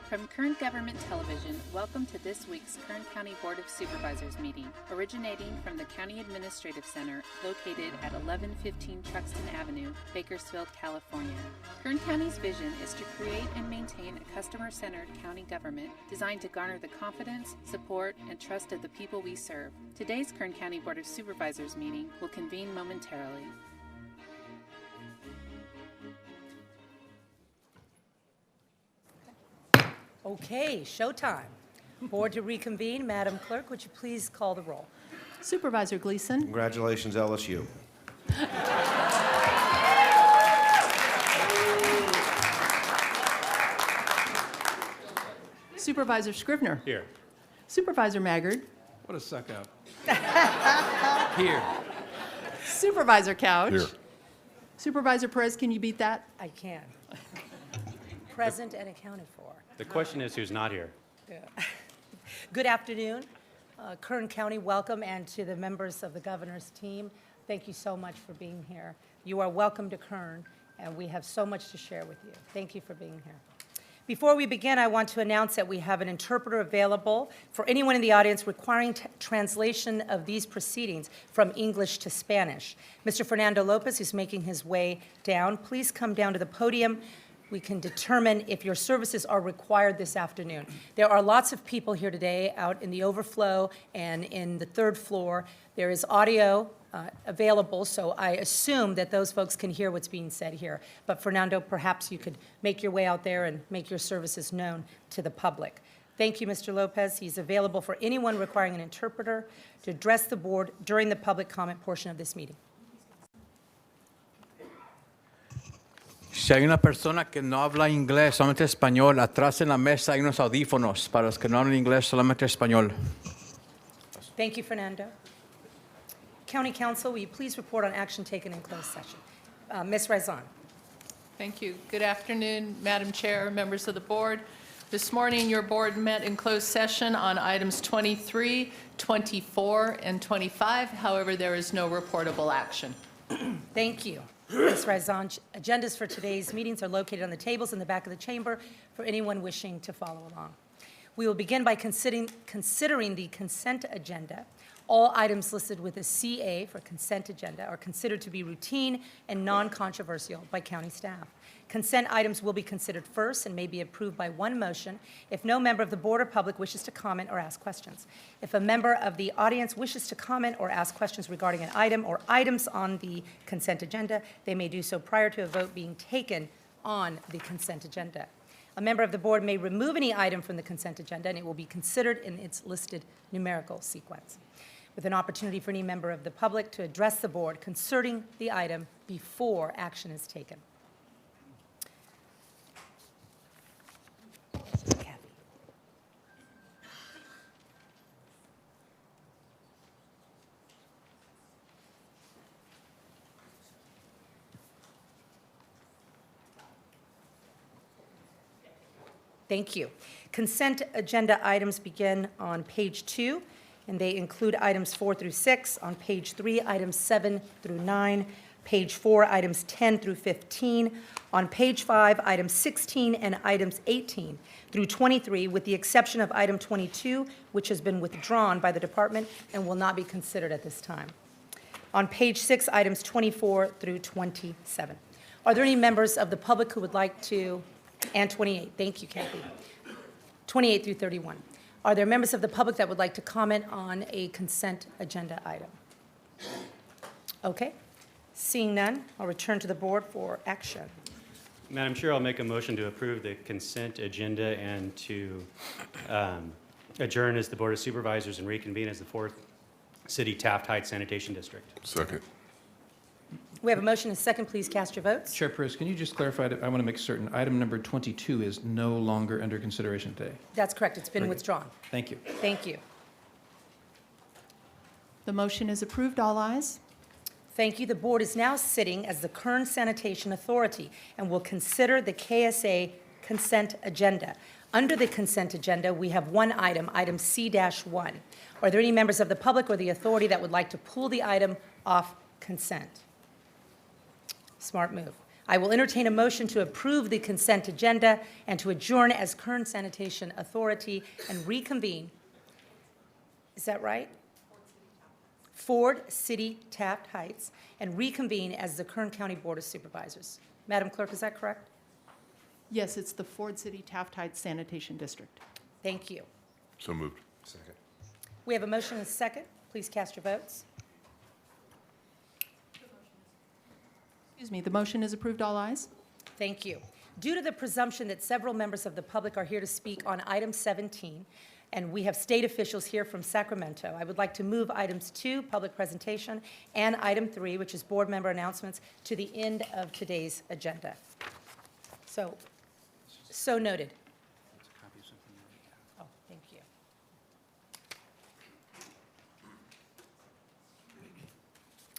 From Kern Government Television, welcome to this week's Kern County Board of Supervisors meeting, originating from the County Administrative Center located at 1115 Truxtun Avenue, Bakersfield, California. Kern County's vision is to create and maintain a customer-centered county government designed to garner the confidence, support, and trust of the people we serve. Today's Kern County Board of Supervisors meeting will convene momentarily. Okay, showtime. Board to reconvene. Madam Clerk, would you please call the roll? Supervisor Gleason. Congratulations, LSU. Supervisor Scrivener. Here. Supervisor Maggard. What a suck up. Here. Supervisor Couch. Here. Supervisor Perez, can you beat that? I can. Present and accounted for. The question is who's not here. Good afternoon, Kern County, welcome, and to the members of the governor's team, thank you so much for being here. You are welcome to Kern, and we have so much to share with you. Thank you for being here. Before we begin, I want to announce that we have an interpreter available for anyone in the audience requiring translation of these proceedings from English to Spanish. Mr. Fernando Lopez, who's making his way down, please come down to the podium. We can determine if your services are required this afternoon. There are lots of people here today out in the overflow and in the third floor. There is audio available, so I assume that those folks can hear what's being said here. But Fernando, perhaps you could make your way out there and make your services known to the public. Thank you, Mr. Lopez. He's available for anyone requiring an interpreter to address the board during the public comment portion of this meeting. Si hay una persona que no habla inglés, solamente español, atrás en la mesa hay unos audífonos para los que no hablan inglés, solamente español. Thank you, Fernando. County Council, will you please report on action taken in closed session? Ms. Raizan. Thank you. Good afternoon, Madam Chair, members of the board. This morning, your board met in closed session on items 23, 24, and 25. However, there is no reportable action. Thank you, Ms. Raizan. Agendas for today's meetings are located on the tables in the back of the chamber for anyone wishing to follow along. We will begin by considering the consent agenda. All items listed with a CA for consent agenda are considered to be routine and non-controversial by county staff. Consent items will be considered first and may be approved by one motion if no member of the board or public wishes to comment or ask questions. If a member of the audience wishes to comment or ask questions regarding an item or items on the consent agenda, they may do so prior to a vote being taken on the consent agenda. A member of the board may remove any item from the consent agenda, and it will be considered in its listed numerical sequence, with an opportunity for any member of the public to address the board concerning the item before action is taken. Kathy. Thank you. Consent agenda items begin on page 2, and they include items 4 through 6. On page 3, items 7 through 9. Page 4, items 10 through 15. On page 5, items 16 and items 18 through 23, with the exception of item 22, which has been withdrawn by the department and will not be considered at this time. On page 6, items 24 through 27. Are there any members of the public who would like to, and 28, thank you, Kathy, 28 through 31. Are there members of the public that would like to comment on a consent agenda item? Okay. Seeing none, I'll return to the board for action. Madam Chair, I'll make a motion to approve the consent agenda and to adjourn as the Board of Supervisors and reconvene as the 4th City Taft Heights Sanitation District. Second. We have a motion and a second. Please cast your votes. Chair Perez, can you just clarify, I want to make certain, item number 22 is no longer under consideration today. That's correct. It's been Very good. withdrawn. Thank you. Thank you. The motion is approved. All ayes. Thank you. The board is now sitting as the Kern Sanitation Authority and will consider the KSA consent agenda. Under the consent agenda, we have one item, item C-1. Are there any members of the public or the authority that would like to pull the item off consent? Smart move. I will entertain a motion to approve the consent agenda and to adjourn as Kern Sanitation Authority and reconvene. Is that right? Ford City Taft Heights, and reconvene as the Kern County Board of Supervisors. Madam Clerk, is that correct? Yes, it's the Ford City Taft Heights Sanitation District. Thank you. So moved. We have a motion and a second. Please cast your votes. Excuse me, the motion is approved, all ayes. Thank you. Due to the presumption that several members of the public are here to speak on item 17, and we have state officials here from Sacramento, I would like to move items 2, public presentation, and item 3, which is board member announcements, to the end of today's agenda. So noted. Oh, thank you.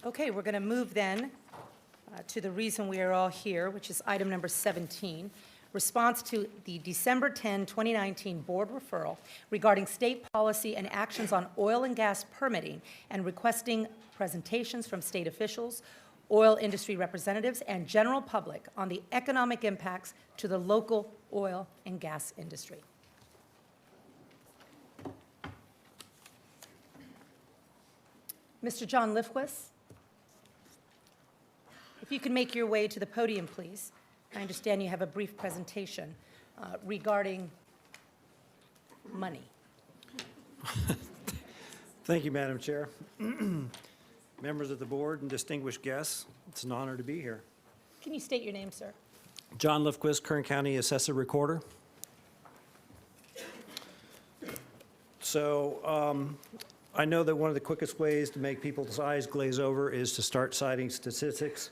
Okay, we're going to move then to the reason we are all here, which is item number 17, response to the December 10, 2019 board referral regarding state policy and actions on oil and gas permitting, and requesting presentations from state officials, oil industry representatives, and general public on the economic impacts to the local oil and gas industry. Mr. John Lifquist, if you could make your way to the podium, please. I understand you have a brief presentation regarding money. Thank you, Madam Chair. Members of the board and distinguished guests, it's an honor to be here. Can you state your name, sir? John Lifquist, Kern County Assessor Recorder. So I know that one of the quickest ways to make people's eyes glaze over is to start citing statistics.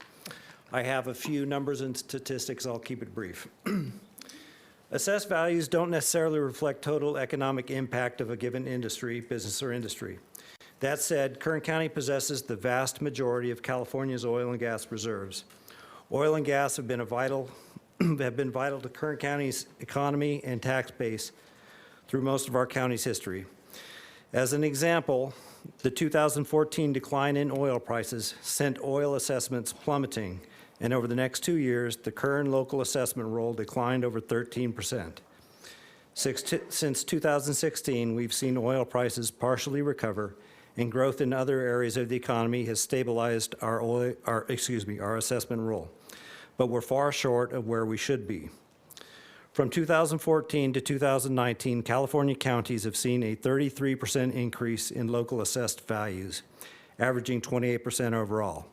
I have a few numbers and statistics. I'll keep it brief. Assessed values don't necessarily reflect total economic impact of a given industry, business or industry. That said, Kern County possesses the vast majority of California's oil and gas reserves. Oil and gas have been vital to Kern County's economy and tax base through most of our county's history. As an example, the 2014 decline in oil prices sent oil assessments plummeting, and over the next 2 years, the Kern local assessment roll declined over 13%. Since 2016, we've seen oil prices partially recover, and growth in other areas of the economy has stabilized our assessment roll, but we're far short of where we should be. From 2014 to 2019, California counties have seen a 33% increase in local assessed values, averaging 28% overall.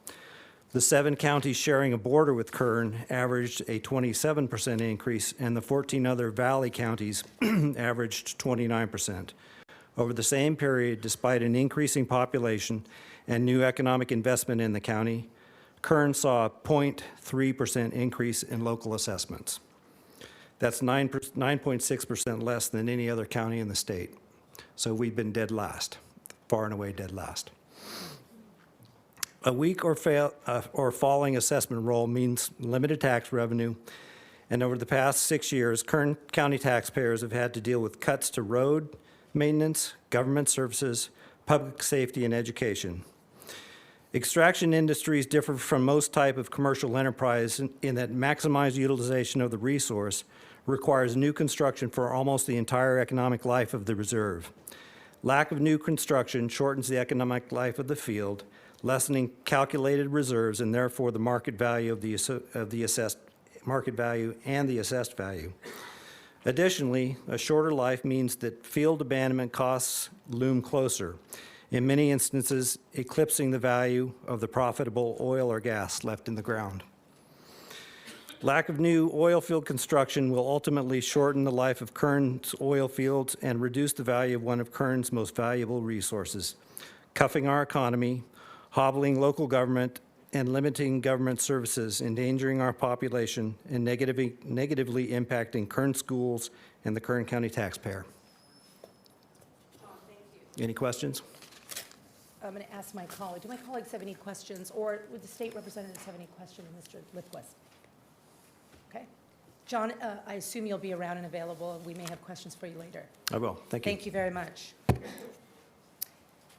The 7 counties sharing a border with Kern averaged a 27% increase, and the 14 other valley counties averaged 29%. Over the same period, despite an increasing population and new economic investment in the county, Kern saw a 0.3% increase in local assessments. That's 9.6% less than any other county in the state. So we've been dead last, far and away dead last. A weak or falling assessment roll means limited tax revenue, and over the past 6 years, Kern County taxpayers have had to deal with cuts to road maintenance, government services, public safety, and education. Extraction industries differ from most type of commercial enterprise in that maximized utilization of the resource requires new construction for almost the entire economic life of the reserve. Lack of new construction shortens the economic life of the field, lessening calculated reserves and therefore the market value of the assessed market value and the assessed value. Additionally, a shorter life means that field abandonment costs loom closer, in many instances eclipsing the value of the profitable oil or gas left in the ground. Lack of new oil field construction will ultimately shorten the life of Kern's oil fields and reduce the value of one of Kern's most valuable resources, cuffing our economy, hobbling local government, and limiting government services, endangering our population, and negatively impacting Kern schools and the Kern County taxpayer. Any questions? I'm going to ask my colleague. Do my colleagues have any questions, or would the state representatives have any questions, Mr. Lifquist? Okay. John, I assume you'll be around and available, and we may have questions for you later. I will. Thank you. Thank you very much.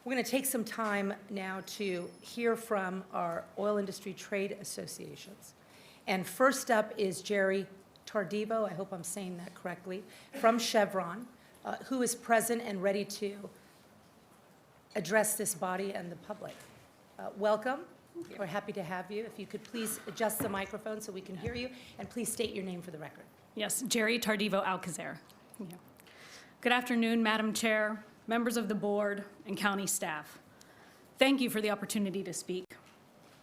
We're going to take some time now to hear from our oil industry trade associations. And first up is Jerry Tardivo, I hope I'm saying that correctly, from Chevron, who is present and ready to address this body and the public. Welcome. We're happy to have you. If you could please adjust the microphone so we can hear you, and please state your name for the record. Yes, Jerry Tardivo Alcazer. Yeah. Good afternoon, Madam Chair, members of the board, and county staff. Thank you for the opportunity to speak.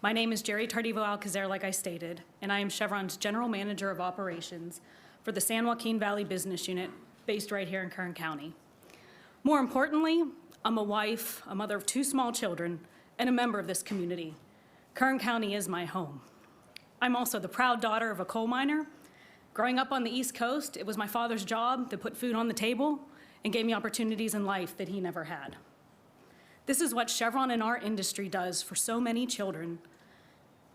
My name is Jerry Tardivo Alcazer, like I stated, and I am Chevron's General Manager of Operations for the San Joaquin Valley Business Unit, based right here in Kern County. More importantly, I'm a wife, a mother of 2 small children, and a member of this community. Kern County is my home. I'm also the proud daughter of a coal miner. Growing up on the East Coast, it was my father's job to put food on the table and gave me opportunities in life that he never had. This is what Chevron in our industry does for so many children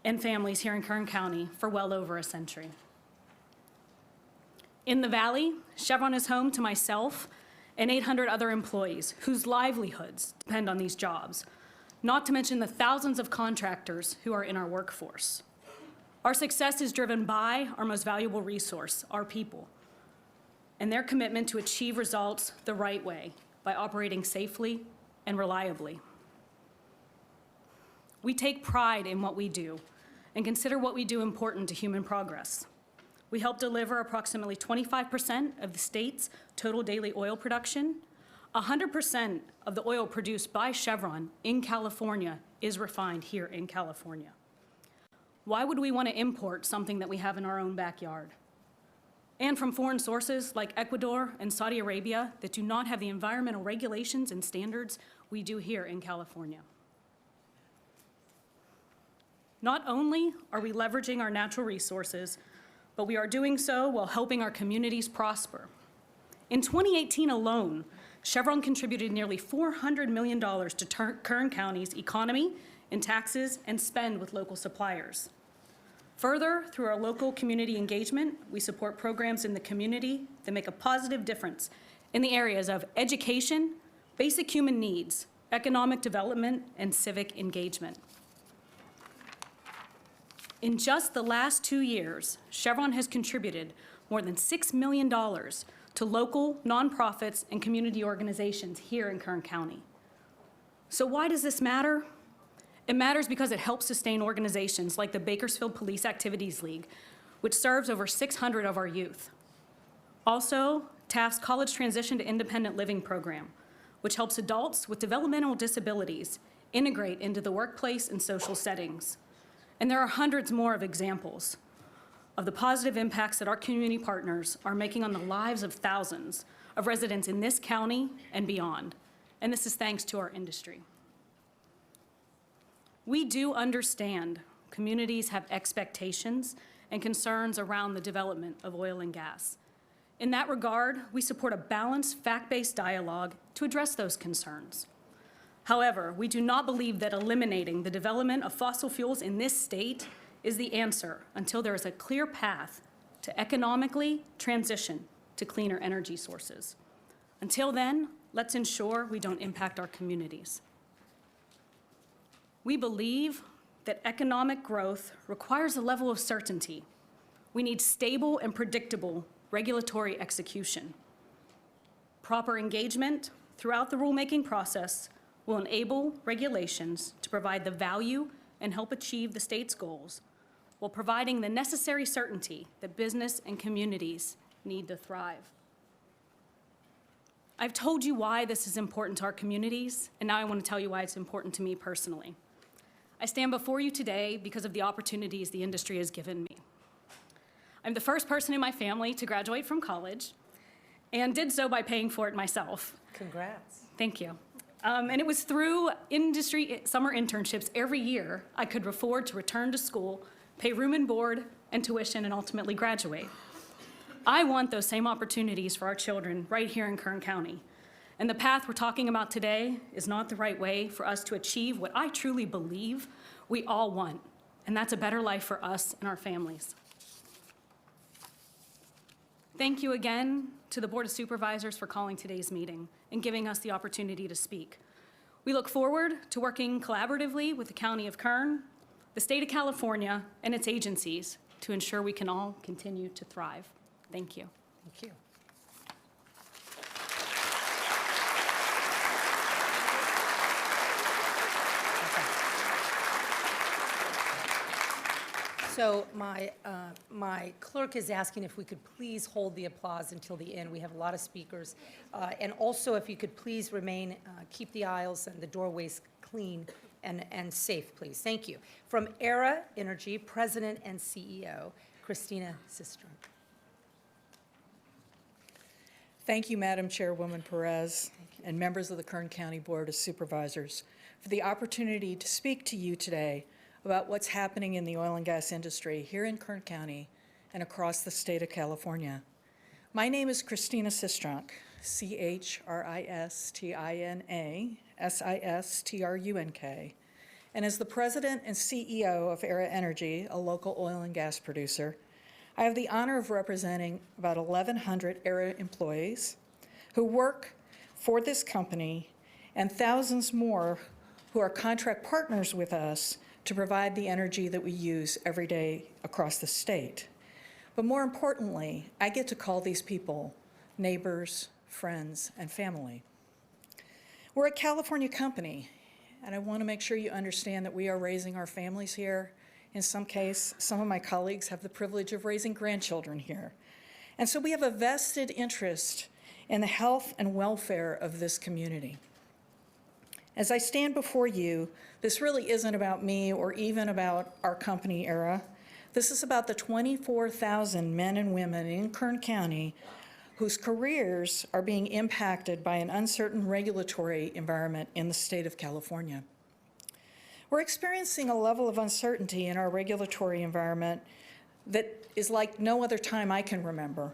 and families here in Kern County for well over a century. In the Valley, Chevron is home to myself and 800 other employees whose livelihoods depend on these jobs, not to mention the thousands of contractors who are in our workforce. Our success is driven by our most valuable resource, our people, and their commitment to achieve results the right way by operating safely and reliably. We take pride in what we do and consider what we do important to human progress. We help deliver approximately 25% of the state's total daily oil production. 100% of the oil produced by Chevron in California is refined here in California. Why would we want to import something that we have in our own backyard? And from foreign sources like Ecuador and Saudi Arabia that do not have the environmental regulations and standards we do here in California. Not only are we leveraging our natural resources, but we are doing so while helping our communities prosper. In 2018 alone, Chevron contributed nearly $400 million to Kern County's economy in taxes and spend with local suppliers. Further, through our local community engagement, we support programs in the community that make a positive difference in the areas of education, basic human needs, economic development, and civic engagement. In just the last 2 years, Chevron has contributed more than $6 million to local nonprofits and community organizations here in Kern County. So why does this matter? It matters because it helps sustain organizations like the Bakersfield Police Activities League, which serves over 600 of our youth. Also, TAF's College Transition to Independent Living program, which helps adults with developmental disabilities integrate into the workplace and social settings. And there are hundreds more of examples of the positive impacts that our community partners are making on the lives of thousands of residents in this county and beyond. And this is thanks to our industry. We do understand communities have expectations and concerns around the development of oil and gas. In that regard, we support a balanced, fact-based dialogue to address those concerns. However, we do not believe that eliminating the development of fossil fuels in this state is the answer until there is a clear path to economically transition to cleaner energy sources. Until then, let's ensure we don't impact our communities. We believe that economic growth requires a level of certainty. We need stable and predictable regulatory execution. Proper engagement throughout the rulemaking process will enable regulations to provide the value and help achieve the state's goals while providing the necessary certainty that business and communities need to thrive. I've told you why this is important to our communities, and now I want to tell you why it's important to me personally. I stand before you today because of the opportunities the industry has given me. I'm the first person in my family to graduate from college and did so by paying for it myself. Congrats. Thank you. And it was through industry summer internships every year I could afford to return to school, pay room and board and tuition, and ultimately graduate. I want those same opportunities for our children right here in Kern County. And the path we're talking about today is not the right way for us to achieve what I truly believe we all want, and that's a better life for us and our families. Thank you again to the Board of Supervisors for calling today's meeting and giving us the opportunity to speak. We look forward to working collaboratively with the County of Kern, the State of California, and its agencies to ensure we can all continue to thrive. Thank you. Thank you. So my clerk is asking if we could please hold the applause until the end. We have a lot of speakers. And also, if you could please remain, keep the aisles and the doorways clean and safe, please. Thank you. From Era Energy, President and CEO, Christina Sistrom. Thank you, Madam Chairwoman Perez, and members of the Kern County Board of Supervisors, for the opportunity to speak to you today about what's happening in the oil and gas industry here in Kern County and across the state of California. My name is Christina Sistrunk, Christina Sistrunk, and as the President and CEO of Era Energy, a local oil and gas producer, I have the honor of representing about 1,100 Era employees who work for this company and thousands more who are contract partners with us to provide the energy that we use every day across the state. But more importantly, I get to call these people neighbors, friends, and family. We're a California company, and I want to make sure you understand that we are raising our families here. In some case, some of my colleagues have the privilege of raising grandchildren here. And so we have a vested interest in the health and welfare of this community. As I stand before you, this really isn't about me or even about our company, Era. This is about the 24,000 men and women in Kern County whose careers are being impacted by an uncertain regulatory environment in the state of California. We're experiencing a level of uncertainty in our regulatory environment that is like no other time I can remember.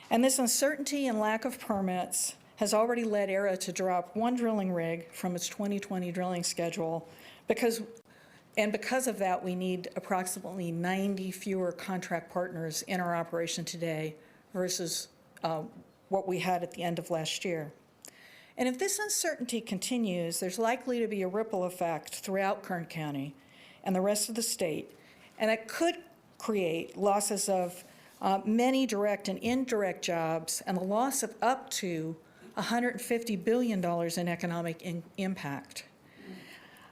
And this uncertainty and lack of permits has already led Era to drop one drilling rig from its 2020 drilling schedule because of that, we need approximately 90 fewer contract partners in our operation today versus what we had at the end of last year. And if this uncertainty continues, there's likely to be a ripple effect throughout Kern County and the rest of the state, and it could create losses of many direct and indirect jobs and the loss of up to $150 billion in economic impact.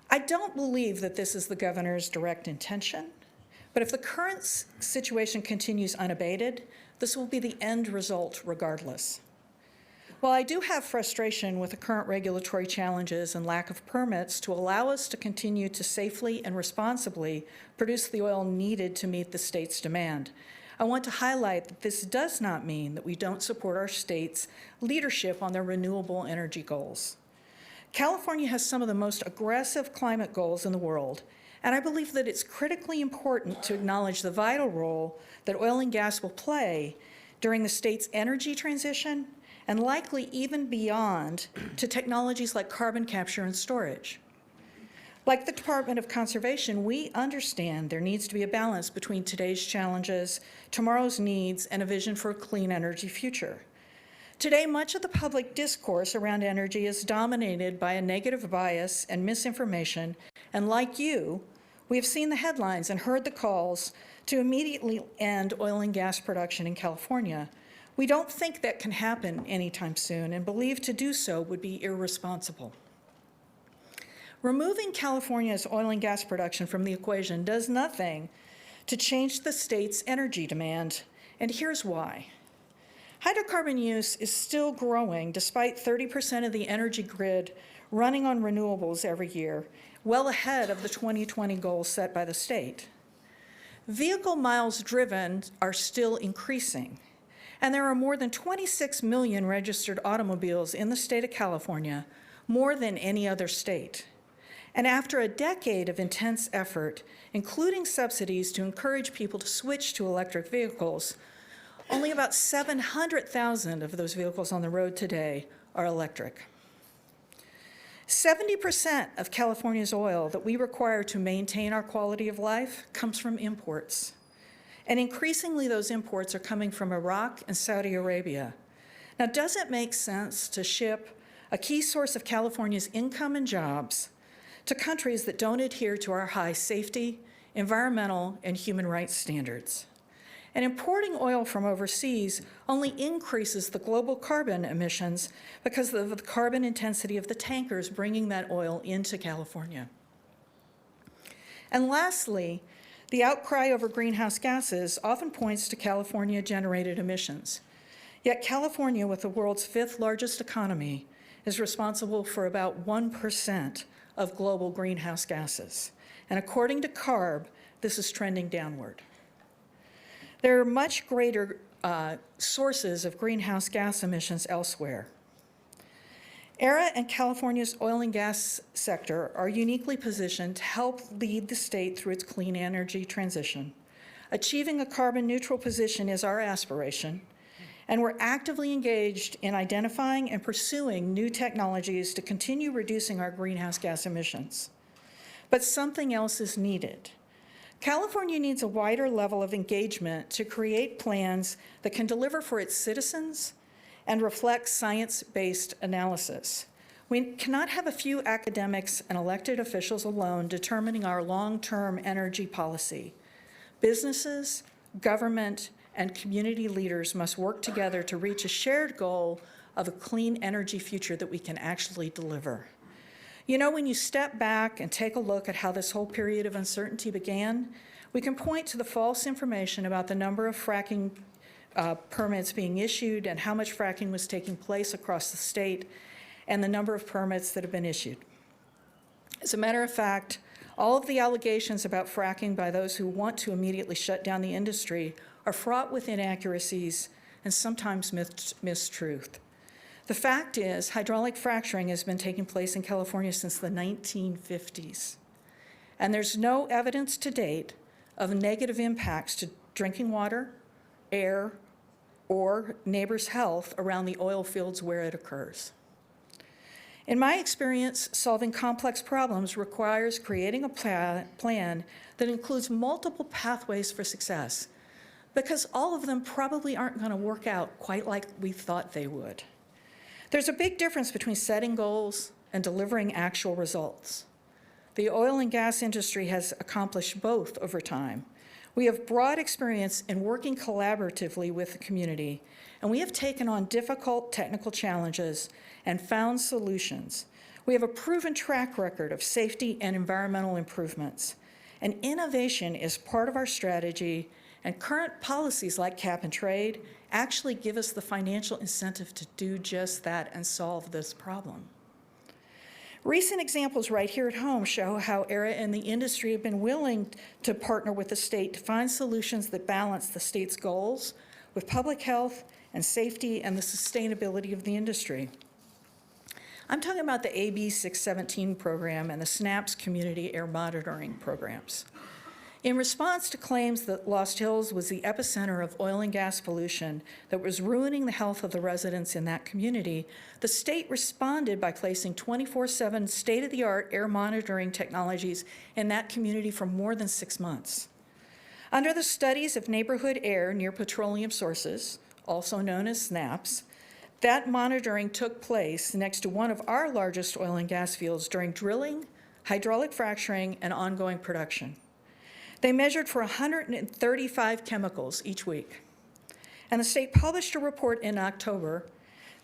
I don't believe that this is the governor's direct intention, but if the current situation continues unabated, this will be the end result regardless. While I do have frustration with the current regulatory challenges and lack of permits to allow us to continue to safely and responsibly produce the oil needed to meet the state's demand, I want to highlight that this does not mean that we don't support our state's leadership on their renewable energy goals. California has some of the most aggressive climate goals in the world, and I believe that it's critically important to acknowledge the vital role that oil and gas will play during the state's energy transition and likely even beyond to technologies like carbon capture and storage. Like the Department of Conservation, we understand there needs to be a balance between today's challenges, tomorrow's needs, and a vision for a clean energy future. Today, much of the public discourse around energy is dominated by a negative bias and misinformation, and like you, we have seen the headlines and heard the calls to immediately end oil and gas production in California. We don't think that can happen anytime soon and believe to do so would be irresponsible. Removing California's oil and gas production from the equation does nothing to change the state's energy demand, and here's why. Hydrocarbon use is still growing despite 30% of the energy grid running on renewables every year, well ahead of the 2020 goals set by the state. Vehicle miles driven are still increasing, and there are more than 26 million registered automobiles in the state of California, more than any other state. And after a decade of intense effort, including subsidies to encourage people to switch to electric vehicles, only about 700,000 of those vehicles on the road today are electric. 70% of California's oil that we require to maintain our quality of life comes from imports. And increasingly, those imports are coming from Iraq and Saudi Arabia. Now, does it make sense to ship a key source of California's income and jobs to countries that don't adhere to our high safety, environmental, and human rights standards. And importing oil from overseas only increases the global carbon emissions because of the carbon intensity of the tankers bringing that oil into California. And lastly, the outcry over greenhouse gases often points to California-generated emissions. Yet California, with the world's 5th largest economy, is responsible for about 1% of global greenhouse gases. And according to CARB, this is trending downward. There are much greater sources of greenhouse gas emissions elsewhere. ERA and California's oil and gas sector are uniquely positioned to help lead the state through its clean energy transition. Achieving a carbon neutral position is our aspiration, and we're actively engaged in identifying and pursuing new technologies to continue reducing our greenhouse gas emissions. But something else is needed. California needs a wider level of engagement to create plans that can deliver for its citizens and reflect science-based analysis. We cannot have a few academics and elected officials alone determining our long-term energy policy. Businesses, government, and community leaders must work together to reach a shared goal of a clean energy future that we can actually deliver. You know, when you step back and take a look at how this whole period of uncertainty began, we can point to the false information about the number of fracking permits being issued and how much fracking was taking place across the state and the number of permits that have been issued. As a matter of fact, all of the allegations about fracking by those who want to immediately shut down the industry are fraught with inaccuracies and sometimes mistruth. The fact is, hydraulic fracturing has been taking place in California since the 1950s, and there's no evidence to date of negative impacts to drinking water, air, or neighbors' health around the oil fields where it occurs. In my experience, solving complex problems requires creating a plan that includes multiple pathways for success, because all of them probably aren't going to work out quite like we thought they would. There's a big difference between setting goals and delivering actual results. The oil and gas industry has accomplished both over time. We have broad experience in working collaboratively with the community, and we have taken on difficult technical challenges and found solutions. We have a proven track record of safety and environmental improvements. And innovation is part of our strategy, and current policies like cap and trade actually give us the financial incentive to do just that and solve this problem. Recent examples right here at home show how ERA and the industry have been willing to partner with the state to find solutions that balance the state's goals with public health and safety and the sustainability of the industry. I'm talking about the AB 617 program and the SNAPS community air monitoring programs. In response to claims that Lost Hills was the epicenter of oil and gas pollution that was ruining the health of the residents in that community, the state responded by placing 24/7 state-of-the-art air monitoring technologies in that community for more than 6 months. Under the Studies of Neighborhood Air Near Petroleum Sources, also known as SNAPS, that monitoring took place next to one of our largest oil and gas fields during drilling, hydraulic fracturing, and ongoing production. They measured for 135 chemicals each week. And the state published a report in October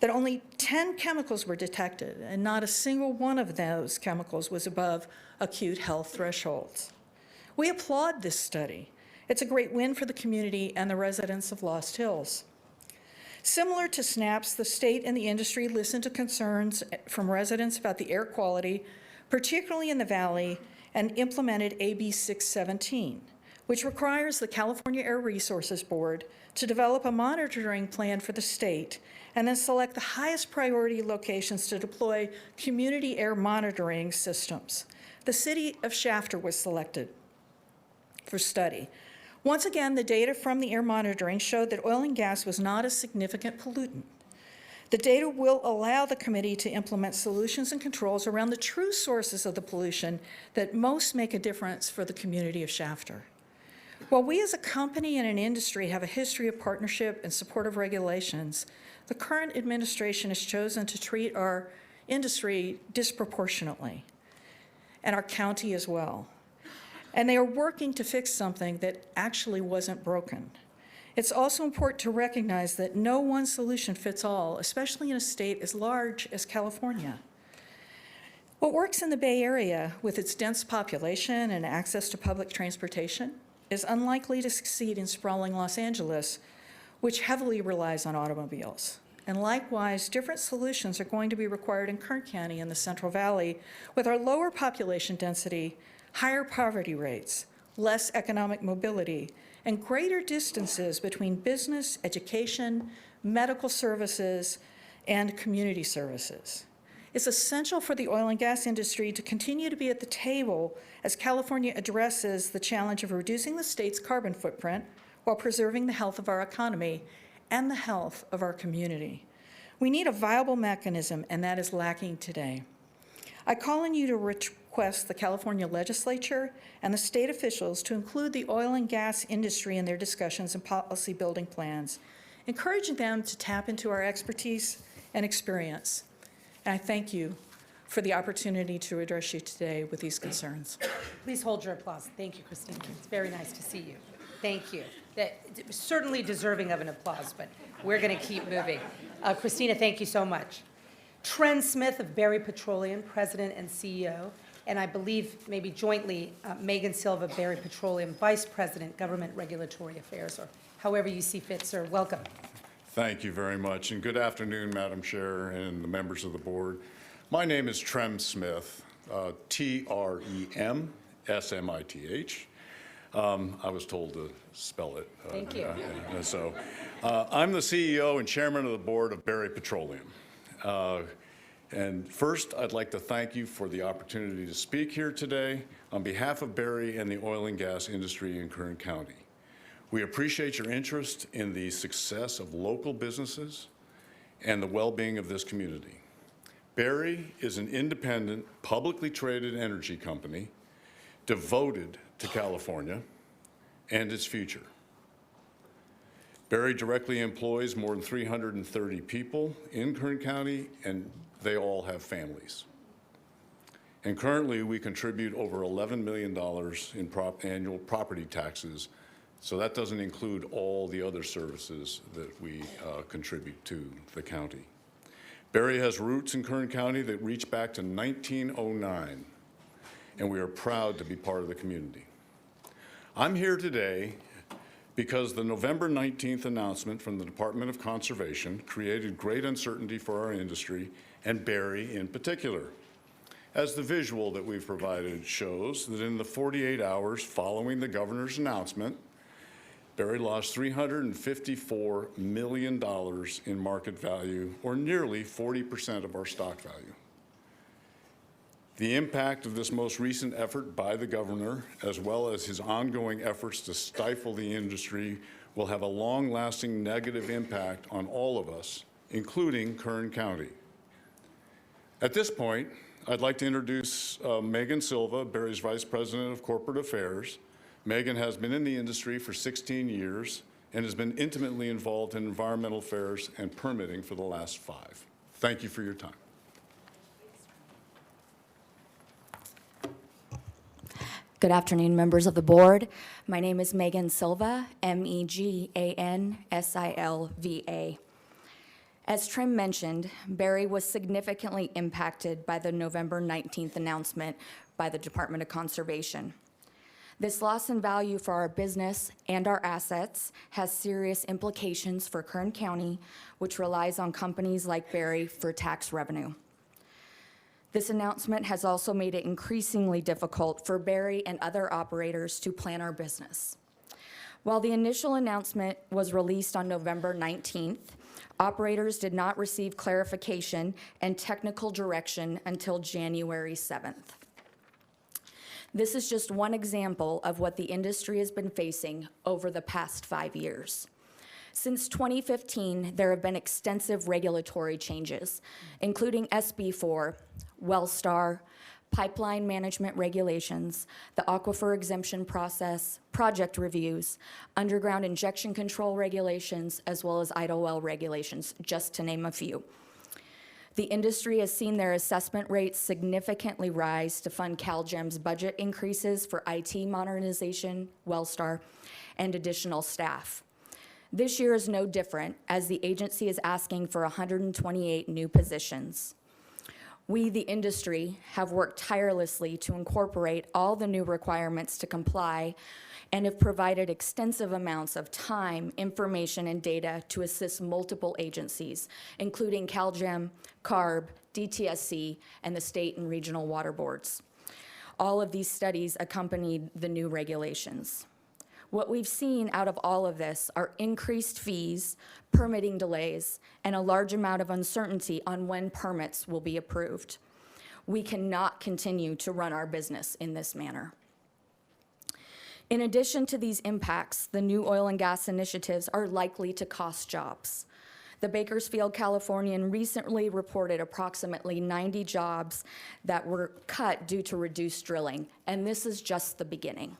that only 10 chemicals were detected, and not a single one of those chemicals was above acute health thresholds. We applaud this study. It's a great win for the community and the residents of Lost Hills. Similar to SNAPS, the state and the industry listened to concerns from residents about the air quality, particularly in the valley, and implemented AB 617, which requires the California Air Resources Board to develop a monitoring plan for the state and then select the highest priority locations to deploy community air monitoring systems. The city of Shafter was selected for study. Once again, the data from the air monitoring showed that oil and gas was not a significant pollutant. The data will allow the committee to implement solutions and controls around the true sources of the pollution that most make a difference for the community of Shafter. While we as a company and an industry have a history of partnership and supportive regulations, the current administration has chosen to treat our industry disproportionately, and our county as well. and they are working to fix something that actually wasn't broken. It's also important to recognize that no one solution fits all, especially in a state as large as California. What works in the Bay Area with its dense population and access to public transportation is unlikely to succeed in sprawling Los Angeles, which heavily relies on automobiles. And likewise, different solutions are going to be required in Kern County and the Central Valley with our lower population density, higher poverty rates, less economic mobility, and greater distances between business, education, medical services, and community services. It's essential for the oil and gas industry to continue to be at the table as California addresses the challenge of reducing the state's carbon footprint while preserving the health of our economy and the health of our community. We need a viable mechanism, and that is lacking today. I call on you to request the California legislature and the state officials to include the oil and gas industry in their discussions and policy building plans, encouraging them to tap into our expertise and experience. And I thank you for the opportunity to address you today with these concerns. Please hold your applause. Thank you, Christina. It's very nice to see you. Thank you. That certainly deserving of an applause, but we're going to keep moving. Christina, thank you so much. Trent Smith of Berry Petroleum, President and CEO, and I believe maybe jointly Megan Silva, Berry Petroleum, Vice President, Government Regulatory Affairs, or however you see fit, sir. Welcome. Thank you very much, and good afternoon, Madam Chair and the members of the board. My name is Trem Smith, T-R-E-M-S-M-I-T-H. I was told to spell it. Thank you. I'm the CEO and Chairman of the Board of Berry Petroleum. And first, I'd like to thank you for the opportunity to speak here today on behalf of Berry and the oil and gas industry in Kern County. We appreciate your interest in the success of local businesses and the well-being of this community. Berry is an independent, publicly traded energy company devoted to California and its future. Berry directly employs more than 330 people in Kern County, and they all have families. And currently, we contribute over $11 million in annual property taxes, so that doesn't include all the other services that we contribute to the county. Berry has roots in Kern County that reach back to 1909, and we are proud to be part of the community. I'm here today because the November 19th announcement from the Department of Conservation created great uncertainty for our industry and Berry in particular. As the visual that we've provided shows, that in the 48 hours following the governor's announcement, Berry lost $354 million in market value, or nearly 40% of our stock value. The impact of this most recent effort by the governor, as well as his ongoing efforts to stifle the industry, will have a long-lasting negative impact on all of us, including Kern County. At this point, I'd like to introduce Megan Silva, Berry's Vice President of Corporate Affairs. Megan has been in the industry for 16 years and has been intimately involved in environmental affairs and permitting for the last 5. Thank you for your time. Good afternoon, members of the board. My name is Megan Silva, M-E-G-A-N-S-I-L-V-A. As Trim mentioned, Berry was significantly impacted by the November 19th announcement by the Department of Conservation. This loss in value for our business and our assets has serious implications for Kern County, which relies on companies like Berry for tax revenue. This announcement has also made it increasingly difficult for Berry and other operators to plan our business. While the initial announcement was released on November 19th, operators did not receive clarification and technical direction until January 7th. This is just one example of what the industry has been facing over the past 5 years. Since 2015, there have been extensive regulatory changes, including SB4, Wellstar, pipeline management regulations, the aquifer exemption process, project reviews, underground injection control regulations, as well as idle well regulations, just to name a few. The industry has seen their assessment rates significantly rise to fund CalGEM's budget increases for IT modernization, Wellstar, and additional staff. This year is no different, as the agency is asking for 128 new positions. We, the industry, have worked tirelessly to incorporate all the new requirements to comply and have provided extensive amounts of time, information, and data to assist multiple agencies, including CalGEM, CARB, DTSC, and the state and regional water boards. All of these studies accompanied the new regulations. What we've seen out of all of this are increased fees, permitting delays, and a large amount of uncertainty on when permits will be approved. We cannot continue to run our business in this manner. In addition to these impacts, the new oil and gas initiatives are likely to cost jobs. The Bakersfield Californian recently reported approximately 90 jobs that were cut due to reduced drilling, and this is just the beginning.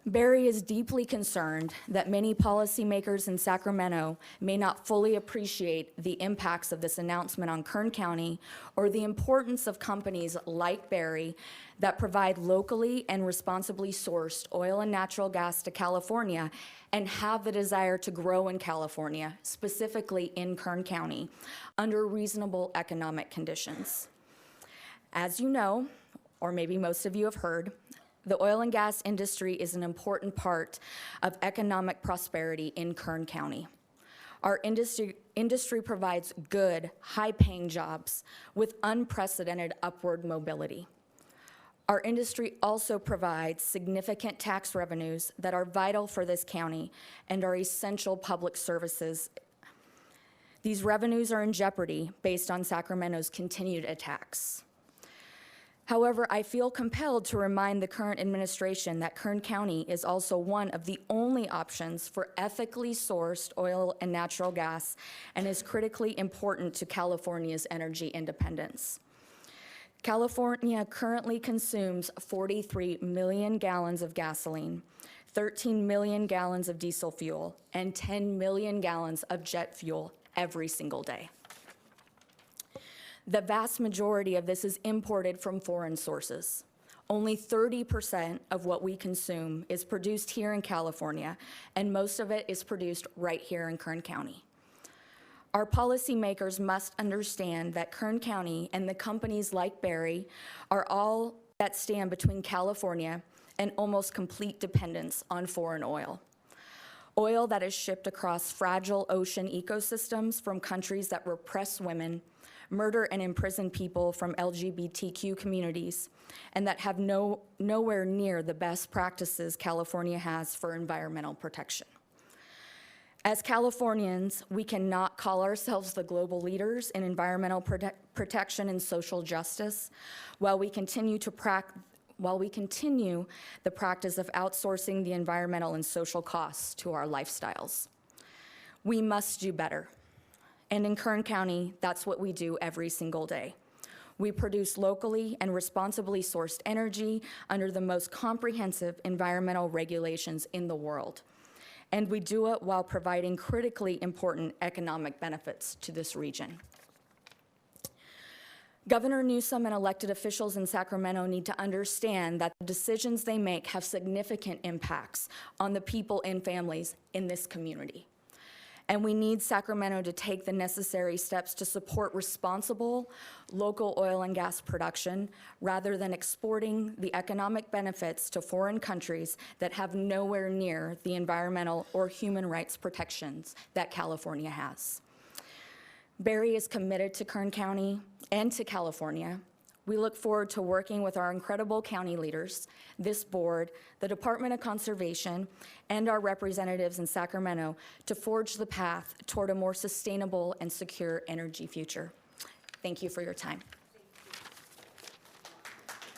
Barry is deeply concerned that many policymakers in Sacramento may not fully appreciate the impacts of this announcement on Kern County or the importance of companies like Barry that provide locally and responsibly sourced oil and natural gas to California and have the desire to grow in California, specifically in Kern County, under reasonable economic conditions. As you know, or maybe most of you have heard, the oil and gas industry is an important part of economic prosperity in Kern County. Our industry provides good, high-paying jobs with unprecedented upward mobility. Our industry also provides significant tax revenues that are vital for this county and are essential public services. These revenues are in jeopardy based on Sacramento's continued attacks. However, I feel compelled to remind the current administration that Kern County is also one of the only options for ethically sourced oil and natural gas and is critically important to California's energy independence. California currently consumes 43 million gallons of gasoline, 13 million gallons of diesel fuel, and 10 million gallons of jet fuel every single day. The vast majority of this is imported from foreign sources. Only 30% of what we consume is produced here in California, and most of it is produced right here in Kern County. Our policymakers must understand that Kern County and the companies like Barry are all that stand between California and almost complete dependence on foreign oil. Oil that is shipped across fragile ocean ecosystems from countries that repress women, murder and imprison people from LGBTQ communities, and that have nowhere near the best practices California has for environmental protection. As Californians, we cannot call ourselves the global leaders in environmental protection and social justice while we continue the practice of outsourcing the environmental and social costs to our lifestyles. We must do better. And in Kern County, that's what we do every single day. We produce locally and responsibly sourced energy under the most comprehensive environmental regulations in the world. And we do it while providing critically important economic benefits to this region. Governor Newsom and elected officials in Sacramento need to understand that the decisions they make have significant impacts on the people and families in this community. And we need Sacramento to take the necessary steps to support responsible local oil and gas production rather than exporting the economic benefits to foreign countries that have nowhere near the environmental or human rights protections that California has. Barry is committed to Kern County and to California. We look forward to working with our incredible county leaders, this board, the Department of Conservation, and our representatives in Sacramento to forge the path toward a more sustainable and secure energy future. Thank you for your time.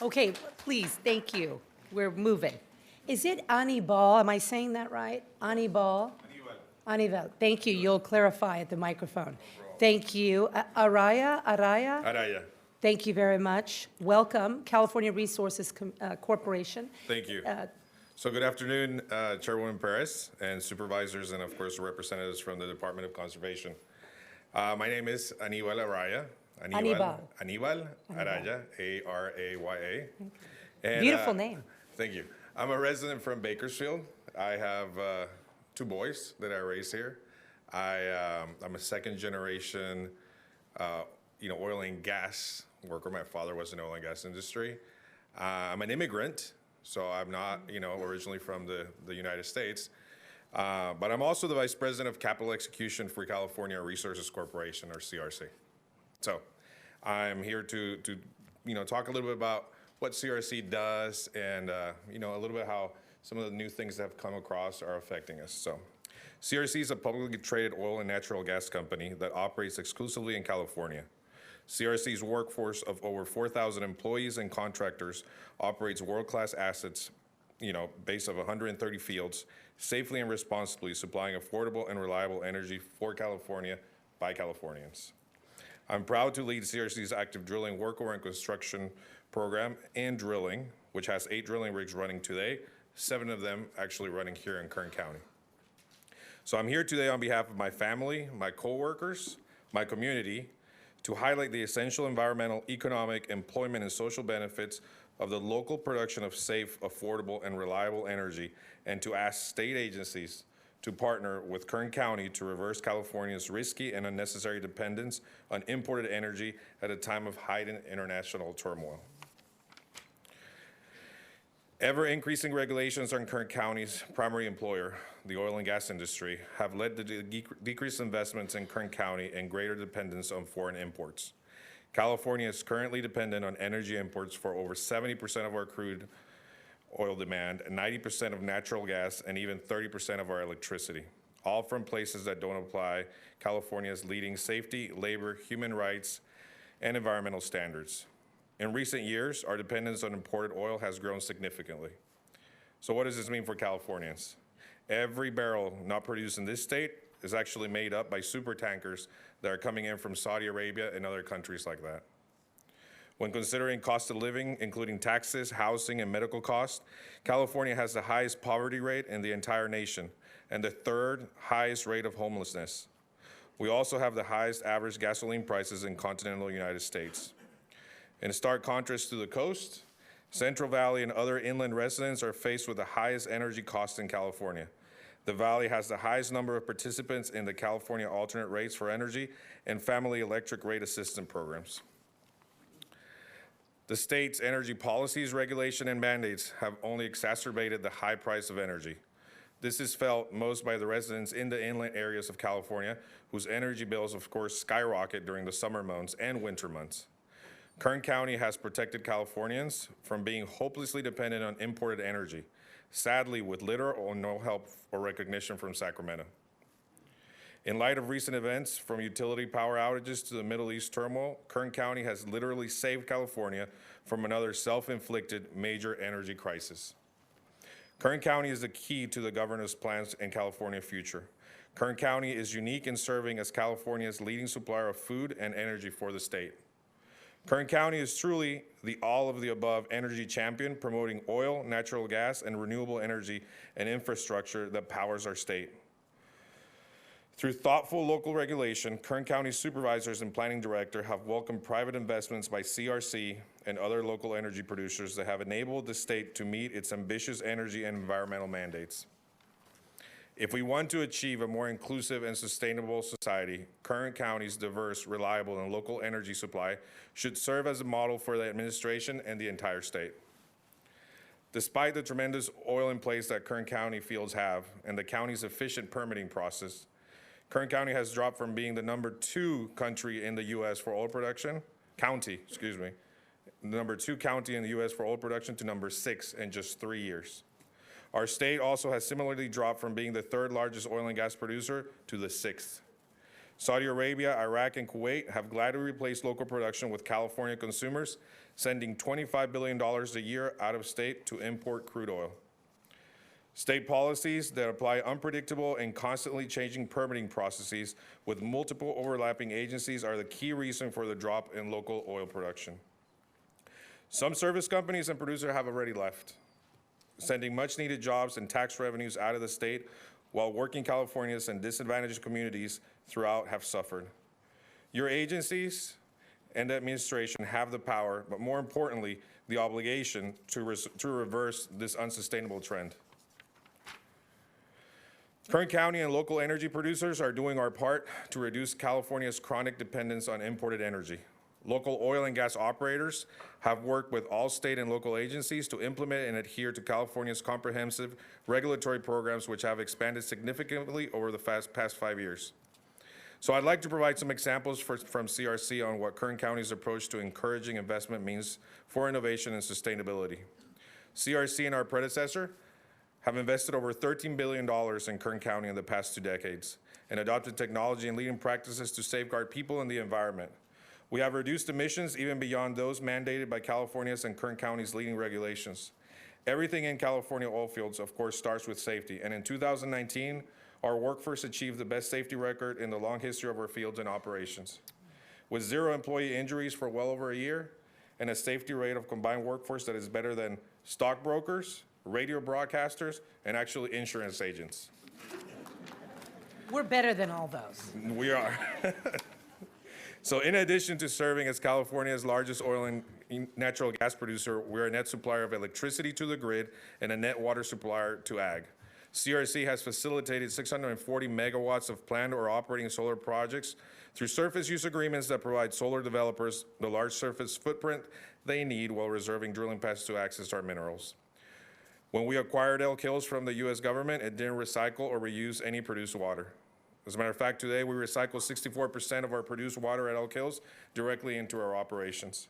Okay, please, thank you. We're moving. Is it Anibal? Am I saying that right? Anibal? Anibal. Thank you. You'll clarify at the microphone. Thank you. Araya? Thank you very much. Welcome, California Resources Corporation. Thank you. So good afternoon, Chairwoman Perez and supervisors, and of course, representatives from the Department of Conservation. My name is Aníbal Araya. Aníbal Araya, A-R-A-Y-A. And, Beautiful name. Thank you. I'm a resident from Bakersfield. I have 2 boys that I raised here. I'm a second generation, oil and gas worker. My father was in the oil and gas industry. I'm an immigrant, so I'm not, originally from the United States. But I'm also the Vice President of Capital Execution for California Resources Corporation, or CRC. So I'm here to talk a little bit about what CRC does and, a little bit how some of the new things that have come across are affecting us. So CRC is a publicly traded oil and natural gas company that operates exclusively in California. CRC's workforce of over 4,000 employees and contractors operates world-class assets, base of 130 fields, safely and responsibly supplying affordable and reliable energy for California by Californians. I'm proud to lead CRC's active drilling workover and construction program and drilling, which has 8 drilling rigs running today, 7 of them actually running here in Kern County. So I'm here today on behalf of my family, my coworkers, my community, to highlight the essential environmental, economic, employment, and social benefits of the local production of safe, affordable, and reliable energy, and to ask state agencies to partner with Kern County to reverse California's risky and unnecessary dependence on imported energy at a time of heightened international turmoil. Ever-increasing regulations on Kern County's primary employer, the oil and gas industry, have led to decreased investments in Kern County and greater dependence on foreign imports. California is currently dependent on energy imports for over 70% of our crude oil demand, 90% of natural gas, and even 30% of our electricity, all from places that don't apply California's leading safety, labor, human rights, and environmental standards. In recent years, our dependence on imported oil has grown significantly. So what does this mean for Californians? Every barrel not produced in this state is actually made up by super tankers that are coming in from Saudi Arabia and other countries like that. When considering cost of living, including taxes, housing, and medical costs, California has the highest poverty rate in the entire nation and the 3rd highest rate of homelessness. We also have the highest average gasoline prices in continental United States. In stark contrast to the coast, Central Valley and other inland residents are faced with the highest energy costs in California. The Valley has the highest number of participants in the California alternate rates for energy and family electric rate assistance programs. The state's energy policies, regulation, and mandates have only exacerbated the high price of energy. This is felt most by the residents in the inland areas of California, whose energy bills, of course, skyrocket during the summer months and winter months. Kern County has protected Californians from being hopelessly dependent on imported energy, sadly with little or no help or recognition from Sacramento. In light of recent events, from utility power outages to the Middle East turmoil, Kern County has literally saved California from another self-inflicted major energy crisis. Kern County is the key to the governor's plans in California's future. Kern County is unique in serving as California's leading supplier of food and energy for the state. Kern County is truly the all-of-the-above energy champion, promoting oil, natural gas, and renewable energy and infrastructure that powers our state. Through thoughtful local regulation, Kern County supervisors and planning director have welcomed private investments by CRC and other local energy producers that have enabled the state to meet its ambitious energy and environmental mandates. If we want to achieve a more inclusive and sustainable society, Kern County's diverse, reliable, and local energy supply should serve as a model for the administration and the entire state. Despite the tremendous oil in place that Kern County fields have and the county's efficient permitting process, Kern County has dropped from being the #2 country in the U.S. for oil production, county, the #2 county in the U.S. for oil production to #6 in just 3 years. Our state also has similarly dropped from being the 3rd largest oil and gas producer to the 6th. Saudi Arabia, Iraq, and Kuwait have gladly replaced local production with California consumers, sending $25 billion a year out of state to import crude oil. State policies that apply unpredictable and constantly changing permitting processes with multiple overlapping agencies are the key reason for the drop in local oil production. Some service companies and producers have already left, sending much-needed jobs and tax revenues out of the state, while working Californians and disadvantaged communities throughout have suffered. Your agencies and the administration have the power, but more importantly, the obligation to reverse this unsustainable trend. Kern County and local energy producers are doing our part to reduce California's chronic dependence on imported energy. Local oil and gas operators have worked with all state and local agencies to implement and adhere to California's comprehensive regulatory programs, which have expanded significantly over the past 5 years. So I'd like to provide some examples from CRC on what Kern County's approach to encouraging investment means for innovation and sustainability. CRC and our predecessor have invested over $13 billion in Kern County in the past 2 decades and adopted technology and leading practices to safeguard people and the environment. We have reduced emissions even beyond those mandated by California's and Kern County's leading regulations. Everything in California oil fields, of course, starts with safety. And in 2019, our workforce achieved the best safety record in the long history of our fields and operations. With 0 employee injuries for well over a year and a safety rate of combined workforce that is better than stockbrokers, radio broadcasters, and actually insurance agents. We're better than all those. We are. So in addition to serving as California's largest oil and natural gas producer, we're a net supplier of electricity to the grid and a net water supplier to ag. CRC has facilitated 640 megawatts of planned or operating solar projects through surface use agreements that provide solar developers the large surface footprint they need while reserving drilling pads to access our minerals. When we acquired Elk Hills from the U.S. government, it didn't recycle or reuse any produced water. As a matter of fact, today we recycle 64% of our produced water at Elk Hills directly into our operations.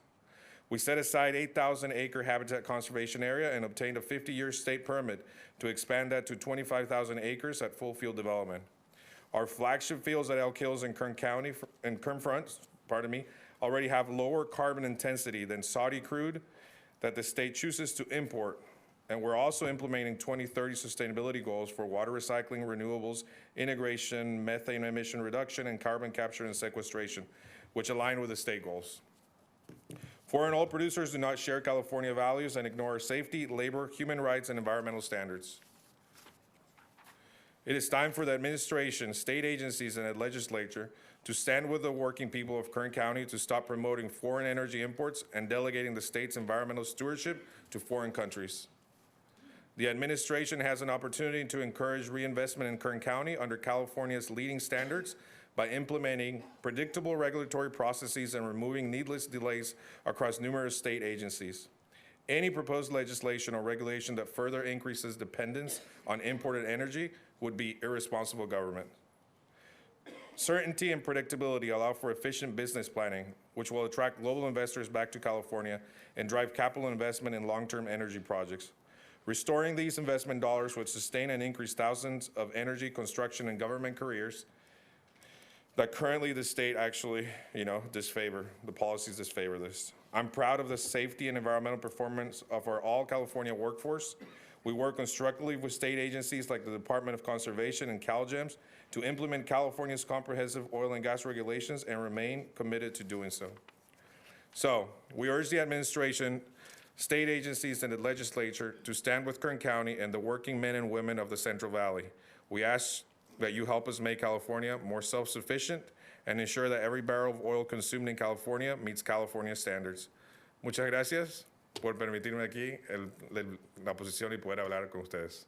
We set aside 8,000-acre habitat conservation area and obtained a 50-year state permit to expand that to 25,000 acres at full field development. Our flagship fields at Elk Hills and Kern County and Kern Front, already have lower carbon intensity than Saudi crude that the state chooses to import. And we're also implementing 2030 sustainability goals for water recycling, renewables, integration, methane emission reduction, and carbon capture and sequestration, which align with the state goals. Foreign oil producers do not share California values and ignore safety, labor, human rights, and environmental standards. It is time for the administration, state agencies, and the legislature to stand with the working people of Kern County to stop promoting foreign energy imports and delegating the state's environmental stewardship to foreign countries. The administration has an opportunity to encourage reinvestment in Kern County under California's leading standards by implementing predictable regulatory processes and removing needless delays across numerous state agencies. Any proposed legislation or regulation that further increases dependence on imported energy would be irresponsible government. Certainty and predictability allow for efficient business planning, which will attract global investors back to California and drive capital investment in long-term energy projects. Restoring these investment dollars would sustain and increase thousands of energy, construction, and government careers that currently the state actually, disfavor. The policies disfavor this. I'm proud of the safety and environmental performance of our all California workforce. We work constructively with state agencies like the Department of Conservation and CalGEMS to implement California's comprehensive oil and gas regulations and remain committed to doing so. So we urge the administration, state agencies, and the legislature to stand with Kern County and the working men and women of the Central Valley. We ask that you help us make California more self-sufficient and ensure that every barrel of oil consumed in California meets California standards. Muchas gracias por permitirme aquí la posición y poder hablar con ustedes.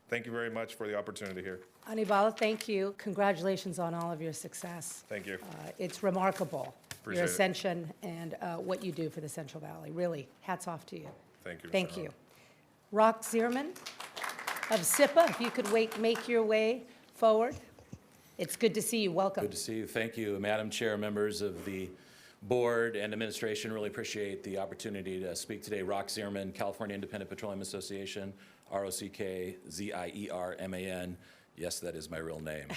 Thank you very much for the opportunity here. Anibal, thank you. Congratulations on all of your success. Thank you. It's remarkable, Appreciate your it. ascension and what you do for the Central Valley. Really, hats off to you. Thank you. Thank you. Rock Zierman of SIPA, if you could make your way forward. It's good to see you. Welcome. Good to see you. Thank you, Madam Chair, members of the board and administration. Really appreciate the opportunity to speak today. Rock Zierman, California Independent Petroleum Association, ROCKZIERMAN. Yes, that is my real name.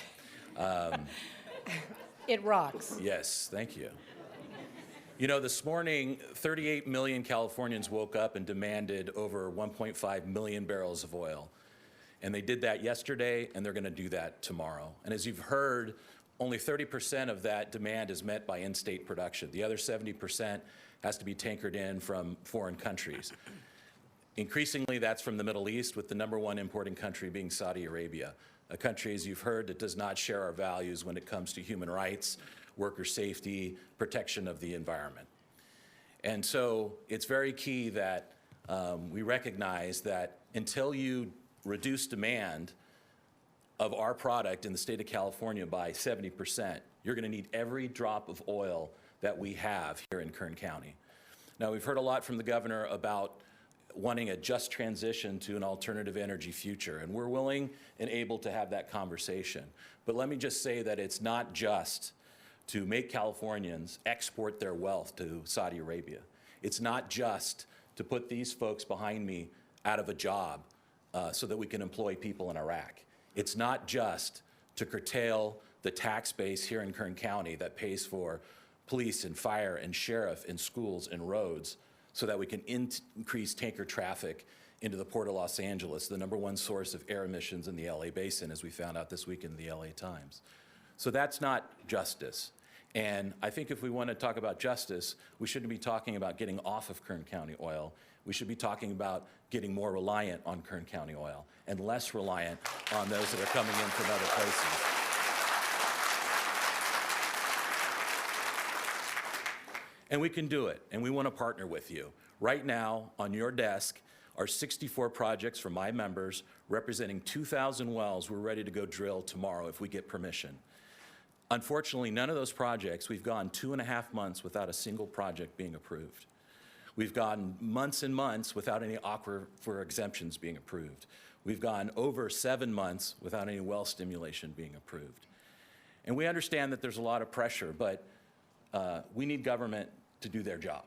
It rocks. Yes, thank you. You know, this morning, 38 million Californians woke up and demanded over 1.5 million barrels of oil. And they did that yesterday, and they're going to do that tomorrow. And as you've heard, only 30% of that demand is met by in-state production. The other 70% has to be tankered in from foreign countries. Increasingly, that's from the Middle East, with the #1 importing country being Saudi Arabia, a country, as you've heard, that does not share our values when it comes to human rights worker safety, protection of the environment. And so it's very key that we recognize that until you reduce demand of our product in the state of California by 70%, you're going to need every drop of oil that we have here in Kern County. Now, we've heard a lot from the governor about wanting a just transition to an alternative energy future, and we're willing and able to have that conversation. But let me just say that it's not just to make Californians export their wealth to Saudi Arabia. It's not just to put these folks behind me out of a job so that we can employ people in Iraq. It's not just to curtail the tax base here in Kern County that pays for police and fire and sheriff and schools and roads so that we can increase tanker traffic into the Port of Los Angeles, the #1 source of air emissions in the LA basin, as we found out this week in the LA Times. So that's not justice. And I think if we want to talk about justice, we shouldn't be talking about getting off of Kern County oil. We should be talking about getting more reliant on Kern County oil and less reliant on those that are coming in from other places. And we can do it, and we want to partner with you. Right now, on your desk, are 64 projects from my members representing 2,000 wells we're ready to go drill tomorrow if we get permission. Unfortunately, none of those projects, we've gone 2.5 months without a single project being approved. We've gone months and months without any aquifer exemptions being approved. We've gone over 7 months without any well stimulation being approved. And we understand that there's a lot of pressure, but we need government to do their job.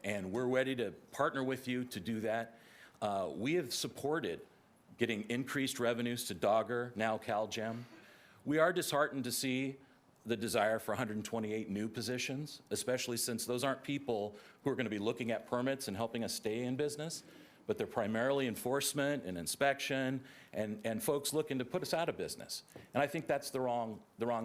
And we're ready to partner with you to do that. We have supported getting increased revenues to Dogger, now CalGEM. We are disheartened to see the desire for 128 new positions, especially since those aren't people who are going to be looking at permits and helping us stay in business, but they're primarily enforcement and inspection and folks looking to put us out of business. And I think that's the wrong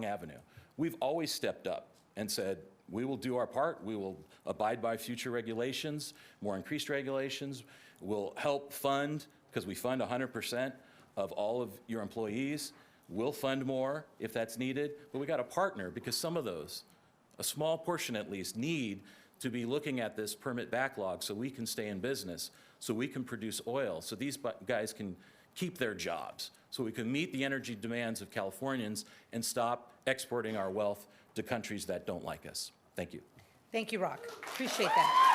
avenue. We've always stepped up and said, we will do our part. We will abide by future regulations, more increased regulations. We'll help fund, because we fund 100% of all of your employees. We'll fund more if that's needed, but we got to partner because some of those, a small portion at least, need to be looking at this permit backlog so we can stay in business, so we can produce oil, so these guys can keep their jobs, so we can meet the energy demands of Californians and stop exporting our wealth to countries that don't like us. Thank you. Thank you, Rock. Appreciate that.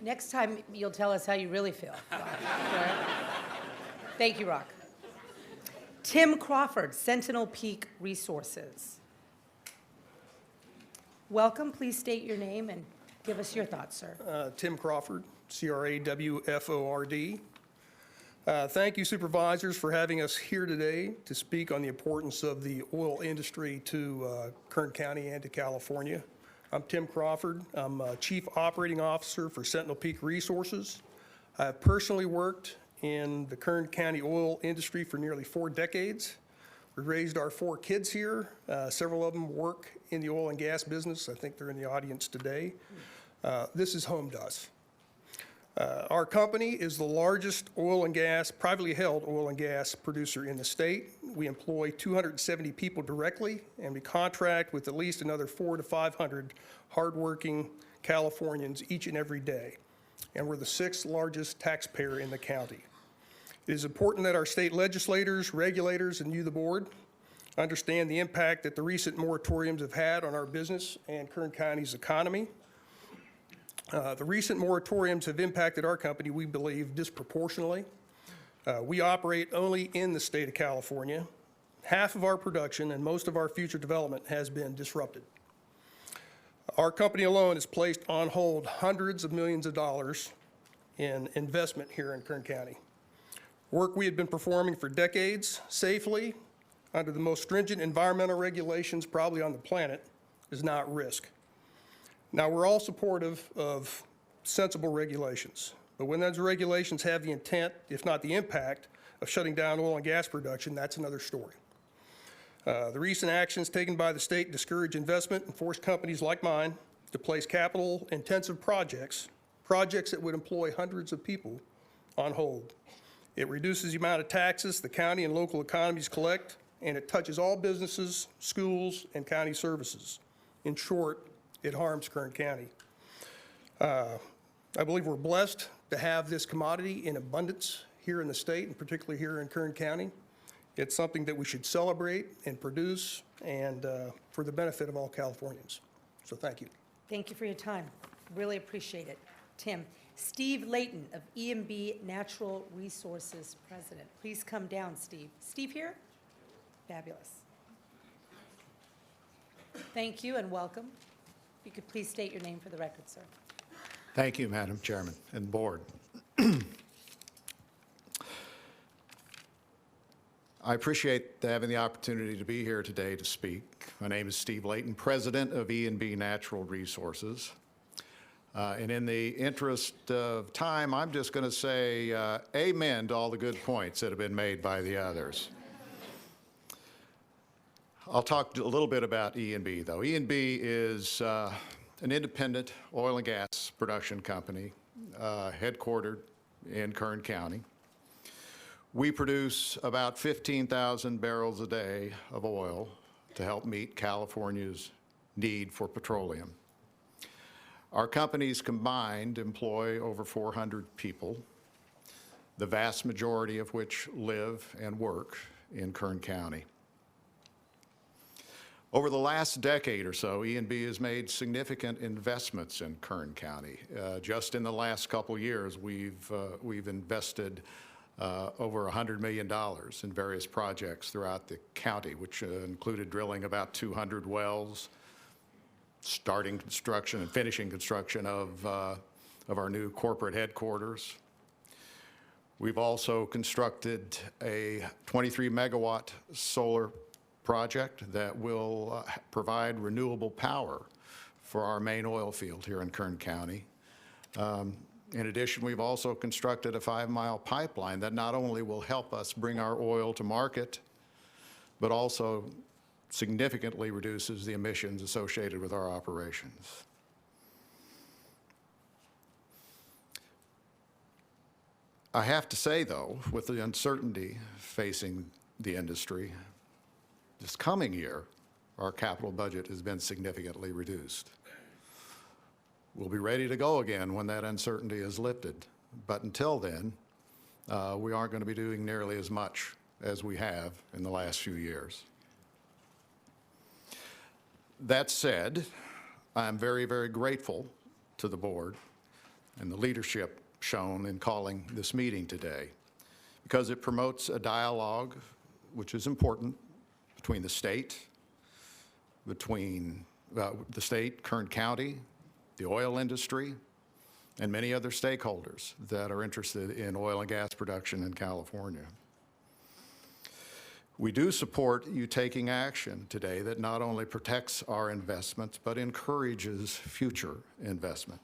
Next time, you'll tell us how you really feel. Thank you, Rock. Tim Crawford, Sentinel Peak Resources. Welcome. Please state your name and give us your thoughts, sir. Tim Crawford, CRAWFORD. Thank you, supervisors, for having us here today to speak on the importance of the oil industry to Kern County and to California. I'm Tim Crawford. I'm Chief Operating Officer for Sentinel Peak Resources. I've personally worked in the Kern County oil industry for nearly 4 decades. We raised our 4 kids here. Several of them work in the oil and gas business. I think they're in the audience today. This is home to us. Our company is the largest oil and gas, privately held oil and gas producer in the state. We employ 270 people directly, and we contract with at least another 400 to 500 hardworking Californians each and every day. And we're the 6th largest taxpayer in the county. It is important that our state legislators, regulators, and you, the board, understand the impact that the recent moratoriums have had on our business and Kern County's economy. The recent moratoriums have impacted our company, we believe, disproportionately. We operate only in the state of California. Half of our production and most of our future development has been disrupted. Our company alone has placed on hold hundreds of millions of dollars in investment here in Kern County. Work we had been performing for decades, safely, under the most stringent environmental regulations probably on the planet, is now at risk. Now, we're all supportive of sensible regulations, but when those regulations have the intent, if not the impact, of shutting down oil and gas production, that's another story. The recent actions taken by the state discourage investment and force companies like mine to place capital-intensive projects that would employ hundreds of people, on hold. It reduces the amount of taxes the county and local economies collect, and it touches all businesses, schools, and county services. In short, it harms Kern County. I believe we're blessed to have this commodity in abundance here in the state, and particularly here in Kern County. It's something that we should celebrate and produce, and for the benefit of all Californians. So thank you. Thank you for your time. Really appreciate it. Tim. Steve Layton of E&B Natural Resources, President. Please come down, Steve. Steve here? Fabulous. Thank you and welcome. If you could please state your name for the record, sir. Thank you, Madam Chairman and Board. I appreciate having the opportunity to be here today to speak. My name is Steve Layton, President of E&B Natural Resources. And in the interest of time, I'm just going to say amen to all the good points that have been made by the others. I'll talk a little bit about E&B, though. E&B is an independent oil and gas production company headquartered in Kern County. We produce about 15,000 barrels a day of oil to help meet California's need for petroleum. Our companies combined employ over 400 people, the vast majority of which live and work in Kern County. Over the last decade or so, E&B has made significant investments in Kern County. Just in the last couple years, we've invested over $100 million in various projects throughout the county, which included drilling about 200 wells, starting construction and finishing construction of our new corporate headquarters. We've also constructed a 23 megawatt solar project that will provide renewable power for our main oil field here in Kern County. In addition, we've also constructed a 5-mile pipeline that not only will help us bring our oil to market, but also significantly reduces the emissions associated with our operations. I have to say, though, with the uncertainty facing the industry, this coming year, our capital budget has been significantly reduced. We'll be ready to go again when that uncertainty is lifted. But until then, we aren't going to be doing nearly as much as we have in the last few years. That said, I'm very, very grateful to the board and the leadership shown in calling this meeting today, because it promotes a dialogue which is important between the state, Kern County, the oil industry, and many other stakeholders that are interested in oil and gas production in California. We do support you taking action today that not only protects our investments, but encourages future investment.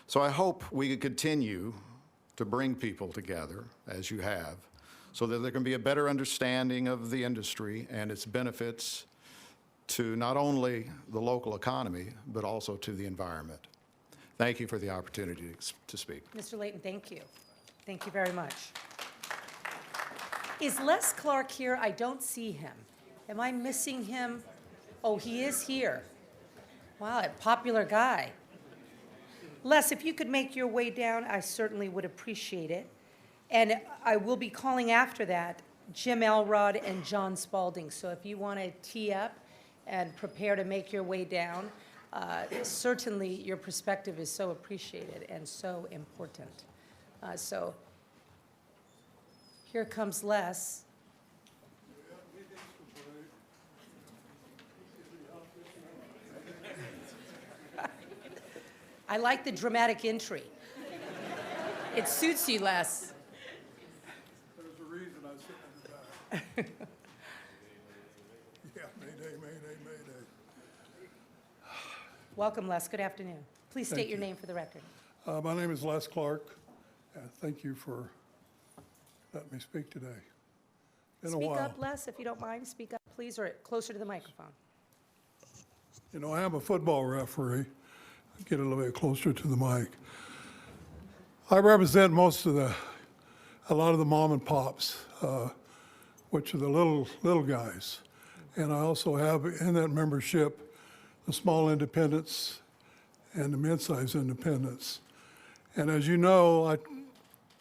So I hope we can continue to bring people together, as you have, so that there can be a better understanding of the industry and its benefits to not only the local economy, but also to the environment. Thank you for the opportunity to speak. Mr. Layton, thank you. Thank you very much. Is Les Clark here? I don't see him. Am I missing him? Oh, he is here. Wow, a popular guy. Les, if you could make your way down, I certainly would appreciate it. And I will be calling after that Jim Elrod and John Spalding. So if you want to tee up and prepare to make your way down, certainly your perspective is so appreciated and so important. So here comes Les. I like the dramatic entry. It suits you, Les. There's a reason I sit in the back. Yeah, mayday, mayday, mayday. Welcome, Les. Good afternoon. Please state your name for the record. My name is Les Clark. Thank you for letting me speak today. Been a while. Speak up, Les, if you don't mind. Speak up, please, or closer to the microphone. You know, I am a football referee. Get a little bit closer to the mic. I represent most of the a lot of the mom and pops, which are the little guys. And I also have in that membership the small independents and the mid-sized independents. And as you know, I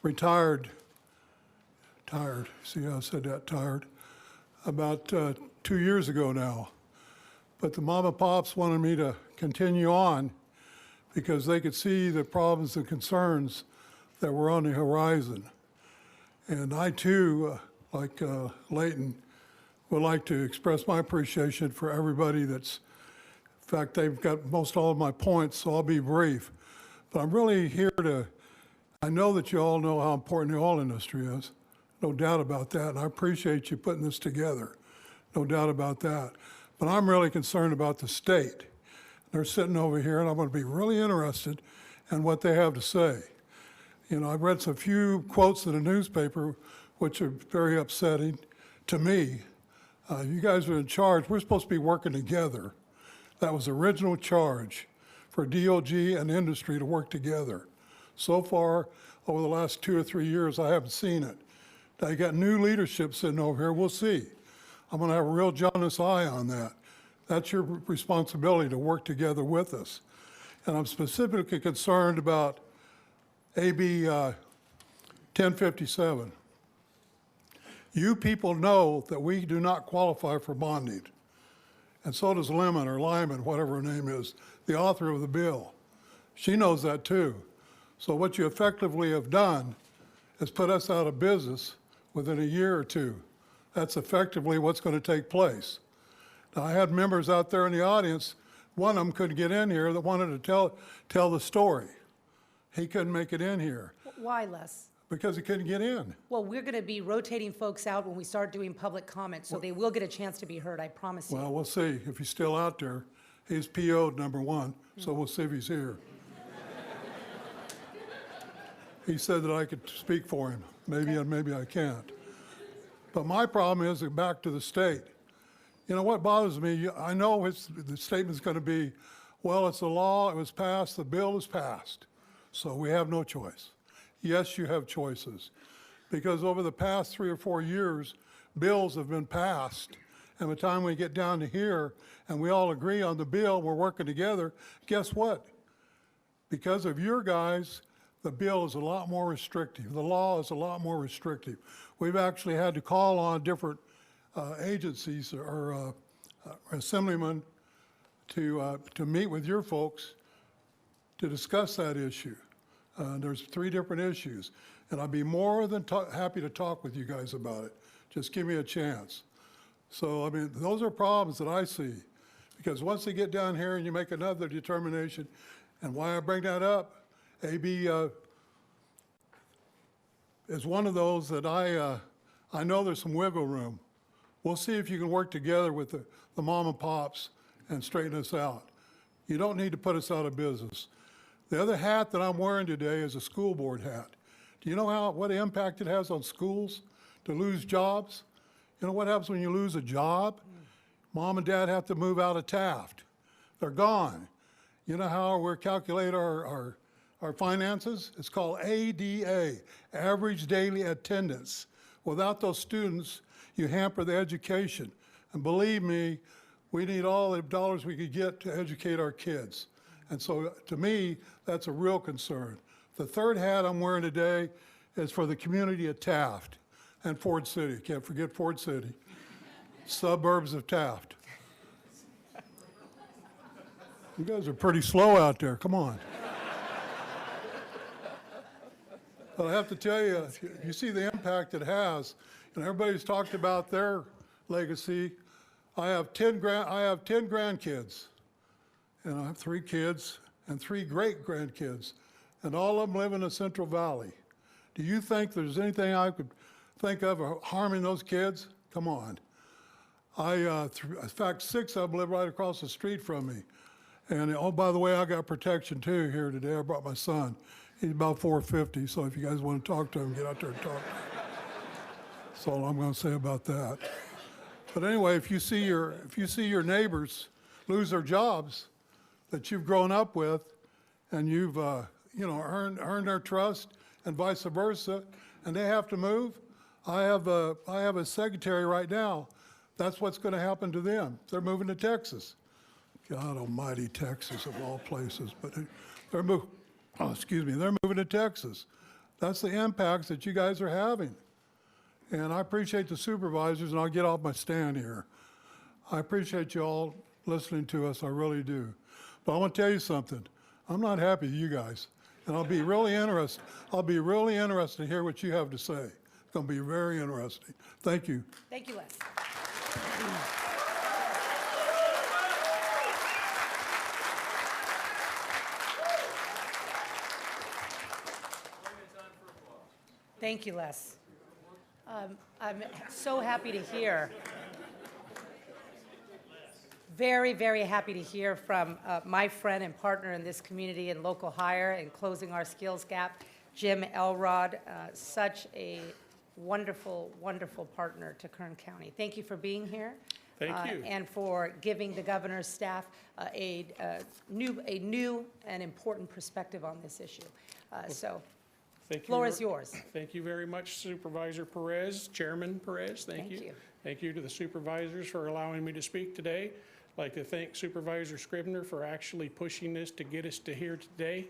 retired, see how I said that, tired, about 2 years ago now. But the mom and pops wanted me to continue on because they could see the problems and concerns that were on the horizon. And I too, like Leighton, would like to express my appreciation for everybody that's, in fact, they've got most all of my points, so I'll be brief. But I'm really here to, I know that you all know how important the oil industry is, no doubt about that, and I appreciate you putting this together, no doubt about that. But I'm really concerned about the state. They're sitting over here, and I'm going to be really interested in what they have to say. You know, I've read some few quotes in the newspaper, which are very upsetting to me. You guys are in charge. We're supposed to be working together. That was the original charge for DOG and industry to work together. So far, over the last 2 or 3 years, I haven't seen it. Now, you got new leadership sitting over here. We'll see. I'm going to have a real jaundiced eye on that. That's your responsibility to work together with us. And I'm specifically concerned about AB 1057. You people know that we do not qualify for bonding. And so does Lemon or Lyman, whatever her name is, the author of the bill. She knows that too. So what you effectively have done is put us out of business within a year or two. That's effectively what's going to take place. Now, I had members out there in the audience, one of them couldn't get in here that wanted to tell the story. He couldn't make it in here Why, Les? because he couldn't get in. Well, we're going to be rotating folks out when we start doing public comment, so they will get a chance to be heard, I promise you. Well, we'll see if he's still out there. He's PO'd #1, so we'll see if he's here. He said that I could speak for him. Maybe I can't. But my problem is back to the state. You know what bothers me? I know the statement's going to be, well, it's a law, it was passed, the bill is passed, so we have no choice. Yes, you have choices, because over the past 3 or 4 years, bills have been passed, and by the time we get down to here and we all agree on the bill, we're working together, guess what? Because of your guys, the bill is a lot more restrictive. The law is a lot more restrictive. We've actually had to call on different agencies or assemblymen to meet with your folks to discuss that issue. There's 3 different issues, and I'd be more than happy to talk with you guys about it. Just give me a chance. So, I mean, those are problems that I see, because once they get down here and you make another determination, and why I bring that up, AB is one of those that I know there's some wiggle room. We'll see if you can work together with the mom and pops and straighten us out. You don't need to put us out of business. The other hat that I'm wearing today is a school board hat. Do you know what impact it has on schools to lose jobs? You know what happens when you lose a job? Mom and dad have to move out of Taft. They're gone. You know how we calculate our finances? It's called ADA, average daily attendance. Without those students, you hamper the education. And believe me, we need all the dollars we could get to educate our kids. And so to me, that's a real concern. The third hat I'm wearing today is for the community of Taft and Ford City. Can't forget Ford City, suburbs of Taft. You guys are pretty slow out there, come on. But I have to tell you, you see the impact it has, and everybody's talked about their legacy. I have 10 grandkids, and I have 3 kids and 3 great-grandkids, and all of them live in the Central Valley. Do you think there's anything I could think of harming those kids? Come on. In fact, 6 of them live right across the street from me. And oh, by the way, I got protection too here today. I brought my son. He's about 450, so if you guys want to talk to him, get out there and talk to him. That's all I'm going to say about that. But anyway, if you see your neighbors lose their jobs that you've grown up with, and you've earned their trust, and vice versa, and they have to move. I have a secretary right now. That's what's going to happen to them. They're moving to Texas. God almighty, Texas of all places. But they're moving to Texas. That's the impacts that you guys are having. And I appreciate the supervisors, and I'll get off my stand here. I appreciate you all listening to us, I really do. But I want to tell you something. I'm not happy with you guys. And I'll be really interested. I'll be really interested to hear what you have to say. It's going to be very interesting. Thank you. Thank you, Les. Thank you, Les. I'm so happy to hear. Very, very happy to hear from my friend and partner in this community and local hire and closing our skills gap, Jim Elrod, such a wonderful, wonderful partner to Kern County. Thank you for being here. Thank you. And for giving the governor's staff a new and important perspective on this issue. Thank you. Floor is yours. Thank you very much, Supervisor Perez, Chairman Perez. Thank you. Thank you to the supervisors for allowing me to speak today. I'd like to thank Supervisor Scribner for actually pushing this to get us to here today.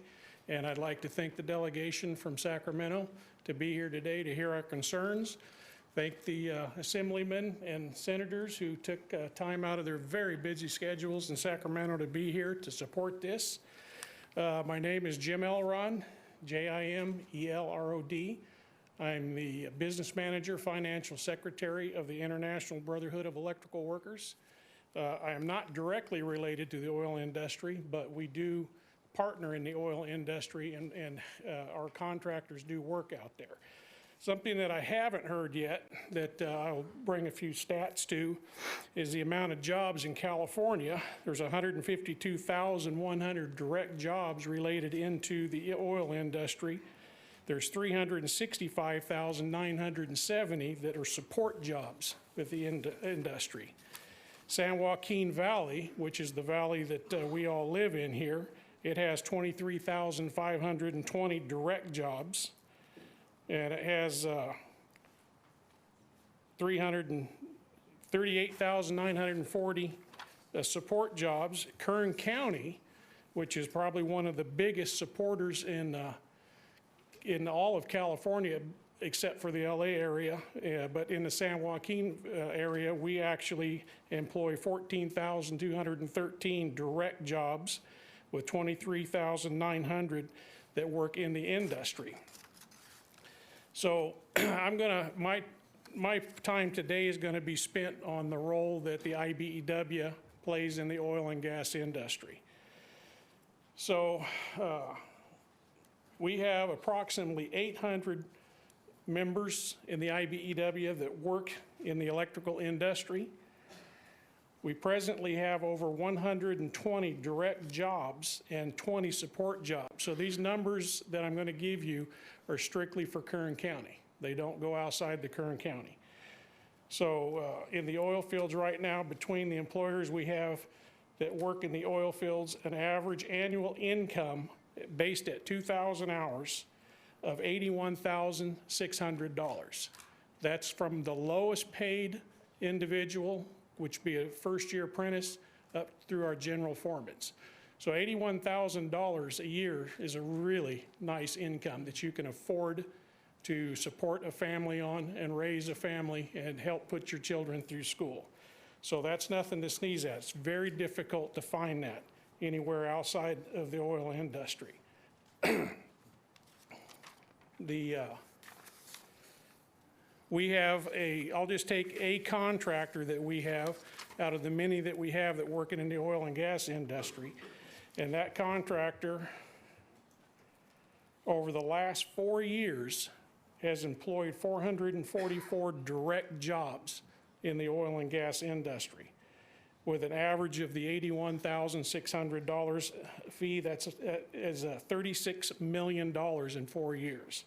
And I'd like to thank the delegation from Sacramento to be here today to hear our concerns. Thank the assemblymen and senators who took time out of their very busy schedules in Sacramento to be here to support this. My name is Jim Elrod, Jimmelrod. I'm the business manager, financial secretary of the International Brotherhood of Electrical Workers. I am not directly related to the oil industry, but we do partner in the oil industry, and our contractors do work out there. Something that I haven't heard yet that I'll bring a few stats to is the amount of jobs in California. There's 152,100 direct jobs related into the oil industry. There's 365,970 that are support jobs with the industry. San Joaquin Valley, which is the valley that we all live in here, it has 23,520 direct jobs. And it has 38,940 support jobs. Kern County, which is probably one of the biggest supporters in all of California, except for the LA area, but in the San Joaquin area, we actually employ 14,213 direct jobs with 23,900 that work in the industry. So my time today is going to be spent on the role that the IBEW plays in the oil and gas industry. So we have approximately 800 members in the IBEW that work in the electrical industry. We presently have over 120 direct jobs and 20 support jobs. So these numbers that I'm going to give you are strictly for Kern County. They don't go outside the Kern County. So in the oil fields right now, between the employers we have that work in the oil fields, an average annual income based at 2,000 hours of $81,600. That's from the lowest paid individual, which be a first-year apprentice, up through our general foremans. So $81,000 a year is a really nice income that you can afford to support a family on and raise a family and help put your children through school. So that's nothing to sneeze at. It's very difficult to find that anywhere outside of the oil industry. We have I'll just take a contractor that we have out of the many that we have that work in the oil and gas industry. And that contractor, over the last 4 years, has employed 444 direct jobs in the oil and gas industry. With an average of the $81,600 fee, that's $36 million in 4 years.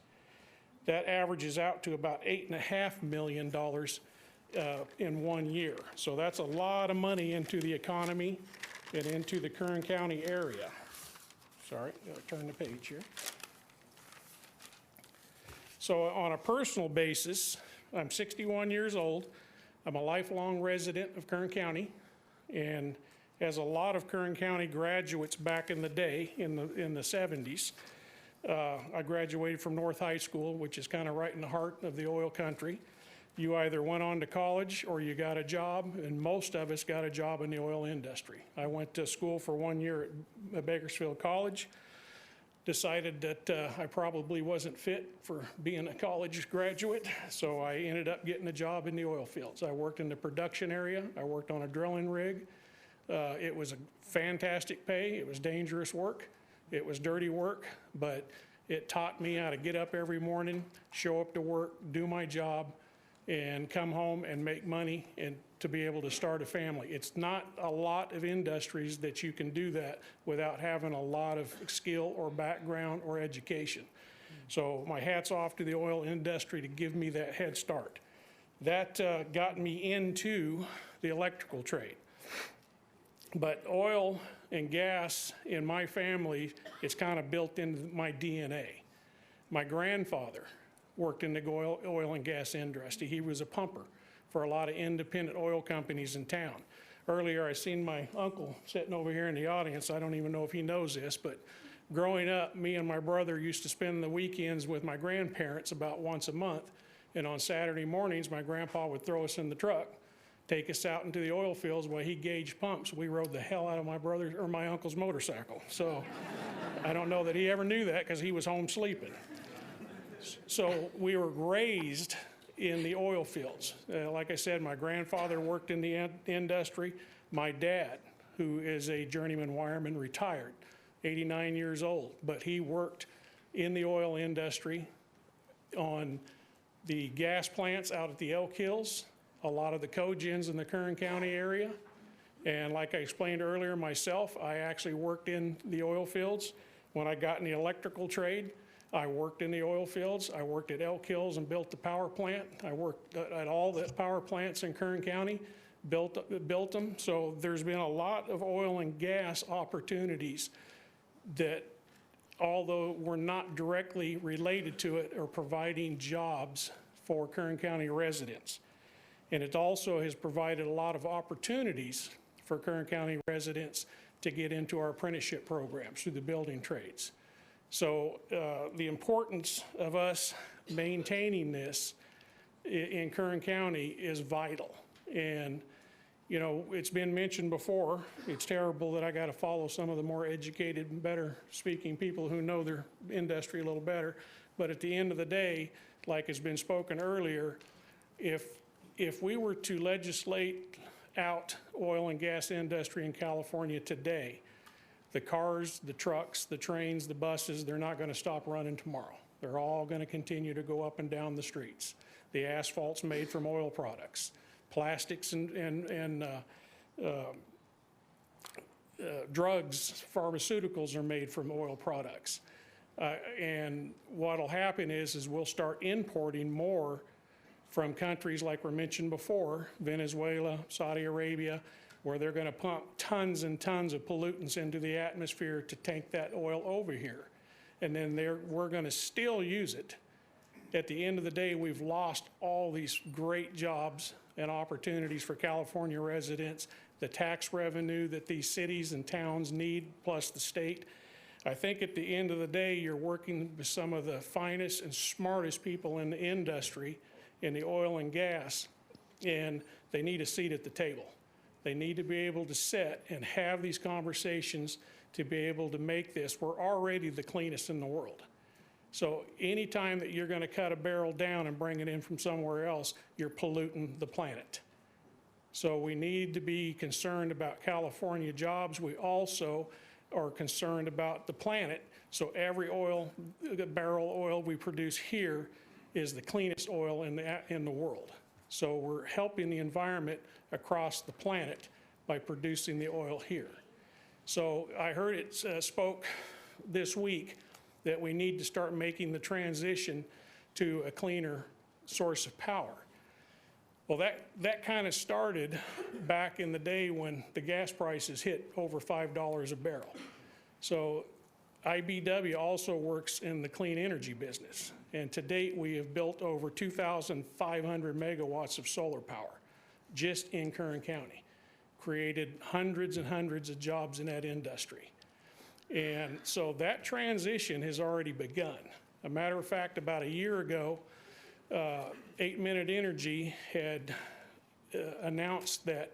That averages out to about $8.5 million in 1 year. So that's a lot of money into the economy and into the Kern County area. Sorry, I'll turn the page here. So on a personal basis, I'm 61 years old. I'm a lifelong resident of Kern County, and as a lot of Kern County graduates back in the day, in the 70s, I graduated from North High School, which is kind of right in the heart of the oil country. You either went on to college or you got a job, and most of us got a job in the oil industry. I went to school for 1 year at Bakersfield College, decided that I probably wasn't fit for being a college graduate, so I ended up getting a job in the oil fields. I worked in the production area. I worked on a drilling rig. It was a fantastic pay. It was dangerous work. It was dirty work, but it taught me how to get up every morning, show up to work, do my job, and come home and make money and to be able to start a family. It's not a lot of industries that you can do that without having a lot of skill or background or education. So my hat's off to the oil industry to give me that head start. That got me into the electrical trade. But oil and gas in my family, it's kind of built into my DNA. My grandfather worked in the oil and gas industry. He was a pumper for a lot of independent oil companies in town. Earlier, I seen my uncle sitting over here in the audience. I don't even know if he knows this, but growing up, me and my brother used to spend the weekends with my grandparents about once a month. And on Saturday mornings, my grandpa would throw us in the truck, take us out into the oil fields while he gauged pumps. We rode the hell out of my brother's or my uncle's motorcycle. So I don't know that he ever knew that because he was home sleeping. So we were raised in the oil fields. Like I said, my grandfather worked in the industry. My dad, who is a journeyman wireman, retired, 89 years old, but he worked in the oil industry on the gas plants out at the Elk Hills, a lot of the cogens in the Kern County area. And like I explained earlier myself, I actually worked in the oil fields. When I got in the electrical trade, I worked in the oil fields. I worked at Elk Hills and built the power plant. I worked at all the power plants in Kern County, built them. So there's been a lot of oil and gas opportunities that, although we're not directly related to it, are providing jobs for Kern County residents. And it also has provided a lot of opportunities for Kern County residents to get into our apprenticeship programs through the building trades. So the importance of us maintaining this in Kern County is vital. And, you know, it's been mentioned before, it's terrible that I got to follow some of the more educated and better speaking people who know their industry a little better. But at the end of the day, like has been spoken earlier, if we were to legislate out oil and gas industry in California today, the cars, the trucks, the trains, the buses, they're not going to stop running tomorrow. They're all going to continue to go up and down the streets. The asphalt's made from oil products. Plastics and drugs, pharmaceuticals are made from oil products. And what'll happen is we'll start importing more from countries like were mentioned before, Venezuela, Saudi Arabia, where they're going to pump tons and tons of pollutants into the atmosphere to tank that oil over here. And then we're going to still use it. At the end of the day, we've lost all these great jobs and opportunities for California residents, the tax revenue that these cities and towns need, plus the state. I think at the end of the day, you're working with some of the finest and smartest people in the industry, in the oil and gas, and they need a seat at the table. They need to be able to sit and have these conversations to be able to make this. We're already the cleanest in the world. So anytime that you're going to cut a barrel down and bring it in from somewhere else, you're polluting the planet. So we need to be concerned about California jobs. We also are concerned about the planet. So every barrel oil we produce here is the cleanest oil in the world. So we're helping the environment across the planet by producing the oil here. So I heard it spoke this week that we need to start making the transition to a cleaner source of power. Well, that kind of started back in the day when the gas prices hit over $5 a barrel. So IBW also works in the clean energy business. And to date, we have built over 2,500 megawatts of solar power just in Kern County, created hundreds and hundreds of jobs in that industry. And so that transition has already begun. A matter of fact, about a year ago, 8 Minute Energy had announced that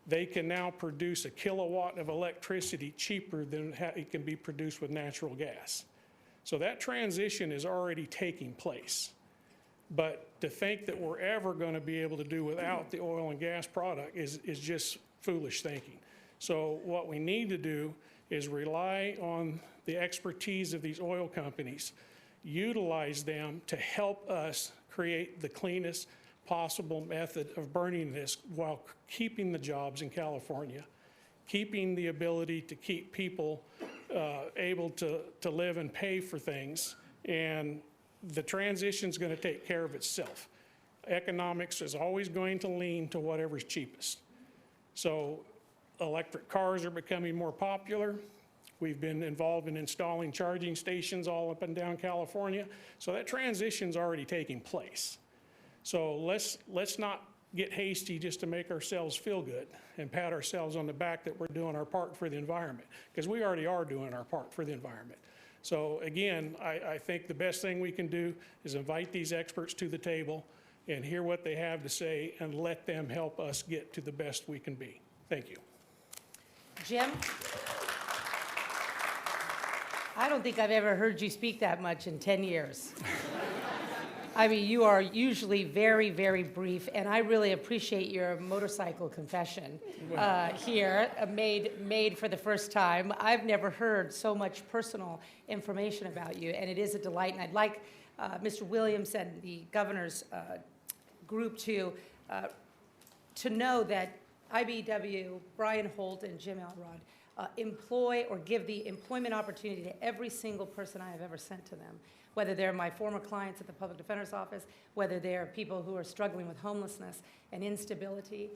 they can now produce a kilowatt of electricity cheaper than it can be produced with natural gas. So that transition is already taking place. But to think that we're ever going to be able to do without the oil and gas product is just foolish thinking. So what we need to do is rely on the expertise of these oil companies, utilize them to help us create the cleanest possible method of burning this while keeping the jobs in California, keeping the ability to keep people able to live and pay for things. And the transition is going to take care of itself. Economics is always going to lean to whatever's cheapest. So electric cars are becoming more popular. We've been involved in installing charging stations all up and down California. So that transition's already taking place. So let's not get hasty just to make ourselves feel good and pat ourselves on the back that we're doing our part for the environment, because we already are doing our part for the environment. So again, I think the best thing we can do is invite these experts to the table and hear what they have to say and let them help us get to the best we can be. Thank you. Jim? I don't think I've ever heard you speak that much in 10 years. I mean, you are usually very, very brief, and I really appreciate your motorcycle confession here, made for the first time. I've never heard so much personal information about you, and it is a delight. And I'd like Mr. Williams and the governor's group to know that IBEW, Brian Holt, and Jim Elrod employ or give the employment opportunity to every single person I have ever sent to them, whether they're my former clients at the Public Defender's Office, whether they're people who are struggling with homelessness and instability.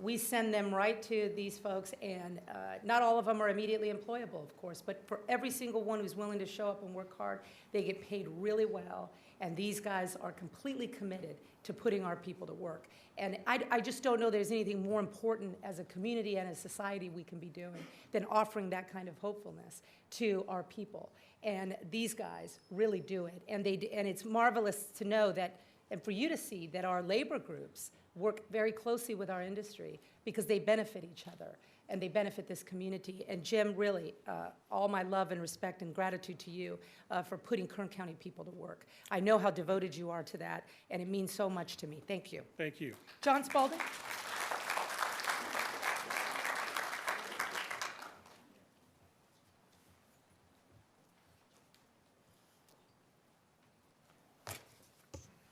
We send them right to these folks, and not all of them are immediately employable, of course, but for every single one who's willing to show up and work hard, they get paid really well, and these guys are completely committed to putting our people to work. And I just don't know there's anything more important as a community and as society we can be doing than offering that kind of hopefulness to our people. And these guys really do it. And it's marvelous to know that, and for you to see that our labor groups work very closely with our industry because they benefit each other and they benefit this community. And Jim, really, all my love and respect and gratitude to you for putting Kern County people to work. I know how devoted you are to that, and it means so much to me. Thank you. Thank you. John Spalding?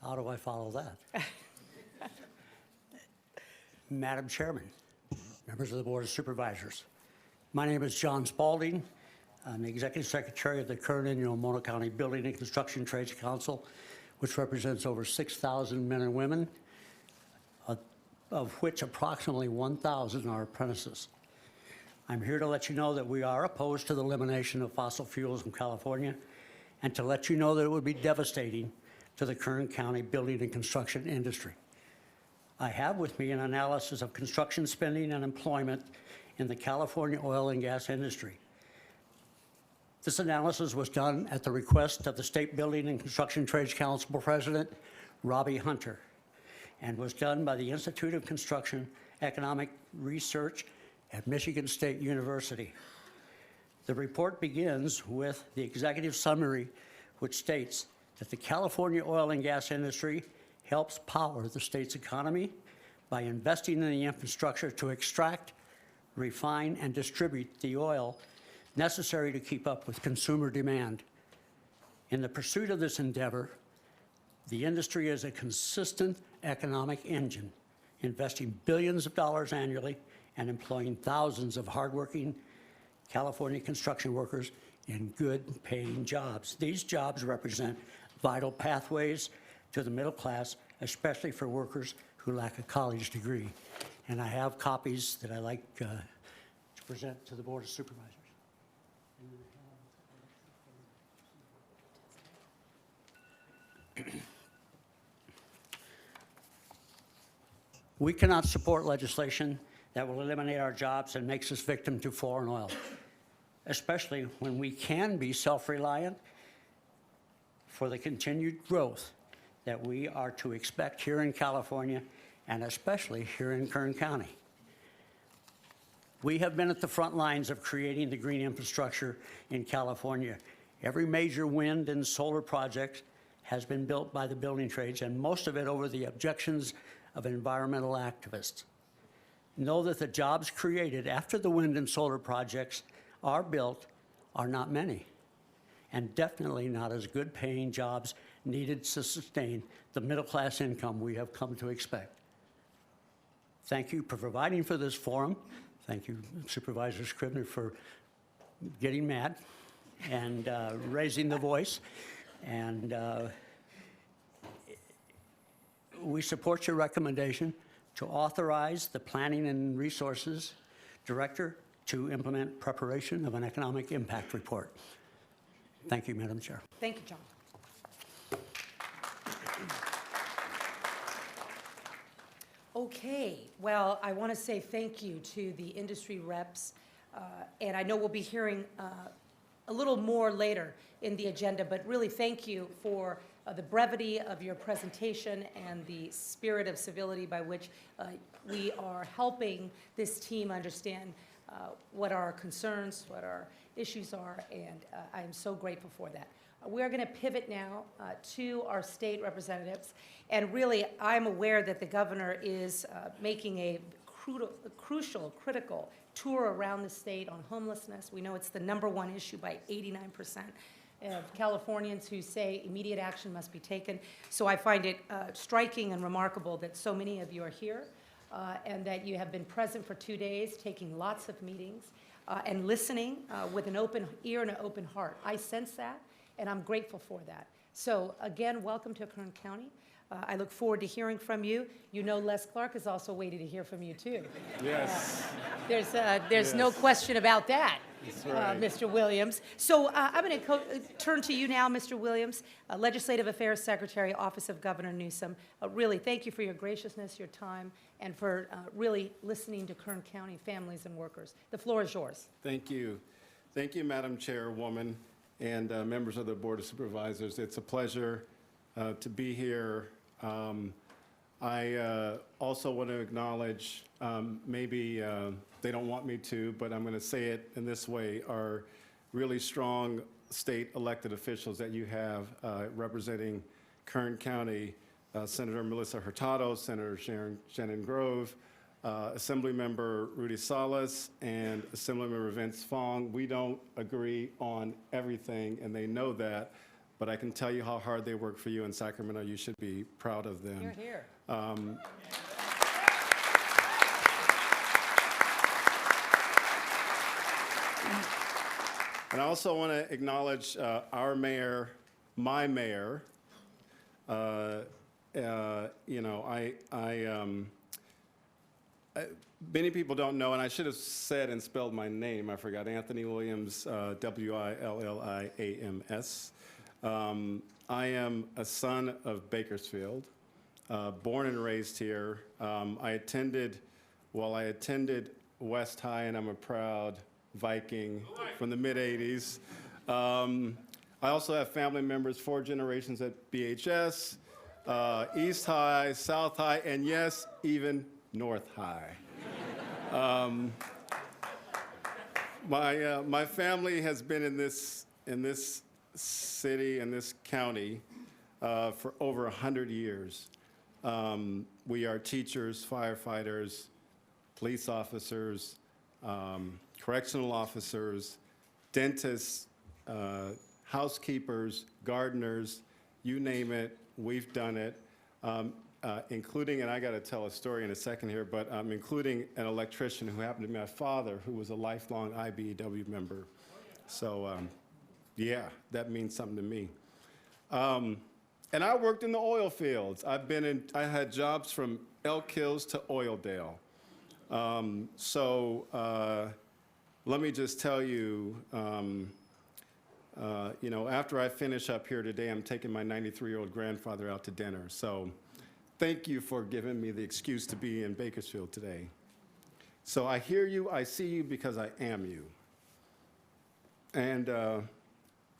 How do I follow that? Madam Chairman, members of the Board of Supervisors, my name is John Spalding. I'm the Executive Secretary of the Kern and Ynomono County Building and Construction Trades Council, which represents over 6,000 men and women, of which approximately 1,000 are apprentices. I'm here to let you know that we are opposed to the elimination of fossil fuels in California, and to let you know that it would be devastating to the Kern County building and construction industry. I have with me an analysis of construction spending and employment in the California oil and gas industry. This analysis was done at the request of the State Building and Construction Trades Council President, Robbie Hunter, and was done by the Institute of Construction Economic Research at Michigan State University. The report begins with the executive summary, which states that the California oil and gas industry helps power the state's economy by investing in the infrastructure to extract, refine, and distribute the oil necessary to keep up with consumer demand. In the pursuit of this endeavor, the industry is a consistent economic engine, investing billions of dollars annually and employing thousands of hardworking California construction workers in good-paying jobs. These jobs represent vital pathways to the middle class, especially for workers who lack a college degree. And I have copies that I like to present to the Board of Supervisors. We cannot support legislation that will eliminate our jobs and makes us victim to foreign oil, especially when we can be self-reliant for the continued growth that we are to expect here in California and especially here in Kern County. We have been at the front lines of creating the green infrastructure in California. Every major wind and solar project has been built by the building trades, and most of it over the objections of environmental activists. Know that the jobs created after the wind and solar projects are built are not many, and definitely not as good paying jobs needed to sustain the middle-class income we have come to expect. Thank you for providing for this forum. Thank you, Supervisor Scribner, for getting mad and raising the voice. And we support your recommendation to authorize the Planning and Resources Director to implement preparation of an economic impact report. Thank you, Madam Chair. Thank you, John. Okay, well, I want to say thank you to the industry reps, and I know we'll be hearing a little more later in the agenda, but really thank you for the brevity of your presentation and the spirit of civility by which we are helping this team understand what our concerns, what our issues are, and I am so grateful for that. We're going to pivot now to our state representatives, and really I'm aware that the governor is making a crucial, critical tour around the state on homelessness. We know it's the #1 issue by 89% of Californians who say immediate action must be taken. So I find it striking and remarkable that so many of you are here and that you have been present for 2 days, taking lots of meetings and listening with an open ear and an open heart. I sense that, and I'm grateful for that. So again, welcome to Kern County. I look forward to hearing from you. You know Les Clark is also waiting to hear from you, too. Yes. There's no question about that, That's right. Mr. Williams. So I'm going to turn to you now, Mr. Williams, Legislative Affairs Secretary, Office of Governor Newsom. Really, thank you for your graciousness, your time, and for really listening to Kern County families and workers. The floor is yours. Thank you. Thank you, Madam Chairwoman, and members of the Board of Supervisors. It's a pleasure to be here. I also want to acknowledge, maybe they don't want me to, but I'm going to say it in this way, our really strong state elected officials that you have representing Kern County, Senator Melissa Hurtado, Senator Shannon Grove, Assemblymember Rudy Salas, and Assemblymember Vince Fong. We don't agree on everything, and they know that. But I can tell you how hard they work for you in Sacramento. You should be proud of them. You're here. And I also want to acknowledge our mayor, my mayor. You know, many people don't know, and I should have said and spelled my name. I forgot. Anthony Williams, Williams. I am a son of Bakersfield, born and raised here. I attended West High, and I'm a proud Viking from the mid-'80s. I also have family members, 4 generations at BHS, East High, South High, and yes, even North High. My family has been in this city and this county for over 100 years. We are teachers, firefighters, police officers, correctional officers, dentists, housekeepers, gardeners, you name it, we've done it, including, and I got to tell a story in a second here, but including an electrician who happened to be my father, who was a lifelong IBEW member. So, yeah, that means something to me. And I worked in the oil fields. I had jobs from Elk Hills to Oildale. Let me just tell you, you know, after I finish up here today, I'm taking my 93-year-old grandfather out to dinner. So thank you for giving me the excuse to be in Bakersfield today. So I hear you, I see you because I am you. And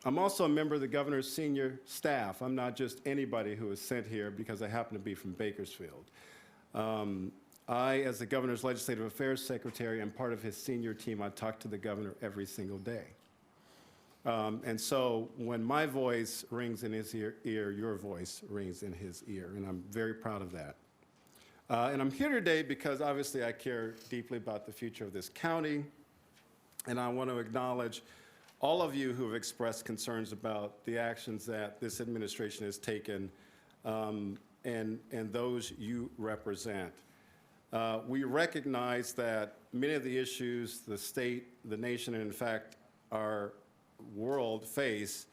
I'm also a member of the governor's senior staff. I'm not just anybody who is sent here because I happen to be from Bakersfield. I, as the governor's legislative affairs secretary, am part of his senior team. I talk to the governor every single day. And so when my voice rings in his ear, your voice rings in his ear, and I'm very proud of that. And I'm here today because obviously I care deeply about the future of this county, and I want to acknowledge all of you who have expressed concerns about the actions that this administration has taken and those you represent. We recognize that many of the issues the state, the nation, and in fact our world face,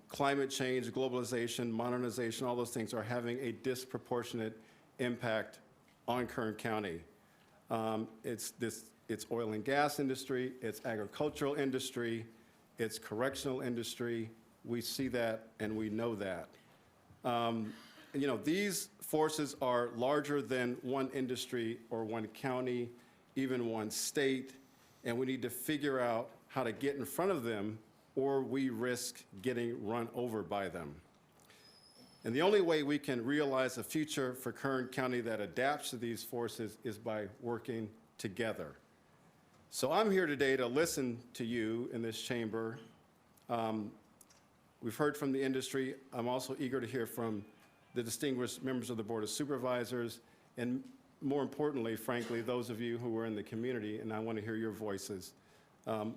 climate change, globalization, modernization, all those things are having a disproportionate impact on Kern County. It's oil and gas industry, it's agricultural industry, it's correctional industry. We see that and we know that. You know, these forces are larger than one industry or one county, even one state, and we need to figure out how to get in front of them, or we risk getting run over by them. And the only way we can realize a future for Kern County that adapts to these forces is by working together. So I'm here today to listen to you in this chamber. We've heard from the industry. I'm also eager to hear from the distinguished members of the Board of Supervisors, and more importantly, frankly, those of you who are in the community, and I want to hear your voices.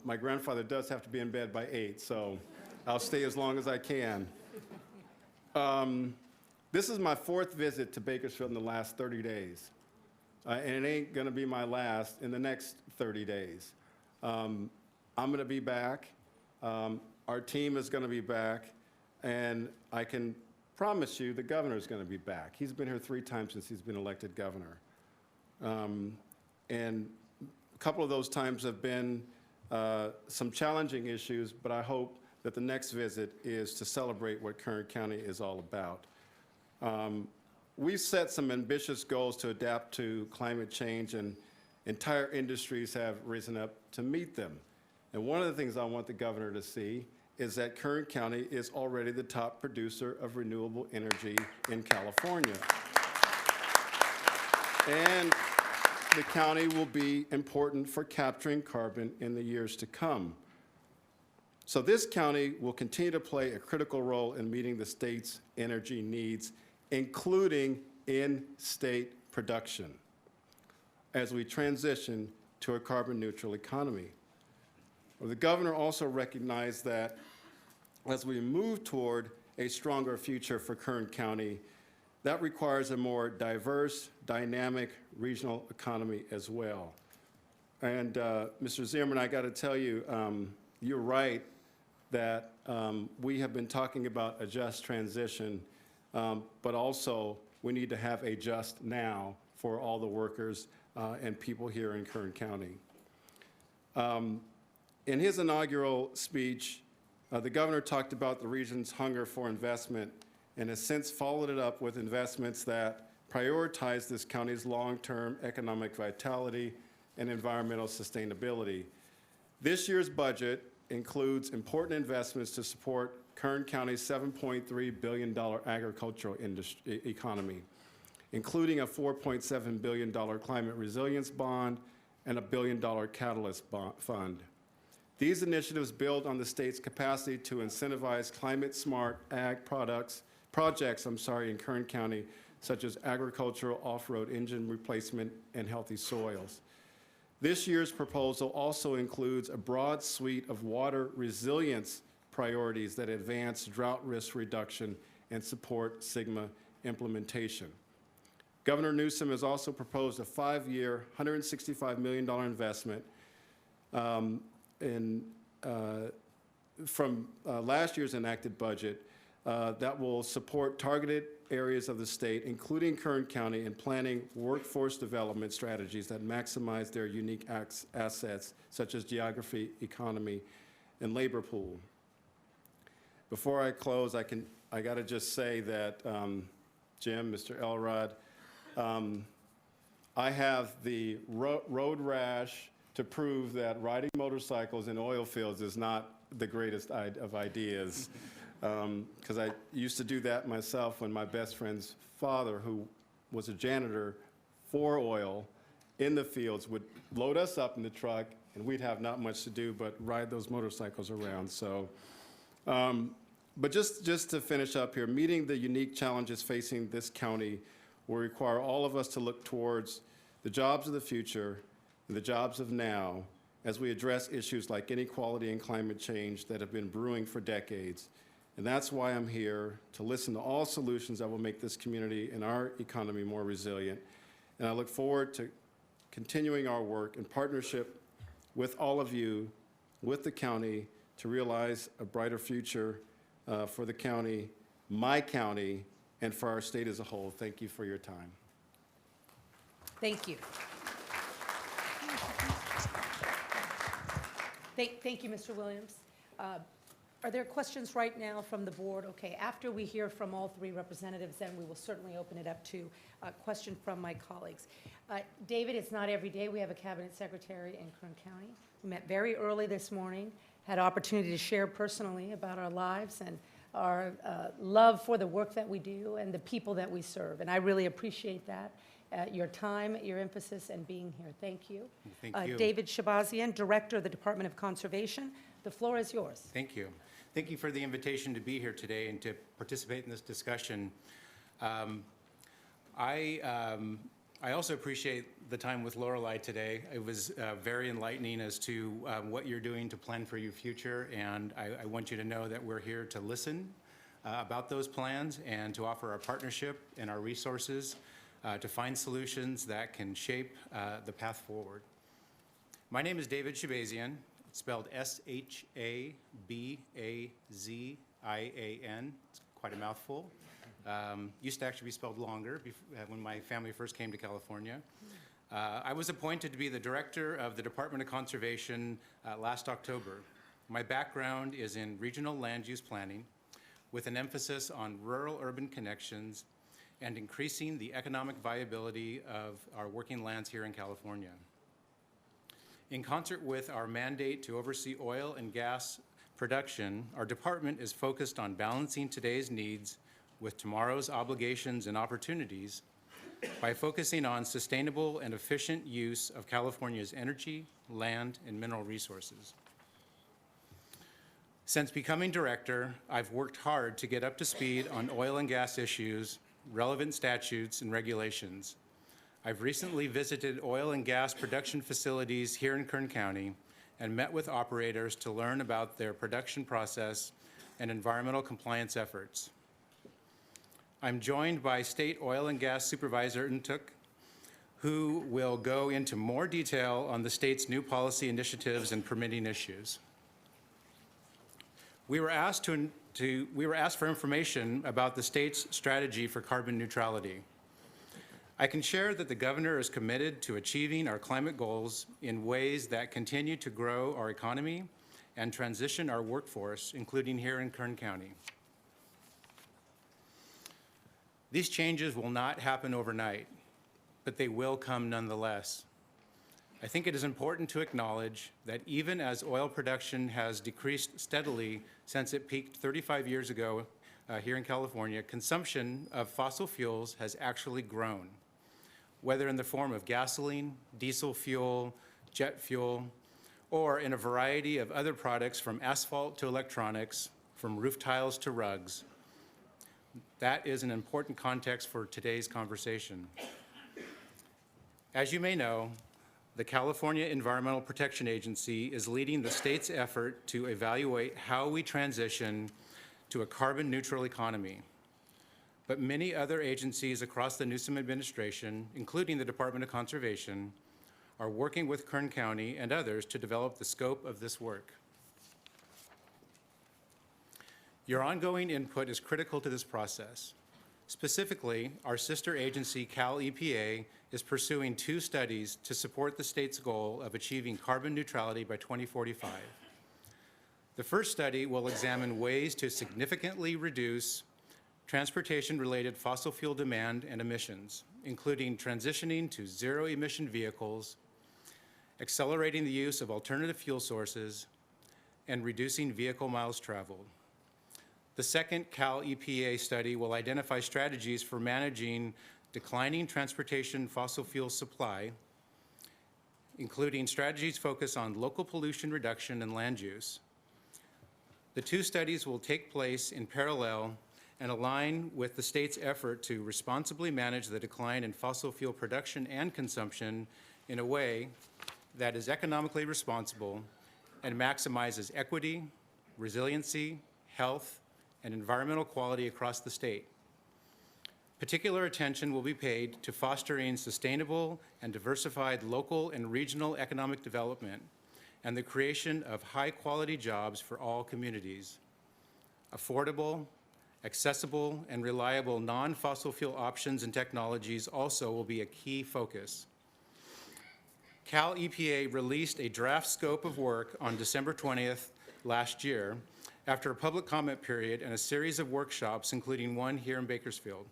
My grandfather does have to be in bed by 8, so I'll stay as long as I can. This is my 4th visit to Bakersfield in the last 30 days, and it ain't going to be my last in the next 30 days. I'm going to be back. Our team is going to be back, and I can promise you the governor is going to be back. He's been here 3 times since he's been elected governor. And a couple of those times have been some challenging issues, but I hope that the next visit is to celebrate what Kern County is all about. We've set some ambitious goals to adapt to climate change, and entire industries have risen up to meet them. And one of the things I want the governor to see is that Kern County is already the top producer of renewable energy in California. And the county will be important for capturing carbon in the years to come. So this county will continue to play a critical role in meeting the state's energy needs, including in-state production, as we transition to a carbon-neutral economy. Well, the governor also recognized that as we move toward a stronger future for Kern County, that requires a more diverse, dynamic regional economy as well. And Mr. Zimmerman, I got to tell you, you're right that we have been talking about a just transition, but also we need to have a just now for all the workers and people here in Kern County. In his inaugural speech, the governor talked about the region's hunger for investment and has since followed it up with investments that prioritize this county's long-term economic vitality and environmental sustainability. This year's budget includes important investments to support Kern County's $7.3 billion agricultural economy, including a $4.7 billion climate resilience bond and a $1 billion catalyst fund. These initiatives build on the state's capacity to incentivize climate-smart ag projects in Kern County, such as agricultural off-road engine replacement and healthy soils. This year's proposal also includes a broad suite of water resilience priorities that advance drought risk reduction and support SGMA implementation. Governor Newsom has also proposed a 5-year, $165 million investment from last year's enacted budget that will support targeted areas of the state, including Kern County, in planning workforce development strategies that maximize their unique assets, such as geography, economy, and labor pool. Before I close, I got to just say that Jim, Mr. Elrod. I have the road rash to prove that riding motorcycles in oil fields is not the greatest of ideas. Because I used to do that myself when my best friend's father, who was a janitor for oil in the fields, would load us up in the truck, and we'd have not much to do but ride those motorcycles around. So, but just to finish up here, meeting the unique challenges facing this county will require all of us to look towards the jobs of the future and the jobs of now as we address issues like inequality and climate change that have been brewing for decades. And that's why I'm here, to listen to all solutions that will make this community and our economy more resilient. And I look forward to continuing our work in partnership with all of you, with the county, to realize a brighter future for the county, my county, and for our state as a whole. Thank you for your time. Thank you. Thank you, Mr. Williams. Are there questions right now from the board? Okay, after we hear from all three representatives, then we will certainly open it up to a question from my colleagues. David, it's not every day we have a cabinet secretary in Kern County. We met very early this morning, had opportunity to share personally about our lives and our love for the work that we do and the people that we serve. And I really appreciate that, your time, your emphasis, and being here. Thank you. Thank you. David Shabazian, Director of the Department of Conservation. The floor is yours. Thank you. Thank you for the invitation to be here today and to participate in this discussion. I also appreciate the time with Lorelei today. It was very enlightening as to what you're doing to plan for your future, and I want you to know that we're here to listen about those plans and to offer our partnership and our resources to find solutions that can shape the path forward. My name is David Shabazian. It's spelled S-H-A-B-A-Z-I-A-N. It's quite a mouthful. Used to actually be spelled longer when my family first came to California. I was appointed to be the director of the Department of Conservation last October. My background is in regional land use planning with an emphasis on rural-urban connections and increasing the economic viability of our working lands here in California. In concert with our mandate to oversee oil and gas production, our department is focused on balancing today's needs with tomorrow's obligations and opportunities by focusing on sustainable and efficient use of California's energy, land, and mineral resources. Since becoming director, I've worked hard to get up to speed on oil and gas issues, relevant statutes, and regulations. I've recently visited oil and gas production facilities here in Kern County and met with operators to learn about their production process and environmental compliance efforts. I'm joined by State Oil and Gas Supervisor Ntuk, who will go into more detail on the state's new policy initiatives and permitting issues. We were asked for information about the state's strategy for carbon neutrality. I can share that the governor is committed to achieving our climate goals in ways that continue to grow our economy and transition our workforce, including here in Kern County. These changes will not happen overnight, but they will come nonetheless. I think it is important to acknowledge that even as oil production has decreased steadily since it peaked 35 years ago here in California, consumption of fossil fuels has actually grown, whether in the form of gasoline, diesel fuel, jet fuel, or in a variety of other products from asphalt to electronics, from roof tiles to rugs. That is an important context for today's conversation. As you may know, the California Environmental Protection Agency is leading the state's effort to evaluate how we transition to a carbon-neutral economy. But many other agencies across the Newsom administration, including the Department of Conservation, are working with Kern County and others to develop the scope of this work. Your ongoing input is critical to this process. Specifically, our sister agency, Cal EPA, is pursuing 2 studies to support the state's goal of achieving carbon neutrality by 2045. The first study will examine ways to significantly reduce transportation-related fossil fuel demand and emissions, including transitioning to zero-emission vehicles, accelerating the use of alternative fuel sources, and reducing vehicle miles traveled. The second Cal EPA study will identify strategies for managing declining transportation fossil fuel supply, including strategies focused on local pollution reduction and land use. The two studies will take place in parallel and align with the state's effort to responsibly manage the decline in fossil fuel production and consumption in a way that is economically responsible and maximizes equity, resiliency, health, and environmental quality across the state. Particular attention will be paid to fostering sustainable and diversified local and regional economic development and the creation of high-quality jobs for all communities. Affordable, accessible, and reliable non-fossil fuel options and technologies also will be a key focus. Cal EPA released a draft scope of work on December 20th last year after a public comment period and a series of workshops, including one here in Bakersfield.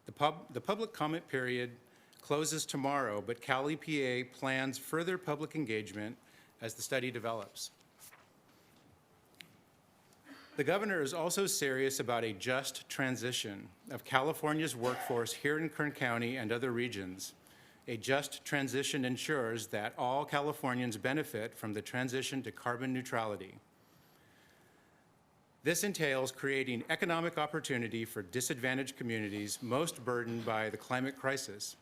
The public comment period closes tomorrow, but Cal EPA plans further public engagement as the study develops. The governor is also serious about a just transition of California's workforce here in Kern County and other regions. A just transition ensures that all Californians benefit from the transition to carbon neutrality. This entails creating economic opportunity for disadvantaged communities most burdened by the climate crisis.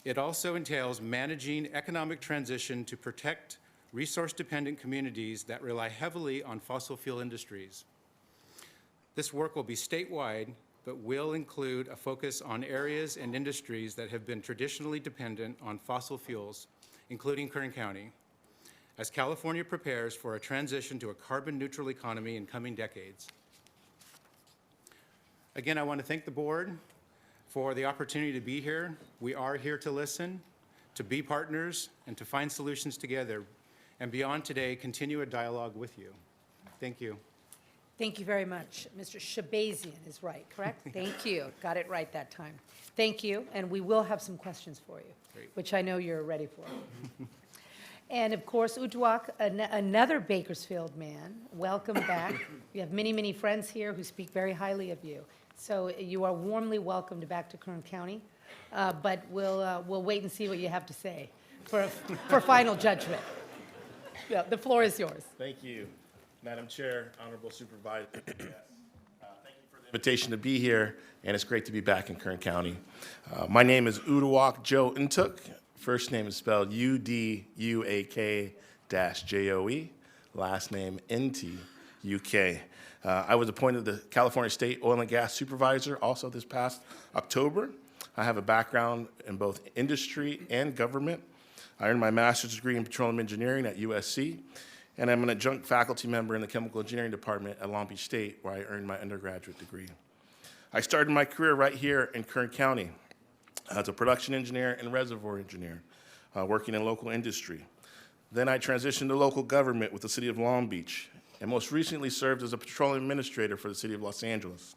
It also entails managing economic transition to protect resource-dependent communities that rely heavily on fossil fuel industries. This work will be statewide, but will include a focus on areas and industries that have been traditionally dependent on fossil fuels, including Kern County, as California prepares for a transition to a carbon-neutral economy in coming decades. Again, I want to thank the board for the opportunity to be here. We are here to listen, to be partners, and to find solutions together. And beyond today, continue a dialogue with you. Thank you. Thank you very much. Mr. Shabazian is right, correct? Thank you. Got it right that time. Thank you, and we will have some questions for you, Great. which I know you're ready for. And of course, Uduak, another Bakersfield man, welcome back. We have many, many friends here who speak very highly of you. So you are warmly welcomed back to Kern County, but we'll wait and see what you have to say for final judgment. Yeah, the floor is yours. Thank you, Madam Chair, Honorable Supervisor. Thank you for the invitation to be here, and it's great to be back in Kern County. My name is Uduak Joe Ntuk. First name is spelled Uduak-Joe. Last name Ntuk. I was appointed the California State Oil and Gas Supervisor also this past October. I have a background in both industry and government. I earned my master's degree in petroleum engineering at USC, and I'm an adjunct faculty member in the chemical engineering department at Long Beach State, where I earned my undergraduate degree. I started my career right here in Kern County as a production engineer and reservoir engineer, working in local industry. Then I transitioned to local government with the city of Long Beach, and most recently served as a petroleum administrator for the city of Los Angeles,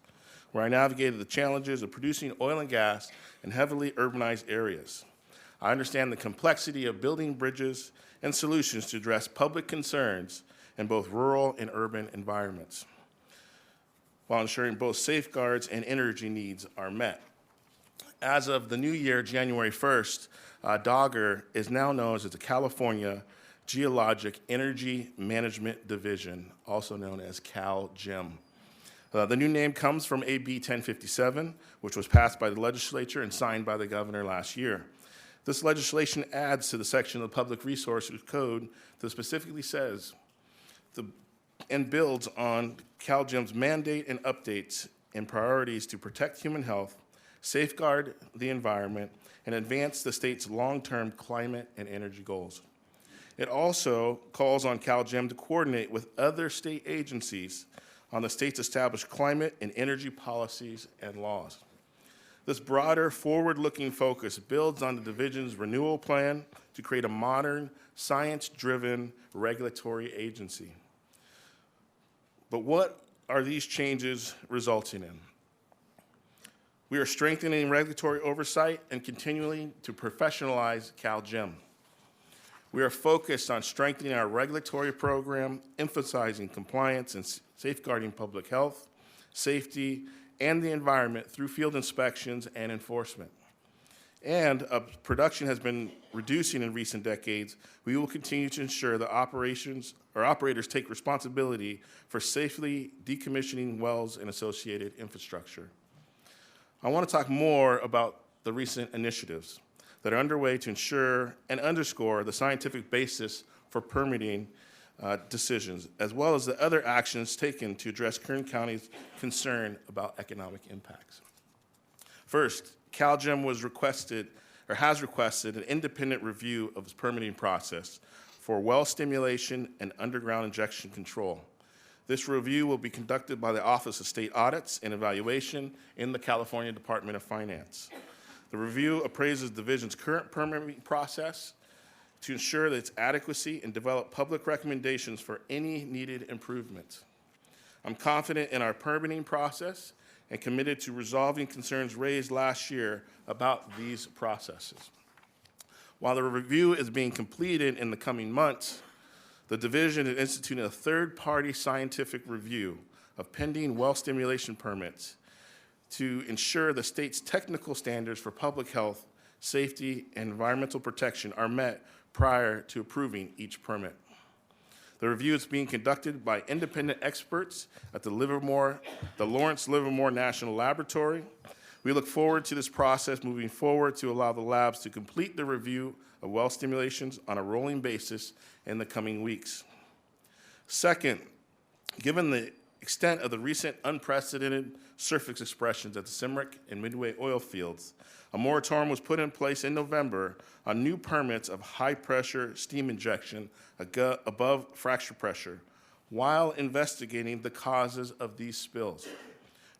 where I navigated the challenges of producing oil and gas in heavily urbanized areas. I understand the complexity of building bridges and solutions to address public concerns in both rural and urban environments, while ensuring both safeguards and energy needs are met. As of the new year, January 1st, DOGGR is now known as the California Geologic Energy Management Division, also known as CalGEM. The new name comes from AB 1057, which was passed by the legislature and signed by the governor last year. This legislation adds to the section of the Public Resources Code that specifically says and builds on CalGEM's mandate and updates and priorities to protect human health, safeguard the environment, and advance the state's long-term climate and energy goals. It also calls on CalGEM to coordinate with other state agencies on the state's established climate and energy policies and laws. This broader, forward-looking focus builds on the division's renewal plan to create a modern, science-driven regulatory agency. But what are these changes resulting in? We are strengthening regulatory oversight and continuing to professionalize CalGEM. We are focused on strengthening our regulatory program, emphasizing compliance and safeguarding public health, safety, and the environment through field inspections and enforcement. And production has been reducing in recent decades. We will continue to ensure that operators take responsibility for safely decommissioning wells and associated infrastructure. I want to talk more about the recent initiatives that are underway to ensure and underscore the scientific basis for permitting decisions, as well as the other actions taken to address Kern County's concern about economic impacts. First, CalGEM has requested an independent review of its permitting process for well stimulation and underground injection control. This review will be conducted by the Office of State Audits and Evaluation in the California Department of Finance. The review appraises the division's current permitting process to ensure that its adequacy and develop public recommendations for any needed improvements. I'm confident in our permitting process and committed to resolving concerns raised last year about these processes. While the review is being completed in the coming months, the division is instituting a third-party scientific review of pending well stimulation permits to ensure the state's technical standards for public health, safety, and environmental protection are met prior to approving each permit. The review is being conducted by independent experts at the Lawrence Livermore National Laboratory. We look forward to this process moving forward to allow the labs to complete the review of well stimulations on a rolling basis in the coming weeks. Second, given the extent of the recent unprecedented surface expressions at the Cimareck and Midway oil fields, a moratorium was put in place in November on new permits of high-pressure steam injection above fracture pressure while investigating the causes of these spills.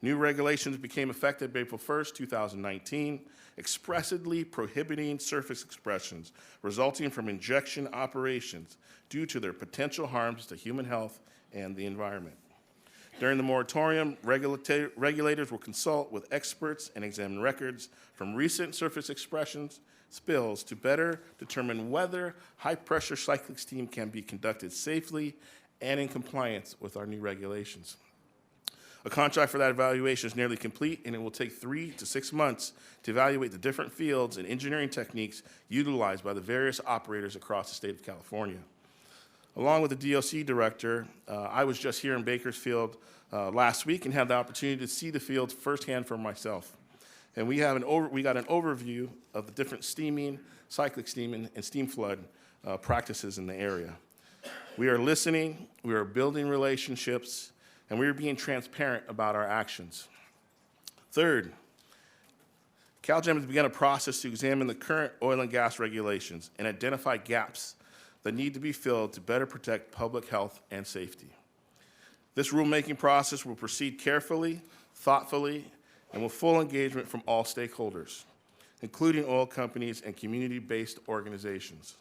New regulations became effective April 1st, 2019, expressly prohibiting surface expressions resulting from injection operations due to their potential harms to human health and the environment. During the moratorium, regulators will consult with experts and examine records from recent surface expressions spills to better determine whether high-pressure cyclic steam can be conducted safely and in compliance with our new regulations. A contract for that evaluation is nearly complete, and it will take 3 to 6 months to evaluate the different fields and engineering techniques utilized by the various operators across the state of California. Along with the DOC director, I was just here in Bakersfield last week and had the opportunity to see the fields firsthand for myself. And we got an overview of the different steaming, cyclic steaming, and steam flood practices in the area. We are listening, we are building relationships, and we are being transparent about our actions. Third, CalGEM has begun a process to examine the current oil and gas regulations and identify gaps that need to be filled to better protect public health and safety. This rulemaking process will proceed carefully, thoughtfully, and with full engagement from all stakeholders, including oil companies and community-based organizations.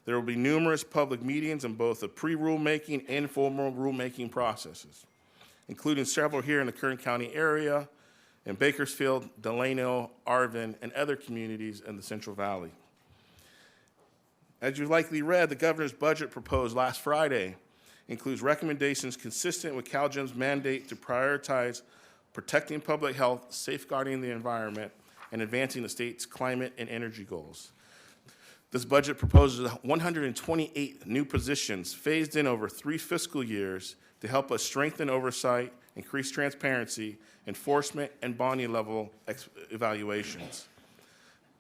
There will be numerous public meetings in both the pre-rulemaking and formal rulemaking processes, including several here in the Kern County area, in Bakersfield, Delano, Arvin, and other communities in the Central Valley. As you likely read, the governor's budget proposed last Friday includes recommendations consistent with CalGEM's mandate to prioritize protecting public health, safeguarding the environment, and advancing the state's climate and energy goals. This budget proposes 128 new positions phased in over 3 fiscal years to help us strengthen oversight, increase transparency, enforcement, and bonding level evaluations.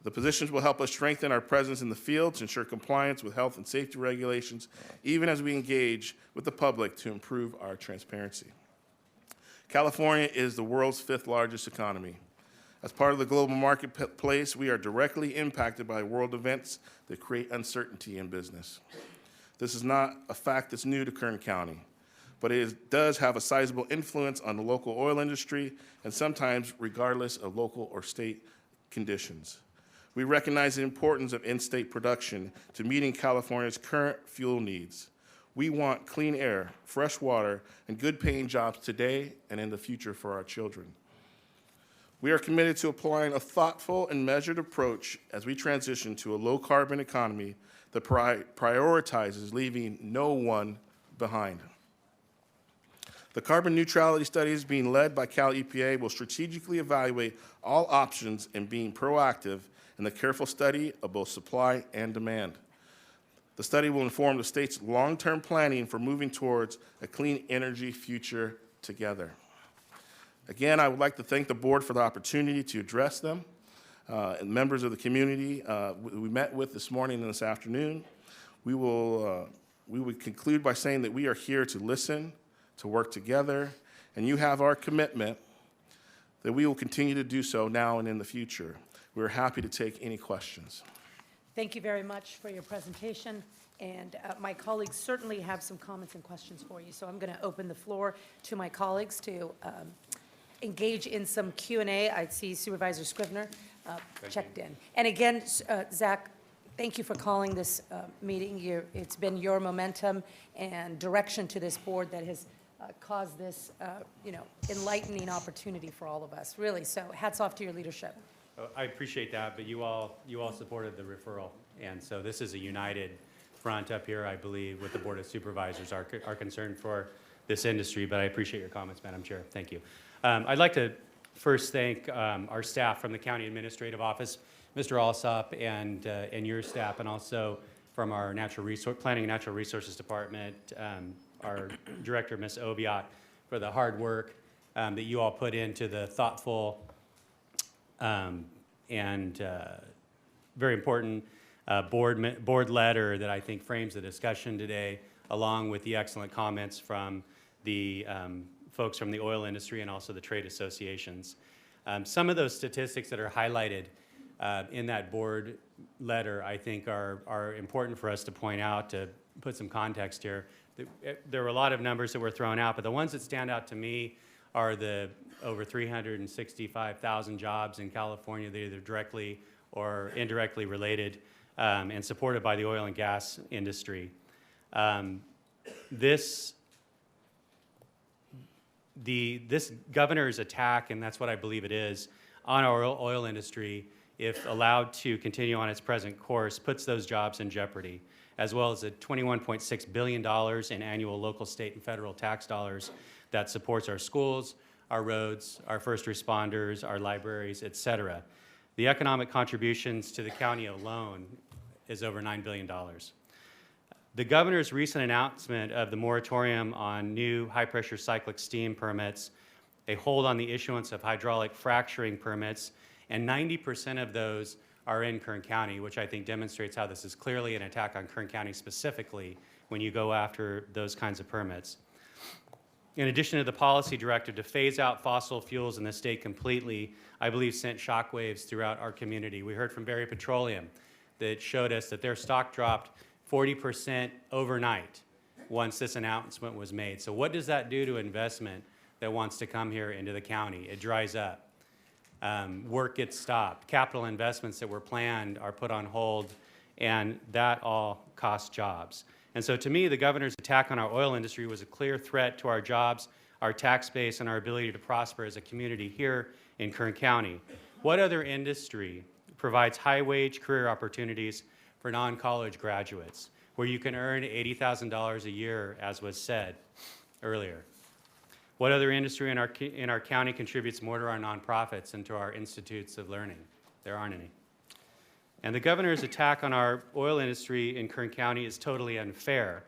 The positions will help us strengthen our presence in the field to ensure compliance with health and safety regulations, even as we engage with the public to improve our transparency. California is the world's 5th largest economy. As part of the global marketplace, we are directly impacted by world events that create uncertainty in business. This is not a fact that's new to Kern County, but it does have a sizable influence on the local oil industry, and sometimes regardless of local or state conditions. We recognize the importance of in-state production to meeting California's current fuel needs. We want clean air, fresh water, and good-paying jobs today and in the future for our children. We are committed to applying a thoughtful and measured approach as we transition to a low-carbon economy that prioritizes leaving no one behind. The carbon neutrality studies being led by Cal EPA will strategically evaluate all options in being proactive in the careful study of both supply and demand. The study will inform the state's long-term planning for moving towards a clean energy future together. Again, I would like to thank the board for the opportunity to address them and members of the community we met with this morning and this afternoon. We would conclude by saying that we are here to listen, to work together, and you have our commitment that we will continue to do so now and in the future. We're happy to take any questions. Thank you very much for your presentation, and my colleagues certainly have some comments and questions for you. So I'm going to open the floor to my colleagues to engage in some Q&A. I see Supervisor Scrivener checked in. And again, Zach, thank you for calling this meeting. It's been your momentum and direction to this board that has caused this, enlightening opportunity for all of us, really. So hats off to your leadership. I appreciate that, but you all supported the referral, and so this is a united front up here, I believe, with the Board of Supervisors, are concerned for this industry, but I appreciate your comments, Madam Chair. Thank you. I'd like to first thank our staff from the County Administrative Office, Mr. Alsop, and your staff, and also from our Planning and Natural Resources Department, our Director, Ms. Obiot, for the hard work that you all put into the thoughtful and very important board letter that I think frames the discussion today, along with the excellent comments from the folks from the oil industry and also the trade associations. Some of those statistics that are highlighted in that board letter, I think, are important for us to point out, to put some context here. There were a lot of numbers that were thrown out, but the ones that stand out to me are the over 365,000 jobs in California that are either directly or indirectly related and supported by the oil and gas industry. This governor's attack, and that's what I believe it is, on our oil industry, if allowed to continue on its present course, puts those jobs in jeopardy, as well as the $21.6 billion in annual local, state, and federal tax dollars that supports our schools, our roads, our first responders, our libraries, et cetera. The economic contributions to the county alone is over $9 billion. The governor's recent announcement of the moratorium on new high-pressure cyclic steam permits, a hold on the issuance of hydraulic fracturing permits, and 90% of those are in Kern County, which I think demonstrates how this is clearly an attack on Kern County specifically when you go after those kinds of permits. In addition to the policy directive to phase out fossil fuels in the state completely, I believe sent shockwaves throughout our community. We heard from Berry Petroleum that showed us that their stock dropped 40% overnight once this announcement was made. So what does that do to investment that wants to come here into the county? It dries up. Work gets stopped. Capital investments that were planned are put on hold, and that all costs jobs. And so to me, the governor's attack on our oil industry was a clear threat to our jobs, our tax base, and our ability to prosper as a community here in Kern County. What other industry provides high-wage career opportunities for non-college graduates, where you can earn $80,000 a year, as was said earlier? What other industry in our county contributes more to our nonprofits and to our institutes of learning? There aren't any. And the governor's attack on our oil industry in Kern County is totally unfair.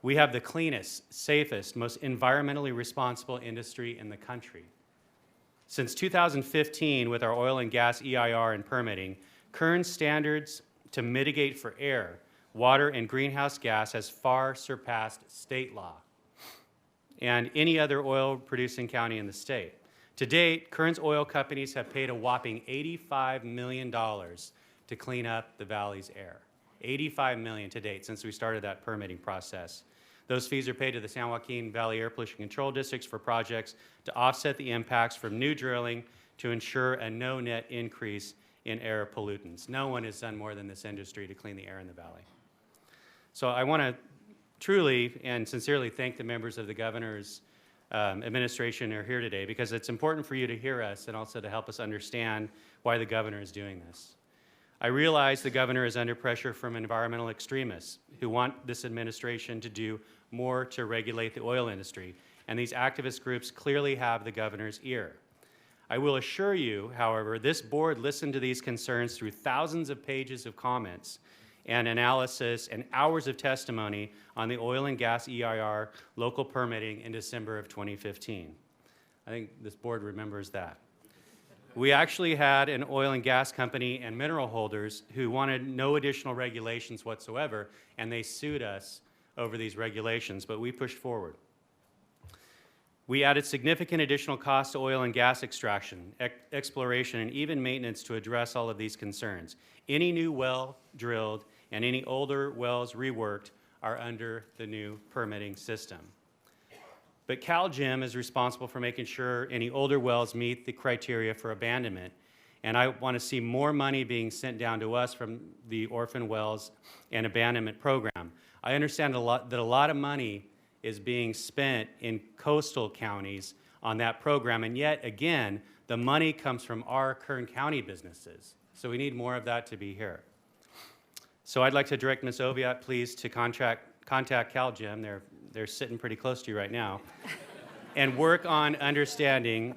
We have the cleanest, safest, most environmentally responsible industry in the country. Since 2015, with our oil and gas EIR and permitting, Kern's standards to mitigate for air, water, and greenhouse gas has far surpassed state law and any other oil-producing county in the state. To date, Kern's oil companies have paid a whopping $85 million to clean up the valley's air. $85 million to date since we started that permitting process. Those fees are paid to the San Joaquin Valley Air Pollution Control Districts for projects to offset the impacts from new drilling to ensure a no net increase in air pollutants. No one has done more than this industry to clean the air in the valley. So I want to truly and sincerely thank the members of the governor's administration who are here today, because it's important for you to hear us and also to help us understand why the governor is doing this. I realize the governor is under pressure from environmental extremists who want this administration to do more to regulate the oil industry, and these activist groups clearly have the governor's ear. I will assure you, however, this board listened to these concerns through thousands of pages of comments and analysis and hours of testimony on the oil and gas EIR local permitting in December of 2015. I think this board remembers that. We actually had an oil and gas company and mineral holders who wanted no additional regulations whatsoever, and they sued us over these regulations, but we pushed forward. We added significant additional costs to oil and gas extraction, exploration, and even maintenance to address all of these concerns. Any new well drilled and any older wells reworked are under the new permitting system. But CalGEM is responsible for making sure any older wells meet the criteria for abandonment, and I want to see more money being sent down to us from the Orphan Wells and Abandonment Program. I understand that a lot of money is being spent in coastal counties on that program, and yet again, the money comes from our Kern County businesses. So we need more of that to be here. So I'd like to direct Ms. Oviatt, please, to contact CalGEM. They're sitting pretty close to you right now, and work on understanding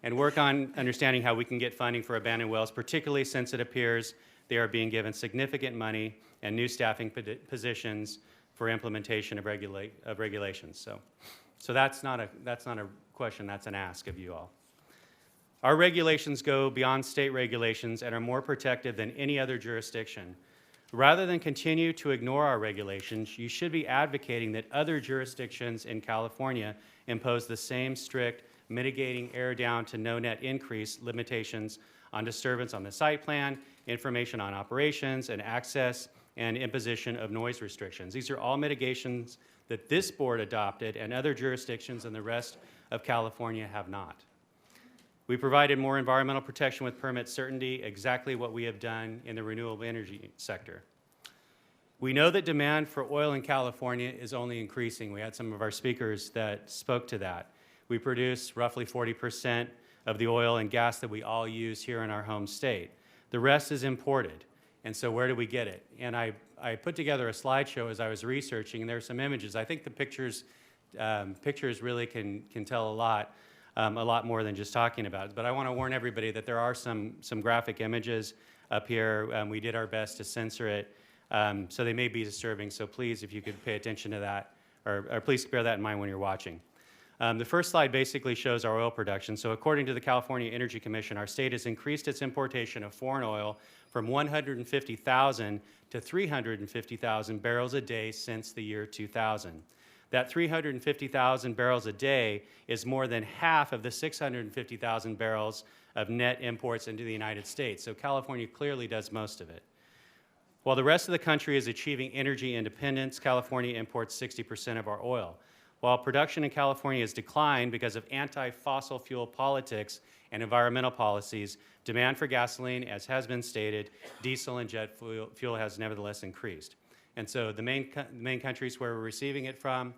how we can get funding for abandoned wells, particularly since it appears they are being given significant money and new staffing positions for implementation of regulations. So that's not a question, that's an ask of you all. Our regulations go beyond state regulations and are more protective than any other jurisdiction. Rather than continue to ignore our regulations, you should be advocating that other jurisdictions in California impose the same strict mitigating air down to no net increase limitations on disturbance on the site plan, information on operations, and access and imposition of noise restrictions. These are all mitigations that this board adopted and other jurisdictions in the rest of California have not. We provided more environmental protection with permit certainty, exactly what we have done in the renewable energy sector. We know that demand for oil in California is only increasing. We had some of our speakers that spoke to that. We produce roughly 40% of the oil and gas that we all use here in our home state. The rest is imported. And so where do we get it? And I put together a slideshow as I was researching, and there are some images. I think the pictures really can tell a lot more than just talking about it. But I want to warn everybody that there are some graphic images up here. We did our best to censor it, so they may be disturbing. So please, if you could pay attention to that, or please bear that in mind when you're watching. The first slide basically shows our oil production. So according to the California Energy Commission, our state has increased its importation of foreign oil from 150,000 to 350,000 barrels a day since the year 2000. That 350,000 barrels a day is more than half of the 650,000 barrels of net imports into the United States. So California clearly does most of it. While the rest of the country is achieving energy independence, California imports 60% of our oil. While production in California has declined because of anti-fossil fuel politics and environmental policies, demand for gasoline, as has been stated, diesel and jet fuel has nevertheless increased. And so the main countries where we're receiving it from,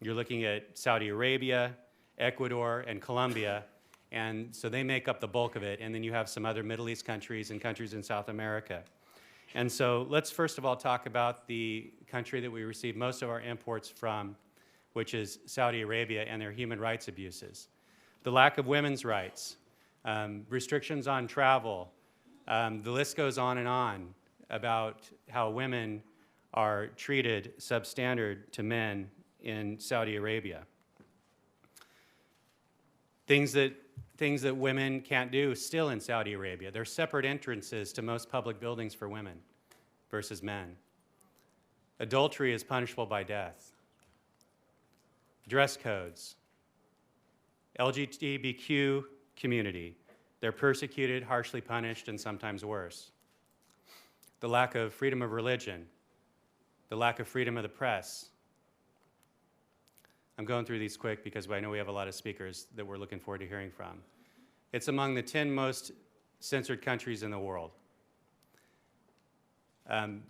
you're looking at Saudi Arabia, Ecuador, and Colombia, and so they make up the bulk of it. And then you have some other Middle East countries and countries in South America. And so let's first of all talk about the country that we receive most of our imports from, which is Saudi Arabia, and their human rights abuses. The lack of women's rights, restrictions on travel, the list goes on about how women are treated substandard to men in Saudi Arabia. Things that women can't do still in Saudi Arabia. There's separate entrances to most public buildings for women versus men. Adultery is punishable by death. Dress codes. LGBTQ community. They're persecuted, harshly punished, and sometimes worse. The lack of freedom of religion. The lack of freedom of the press. I'm going through these quick because I know we have a lot of speakers that we're looking forward to hearing from. It's among the 10 most censored countries in the world.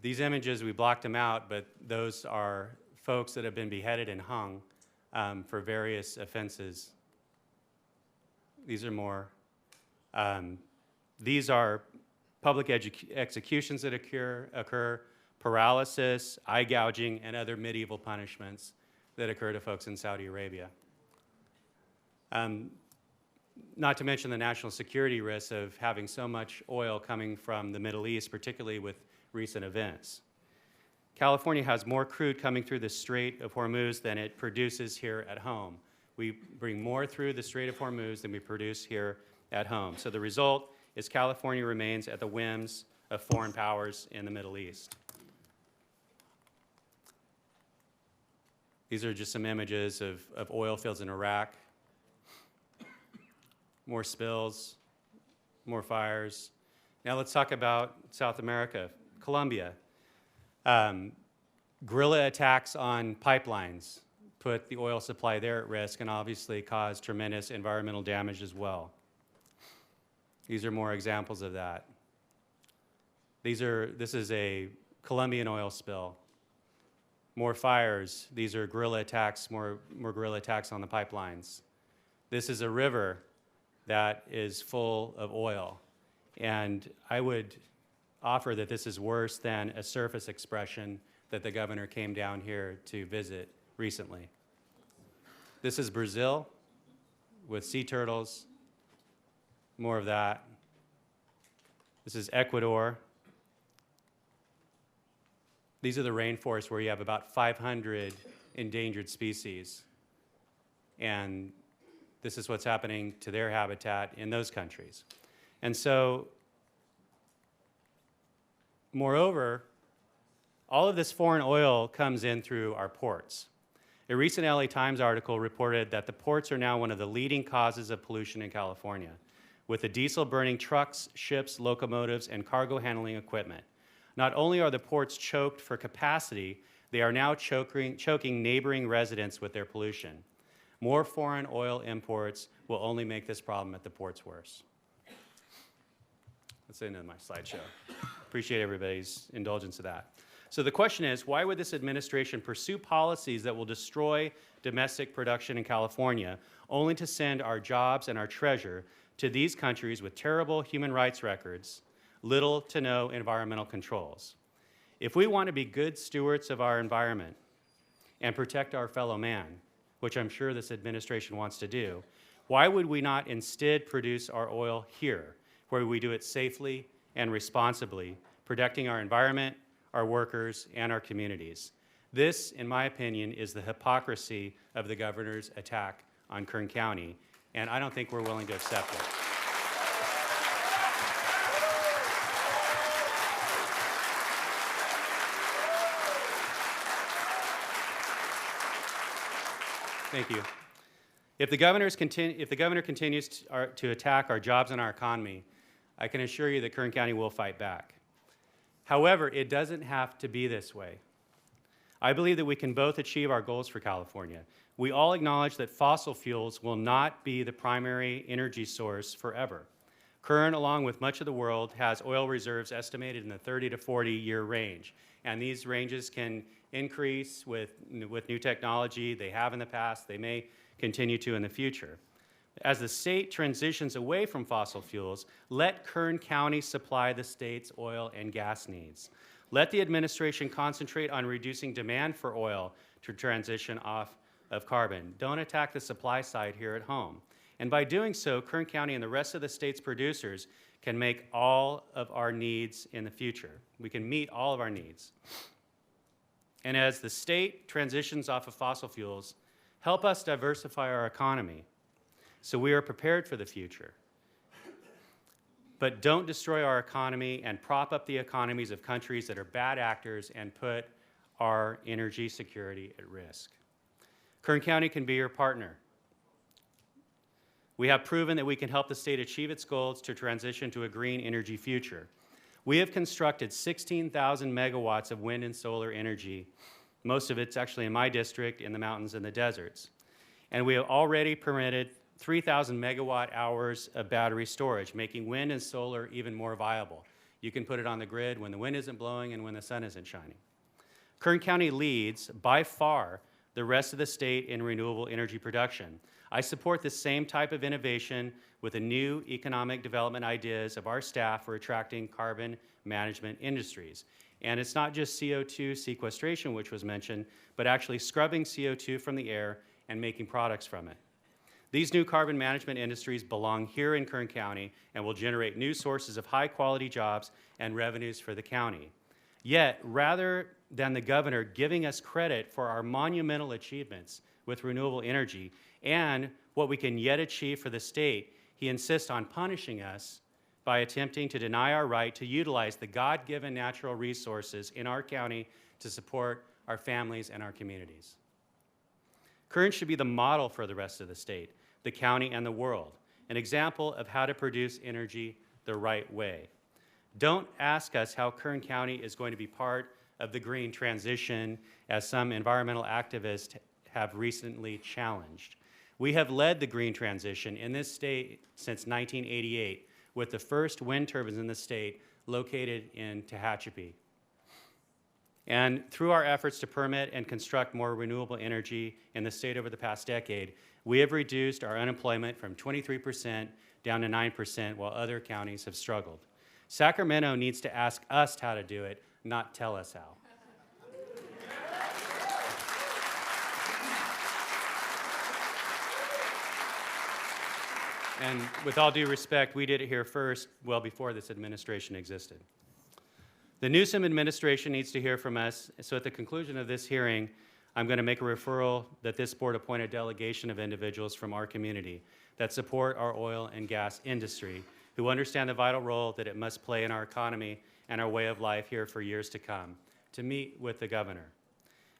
These images, we blocked them out, but those are folks that have been beheaded and hung for various offenses. These are more. These are public executions that occur, paralysis, eye gouging, and other medieval punishments that occur to folks in Saudi Arabia. Not to mention the national security risks of having so much oil coming from the Middle East, particularly with recent events. California has more crude coming through the Strait of Hormuz than it produces here at home. We bring more through the Strait of Hormuz than we produce here at home. So the result is California remains at the whims of foreign powers in the Middle East. These are just some images of oil fields in Iraq. More spills, more fires. Now let's talk about South America, Colombia. Guerrilla attacks on pipelines put the oil supply there at risk and obviously caused tremendous environmental damage as well. These are more examples of that. This is a Colombian oil spill. More fires. These are guerrilla attacks, more guerrilla attacks on the pipelines. This is a river that is full of oil. And I would offer that this is worse than a surface expression that the governor came down here to visit recently. This is Brazil with sea turtles, more of that. This is Ecuador. These are the rainforests where you have about 500 endangered species. And this is what's happening to their habitat in those countries. And so, moreover, all of this foreign oil comes in through our ports. A recent LA Times article reported that the ports are now one of the leading causes of pollution in California, with the diesel burning trucks, ships, locomotives, and cargo handling equipment. Not only are the ports choked for capacity, they are now choking neighboring residents with their pollution. More foreign oil imports will only make this problem at the ports worse. That's the end of my slideshow. Appreciate everybody's indulgence of that. So the question is, why would this administration pursue policies that will destroy domestic production in California, only to send our jobs and our treasure to these countries with terrible human rights records, little to no environmental controls? If we want to be good stewards of our environment and protect our fellow man, which I'm sure this administration wants to do, why would we not instead produce our oil here, where we do it safely and responsibly, protecting our environment, our workers, and our communities? This, in my opinion, is the hypocrisy of the governor's attack on Kern County, and I don't think we're willing to accept it. Thank you. If the governor continues to attack our jobs and our economy, I can assure you that Kern County will fight back. However, it doesn't have to be this way. I believe that we can both achieve our goals for California. We all acknowledge that fossil fuels will not be the primary energy source forever. Kern, along with much of the world, has oil reserves estimated in the 30 to 40-year range. And these ranges can increase with new technology. They have in the past. They may continue to in the future. As the state transitions away from fossil fuels, let Kern County supply the state's oil and gas needs. Let the administration concentrate on reducing demand for oil to transition off of carbon. Don't attack the supply side here at home. And by doing so, Kern County and the rest of the state's producers can make all of our needs in the future. We can meet all of our needs. And as the state transitions off of fossil fuels, help us diversify our economy so we are prepared for the future. But don't destroy our economy and prop up the economies of countries that are bad actors and put our energy security at risk. Kern County can be your partner. We have proven that we can help the state achieve its goals to transition to a green energy future. We have constructed 16,000 megawatts of wind and solar energy. Most of it's actually in my district, in the mountains and the deserts. And we have already permitted 3,000 megawatt hours of battery storage, making wind and solar even more viable. You can put it on the grid when the wind isn't blowing and when the sun isn't shining. Kern County leads by far the rest of the state in renewable energy production. I support the same type of innovation with the new economic development ideas of our staff for attracting carbon management industries. And it's not just CO2 sequestration, which was mentioned, but actually scrubbing CO2 from the air and making products from it. These new carbon management industries belong here in Kern County and will generate new sources of high-quality jobs and revenues for the county. Yet, rather than the governor giving us credit for our monumental achievements with renewable energy and what we can yet achieve for the state, he insists on punishing us by attempting to deny our right to utilize the God-given natural resources in our county to support our families and our communities. Kern should be the model for the rest of the state, the county, and the world, an example of how to produce energy the right way. Don't ask us how Kern County is going to be part of the green transition, as some environmental activists have recently challenged. We have led the green transition in this state since 1988, with the first wind turbines in the state located in Tehachapi. And through our efforts to permit and construct more renewable energy in the state over the past decade, we have reduced our unemployment from 23% down to 9%, while other counties have struggled. Sacramento needs to ask us how to do it, not tell us how. And with all due respect, we did it here first, well before this administration existed. The Newsom administration needs to hear from us, so at the conclusion of this hearing, I'm going to make a referral that this board appoint a delegation of individuals from our community that support our oil and gas industry, who understand the vital role that it must play in our economy and our way of life here for years to come, to meet with the governor.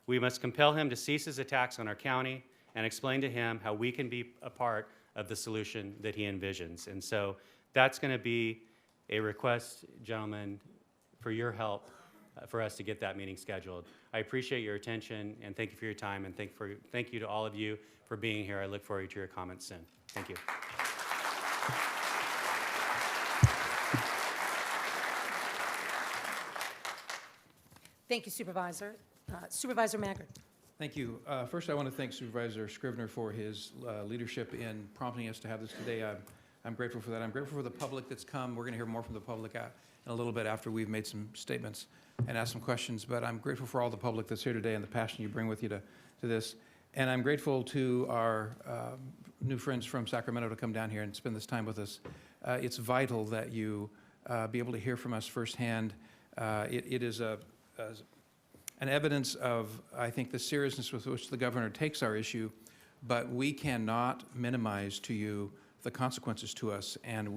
We must compel him to cease his attacks on our county and explain to him how we can be a part of the solution that he envisions. And so that's going to be a request, gentlemen, for your help for us to get that meeting scheduled. I appreciate your attention, and thank you for your time, and thank you to all of you for being here. I look forward to your comments soon. Thank you. Thank you, Supervisor. Supervisor Maggard. Thank you. First, I want to thank Supervisor Scrivener for his leadership in prompting us to have this today. I'm grateful for that. I'm grateful for the public that's come. We're going to hear more from the public in a little bit after we've made some statements and asked some questions. But I'm grateful for all the public that's here today and the passion you bring with you to this. And I'm grateful to our new friends from Sacramento to come down here and spend this time with us. It's vital that you be able to hear from us firsthand. It is an evidence of, I think, the seriousness with which the governor takes our issue, but we cannot minimize to you the consequences to us, and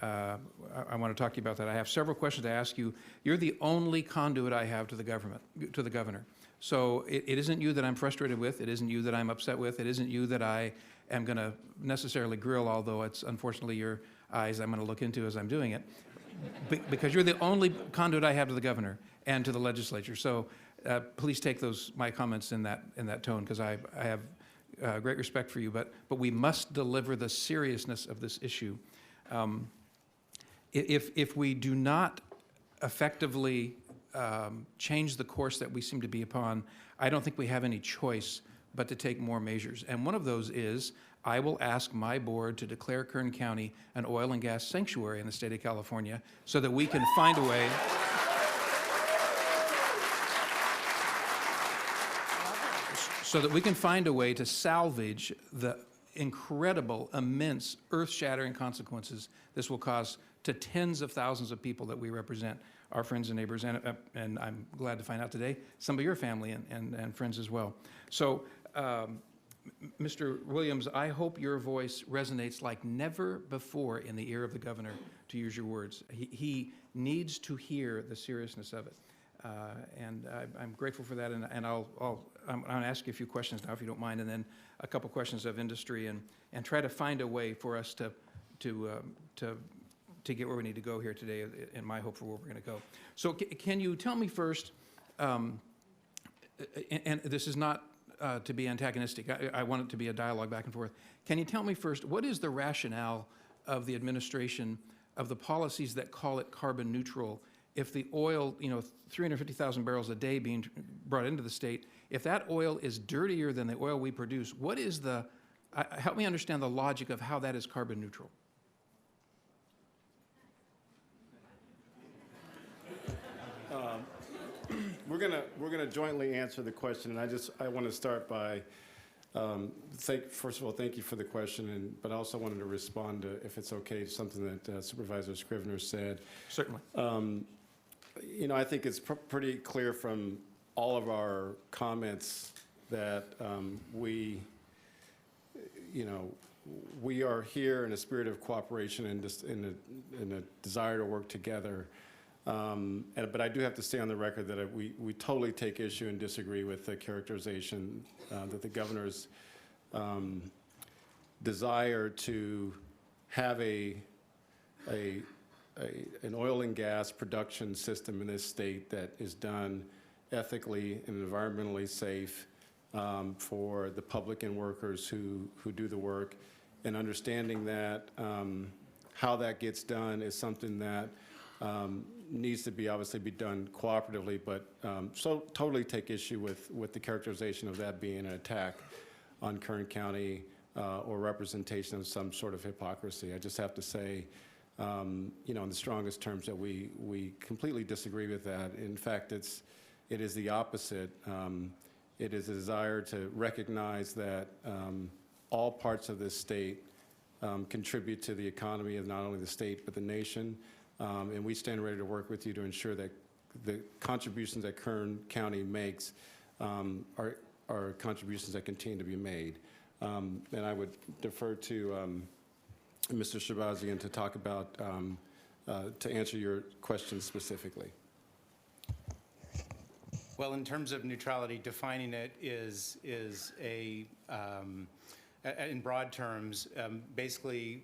I want to talk to you about that. I have several questions to ask you. You're the only conduit I have to the governor. So it isn't you that I'm frustrated with, it isn't you that I'm upset with, it isn't you that I am going to necessarily grill, although it's unfortunately your eyes I'm going to look into as I'm doing it, because you're the only conduit I have to the governor and to the legislature. So please take my comments in that tone, because I have great respect for you, but we must deliver the seriousness of this issue. If we do not effectively change the course that we seem to be upon, I don't think we have any choice but to take more measures. And one of those is, I will ask my board to declare Kern County an oil and gas sanctuary in the state of California so that we can find a way to salvage the incredible, immense, earth-shattering consequences this will cause to tens of thousands of people that we represent, our friends and neighbors, and I'm glad to find out today, some of your family and friends as well. So, Mr. Williams, I hope your voice resonates like never before in the ear of the governor, to use your words. He needs to hear the seriousness of it. And I'm grateful for that, and I'm going to ask you a few questions now, if you don't mind, and then a couple questions of industry, and try to find a way for us to get where we need to go here today, in my hope for where we're going to go. So can you tell me first, and this is not to be antagonistic, I want it to be a dialogue back and forth. Can you tell me first, what is the rationale of the administration of the policies that call it carbon neutral, if the oil, 350,000 barrels a day being brought into the state, if that oil is dirtier than the oil we produce, what is help me understand the logic of how that is carbon neutral? We're gonna jointly answer the question, and I want to start by first of all, thank you for the question, but I also wanted to respond to, if it's okay, something that Supervisor Scrivener said. Certainly. I think it's pretty clear from all of our comments that we are here in a spirit of cooperation and just in a desire to work together. But I do have to say on the record that we totally take issue and disagree with the characterization that the governor's desire to have an oil and gas production system in this state that is done ethically and environmentally safe for the public and workers who do the work, and understanding that how that gets done is something that needs to be obviously be done cooperatively, but so totally take issue with the characterization of that being an attack on Kern County or representation of some sort of hypocrisy. I just have to say, in the strongest terms, that we completely disagree with that. In fact, it is the opposite. It is a desire to recognize that all parts of this state contribute to the economy of not only the state but the nation. And we stand ready to work with you to ensure that the contributions that Kern County makes are contributions that continue to be made. And I would defer to Mr. Shabazian to talk about, to answer your question specifically. Well, in terms of neutrality, defining it is in broad terms, basically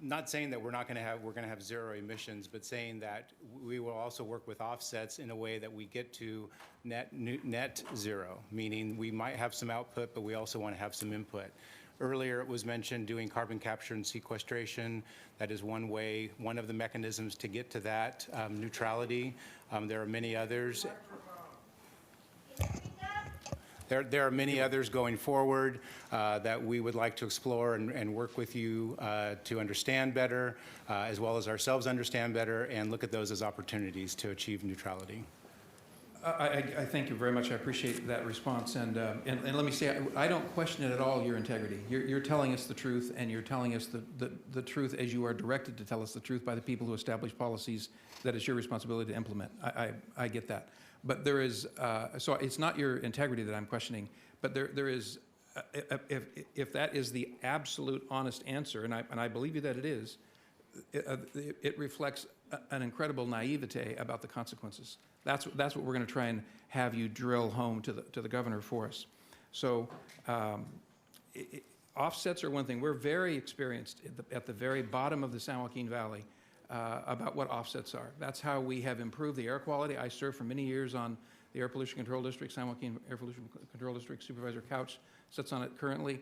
not saying that we're going to have zero emissions, but saying that we will also work with offsets in a way that we get to net zero, meaning we might have some output, but we also want to have some input. Earlier, it was mentioned doing carbon capture and sequestration. That is one way, one of the mechanisms to get to that neutrality. There are many others. There are many others going forward that we would like to explore and work with you to understand better, as well as ourselves understand better, and look at those as opportunities to achieve neutrality. I thank you very much. I appreciate that response. And let me say, I don't question it at all, your integrity. You're telling us the truth, and you're telling us the truth as you are directed to tell us the truth by the people who establish policies that it's your responsibility to implement. I get that. But there is, so it's not your integrity that I'm questioning, but there is, if that is the absolute honest answer, and I believe you that it is, it reflects an incredible naivete about the consequences. That's what we're going to try and have you drill home to the governor for us. So offsets are one thing. We're very experienced at the very bottom of the San Joaquin Valley about what offsets are. That's how we have improved the air quality. I served for many years on the Air Pollution Control District, San Joaquin Air Pollution Control District. Supervisor Couch sits on it currently.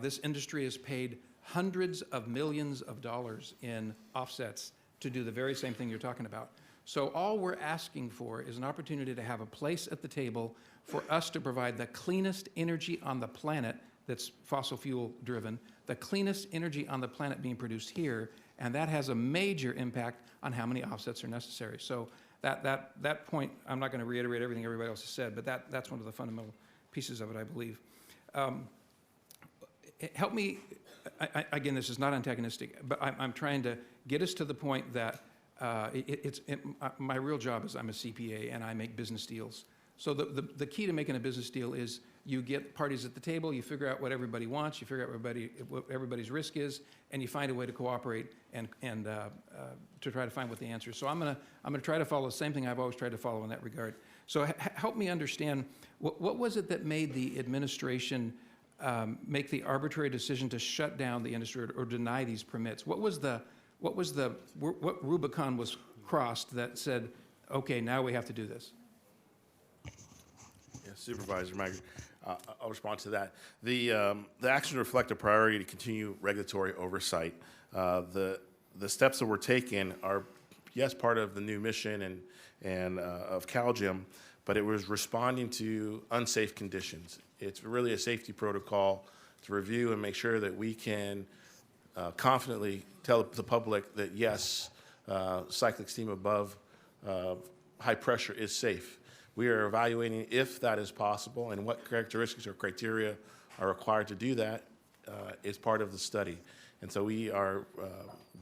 This industry has paid hundreds of millions of dollars in offsets to do the very same thing you're talking about. So all we're asking for is an opportunity to have a place at the table for us to provide the cleanest energy on the planet that's fossil fuel driven, the cleanest energy on the planet being produced here, and that has a major impact on how many offsets are necessary. So that point, I'm not going to reiterate everything everybody else has said, but that's one of the fundamental pieces of it, I believe. Help me, again, this is not antagonistic, but I'm trying to get us to the point that my real job is I'm a CPA and I make business deals. So the key to making a business deal is you get parties at the table, you figure out what everybody wants, you figure out what everybody's risk is, and you find a way to cooperate and to try to find what the answer is. So I'm gonna try to follow the same thing I've always tried to follow in that regard. So help me understand, what was it that made the administration make the arbitrary decision to shut down the industry or deny these permits? What Rubicon was crossed that said, okay, now we have to do this? Yeah, Supervisor Maggard, I'll respond to that. The actions reflect a priority to continue regulatory oversight. The the steps that we're taking are, yes, part of the new mission and of CalGEM, but it was responding to unsafe conditions. It's really a safety protocol to review and make sure that we can confidently tell the public that, yes, cyclic steam above high pressure is safe. We are evaluating if that is possible and what characteristics or criteria are required to do that is part of the study. And so we are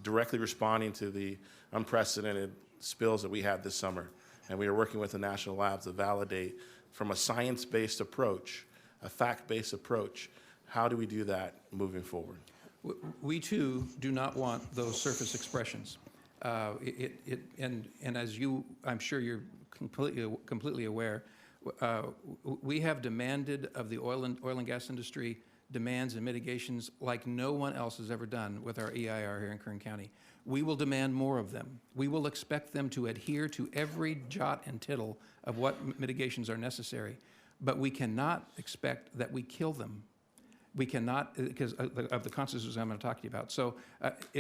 directly responding to the unprecedented spills that we had this summer. And we are working with the national labs to validate from a science-based approach, a fact-based approach, how do we do that moving forward? We too do not want those surface expressions. And as you, I'm sure you're completely aware, we have demanded of the oil and gas industry demands and mitigations like no one else has ever done with our EIR here in Kern County. We will demand more of them. We will expect them to adhere to every jot and tittle of what mitigations are necessary, but we cannot expect that we kill them. We cannot, because of the consequences I'm going to talk to you about. So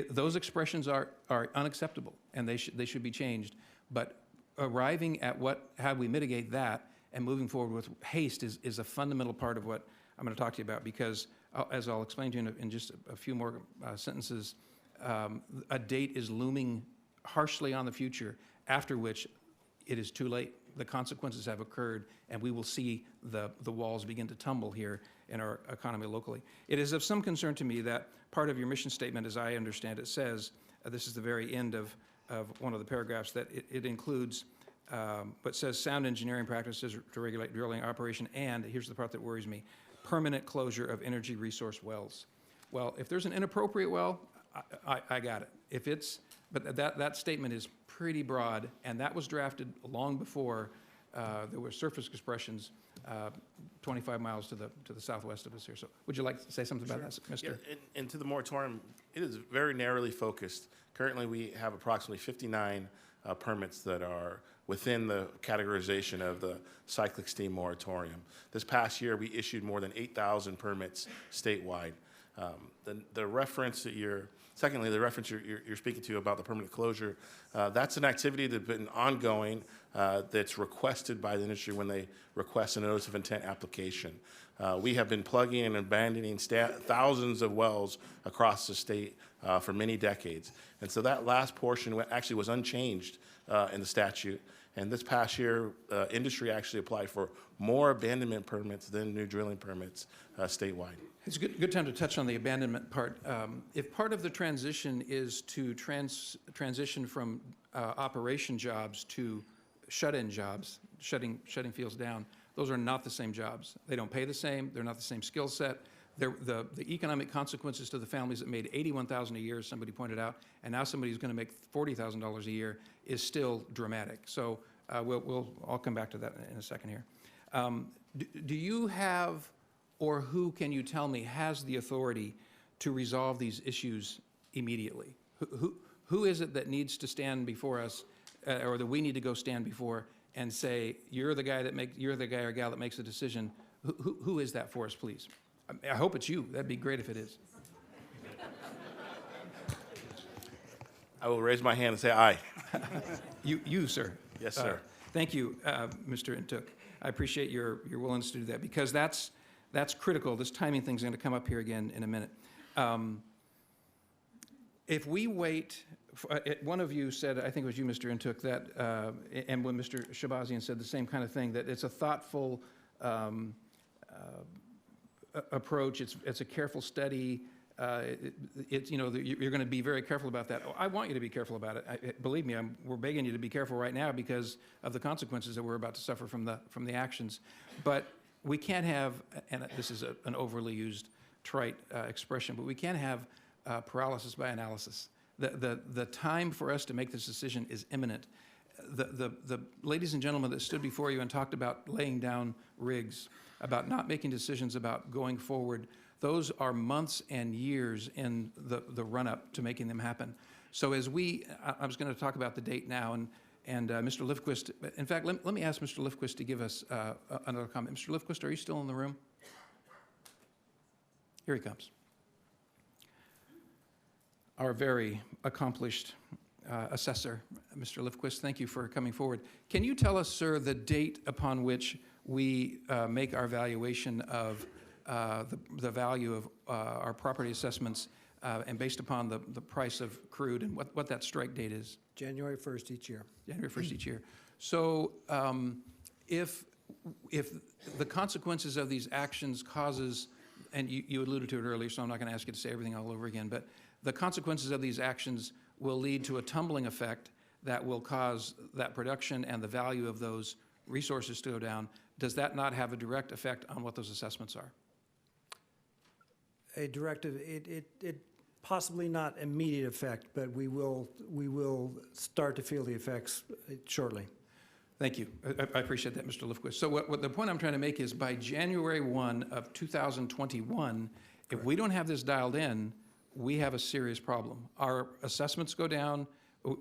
those expressions are unacceptable, and they should be changed. But arriving at how we mitigate that and moving forward with haste is a fundamental part of what I'm going to talk to you about, because as I'll explain to you in just a few more sentences, a date is looming harshly on the future, after which it is too late. The consequences have occurred, and we will see the walls begin to tumble here in our economy locally. It is of some concern to me that part of your mission statement, as I understand it, says, this is the very end of one of the paragraphs, that it includes, but says sound engineering practices to regulate drilling operation, and here's the part that worries me, permanent closure of energy resource wells. Well, if there's an inappropriate well, I got it. But that statement is pretty broad, and that was drafted long before there were surface expressions 25 miles to the southwest of us here. So would you like to say something about that, Mr.? Yeah, and to the moratorium, it is very narrowly focused. Currently, we have approximately 59 permits that are within the categorization of the cyclic steam moratorium. This past year, we issued more than 8,000 permits statewide. The reference that secondly, the reference you're speaking to about the permanent closure, that's an activity that's been ongoing that's requested by the industry when they request a notice of intent application. We have been plugging and abandoning thousands of wells across the state for many decades. And so that last portion actually was unchanged in the statute. And this past year, industry actually applied for more abandonment permits than new drilling permits statewide. It's a good time to touch on the abandonment part. If part of the transition is to transition from operation jobs to shut-in jobs, shutting fields down, those are not the same jobs. They don't pay the same. They're not the same skill set. The economic consequences to the families that made $81,000 a year, as somebody pointed out, and now somebody who's going to make $40,000 a year is still dramatic. So I'll come back to that in a second here. Do you have, or who can you tell me has the authority to resolve these issues immediately? Who is it that needs to stand before us, or that we need to go stand before and say, you're the guy or gal that makes the decision? Who is that for us, please? I hope it's you. That'd be great if it is. I will raise my hand and say aye. You, sir. Yes, sir. Thank you, Mr. Intuk. I appreciate your willingness to do that, because that's critical. This timing thing's going to come up here again in a minute. If we wait, one of you said, I think it was you, Mr. Intuk, that, and when Mr. Shabazian said the same kind of thing, that it's a thoughtful approach. It's a careful study. You're going to be very careful about that. I want you to be careful about it. Believe me, we're begging you to be careful right now because of the consequences that we're about to suffer from the actions. But we can't have, and this is an overly used trite expression, but we can't have paralysis by analysis. The time for us to make this decision is imminent. The ladies and gentlemen that stood before you and talked about laying down rigs, about not making decisions about going forward, those are months and years in the run-up to making them happen. So as I was going to talk about the date now, and Mr. Lifquist, in fact, let me ask Mr. Lifquist to give us another comment. Mr. Lifquist, are you still in the room? Here he comes. our very accomplished assessor, Mr. Lifquist. Thank you for coming forward. Can you tell us, sir, the date upon which we make our valuation of the value of our property assessments and based upon the price of crude and what that strike date is? January 1st each year. January 1st each year. So if the consequences of these actions causes, and you alluded to it earlier, so I'm not going to ask you to say everything all over again, but the consequences of these actions will lead to a tumbling effect that will cause that production and the value of those resources to go down. Does that not have a direct effect on what those assessments are? A directive, it possibly not immediate effect, but we will start to feel the effects shortly. Thank you. I appreciate that, Mr. Lifquist. So what the point I'm trying to make is by January 1 of 2021, if we don't have this dialed in, we have a serious problem. Our assessments go down.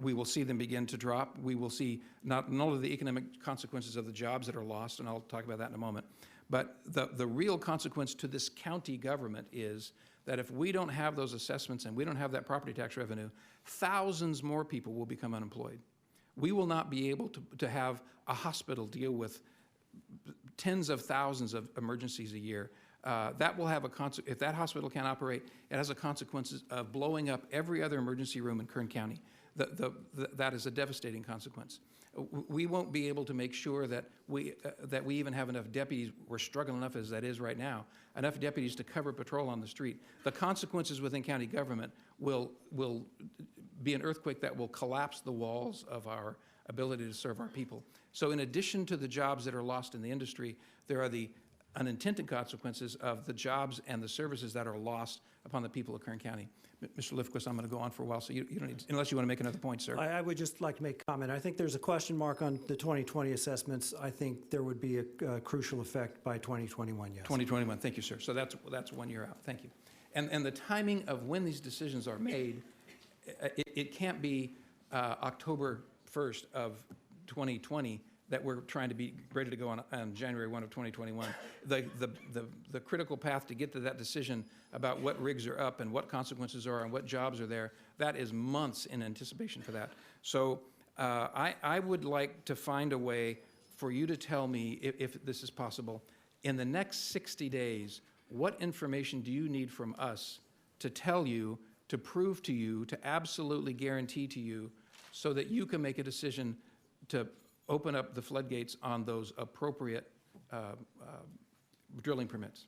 We will see them begin to drop. We will see not only the economic consequences of the jobs that are lost, and I'll talk about that in a moment, but the real consequence to this county government is that if we don't have those assessments and we don't have that property tax revenue, thousands more people will become unemployed. We will not be able to have a hospital deal with tens of thousands of emergencies a year. That will have if that hospital can't operate, it has a consequences of blowing up every other emergency room in Kern County. That is a devastating consequence. We won't be able to make sure that we even have enough deputies. We're struggling enough as that is right now, enough deputies to cover patrol on the street. The consequences within county government will be an earthquake that will collapse the walls of our ability to serve our people. So in addition to the jobs that are lost in the industry, there are the unintended consequences of the jobs and the services that are lost upon the people of Kern County. Mr. Lifquist, I'm going to go on for a while, so you don't need, unless you want to make another point, sir. I would just like to make a comment. I think there's a question mark on the 2020 assessments. I think there would be a crucial effect by 2021, yes. 2021, thank you, sir. So that's 1 year out, thank you. And the timing of when these decisions are made, it can't be October 1st of 2020 that we're trying to be ready to go on January 1 of 2021. The critical path to get to that decision about what rigs are up and what consequences are and what jobs are there, that is months in anticipation for that. So I would like to find a way for you to tell me, if this is possible, in the next 60 days, what information do you need from us to tell you, to prove to you, to absolutely guarantee to you, so that you can make a decision to open up the floodgates on those appropriate drilling permits?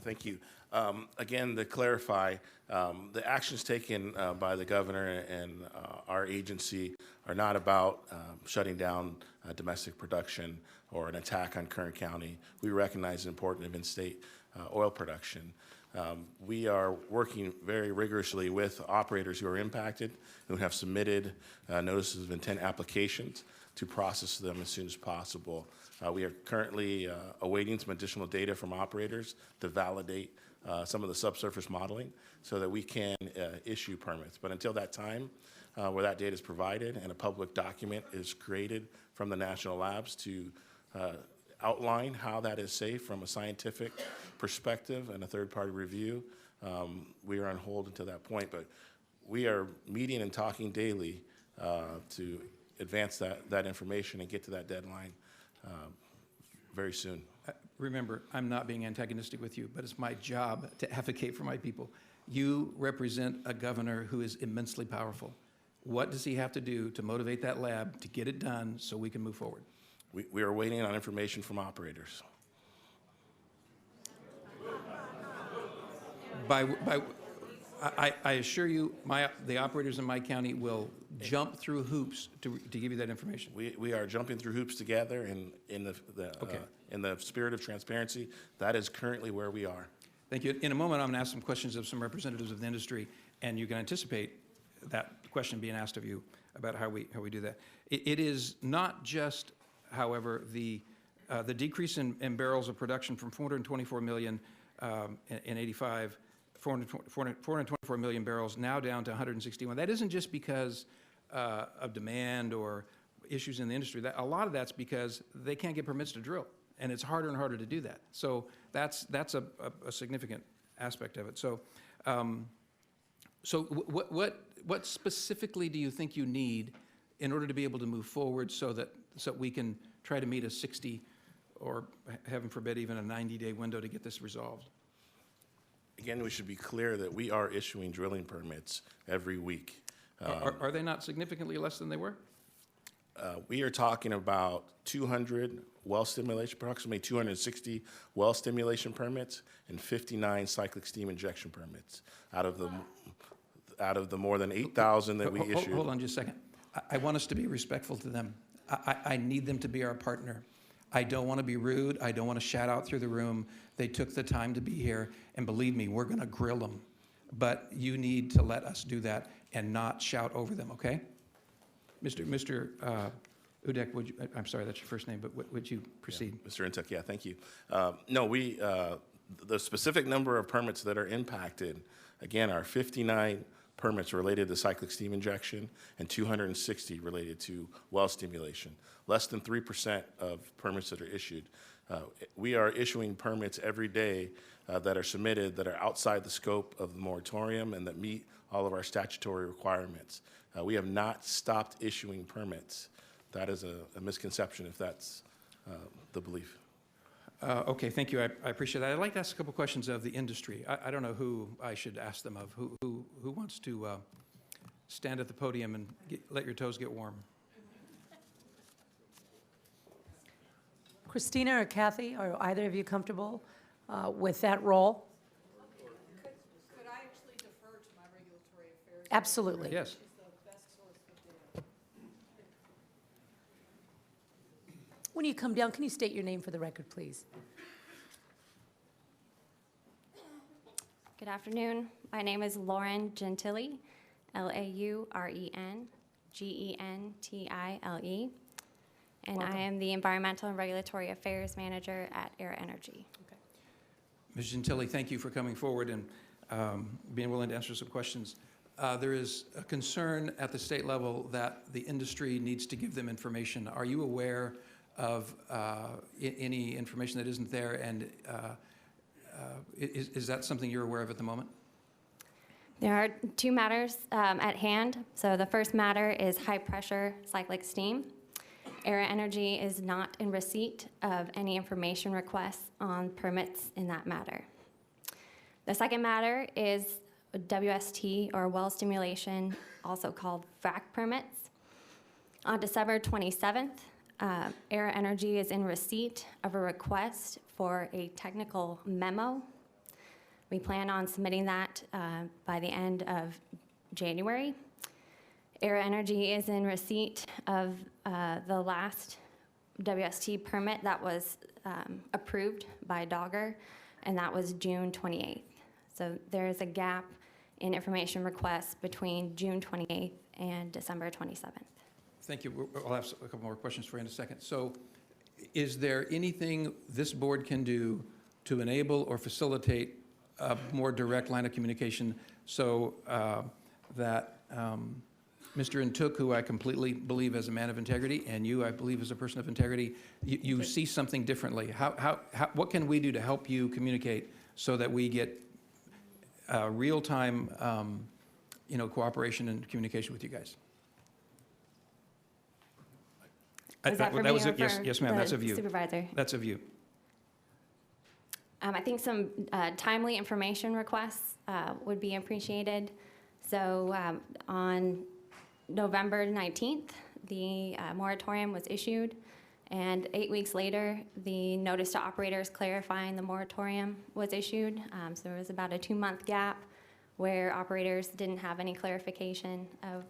Thank you. Again, to clarify, the actions taken by the governor and our agency are not about shutting down domestic production or an attack on Kern County. We recognize the importance of in-state oil production. We are working very rigorously with operators who are impacted, who have submitted notices of intent applications to process them as soon as possible. We are currently awaiting some additional data from operators to validate some of the subsurface modeling so that we can issue permits. But until that time, where that data is provided and a public document is created from the national labs to outline how that is safe from a scientific perspective and a third-party review, we are on hold until that point. But we are meeting and talking daily to advance that information and get to that deadline very soon. Remember, I'm not being antagonistic with you, but it's my job to advocate for my people. You represent a governor who is immensely powerful. What does he have to do to motivate that lab to get it done so we can move forward? We are waiting on information from operators. I assure you, the operators in my county will jump through hoops to give you that information. We are jumping through hoops together in the spirit of transparency. That is currently where we are. Thank you. In a moment, I'm going to ask some questions of some representatives of the industry, and you can anticipate that question being asked of you about how we do that. It is not just, however, the decrease in barrels of production from 424 million in 85, 424 million barrels now down to 161. That isn't just because of demand or issues in the industry. A lot of that's because they can't get permits to drill, and it's harder and harder to do that. So that's a significant aspect of it. So, what specifically do you think you need in order to be able to move forward so we can try to meet a 60 or, heaven forbid, even a 90-day window to get this resolved? Again, we should be clear that we are issuing drilling permits every week. Are they not significantly less than they were? We are talking about 200 well stimulation, approximately 260 well stimulation permits and 59 cyclic steam injection permits out of the more than 8,000 that we issued. Hold on just a second. I want us to be respectful to them. I need them to be our partner. I don't want to be rude. I don't want to shout out through the room. They took the time to be here, and believe me, we're going to grill them. But you need to let us do that and not shout over them, okay? Mr. Udek, I'm sorry, that's your first name, but would you proceed? Yeah, Mr. Intuk, yeah, thank you. No, the specific number of permits that are impacted, again, are 59 permits related to cyclic steam injection and 260 related to well stimulation. Less than 3% of permits that are issued. We are issuing permits every day that are submitted that are outside the scope of the moratorium and that meet all of our statutory requirements. We have not stopped issuing permits. That is a misconception if that's the belief. Okay, thank you. I appreciate that. I'd like to ask a couple questions of the industry. I don't know who I should ask them of. Who wants to stand at the podium and let your toes get warm? Christina or Kathy, are either of you comfortable with that role? Could I actually defer to my regulatory affairs? Absolutely. Yes. When you come down, can you state your name for the record, please? Good afternoon. My name is Lauren Gentile, Lauren Gentile, and I am the Environmental and Regulatory Affairs Manager at Aera Energy. Ms. Gentile, thank you for coming forward and being willing to answer some questions. There is a concern at the state level that the industry needs to give them information. Are you aware of any information that isn't there, and is that something you're aware of at the moment? There are two matters at hand. So the first matter is high-pressure cyclic steam. Aera Energy is not in receipt of any information requests on permits in that matter. The second matter is WST, or well stimulation, also called frac permits. On December 27th, Aera Energy is in receipt of a request for a technical memo. We plan on submitting that by the end of January. Aera Energy is in receipt of the last WST permit that was approved by Dogger, and that was June 28th. So there is a gap in information requests between June 28th and December 27th. Thank you. I'll have a couple more questions for you in a second. So is there anything this board can do to enable or facilitate a more direct line of communication so that Mr. Intuk, who I completely believe as a man of integrity, and you, I believe, as a person of integrity, you see something differently? What can we do to help you communicate so that we get real-time cooperation and communication with you guys? Was that for me or for yes, ma'am, that's of you. Supervisor? That's of you. I think some timely information requests would be appreciated. So on November 19th, the moratorium was issued, and 8 weeks later, the notice to operators clarifying the moratorium was issued. So there was about a 2-month gap where operators didn't have any clarification of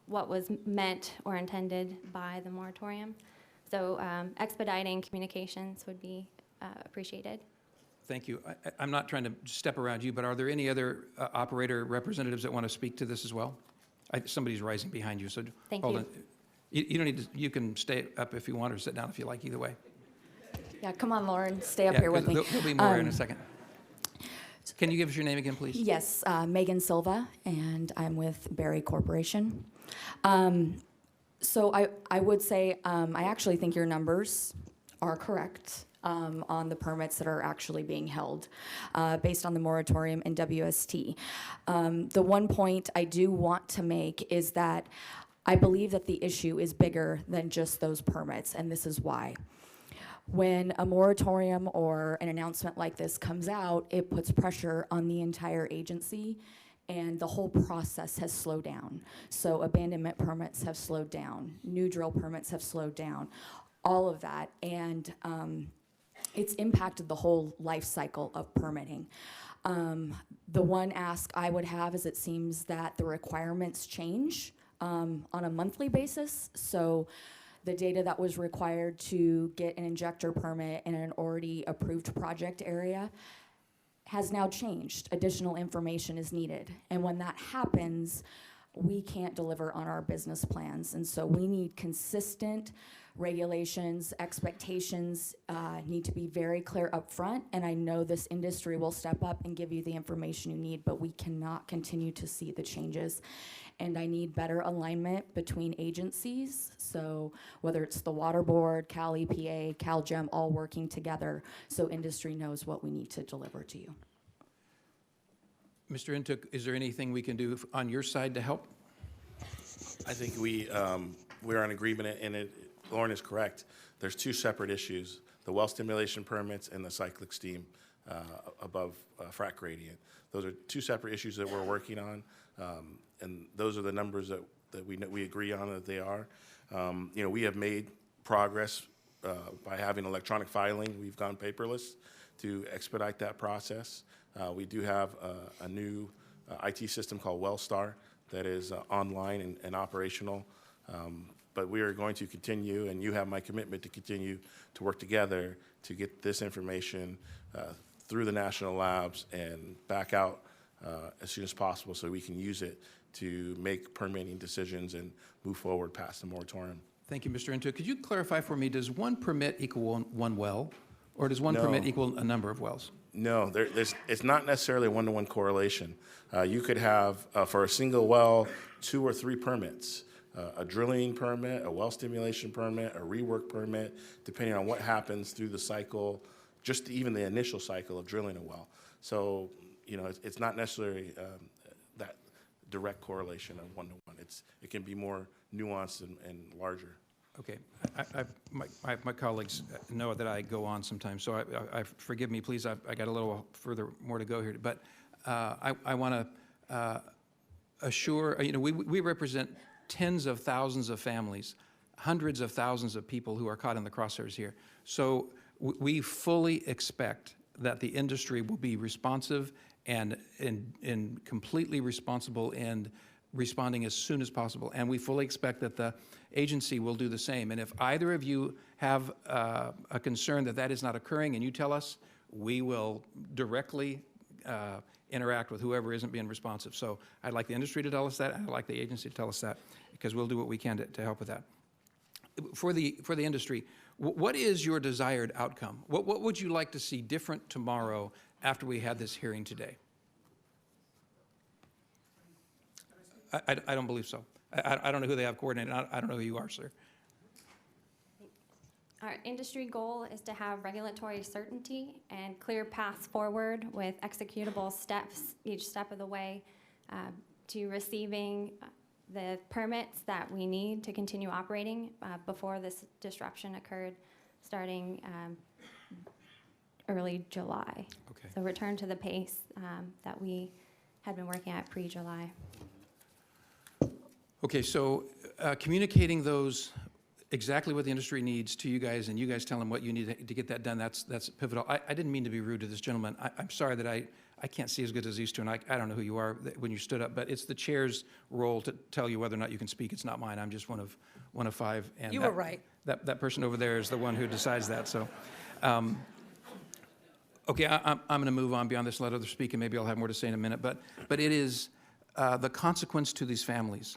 what was meant or intended by the moratorium. So expediting communications would be appreciated. Thank you. I'm not trying to step around you, but are there any other operator representatives that want to speak to this as well? Somebody's rising behind you, so Thank hold you. on. You don't need to, you can stay up if you want or sit down if you like, either way. Yeah, come on, Lauren, stay up Yeah, here with 'cause me. There'll be more in a second. Can you give us your name again, please? Yes, Megan Silva, and I'm with Berry Corporation. So I would say I actually think your numbers are correct. on the permits that are actually being held based on the moratorium in WST. The one point I do want to make is that I believe that the issue is bigger than just those permits, and this is why. When a moratorium or an announcement like this comes out, it puts pressure on the entire agency, and the whole process has slowed down. So abandonment permits have slowed down, new drill permits have slowed down, all of that, and it's impacted the whole life cycle of permitting. The one ask I would have is it seems that the requirements change on a monthly basis. So the data that was required to get an injector permit in an already approved project area has now changed. Additional information is needed. And when that happens, we can't deliver on our business plans. And so we need consistent regulations, expectations need to be very clear up front. And I know this industry will step up and give you the information you need, but we cannot continue to see the changes. And I need better alignment between agencies. So whether it's the Water Board, Cal EPA, Cal Gem, all working together so industry knows what we need to deliver to you. Mr. Intuk, is there anything we can do on your side to help? I think we're in agreement, and Lauren is correct. There's two separate issues, the well stimulation permits and the cyclic steam above frac gradient. Those are two separate issues that we're working on, and those are the numbers that we agree on that they are. We have made progress by having electronic filing. We've gone paperless to expedite that process. We do have a new IT system called WellStar that is online and operational. But we are going to continue, and you have my commitment to continue to work together to get this information through the national labs and back out as soon as possible so we can use it to make permitting decisions and move forward past the moratorium. Thank you, Mr. Intuk. Could you clarify for me, does one permit equal one well, or does one No. permit equal a number of wells? No, it's not necessarily a one-to-one correlation. You could have, for a single well, 2 or 3 permits. A drilling permit, a well stimulation permit, a rework permit, depending on what happens through the cycle, just even the initial cycle of drilling a well. So, it's not necessarily that direct correlation of one-to-one. It can be more nuanced and larger. Okay. My colleagues know that I go on sometimes, so I forgive me, please. I got a little more to go here. But I want to assure, we represent tens of thousands of families, hundreds of thousands of people who are caught in the crosshairs here. So we fully expect that the industry will be responsive and completely responsible and responding as soon as possible. And we fully expect that the agency will do the same. And if either of you have a concern that that is not occurring and you tell us, we will directly interact with whoever isn't being responsive. So I'd like the industry to tell us that, and I'd like the agency to tell us that, because we'll do what we can to help with that. For the industry, what is your desired outcome? What would you like to see different tomorrow after we had this hearing today? I don't believe so. I don't know who they have coordinated. I don't know who you are, sir. Our industry goal is to have regulatory certainty and clear paths forward with executable steps each step of the way to receiving the permits that we need to continue operating before this disruption occurred starting early July. Okay. So return to the pace that we had been working at pre-July. Okay, so communicating those exactly what the industry needs to you guys, and you guys tell them what you need to get that done, that's pivotal. I didn't mean to be rude to this gentleman. I'm sorry that I can't see as good as these two, and I don't know who you are when you stood up, but it's the chair's role to tell you whether or not you can speak. It's not mine. I'm just one of 5. And You were right. That person over there is the one who decides that. So, okay, I'm going to move on beyond this, let others speak, and maybe I'll have more to say in a minute. But it is the consequence to these families.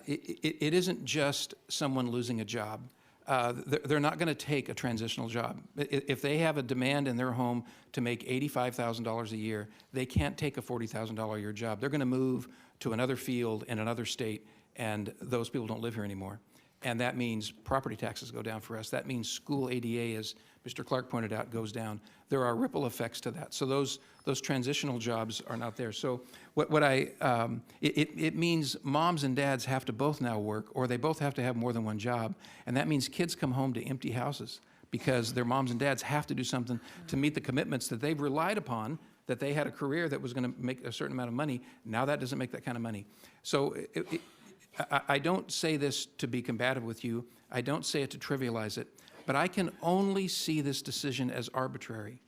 It isn't just someone losing a job. They're not going to take a transitional job. If they have a demand in their home to make $85,000 a year, they can't take a $40,000 a year job. They're going to move to another field in another state, and those people don't live here anymore. and that means property taxes go down for us. That means school ADA, as Mr. Clark pointed out, goes down. There are ripple effects to that. So those transitional jobs are not there. So it means moms and dads have to both now work, or they both have to have more than one job, and that means kids come home to empty houses because their moms and dads have to do something to meet the commitments that they've relied upon, that they had a career that was going to make a certain amount of money. Now that doesn't make that kind of money. So I don't say this to be combative with you. I don't say it to trivialize it. But I can only see this decision as arbitrary.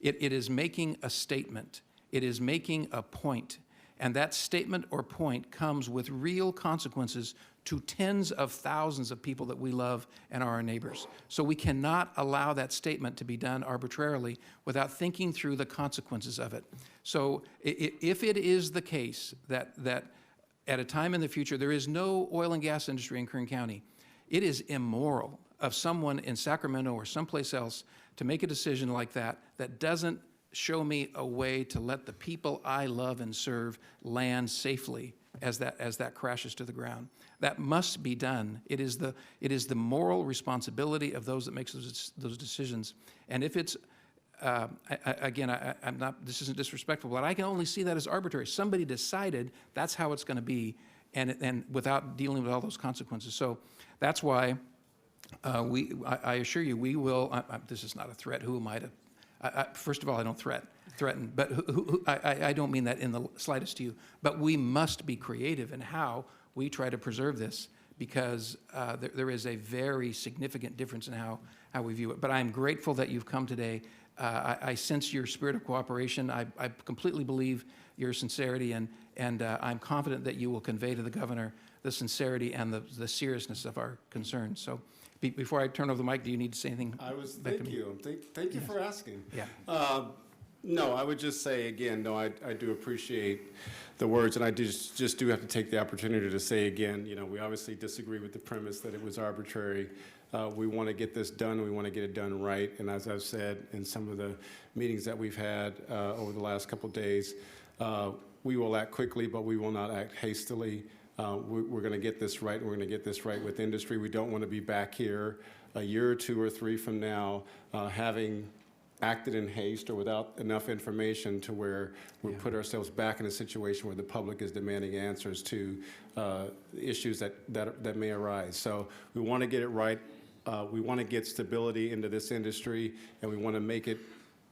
It is making a statement. It is making a point. And that statement or point comes with real consequences to tens of thousands of people that we love and are our neighbors. So we cannot allow that statement to be done arbitrarily without thinking through the consequences of it. So if it is the case that at a time in the future there is no oil and gas industry in Kern County, it is immoral of someone in Sacramento or someplace else to make a decision like that that doesn't show me a way to let the people I love and serve land safely as that crashes to the ground. That must be done. It is the moral responsibility of those that makes those decisions. And if it's again, I'm not. This isn't disrespectful, but I can only see that as arbitrary. Somebody decided that's how it's going to be, and without dealing with all those consequences. So that's why I assure you, we will. This is not a threat. Who am I to? First of all, I don't threaten, but I don't mean that in the slightest to you. But we must be creative in how we try to preserve this, because there is a very significant difference in how we view it. But I'm grateful that you've come today. I sense your spirit of cooperation. I completely believe your sincerity, and I'm confident that you will convey to the governor the sincerity and the seriousness of our concerns. So before I turn over the mic, do you need to say anything? Thank you for asking. Yeah. No, I would just say again, no, I do appreciate the words, and I just do have to take the opportunity to say again, we obviously disagree with the premise that it was arbitrary. We want to get this done. We want to get it done right. And as I've said in some of the meetings that we've had over the last couple of days, we will act quickly, but we will not act hastily. We're going to get this right, and we're going to get this right with industry. We don't want to be back here a year or two or three from now having acted in haste or without enough information to where we put ourselves back in a situation where the public is demanding answers to issues that may arise. So we want to get it right. We want to get stability into this industry, and we want to make it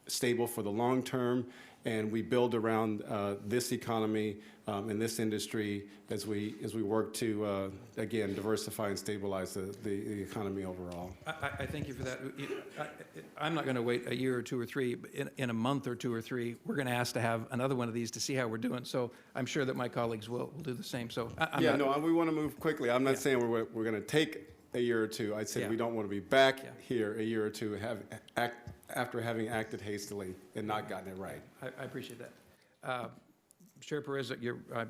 stable for the long term. And we build around this economy and this industry as we work to, again, diversify and stabilize the economy overall. I thank you for that. I'm not going to wait a year or two or three. But in a month or two or three, we're going to ask to have another one of these to see how we're doing. So I'm sure that my colleagues will do the same. So we want to move quickly. I'm not saying we're going to take a year or two. I said we don't want to be back here a year or two after having acted hastily and not gotten it right. I appreciate that. Chair Perez, I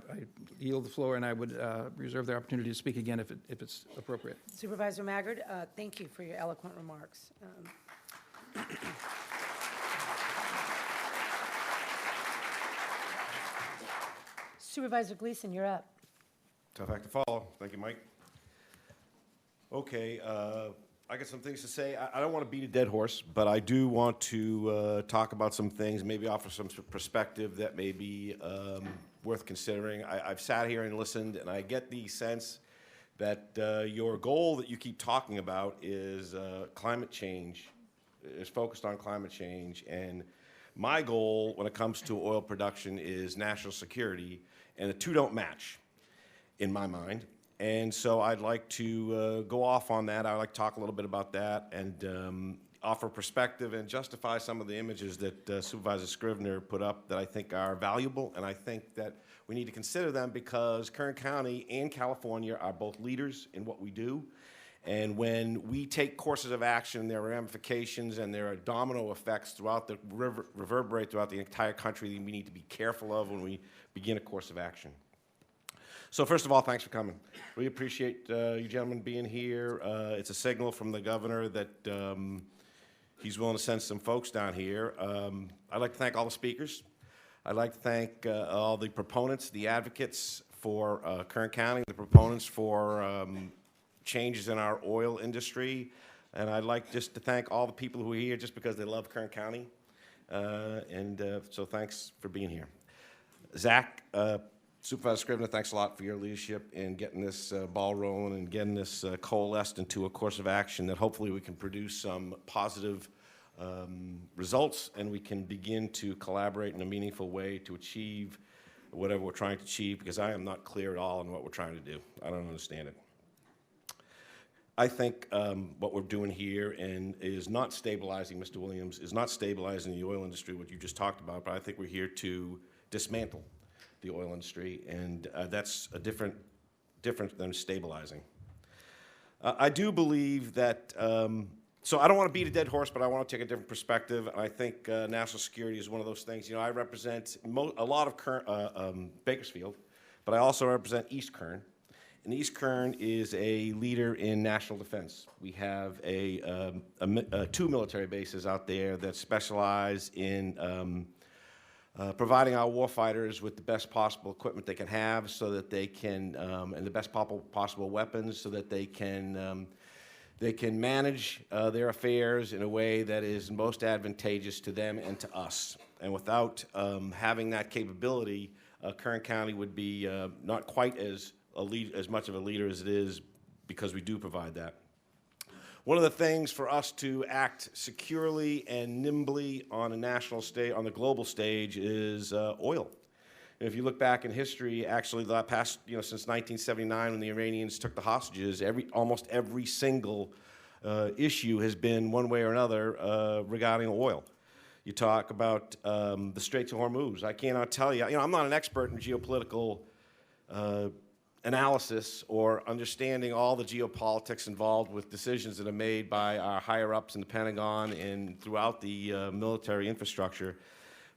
yield the floor, and I would reserve the opportunity to speak again if it's appropriate. Supervisor Maggard, thank you for your eloquent remarks. Supervisor Gleason, you're up. Tough act to follow. Thank you, Mike. Okay, I got some things to say. I don't want to beat a dead horse, but I do want to talk about some things, maybe offer some perspective that may be worth considering. I've sat here and listened, and I get the sense that your goal that you keep talking about is climate change, is focused on climate change, and my goal when it comes to oil production is national security, and the two don't match in my mind. And so I'd like to go off on that. I'd like to talk a little bit about that and offer perspective and justify some of the images that Supervisor Scrivener put up that I think are valuable, and I think that we need to consider them because Kern County and California are both leaders in what we do. And when we take courses of action, there are ramifications and there are domino effects throughout the reverberate throughout the entire country that we need to be careful of when we begin a course of action. So first of all, thanks for coming. We appreciate you gentlemen being here. It's a signal from the governor that he's willing to send some folks down here. I'd like to thank all the speakers. I'd like to thank all the proponents, the advocates for Kern County, the proponents for changes in our oil industry. And I'd like just to thank all the people who are here just because they love Kern County. So thanks for being here. Zach, Supervisor Scrivener, thanks a lot for your leadership in getting this ball rolling and getting this coalesced into a course of action that hopefully we can produce some positive results, and we can begin to collaborate in a meaningful way to achieve whatever we're trying to achieve, because I am not clear at all on what we're trying to do. I don't understand it. I think what we're doing here is not stabilizing, Mr. Williams, is not stabilizing the oil industry, what you just talked about, but I think we're here to dismantle the oil industry, and that's a different than stabilizing. I do believe that, so I don't want to beat a dead horse, but I want to take a different perspective. I think national security is one of those things. You know, I represent a lot of Bakersfield, but I also represent East Kern. And East Kern is a leader in national defense. We have two military bases out there that specialize in providing our warfighters with the best possible equipment they can have, so that they can, and the best possible weapons, so that they can manage their affairs in a way that is most advantageous to them and to us. And without having that capability, Kern County would be not quite as much of a leader as it is, because we do provide that. One of the things for us to act securely and nimbly on a national stage, on the global stage, is oil. And if you look back in history, actually, the past, since 1979, when the Iranians took the hostages, almost every single issue has been one way or another regarding oil. You talk about the Straits of Hormuz. I cannot tell you. I'm not an expert in geopolitical analysis or understanding all the geopolitics involved with decisions that are made by our higher-ups in the Pentagon and throughout the military infrastructure.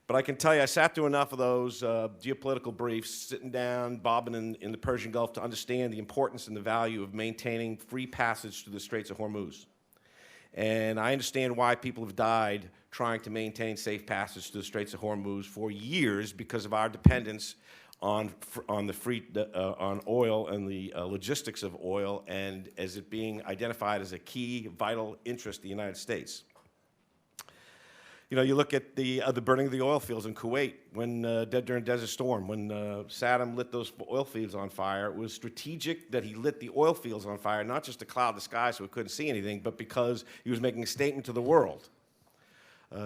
But I can tell you, I sat through enough of those geopolitical briefs, sitting down, bobbing in the Persian Gulf, to understand the importance and the value of maintaining free passage through the Straits of Hormuz. And I understand why people have died trying to maintain safe passage through the Straits of Hormuz for years, because of our dependence on oil and the logistics of oil, and as it being identified as a key vital interest of the United States. You look at the burning of the oil fields in Kuwait during Desert Storm, when Saddam lit those oil fields on fire. It was strategic that he lit the oil fields on fire, not just to cloud the sky so we couldn't see anything, but because he was making a statement to the world.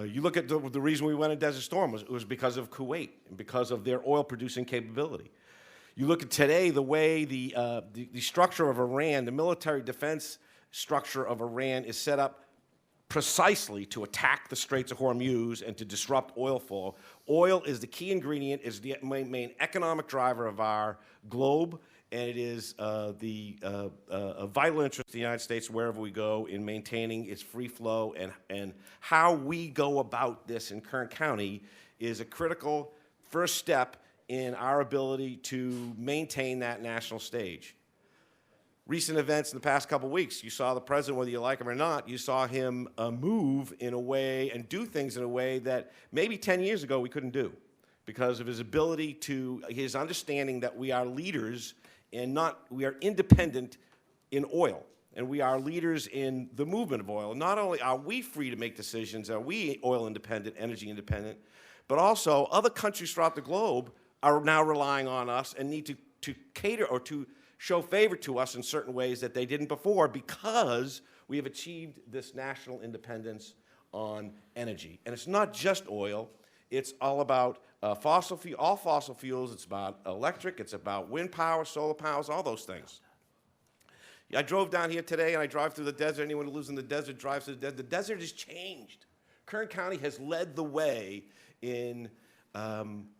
You look at the reason we went in Desert Storm was because of Kuwait and because of their oil-producing capability. You look at today, the way the structure of Iran, the military defense structure of Iran, is set up precisely to attack the Straits of Hormuz and to disrupt oil flow. Oil is the key ingredient, is the main economic driver of our globe, and it is a vital interest of the United States wherever we go in maintaining its free flow. And how we go about this in Kern County is a critical first step in our ability to maintain that national stage. Recent events in the past couple weeks, you saw the president, whether you like him or not, you saw him move in a way and do things in a way that maybe 10 years ago we couldn't do, because of his ability his understanding that we are leaders and we are independent in oil, and we are leaders in the movement of oil. Not only are we free to make decisions, are we oil independent, energy independent, but also other countries throughout the globe are now relying on us and need to cater or to show favor to us in certain ways that they didn't before, because we have achieved this national independence on energy. And it's not just oil. It's all about all fossil fuels. It's about electric. It's about wind power, solar powers, all those things. I drove down here today, and I drive through the desert. Anyone who lives in the desert drives through the desert. The desert has changed. Kern County has led the way in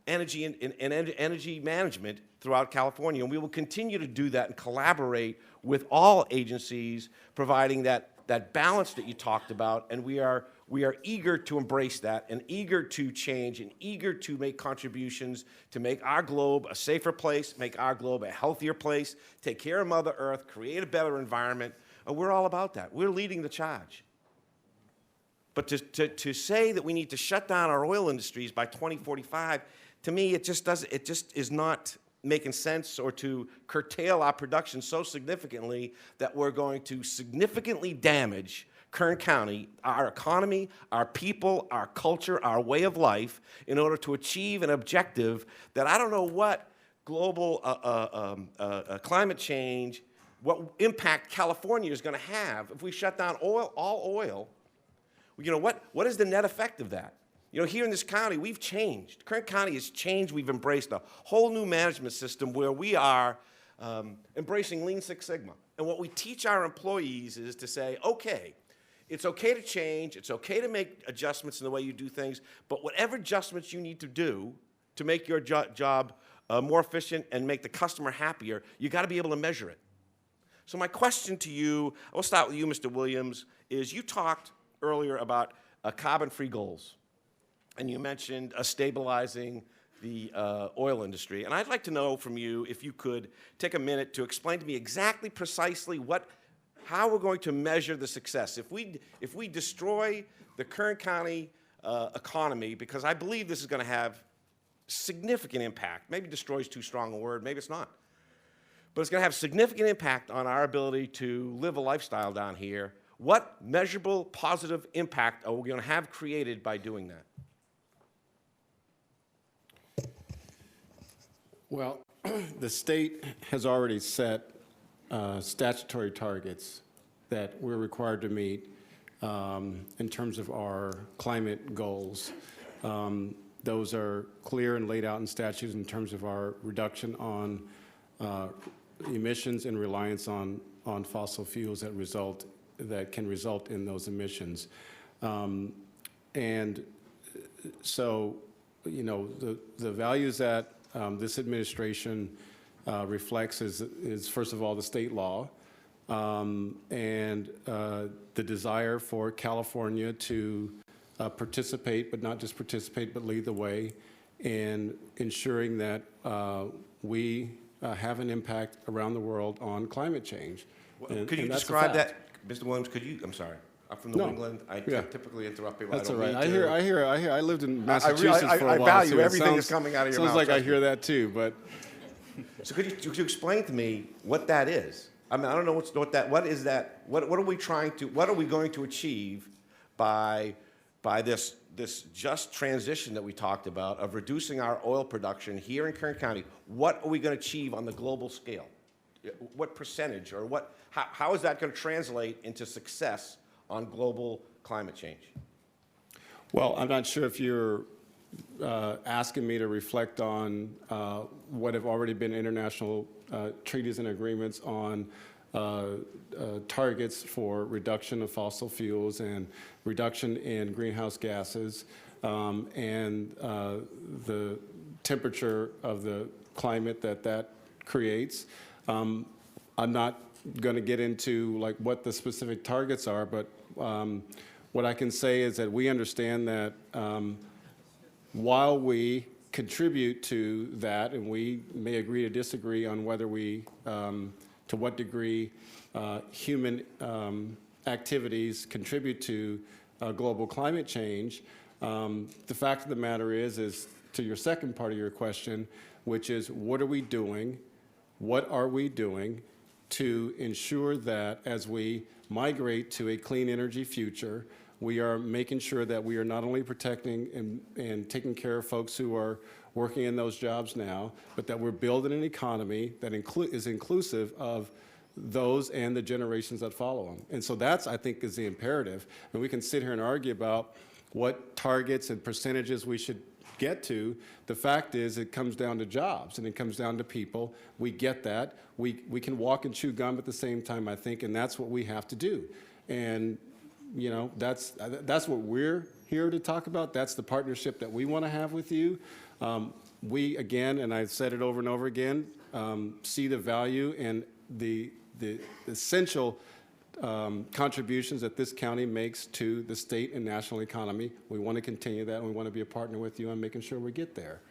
energy and energy management throughout California, and we will continue to do that and collaborate with all agencies, providing that balance that you talked about. And we are eager to embrace that, and eager to change, and eager to make contributions to make our globe a safer place, make our globe a healthier place, take care of Mother Earth, create a better environment. We're all about that. We're leading the charge. But to say that we need to shut down our oil industries by 2045, to me, it just is not making sense or to curtail our production so significantly that we're going to significantly damage Kern County, our economy, our people, our culture, our way of life, in order to achieve an objective that I don't know what global climate change, what impact California is going to have if we shut down all oil. You know, what is the net effect of that? You know, here in this county, we've changed. Kern County has changed. We've embraced a whole new management system where we are embracing Lean Six Sigma. And what we teach our employees is to say, okay, it's okay to change, it's okay to make adjustments in the way you do things, but whatever adjustments you need to do to make your job more efficient and make the customer happier, you got to be able to measure it. So my question to you, I'll start with you, Mr. Williams, is you talked earlier about carbon-free goals, and you mentioned stabilizing the oil industry. And I'd like to know from you if you could take a minute to explain to me exactly, precisely how we're going to measure the success. If we destroy the Kern County economy, because I believe this is going to have significant impact. Maybe destroy is too strong a word, maybe it's not. But it's going to have significant impact on our ability to live a lifestyle down here. What measurable positive impact are we going to have created by doing that? Well, the state has already set statutory targets that we're required to meet in terms of our climate goals. Those are clear and laid out in statutes in terms of our reduction on emissions and reliance on fossil fuels that can result in those emissions. And so, you know, the values that this administration reflects is first of all the state law and the desire for California to participate, but not just participate, but lead the way in ensuring that we have an impact around the world on climate change. Could you describe that, Mr. Williams? Could you? I'm sorry. I'm from New England. I typically interrupt people. That's I all don't right. mean to. I hear. I lived in Massachusetts for a while. I value too. everything that's coming out of your mouth. Sounds like I hear that too, but. So could you explain to me what that is? I mean, I don't know what is that? What are we trying to? What are we going to achieve by this just transition that we talked about of reducing our oil production here in Kern County? What are we going to achieve on the global scale? What percentage or how is that going to translate into success on global climate change? Well, I'm not sure if you're asking me to reflect on what have already been international treaties and agreements on targets for reduction of fossil fuels and reduction in greenhouse gases and the temperature of the climate that creates. I'm not going to get into like what the specific targets are, but what I can say is that we understand that while we contribute to that, and we may agree to disagree on whether we, to what degree human activities contribute to global climate change, the fact of the matter is to your second part of your question, which is what are we doing to ensure that as we migrate to a clean energy future, we are making sure that we are not only protecting and taking care of folks who are working in those jobs now, but that we're building an economy that is inclusive of those and the generations that follow them. And so that's, I think, is the imperative. And we can sit here and argue about what targets and percentages we should get to. The fact is it comes down to jobs and it comes down to people. We get that. We can walk and chew gum at the same time, I think, and that's what we have to do. And you know, that's what we're here to talk about. That's the partnership that we want to have with you. We, again, and I've said it over and over again, see the value and the essential contributions that this county makes to the state and national economy. We want to continue that, and we want to be a partner with you on making sure we get there.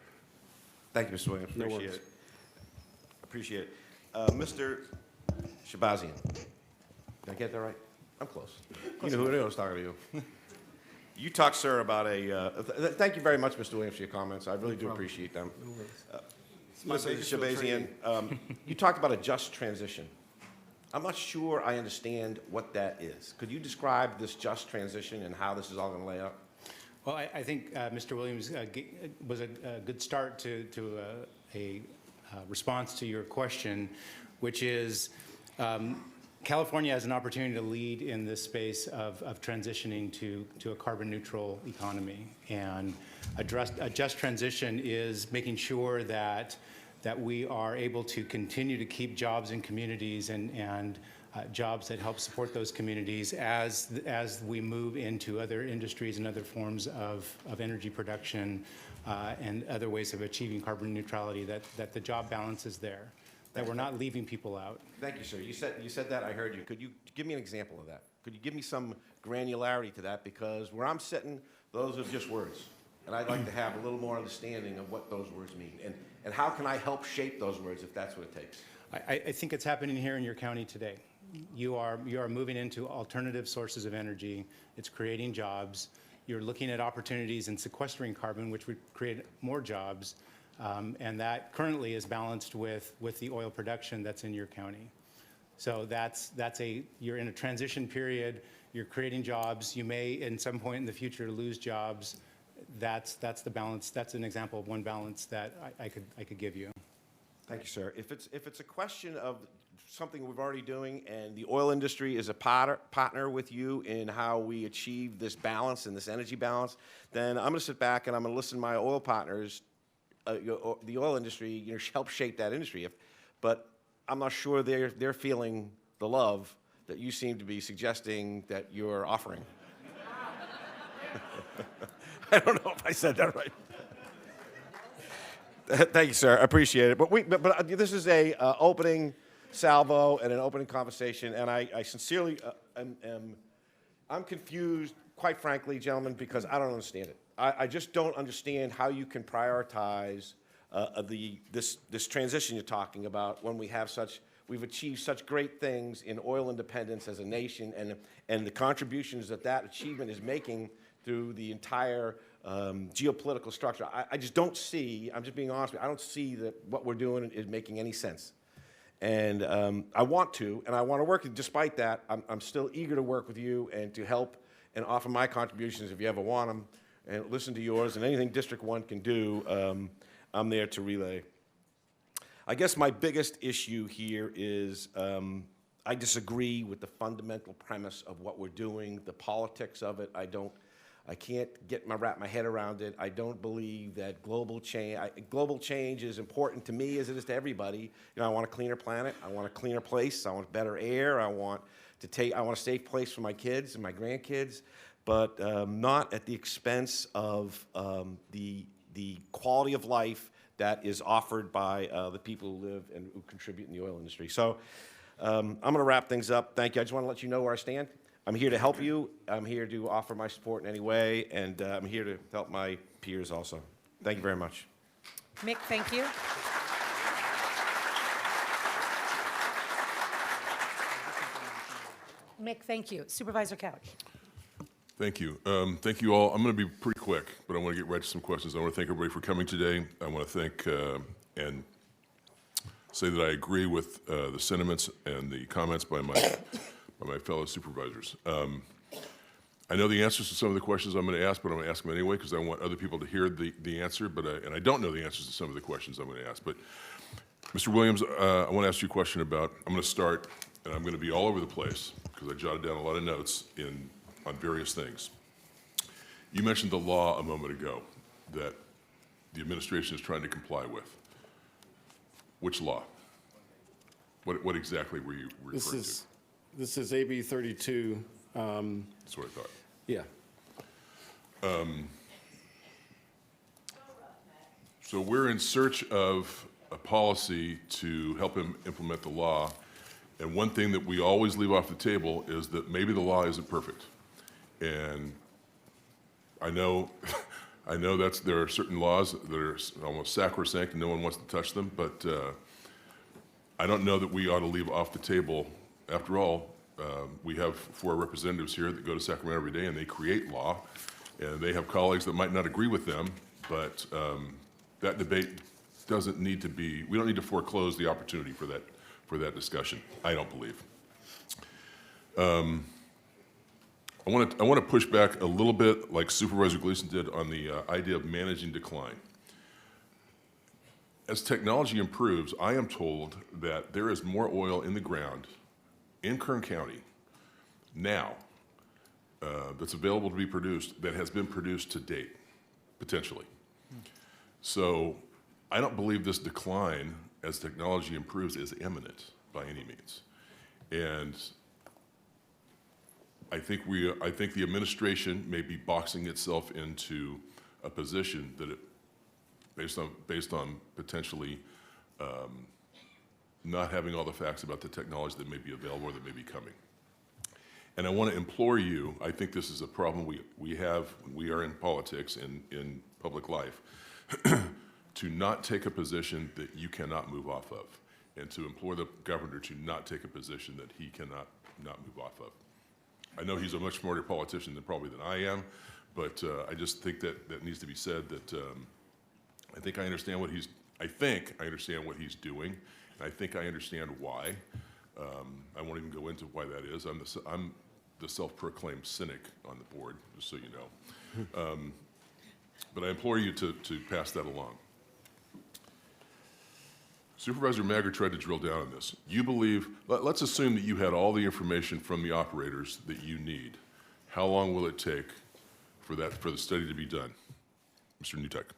Thank you, Mr. Williams. No Appreciate worries. it. Appreciate it. Mr. Shabazian. Did I get that right? I'm close. You know who it is, I was talking to you. You talked, sir, about thank you very much, Mr. Williams, for your comments. I really do appreciate them. Mr. Shabazian, you talked about a just transition. I'm not sure I understand what that is. Could you describe this just transition and how this is all going to lay out? Well, I think Mr. Williams was a good start to a response to your question, which is California has an opportunity to lead in this space of transitioning to a carbon neutral economy. And a just transition is making sure that we are able to continue to keep jobs in communities and jobs that help support those communities as we move into other industries and other forms of energy production and other ways of achieving carbon neutrality, that the job balance is there, that we're not leaving people out. Thank you, sir. You said that. I heard you. Could you give me an example of that? Could you give me some granularity to that? Because where I'm sitting, those are just words. And I'd like to have a little more understanding of what those words mean. And how can I help shape those words if that's what it takes? I think it's happening here in your county today. You are moving into alternative sources of energy. It's creating jobs. You're looking at opportunities in sequestering carbon, which would create more jobs. And that currently is balanced with the oil production that's in your county. So you're in a transition period. You're creating jobs. You may, in some point in the future, lose jobs. That's the balance. That's an example of one balance that I could give you. Thank you, sir. If it's a question of something we're already doing and the oil industry is a partner with you in how we achieve this balance and this energy balance, then I'm going to sit back and I'm going to listen to my oil partners, the oil industry, help shape that industry. But I'm not sure they're feeling the love that you seem to be suggesting that you're offering. I don't know if I said that right. Thank you, sir. I appreciate it. But this is a opening salvo and an opening conversation, and I sincerely I'm confused, quite frankly, gentlemen, because I don't understand it. I just don't understand how you can prioritize this transition you're talking about when we've achieved such great things in oil independence as a nation, and the contributions that achievement is making through the entire geopolitical structure. I just don't see, I'm just being honest with you, I don't see that what we're doing is making any sense. And I want to work with, despite that, I'm still eager to work with you and to help and offer my contributions if you ever want them, and listen to yours, and anything District 1 can do, I'm there to relay. I guess my biggest issue here is I disagree with the fundamental premise of what we're doing, the politics of it. I can't wrap my head around it. I don't believe that global change is important to me as it is to everybody. I want a cleaner planet. I want a cleaner place. I want better air. I want a safe place for my kids and my grandkids, but not at the expense of the quality of life that is offered by the people who live and who contribute in the oil industry. So I'm going to wrap things up. Thank you. I just want to let you know where I stand. I'm here to help you. I'm here to offer my support in any way, and I'm here to help my peers also. Thank you very much. Mick, thank you. Mick, thank you. Supervisor Couch. Thank you. Thank you all. I'm going to be pretty quick, but I want to get right to some questions. I want to thank everybody for coming today. I want to thank and say that I agree with the sentiments and the comments by my fellow supervisors. I know the answers to some of the questions I'm going to ask, but I'm going to ask them anyway because I want other people to hear the answer, and I don't know the answers to some of the questions I'm going to ask. But Mr. Williams, I want to ask you a question about, I'm going to start, and I'm going to be all over the place because I jotted down a lot of notes on various things. You mentioned the law a moment ago that the administration is trying to comply with. Which law? What exactly were you referring to? This is AB 32. That's what I thought. Yeah. So we're in search of a policy to help him implement the law. And one thing that we always leave off the table is that maybe the law isn't perfect. And I know there are certain laws that are almost sacrosanct and no one wants to touch them, but I don't know that we ought to leave off the table. After all, we have 4 representatives here that go to Sacramento every day and they create law, and they have colleagues that might not agree with them, but that debate doesn't need to be, we don't need to foreclose the opportunity for that discussion, I don't believe. I want to push back a little bit, like Supervisor Gleason did, on the idea of managing decline. As technology improves, I am told that there is more oil in the ground in Kern County now that's available to be produced that has been produced to date, potentially. So I don't believe this decline as technology improves is imminent by any means. And I think the administration may be boxing itself into a position that it, based on potentially not having all the facts about the technology that may be available or that may be coming. And I want to implore you, I think this is a problem we are in politics and in public life, to not take a position that you cannot move off of, and to implore the governor to not take a position that he cannot not move off of. I know he's a much smarter politician than I am, but I just think that needs to be said, that I think I understand what he's doing, and I think I understand why. I won't even go into why that is. I'm the self-proclaimed cynic on the board, just so you know. But I implore you to pass that along. Supervisor Mager tried to drill down on this. You believe, let's assume that you had all the information from the operators that you need. How long will it take for the study to be done? Mr. Newtuck,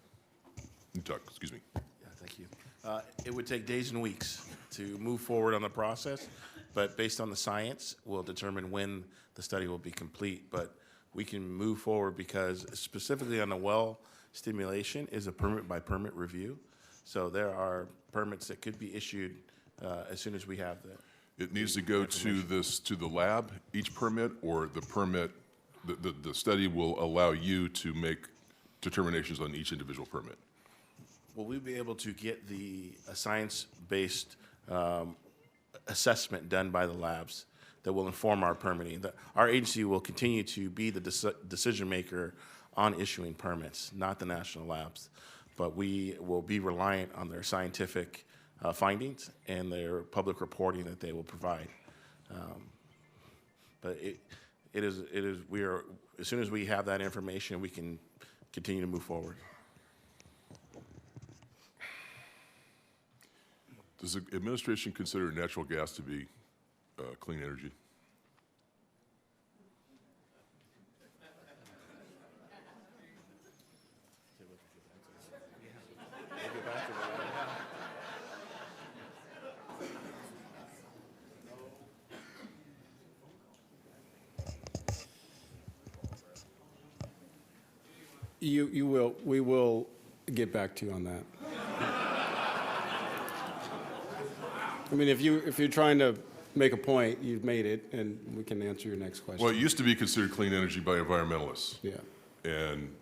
excuse me. Yeah, thank you. It would take days and weeks to move forward on the process, but based on the science, we'll determine when the study will be complete. But we can move forward because specifically on the well stimulation is a permit by permit review. So there are permits that could be issued as soon as we have that. It needs to go to the lab, each permit, or the permit, the study will allow you to make determinations on each individual permit? Will we be able to get a science-based assessment done by the labs that will inform our permitting? Our agency will continue to be the decision maker on issuing permits, not the national labs. But we will be reliant on their scientific findings and their public reporting that they will provide. But we are, as soon as we have that information, we can continue to move forward. Does the administration consider natural gas to be clean energy? We will get back to you on that. I mean, if you're trying to make a point, you've made it, and we can answer your next question. Well, it used to be considered clean energy by environmentalists. Yeah. And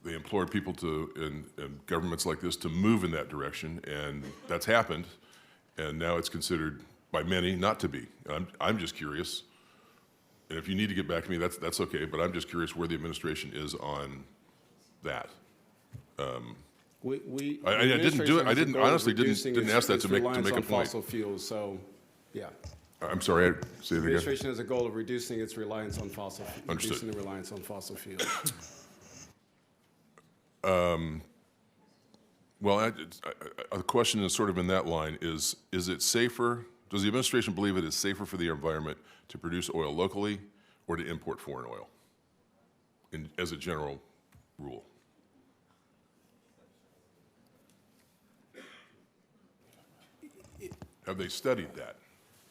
they implored people and governments like this to move in that direction, and that's happened. And now it's considered by many not to be. I'm just curious. And if you need to get back to me, that's okay, but I'm just curious where the administration is on that. I didn't do it. I didn't honestly didn't ask that to make a point. Fossil fuels, so yeah. I'm sorry. Say it again. The administration has a goal of reducing its reliance on fossil. Understood. Reducing the reliance on fossil fuels. Well, a question is sort of in that line: is it safer? Does the administration believe it is safer for the environment to produce oil locally or to import foreign oil, as a general rule? Have they studied that?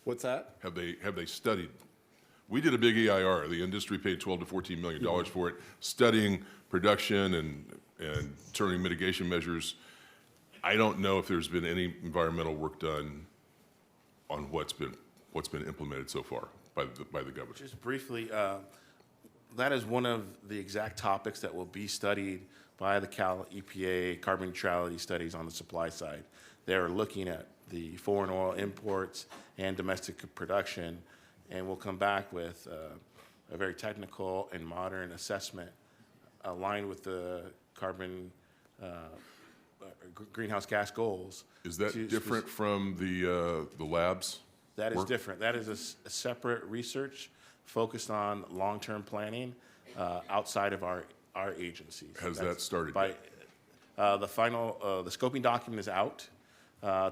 What's that? Have they studied? We did a big EIR. The industry paid $12 to $14 million for it, studying production and turning mitigation measures. I don't know if there's been any environmental work done on what's been implemented so far by the governor. Just briefly, that is one of the exact topics that will be studied by the Cal EPA carbon neutrality studies on the supply side. They're looking at the foreign oil imports and domestic production, and we'll come back with a very technical and modern assessment aligned with the carbon greenhouse gas goals. Is that to different from the labs? That is work? different. That is a separate research focused on long-term planning outside of our agencies. Has that started by, yet? The final, the scoping document is out.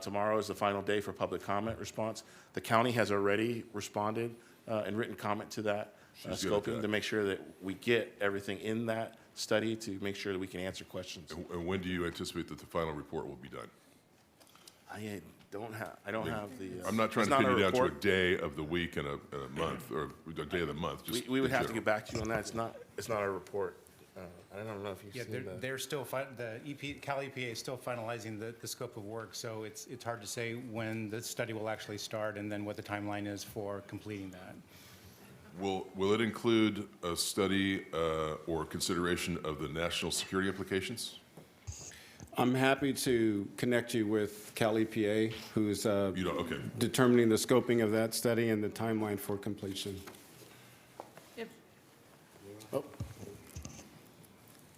Tomorrow is the final day for public comment response. The county has already responded and written comment to that She's good at scoping that. to make sure that we get everything in that study to make sure that we can answer questions. And when do you anticipate that the final report will be done? I don't have the. I'm not trying it's to pin a you down to a report. day of the week and a month, or a day of the month. Just We would in have to general. get back to you on that. It's not a report. I don't know if you've Yeah, seen that. they're still, Cal EPA is still finalizing the scope of work, so it's hard to say when the study will actually start and then what the timeline is for completing that. Will it include a study or consideration of the national security implications? I'm happy to connect you with Cal EPA, who's okay. determining the scoping of that study and the timeline for completion.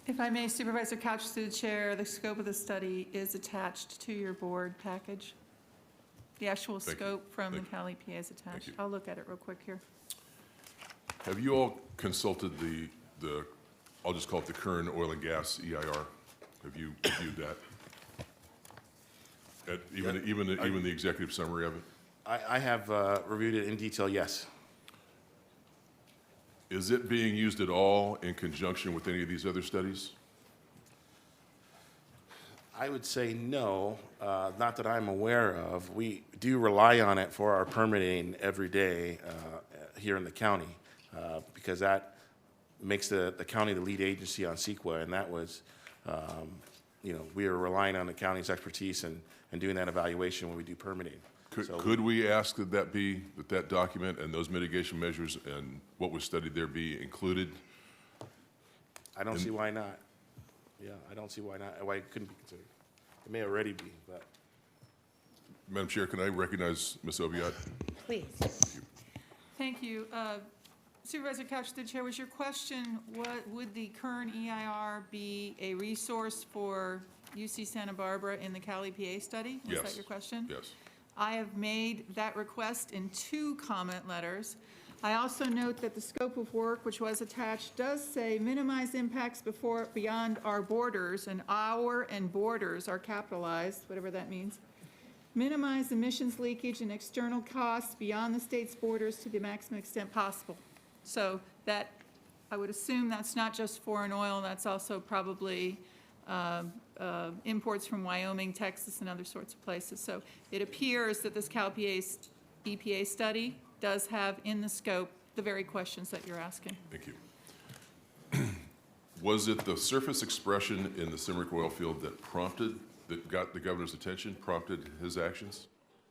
If I may, Supervisor Couch through the chair, the scope of the study is attached to your board package. The actual Thank you. scope from the Thank Cal EPA is attached. you. I'll look at it real quick here. Have you all consulted the I'll just call it the Kern Oil and Gas EIR? Have you reviewed that? Even the executive summary of it? I have reviewed it in detail, yes. Is it being used at all in conjunction with any of these other studies? I would say no, not that I'm aware of. We do rely on it for our permitting every day here in the county because that makes the county the lead agency on CEQA, and that was, we are relying on the county's expertise and doing that evaluation when we do permitting. Could we ask that document and those mitigation measures and what was studied there be included? I don't see why not. Yeah, I don't see why not, why it couldn't be considered. It may already be, but. Madam Chair, can I recognize Ms. Oviatt? Please. Thank you. Supervisor Couch through the chair, was your question, would the Kern EIR be a resource for UC Santa Barbara in the Cal EPA study? Was that your question? Yes. I have made that request in 2 comment letters. I also note that the scope of work, which was attached, does say minimize impacts beyond our borders, and our and borders are capitalized, whatever that means. Minimize emissions leakage and external costs beyond the state's borders to the maximum extent possible. So that, I would assume that's not just foreign oil, that's also probably imports from Wyoming, Texas, and other sorts of places. So it appears that this Cal EPA study does have in the scope the very questions that you're asking. Thank you. Was it the surface expression in the Simrick oil field that got the governor's attention, prompted his actions?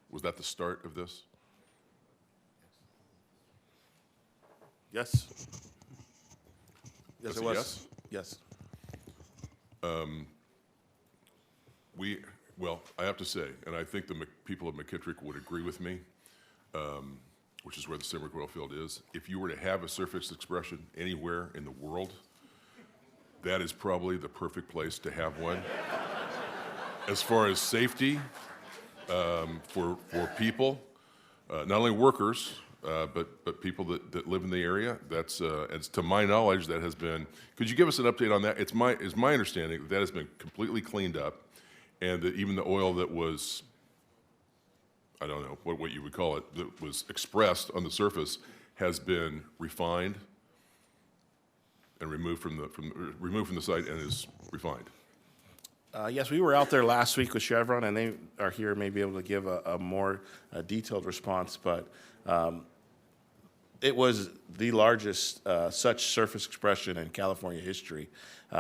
Was that the start of this? Yes. Yes, That's it a was. yes? Yes. Well, I have to say, and I think the people of McKittrick would agree with me, which is where the Simrick oil field is. If you were to have a surface expression anywhere in the world, that is probably the perfect place to have one. As far as safety for people, not only workers, but people that live in the area. That's, and to my knowledge, that has been. Could you give us an update on that? It's my understanding that has been completely cleaned up, and that even the oil that was, I don't know what you would call it, that was expressed on the surface, has been refined and removed from the site and is refined. Yes, we were out there last week with Chevron, and they are here, may be able to give a more detailed response, but it was the largest such surface expression in California history.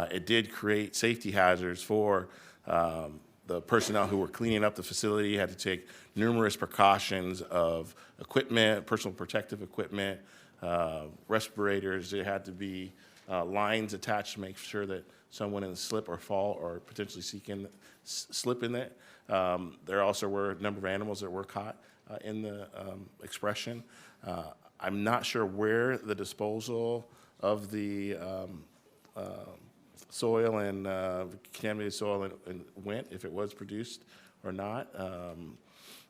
It did create safety hazards for the personnel who were cleaning up the facility, had to take numerous precautions of equipment, personal protective equipment, respirators. There had to be lines attached to make sure that someone didn't slip or fall or potentially slip in it. There also were a number of animals that were caught in the expression. I'm not sure where the disposal of the soil and contaminated soil and went, if it was produced or not.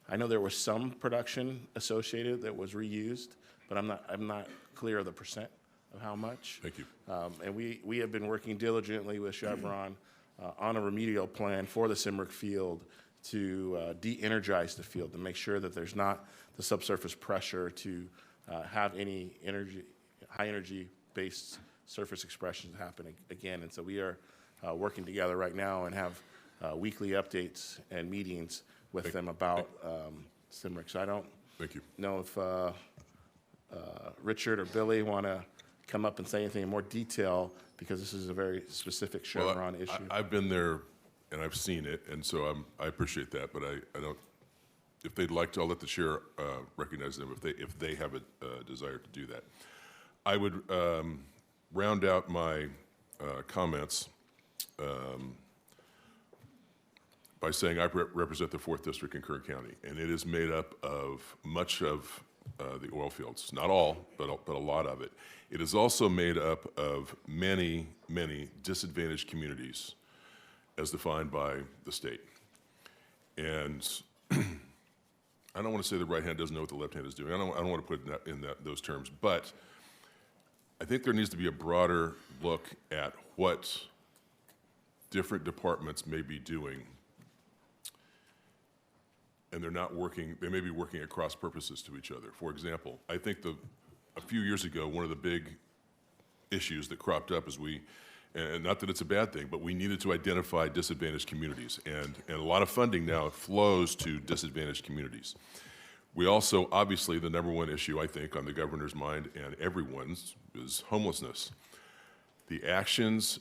I know there was some production associated that was reused, but I'm not clear of the percent of how much. Thank you. And we have been working diligently with Chevron on a remedial plan for the Simrick field to de-energize the field, to make sure that there's not the subsurface pressure to have any high energy based surface expressions happening again. And so we are working together right now and have weekly updates and meetings with them about Simrick. So I don't know if Richard or Billy want to come up and say anything in more detail, because this is a very specific Chevron issue. I've been there and I've seen it, and so I appreciate that, but I don't, if they'd like to, I'll let the chair recognize them if they have a desire to do that. I would round out my comments by saying I represent the 4th District in Kern County, and it is made up of much of the oil fields. Not all, but a lot of it. It is also made up of many, many disadvantaged communities as defined by the state. And I don't want to say the right hand doesn't know what the left hand is doing. I don't want to put it in those terms, but I think there needs to be a broader look at what different departments may be doing, and they're not working, they may be working at cross purposes to each other. For example, I think a few years ago, one of the big issues that cropped up is and not that it's a bad thing, but we needed to identify disadvantaged communities, and a lot of funding now flows to disadvantaged communities. We also, obviously, the number one issue, I think, on the governor's mind and everyone's is homelessness. The actions,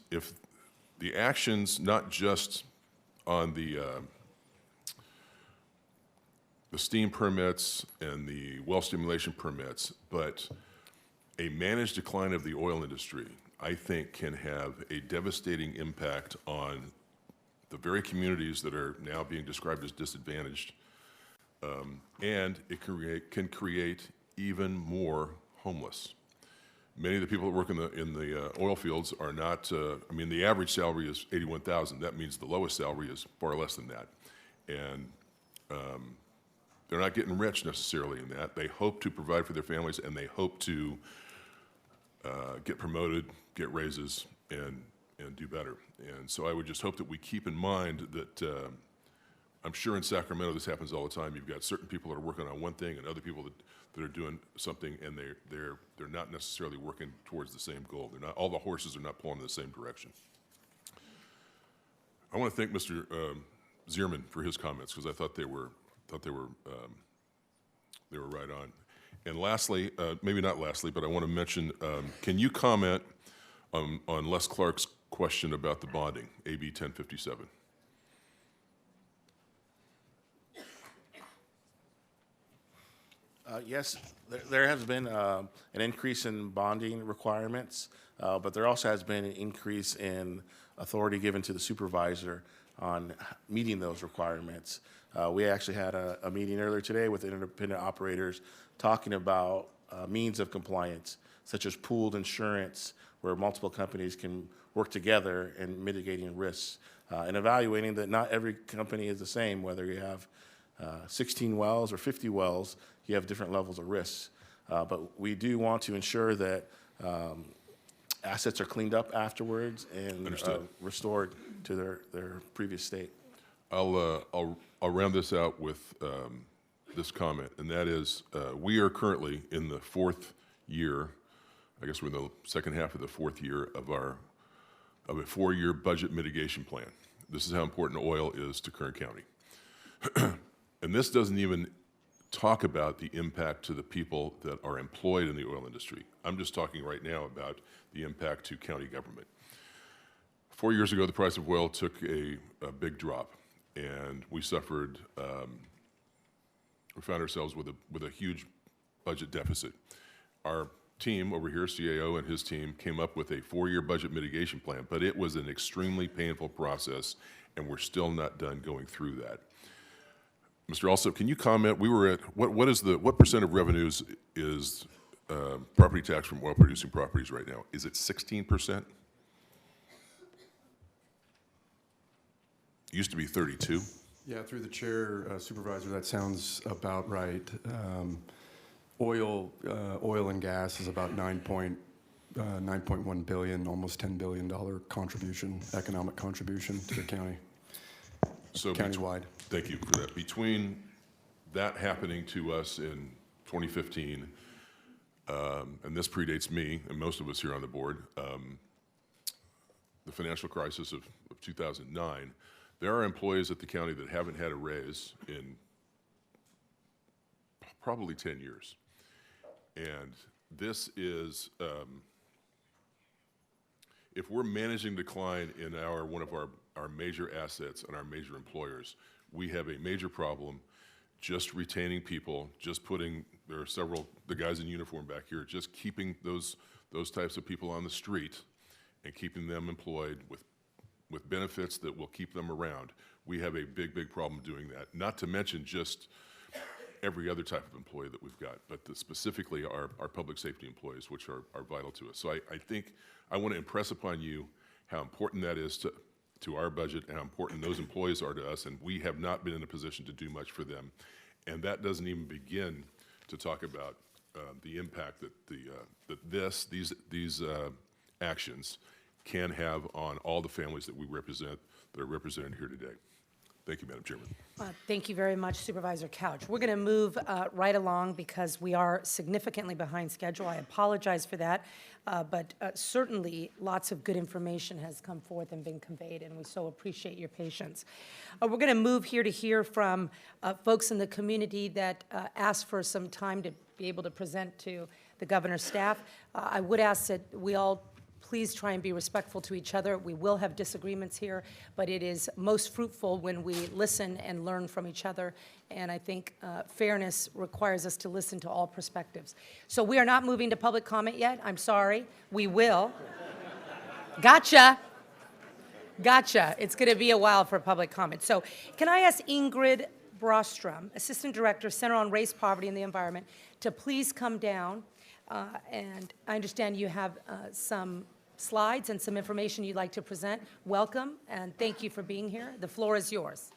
not just on the steam permits and the well stimulation permits, but a managed decline of the oil industry, I think, can have a devastating impact on the very communities that are now being described as disadvantaged, and it can create even more homeless. Many of the people that work in the oil fields are not, I mean, the average salary is $81,000. That means the lowest salary is far less than that. And they're not getting rich necessarily in that. They hope to provide for their families, and they hope to get promoted, get raises, and do better. And so I would just hope that we keep in mind that I'm sure in Sacramento this happens all the time. You've got certain people that are working on one thing and other people that are doing something, and they're not necessarily working towards the same goal. They're not, all the horses are not pulling in the same direction. I want to thank Mr. Zierman for his comments, because I thought they were right on. And lastly, maybe not lastly, but I want to mention, can you comment on Les Clark's question about the bonding, AB 1057? Yes, there has been an increase in bonding requirements, but there also has been an increase in authority given to the supervisor on meeting those requirements. We actually had a meeting earlier today with independent operators talking about means of compliance, such as pooled insurance, where multiple companies can work together in mitigating risks, and evaluating that not every company is the same, whether you have 16 wells or 50 wells, you have different levels of risks. But we do want to ensure that assets are cleaned up afterwards and restored to their previous state. I'll round this out with this comment, and that is we are currently in the 4th year, I guess we're in the second half of the 4th year of a 4-year budget mitigation plan. This is how important oil is to Kern County. And this doesn't even talk about the impact to the people that are employed in the oil industry. I'm just talking right now about the impact to county government. 4 years ago, the price of oil took a big drop, and we suffered, we found ourselves with a huge budget deficit. Our team over here, CAO and his team, came up with a 4-year budget mitigation plan, but it was an extremely painful process, and we're still not done going through that. Mr. Alsop, can you comment? We were at what percent of revenues is property tax from oil producing properties right now? Is it 16%? used to be 32. Yeah, through the chair, Supervisor, that sounds about right. Oil and gas is about 9.1 billion, almost $10 billion contribution, economic contribution to the county, So countywide. Thank you for that. Between that happening to us in 2015, and this predates me and most of us here on the board, the financial crisis of 2009, there are employees at the county that haven't had a raise in probably 10 years. And this is, if we're managing decline in one of our major assets and our major employers, we have a major problem just retaining people, there are several, the guys in uniform back here, just keeping those types of people on the street and keeping them employed with benefits that will keep them around. We have a big, big problem doing that. Not to mention just every other type of employee that we've got, but specifically our public safety employees, which are vital to us. So I think I want to impress upon you how important that is to our budget and how important those employees are to us, and we have not been in a position to do much for them. And that doesn't even begin to talk about the impact that these actions can have on all the families that we represent, that are represented here today. Thank you, Madam Chairman. Thank you very much, Supervisor Couch. We're going to move right along because we are significantly behind schedule. I apologize for that, but certainly lots of good information has come forth and been conveyed, and we so appreciate your patience. We're going to move here to hear from folks in the community that asked for some time to be able to present to the governor's staff. I would ask that we all please try and be respectful to each other. We will have disagreements here, but it is most fruitful when we listen and learn from each other. And I think fairness requires us to listen to all perspectives. So we are not moving to public comment yet. I'm sorry. We will. Gotcha. Gotcha. It's going to be a while for public comment. So can I ask Ingrid Brostrom, Assistant Director, Center on Race, Poverty, and the Environment, to please come down. And I understand you have some slides and some information you'd like to present. Welcome, and thank you for being here. The floor is yours.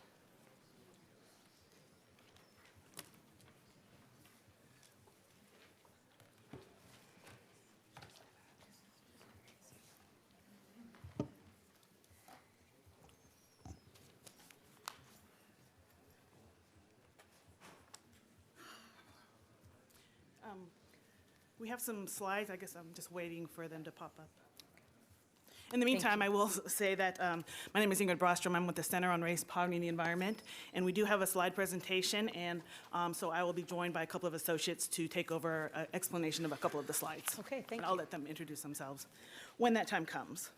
We have some slides. I guess I'm just waiting for them to pop up. In the meantime, I will say that my name is Ingrid Brostrom. I'm with the Center on Race, Poverty, and the Environment, and we do have a slide presentation, and so I will be joined by a couple of associates to take over an explanation of a couple of the slides. Okay, thank and you. I'll let them introduce themselves when that time comes.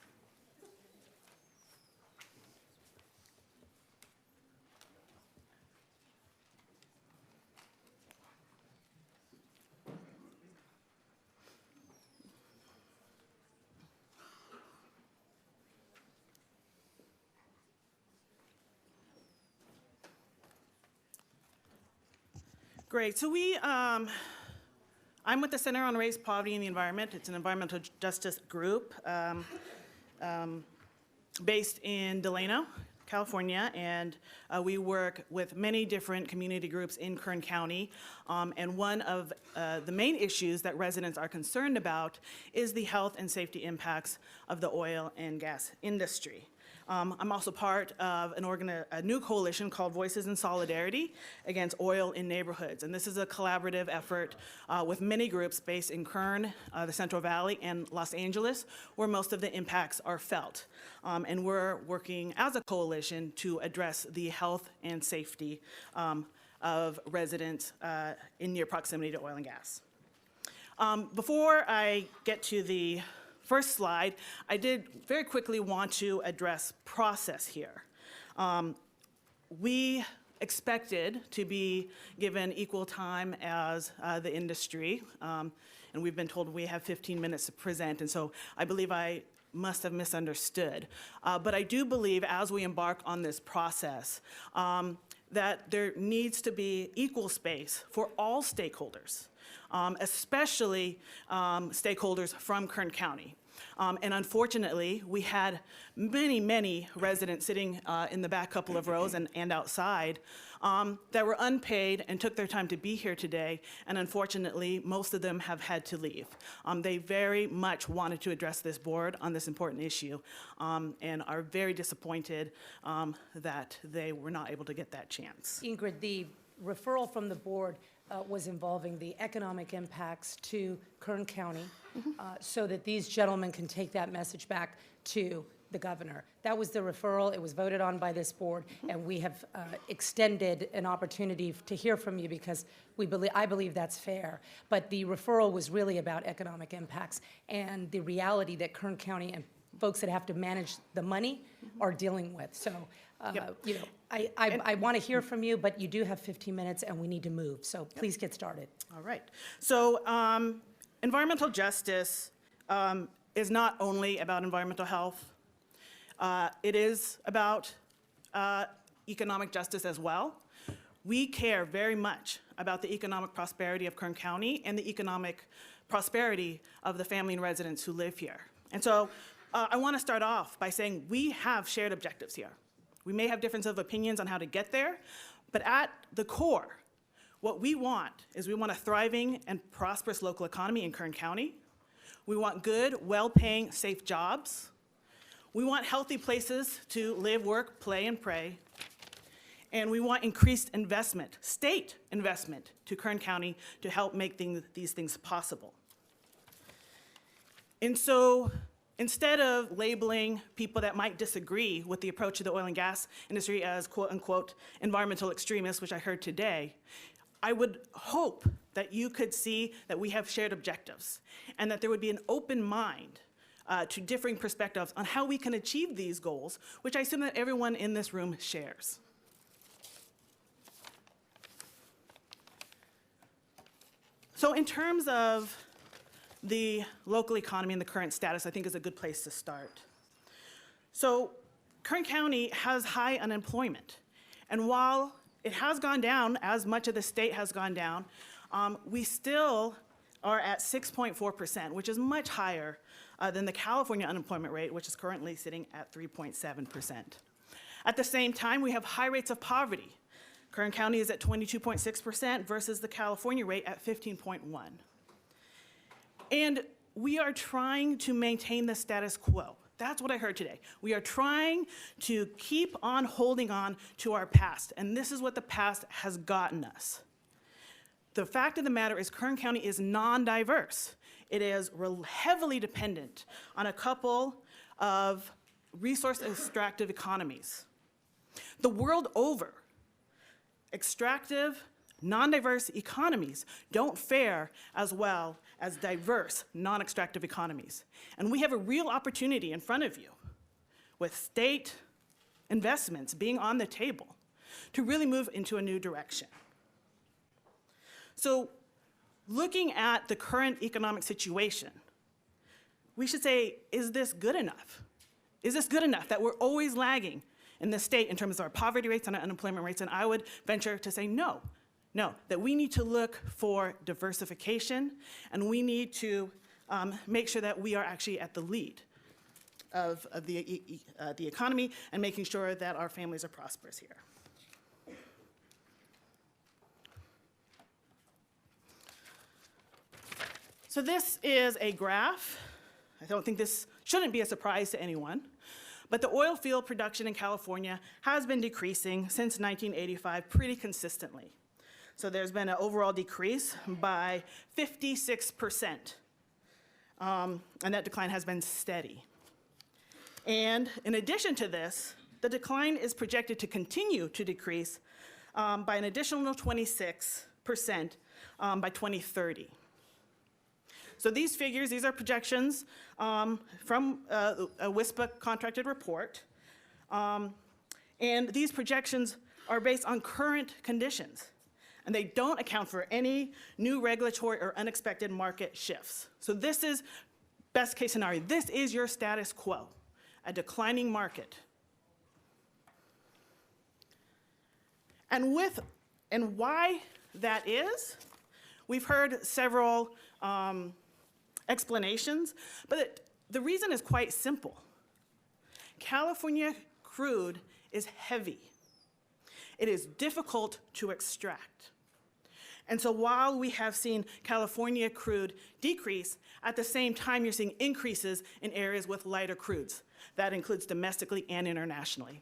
Great. So I'm with the Center on Race, Poverty, and the Environment. It's an environmental justice group based in Delano, California, and we work with many different community groups in Kern County. And one of the main issues that residents are concerned about is the health and safety impacts of the oil and gas industry. I'm also part of a new coalition called Voices in Solidarity Against Oil in Neighborhoods. And this is a collaborative effort with many groups based in Kern, the Central Valley, and Los Angeles, where most of the impacts are felt. And we're working as a coalition to address the health and safety of residents in near proximity to oil and gas. Before I get to the first slide, I did very quickly want to address process here. We expected to be given equal time as the industry, and we've been told we have 15 minutes to present, and so I believe I must have misunderstood. But I do believe as we embark on this process, that there needs to be equal space for all stakeholders, especially stakeholders from Kern County. And unfortunately, we had many residents sitting in the back couple of rows and outside that were unpaid and took their time to be here today. And unfortunately, most of them have had to leave. They very much wanted to address this board on this important issue and are very disappointed that they were not able to get that chance. Ingrid, the referral from the board was involving the economic impacts to Kern County so that these gentlemen can take that message back to the governor. That was the referral. It was voted on by this board, and we have extended an opportunity to hear from you because I believe that's fair. But the referral was really about economic impacts and the reality that Kern County and folks that have to manage the money are dealing with. So, you know, I want to hear from you, but you do have 15 minutes and we need to move. So please get started. All right. So environmental justice is not only about environmental health. It is about economic justice as well. We care very much about the economic prosperity of Kern County and the economic prosperity of the family and residents who live here. And so I want to start off by saying we have shared objectives here. We may have differences of opinions on how to get there, but at the core, what we want is we want a thriving and prosperous local economy in Kern County. We want good, well-paying, safe jobs. We want healthy places to live, work, play, and pray. And we want increased investment, state investment, to Kern County to help make these things possible. And so instead of labeling people that might disagree with the approach to the oil and gas industry as quote-unquote environmental extremists, which I heard today, I would hope that you could see that we have shared objectives and that there would be an open mind to differing perspectives on how we can achieve these goals, which I assume that everyone in this room shares. So in terms of the local economy and the current status, I think is a good place to start. So Kern County has high unemployment. And while it has gone down, as much of the state has gone down, we still are at 6.4%, which is much higher than the California unemployment rate, which is currently sitting at 3.7%. At the same time, we have high rates of poverty. Kern County is at 22.6% versus the California rate at 15.1%. And we are trying to maintain the status quo. That's what I heard today. We are trying to keep on holding on to our past, and this is what the past has gotten us. The fact of the matter is Kern County is non-diverse. It is heavily dependent on a couple of resource extractive economies. The world over, extractive, non-diverse economies don't fare as well as diverse, non-extractive economies. And we have a real opportunity in front of you with state investments being on the table to really move into a new direction. So looking at the current economic situation, we should say, is this good enough? Is this good enough that we're always lagging in the state in terms of our poverty rates and our unemployment rates? And I would venture to say no, that we need to look for diversification, and we need to make sure that we are actually at the lead of the economy and making sure that our families are prosperous here. So this is a graph. I don't think this shouldn't be a surprise to anyone, but the oil field production in California has been decreasing since 1985 pretty consistently. So there's been an overall decrease by 56%, and that decline has been steady. And in addition to this, the decline is projected to continue to decrease by an additional 26% by 2030. So these figures, these are projections from a WISPA contracted report. And these projections are based on current conditions. And they don't account for any new regulatory or unexpected market shifts. So this is best case scenario. This is your status quo, a declining market. And why that is, we've heard several explanations, but the reason is quite simple. California crude is heavy. It is difficult to extract. And so while we have seen California crude decrease, at the same time you're seeing increases in areas with lighter crudes. That includes domestically and internationally.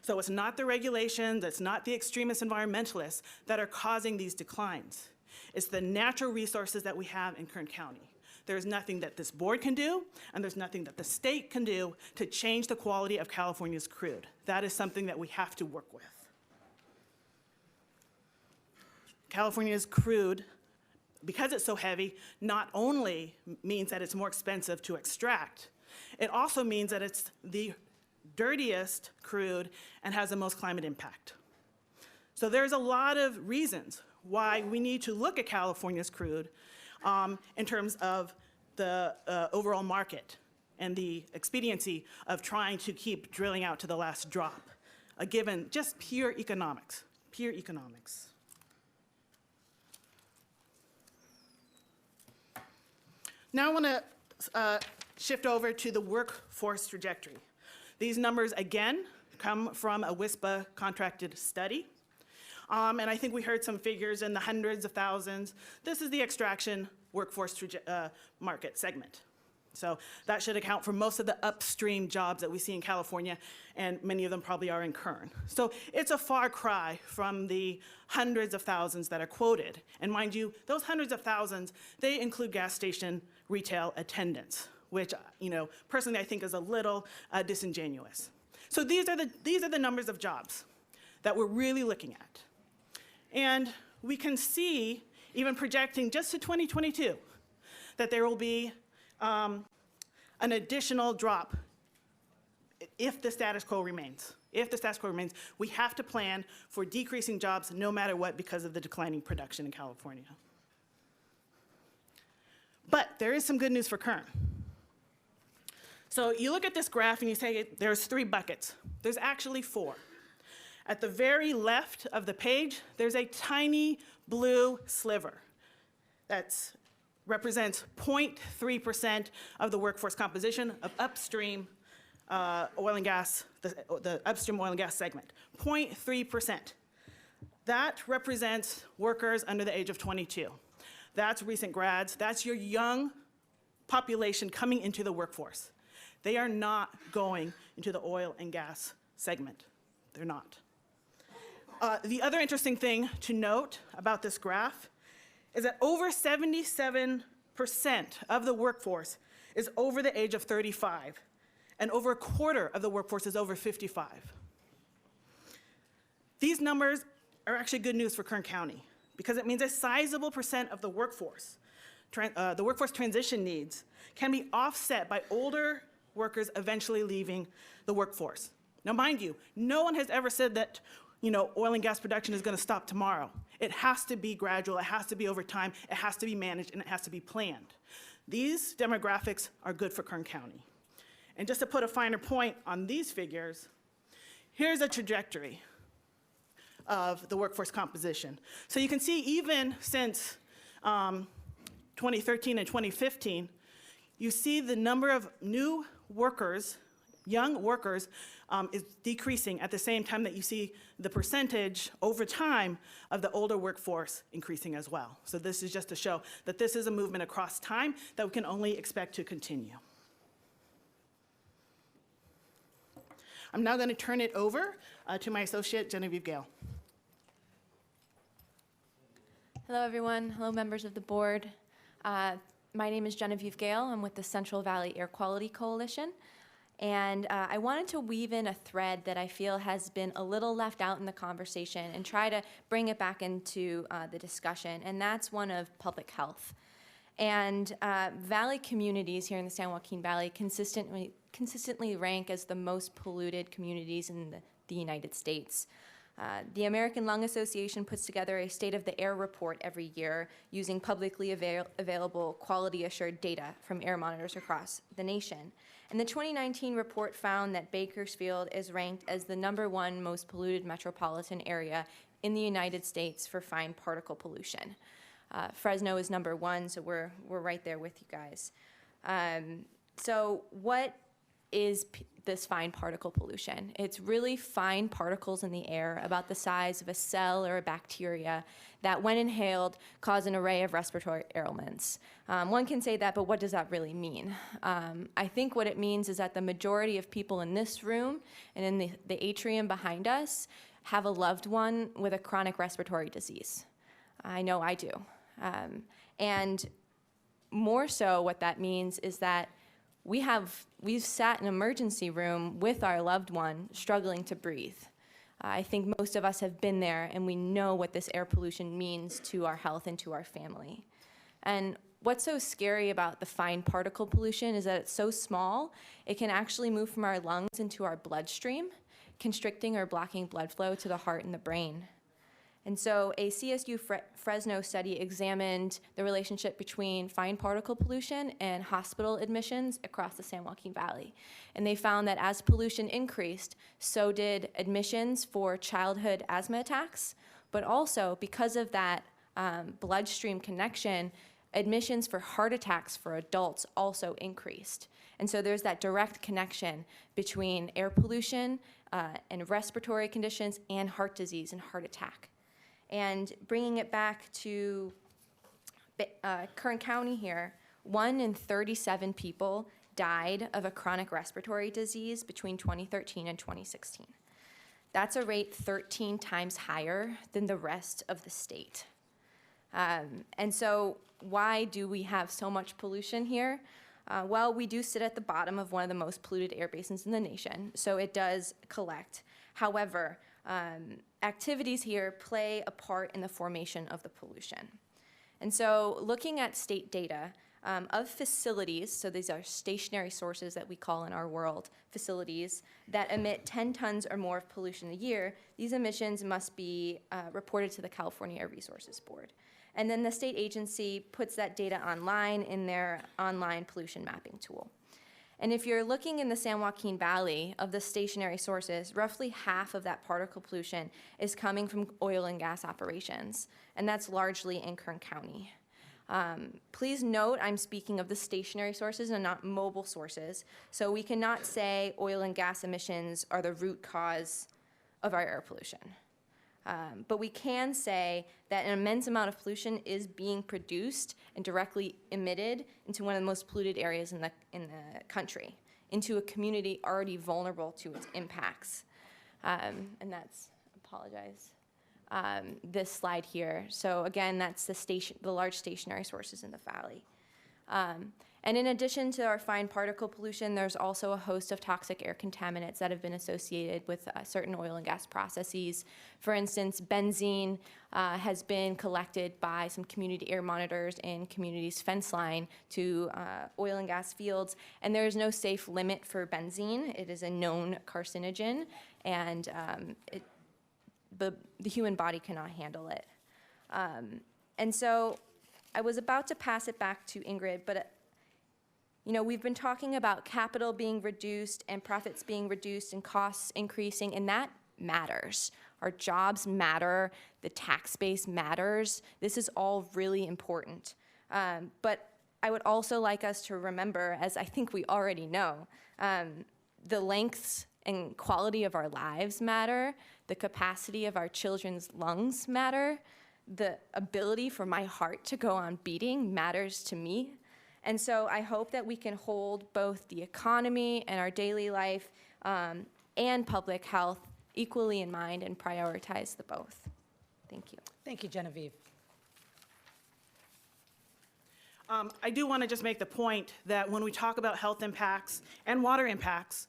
So it's not the regulations, it's not the extremist environmentalists that are causing these declines. It's the natural resources that we have in Kern County. There's nothing that this board can do, and there's nothing that the state can do to change the quality of California's crude. That is something that we have to work with. California's crude, because it's so heavy, not only means that it's more expensive to extract, it also means that it's the dirtiest crude and has the most climate impact. So there's a lot of reasons why we need to look at California's crude in terms of the overall market and the expediency of trying to keep drilling out to the last drop, given just pure economics, pure economics. Now I want to shift over to the workforce trajectory. These numbers, again, come from a WISPA contracted study. And I think we heard some figures in the hundreds of thousands. This is the extraction workforce market segment. So that should account for most of the upstream jobs that we see in California, and many of them probably are in Kern. So it's a far cry from the hundreds of thousands that are quoted. And mind you, those hundreds of thousands, they include gas station retail attendants, which, personally I think is a little disingenuous. So these are the numbers of jobs that we're really looking at. And we can see, even projecting just to 2022, that there will be an additional drop if the status quo remains. If the status quo remains, we have to plan for decreasing jobs no matter what because of the declining production in California. But there is some good news for Kern. So you look at this graph and you say there's 3 buckets. There's actually 4. At the very left of the page, there's a tiny blue sliver that represents 0.3% of the workforce composition of upstream oil and gas, the upstream oil and gas segment. 0.3%. That represents workers under the age of 22. That's recent grads. That's your young population coming into the workforce. They are not going into the oil and gas segment. They're not. The other interesting thing to note about this graph is that over 77% of the workforce is over the age of 35, and over a quarter of the workforce is over 55. These numbers are actually good news for Kern County, because it means a sizable percent of the workforce transition needs can be offset by older workers eventually leaving the workforce. Now, mind you, no one has ever said that oil and gas production is going to stop tomorrow. It has to be gradual, it has to be over time, it has to be managed, and it has to be planned. These demographics are good for Kern County. And just to put a finer point on these figures, here's a trajectory of the workforce composition. So you can see even since 2013 and 2015, you see the number of new workers, young workers, is decreasing at the same time that you see the percentage over time of the older workforce increasing as well. So this is just to show that this is a movement across time that we can only expect to continue. I'm now going to turn it over to my associate, Genevieve Gale. Hello, everyone. Hello, members of the board. My name is Genevieve Gale. I'm with the Central Valley Air Quality Coalition. And I wanted to weave in a thread that I feel has been a little left out in the conversation and try to bring it back into the discussion, and that's one of public health. And valley communities here in the San Joaquin Valley consistently rank as the most polluted communities in the United States. The American Lung Association puts together a State of the Air report every year using publicly available quality assured data from air monitors across the nation. And the 2019 report found that Bakersfield is ranked as the #1 most polluted metropolitan area in the United States for fine particle pollution. Fresno is #1, so we're right there with you guys. So what is this fine particle pollution? It's really fine particles in the air about the size of a cell or a bacteria that, when inhaled, cause an array of respiratory ailments. One can say that, but what does that really mean? I think what it means is that the majority of people in this room and in the atrium behind us have a loved one with a chronic respiratory disease. I know I do. And more so, what that means is that we've sat in an emergency room with our loved one struggling to breathe. I think most of us have been there, and we know what this air pollution means to our health and to our family. And what's so scary about the fine particle pollution is that it's so small, it can actually move from our lungs into our bloodstream, constricting or blocking blood flow to the heart and the brain. And so a CSU Fresno study examined the relationship between fine particle pollution and hospital admissions across the San Joaquin Valley. And they found that as pollution increased, so did admissions for childhood asthma attacks, but also because of that bloodstream connection, admissions for heart attacks for adults also increased. And so there's that direct connection between air pollution and respiratory conditions and heart disease and heart attack. And bringing it back to Kern County here, 1 in 37 people died of a chronic respiratory disease between 2013 and 2016. That's a rate 13 times higher than the rest of the state. And so why do we have so much pollution here? Well, we do sit at the bottom of one of the most polluted air basins in the nation, so it does collect. However, activities here play a part in the formation of the pollution. And so looking at state data of facilities, so these are stationary sources that we call in our world facilities, that emit 10 tons or more of pollution a year, these emissions must be reported to the California Air Resources Board. And then the state agency puts that data online in their online pollution mapping tool. And if you're looking in the San Joaquin Valley of the stationary sources, roughly half of that particle pollution is coming from oil and gas operations, and that's largely in Kern County. Please note I'm speaking of the stationary sources and not mobile sources, so we cannot say oil and gas emissions are the root cause of our air pollution. But we can say that an immense amount of pollution is being produced and directly emitted into one of the most polluted areas in the country, into a community already vulnerable to its impacts. And that's, apologize, this slide here. So again, that's the large stationary sources in the valley. And in addition to our fine particle pollution, there's also a host of toxic air contaminants that have been associated with certain oil and gas processes. For instance, benzene has been collected by some community air monitors in communities' fence line to oil and gas fields, and there is no safe limit for benzene. It is a known carcinogen, and the human body cannot handle it. And so I was about to pass it back to Ingrid, but you know, we've been talking about capital being reduced and profits being reduced and costs increasing, and that matters. Our jobs matter, the tax base matters. This is all really important. But I would also like us to remember, as I think we already know, the lengths and quality of our lives matter, the capacity of our children's lungs matter, the ability for my heart to go on beating matters to me. And so I hope that we can hold both the economy and our daily life and public health equally in mind and prioritize the both. Thank you. Thank you, Genevieve. I do want to just make the point that when we talk about health impacts and water impacts,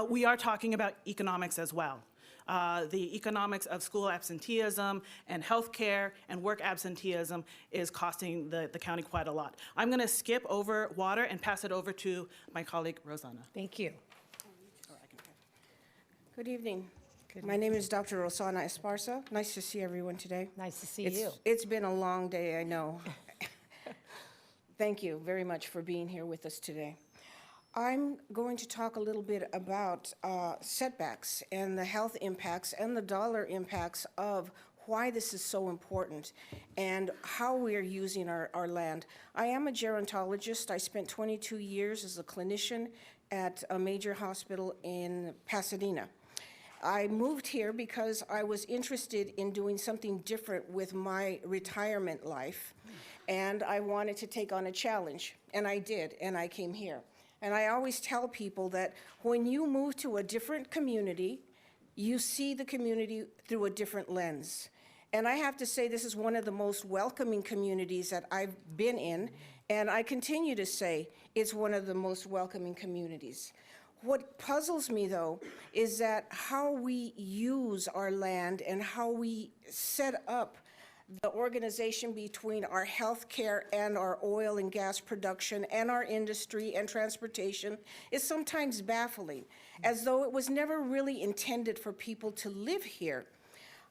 we are talking about economics as well. The economics of school absenteeism and healthcare and work absenteeism is costing the county quite a lot. I'm going to skip over water and pass it over to my colleague, Rosanna. Thank you. Good evening. My name is Dr. Rosanna Esparza. Nice to see everyone today. Nice to see you. It's been a long day, I know. Thank you very much for being here with us today. I'm going to talk a little bit about setbacks and the health impacts and the dollar impacts of why this is so important and how we are using our land. I am a gerontologist. I spent 22 years as a clinician at a major hospital in Pasadena. I moved here because I was interested in doing something different with my retirement life, and I wanted to take on a challenge, and I did, and I came here. And I always tell people that when you move to a different community, you see the community through a different lens. And I have to say, this is one of the most welcoming communities that I've been in, and I continue to say it's one of the most welcoming communities. What puzzles me, though, is that how we use our land and how we set up the organization between our healthcare and our oil and gas production and our industry and transportation is sometimes baffling, as though it was never really intended for people to live here.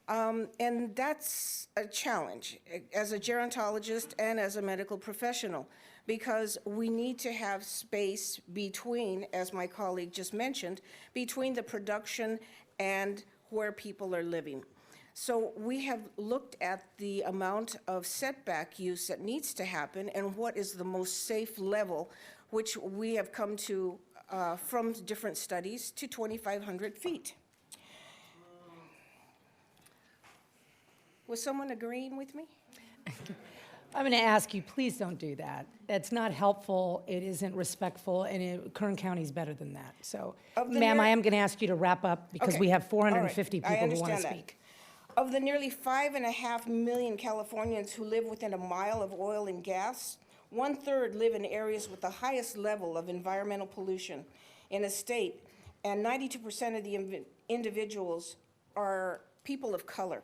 And that's a challenge as a gerontologist and as a medical professional, because we need to have space between, as my colleague just mentioned, between the production and where people are living. So we have looked at the amount of setback use that needs to happen and what is the most safe level, which we have come to, from different studies, to 2,500 feet. Was someone agreeing with me? I'm going to ask you, please don't do that. That's not helpful, it isn't respectful, and Kern County is better than that. So, ma'am, I am going to ask you to wrap up because we have 450 people who want to speak. Of the nearly 5.5 million Californians who live within a mile of oil and gas, 1/3 live in areas with the highest level of environmental pollution in a state, and 92% of the individuals are people of color.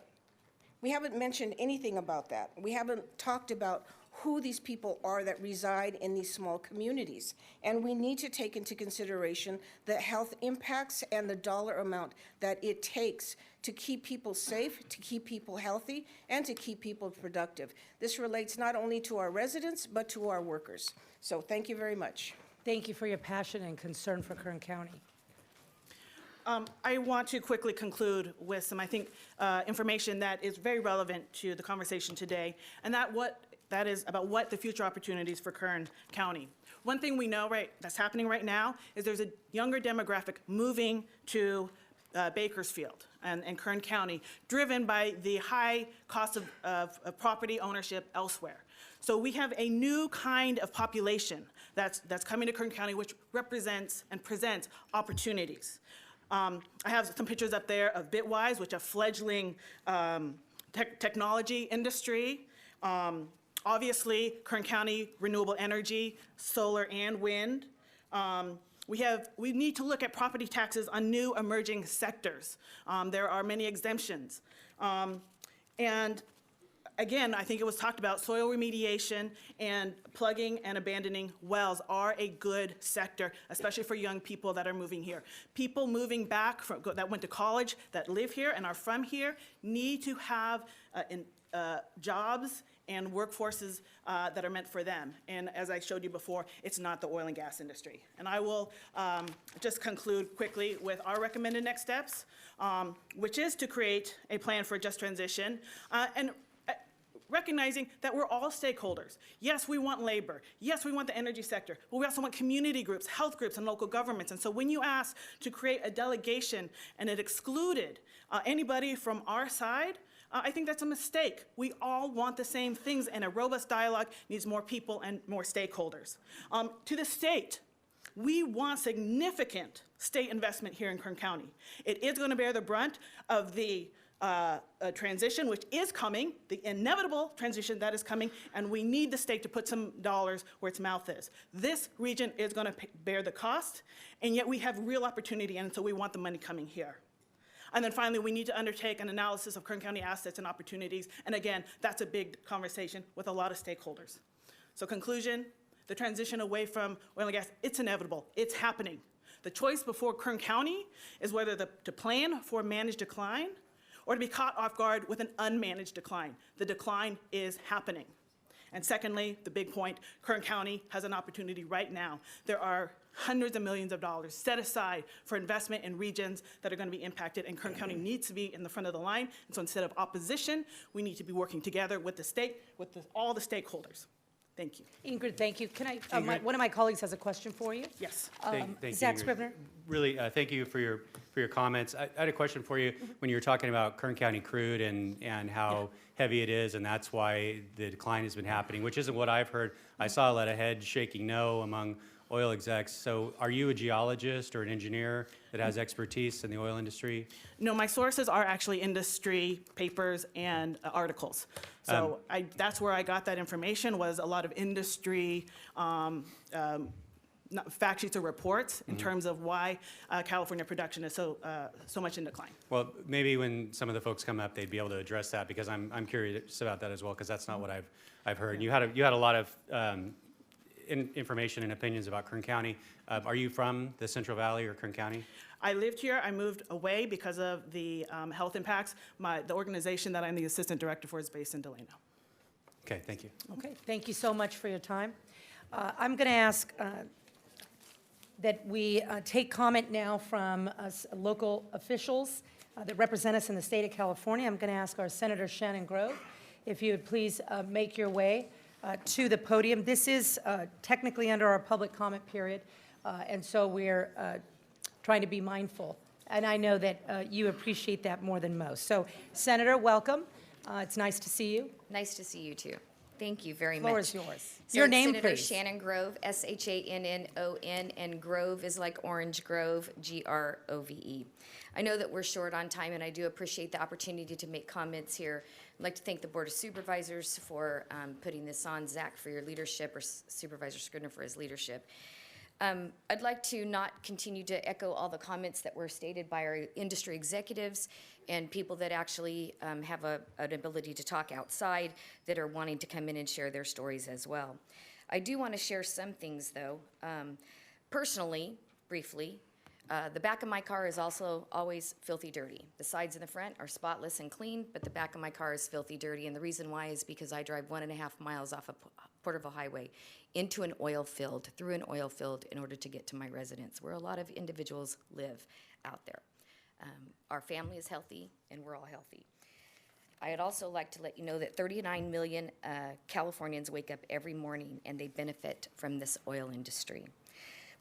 We haven't mentioned anything about that. We haven't talked about who these people are that reside in these small communities. And we need to take into consideration the health impacts and the dollar amount that it takes to keep people safe, to keep people healthy, and to keep people productive. This relates not only to our residents, but to our workers. So thank you very much. Thank you for your passion and concern for Kern County. I want to quickly conclude with some, I think, information that is very relevant to the conversation today, and that is about what the future opportunities for Kern County. One thing we know that's happening right now is there's a younger demographic moving to Bakersfield and Kern County, driven by the high cost of property ownership elsewhere. So we have a new kind of population that's coming to Kern County, which represents and presents opportunities. I have some pictures up there of Bitwise, which is a fledgling technology industry. Obviously, Kern County renewable energy, solar and wind. We need to look at property taxes on new emerging sectors. There are many exemptions. And again, I think it was talked about, soil remediation and plugging and abandoning wells are a good sector, especially for young people that are moving here. People moving back that went to college, that live here and are from here, need to have jobs and workforces that are meant for them. And as I showed you before, it's not the oil and gas industry. And I will just conclude quickly with our recommended next steps, which is to create a plan for a just transition, and recognizing that we're all stakeholders. Yes, we want labor. Yes, we want the energy sector, but we also want community groups, health groups, and local governments. And so when you ask to create a delegation and it excluded anybody from our side, I think that's a mistake. We all want the same things, and a robust dialogue needs more people and more stakeholders. To the state, we want significant state investment here in Kern County. It is going to bear the brunt of the transition, which is coming, the inevitable transition that is coming, and we need the state to put some dollars where its mouth is. This region is going to bear the cost, and yet we have real opportunity, and so we want the money coming here. And then finally, we need to undertake an analysis of Kern County assets and opportunities, and again, that's a big conversation with a lot of stakeholders. So conclusion, the transition away from oil and gas, it's inevitable, it's happening. The choice before Kern County is whether to plan for managed decline or to be caught off guard with an unmanaged decline. The decline is happening. And secondly, the big point, Kern County has an opportunity right now. There are hundreds of millions of dollars set aside for investment in regions that are going to be impacted, and Kern County needs to be in the front of the line. And so instead of opposition, we need to be working together with the state, with all the stakeholders. Thank you. Ingrid, thank you. Can I, Ingrid. one of my colleagues has a question for you. Yes. Thank you, Zach Ingrid. Scrivener? Really, thank you for your comments. I had a question for you. When you were talking about Kern County crude and how heavy it is, and that's why the decline has been happening, which isn't what I've heard. I saw a lot of heads shaking no among oil execs. So are you a geologist or an engineer that has expertise in the oil industry? No, my sources are actually industry papers and articles. So that's where I got that information, was a lot of industry fact sheets or reports in terms of why California production is so much in decline. Well, maybe when some of the folks come up, they'd be able to address that, because I'm curious about that as well, because that's not what I've heard. You had a lot of information and opinions about Kern County. Are you from the Central Valley or Kern County? I lived here. I moved away because of the health impacts. The organization that I'm the assistant director for is based in Delano. Okay, thank you. Okay, thank you so much for your time. I'm going to ask that we take comment now from us local officials that represent us in the state of California. I'm going to ask our Senator Shannon Grove if you would please make your way to the podium. This is technically under our public comment period, and so we're trying to be mindful. And I know that you appreciate that more than most. So, Senator, welcome. It's nice to see you. Nice to see you too. Thank you very Floor much. is yours. So Your name, Senator please. Shannon Grove, Shannon, and Grove is like Orange Grove, Grove. I know that we're short on time, and I do appreciate the opportunity to make comments here. I'd like to thank the Board of Supervisors for putting this on, Zach for your leadership, or Supervisor Scrivener for his leadership. I'd like to not continue to echo all the comments that were stated by our industry executives and people that actually have an ability to talk outside, that are wanting to come in and share their stories as well. I do want to share some things, though. Personally, briefly, the back of my car is also always filthy dirty. The sides and the front are spotless and clean, but the back of my car is filthy dirty, and the reason why is because I drive 1.5 miles off a Porterville Highway into an oil field, through an oil field, in order to get to my residence, where a lot of individuals live out there. Our family is healthy, and we're all healthy. I'd also like to let you know that 39 million Californians wake up every morning, and they benefit from this oil industry.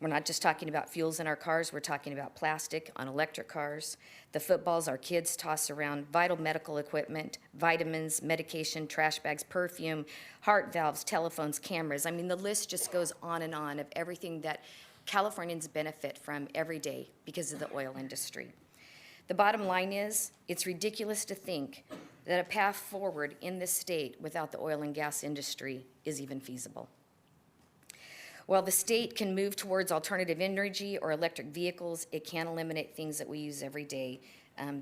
We're not just talking about fuels in our cars, we're talking about plastic on electric cars, the footballs our kids toss around, vital medical equipment, vitamins, medication, trash bags, perfume, heart valves, telephones, cameras. I mean, the list just goes on and on of everything that Californians benefit from every day because of the oil industry. The bottom line is, it's ridiculous to think that a path forward in this state without the oil and gas industry is even feasible. While the state can move towards alternative energy or electric vehicles, it can't eliminate things that we use every day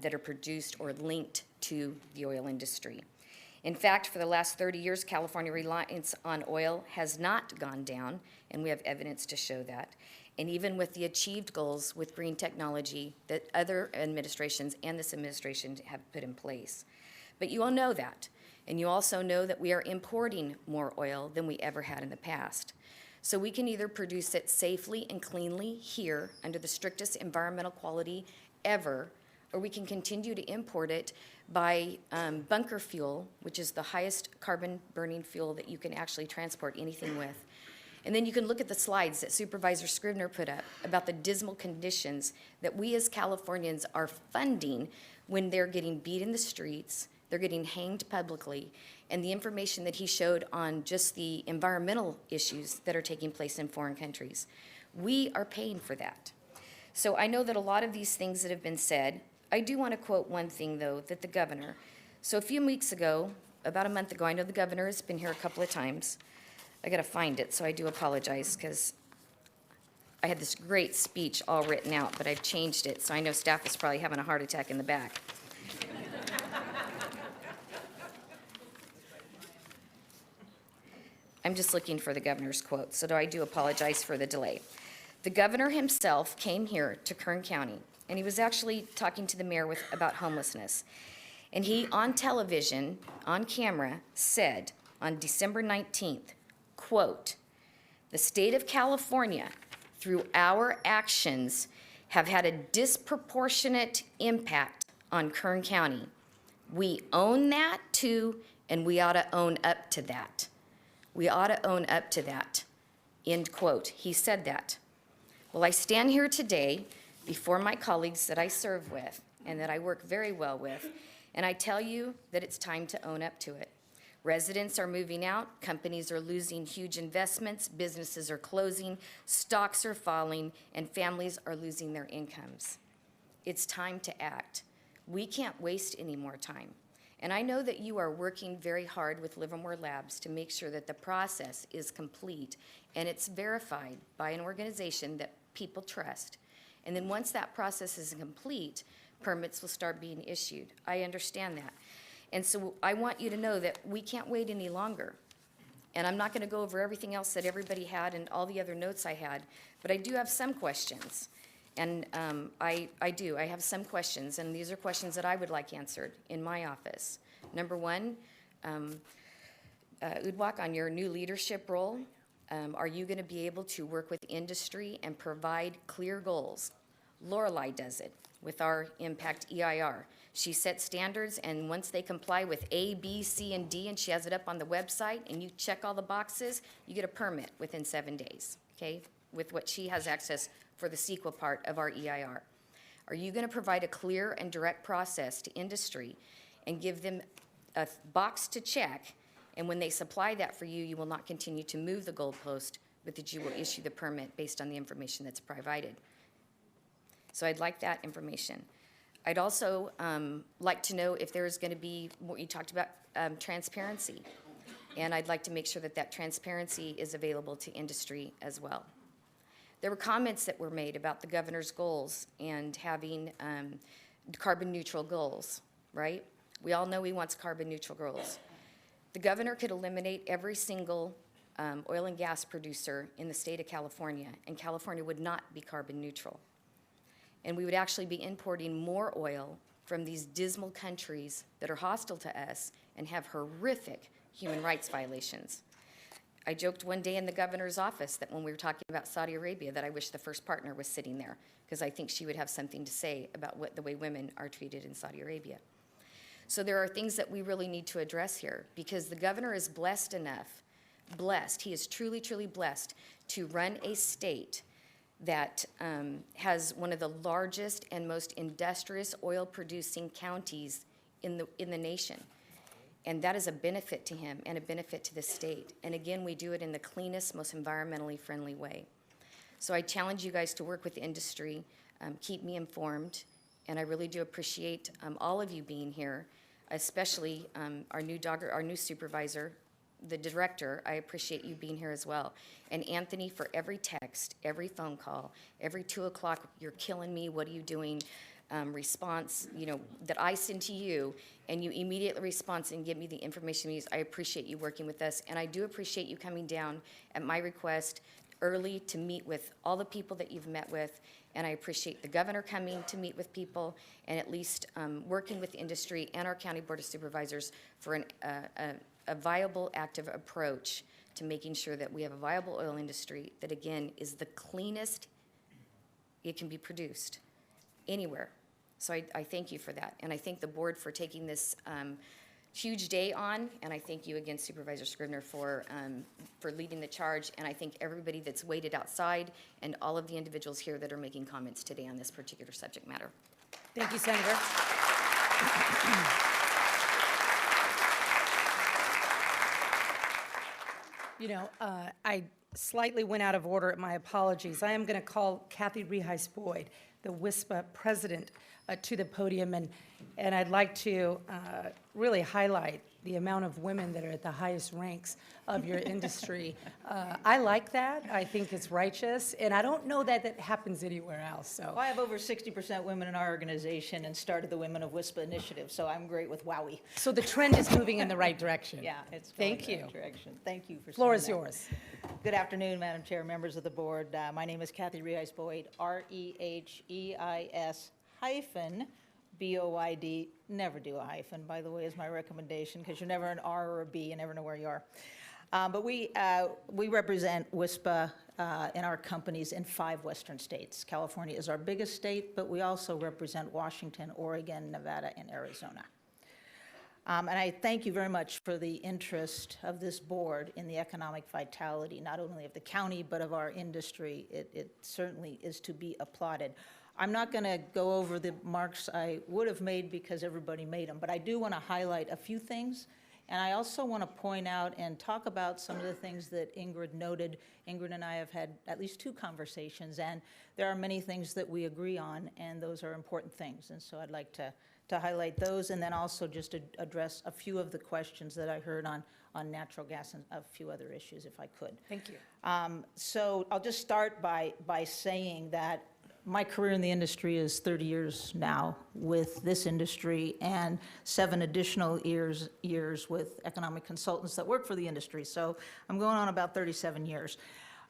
that are produced or linked to the oil industry. In fact, for the last 30 years, California reliance on oil has not gone down, and we have evidence to show that. And even with the achieved goals with green technology that other administrations and this administration have put in place. But you all know that, and you also know that we are importing more oil than we ever had in the past. So we can either produce it safely and cleanly here under the strictest environmental quality ever, or we can continue to import it by bunker fuel, which is the highest carbon burning fuel that you can actually transport anything with. And then you can look at the slides that Supervisor Scrivener put up about the dismal conditions that we as Californians are funding when they're getting beat in the streets, they're getting hanged publicly, and the information that he showed on just the environmental issues that are taking place in foreign countries. We are paying for that. So I know that a lot of these things that have been said, I do want to quote one thing, though, that the governor, so a few weeks ago, about a month ago, I know the governor has been here a couple of times. I got to find it, so I do apologize, because I had this great speech all written out, but I've changed it, so I know staff is probably having a heart attack in the back. I'm just looking for the governor's quote, so I do apologize for the delay. The governor himself came here to Kern County, and he was actually talking to the mayor about homelessness. And he, on television, on camera, said on December 19th, quote, "The state of California, through our actions have had a disproportionate impact on Kern County. We own that too, and we ought to own up to that. We ought to own up to that. End quote. He said that. Well, I stand here today before my colleagues that I serve with and that I work very well with, and I tell you that it's time to own up to it. Residents are moving out, companies are losing huge investments, businesses are closing, stocks are falling, and families are losing their incomes. It's time to act. We can't waste any more time. And I know that you are working very hard with Livermore Labs to make sure that the process is complete and it's verified by an organization that people trust. And then once that process is complete, permits will start being issued. I understand that. And so I want you to know that we can't wait any longer. And I'm not going to go over everything else that everybody had and all the other notes I had, but I do have some questions. And I have some questions, and these are questions that I would like answered in my office. Number one, Uduak, on your new leadership role, are you going to be able to work with industry and provide clear goals? Lorelei does it with our Impact EIR. She sets standards, and once they comply with A, B, C, and D, and she has it up on the website, and you check all the boxes, you get a permit within 7 days, okay, with what she has access for the CEQA part of our EIR. Are you going to provide a clear and direct process to industry and give them a box to check, and when they supply that for you, you will not continue to move the goalpost, but that you will issue the permit based on the information that's provided? So I'd like that information. I'd also like to know if there's going to be, what you talked about, transparency. And I'd like to make sure that that transparency is available to industry as well. There were comments that were made about the governor's goals and having carbon neutral goals, right? We all know he wants carbon neutral goals. The governor could eliminate every single oil and gas producer in the state of California, and California would not be carbon neutral. And we would actually be importing more oil from these dismal countries that are hostile to us and have horrific human rights violations. I joked one day in the governor's office that when we were talking about Saudi Arabia that I wish the first partner was sitting there, because I think she would have something to say about the way women are treated in Saudi Arabia. So there are things that we really need to address here, because the governor is blessed enough, he is truly, truly blessed to run a state that has one of the largest and most industrious oil-producing counties in the nation. And that is a benefit to him and a benefit to the state. And again, we do it in the cleanest, most environmentally friendly way. So I challenge you guys to work with industry, keep me informed, and I really do appreciate all of you being here, especially our new supervisor, the director. I appreciate you being here as well. And Anthony, for every text, every phone call, every 2 o'clock, you're killing me, what are you doing, response, that I send to you, and you immediately respond and give me the information we use. I appreciate you working with us, and I do appreciate you coming down at my request early to meet with all the people that you've met with, and I appreciate the governor coming to meet with people, and at least working with industry and our County Board of Supervisors for a viable, active approach to making sure that we have a viable oil industry that, again, is the cleanest it can be produced anywhere. So I thank you for that. And I thank the board for taking this huge day on. And I thank you again, Supervisor Scrivner, for leading the charge. And I thank everybody that's waited outside and all of the individuals here that are making comments today on this particular subject matter. Thank you, Senator. I slightly went out of order. My apologies. I am going to call Kathy Reheis-Boyd, the WISPA president, to the podium, and I'd like to really highlight the amount of women that are at the highest ranks of your industry. I like that. I think it's righteous, and I don't know that that happens anywhere else. So Well, I have over 60% women in our organization and started the Women of WISPA initiative, so I'm great with WOWI. So the trend is moving in the right direction. Yeah, it's going Thank in the you. right direction. Thank you for Floor saying is that. yours. Good afternoon, Madam Chair, members of the board. My name is Kathy Reheis-Boyd, REHEIS-BOYD. Never do a hyphen, by the way, is my recommendation, because you're never an R or a B, you never know where you are. But we represent WISPA and our companies in 5 western states. California is our biggest state, but we also represent Washington, Oregon, Nevada, and Arizona. And I thank you very much for the interest of this board in the economic vitality, not only of the county, but of our industry. It certainly is to be applauded. I'm not going to go over the marks I would have made because everybody made them, but I do want to highlight a few things. And I also want to point out and talk about some of the things that Ingrid noted. Ingrid and I have had at least 2 conversations, and there are many things that we agree on, and those are important things. And so I'd like to highlight those, and then also just to address a few of the questions that I heard on natural gas and a few other issues, if I could. Thank you. So I'll just start by saying that my career in the industry is 30 years now with this industry and 7 additional years with economic consultants that work for the industry. So I'm going on about 37 years.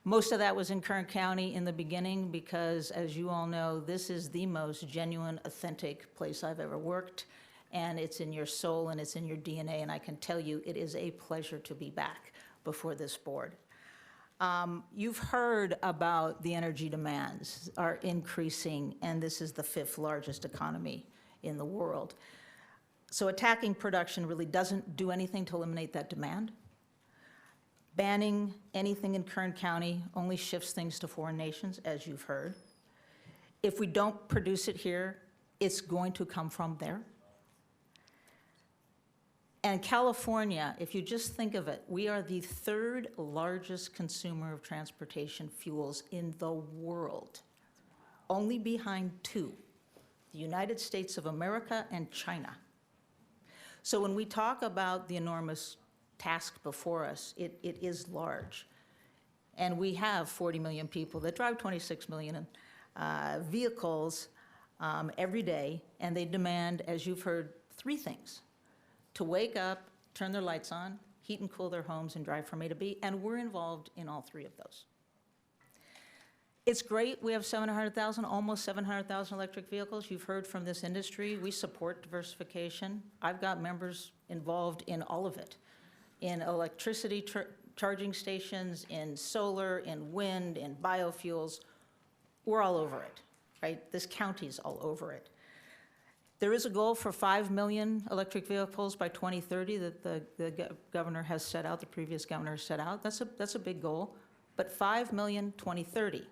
Most of that was in Kern County in the beginning because, as you all know, this is the most genuine, authentic place I've ever worked, and it's in your soul and it's in your DNA, and I can tell you it is a pleasure to be back before this board. You've heard about the energy demands are increasing, and this is the 5th largest economy in the world. So attacking production really doesn't do anything to eliminate that demand. Banning anything in Kern County only shifts things to foreign nations, as you've heard. If we don't produce it here, it's going to come from there. And California, if you just think of it, we are the 3rd largest consumer of transportation fuels in the world, only behind 2, the United States of America and China. So when we talk about the enormous task before us, it is large. And we have 40 million people that drive 26 million vehicles every day, and they demand, as you've heard, 3 things: to wake up, turn their lights on, heat and cool their homes, and drive from A to B, and we're involved in all 3 of those. It's great. We have 700,000, almost 700,000 electric vehicles. You've heard from this industry. We support diversification. I've got members involved in all of it, in electricity charging stations, in solar, in wind, in biofuels. We're all over it, right? This county's all over it. There is a goal for 5 million electric vehicles by 2030 that the governor has set out, the previous governor has set out. That's a big goal. But 5 million 2030,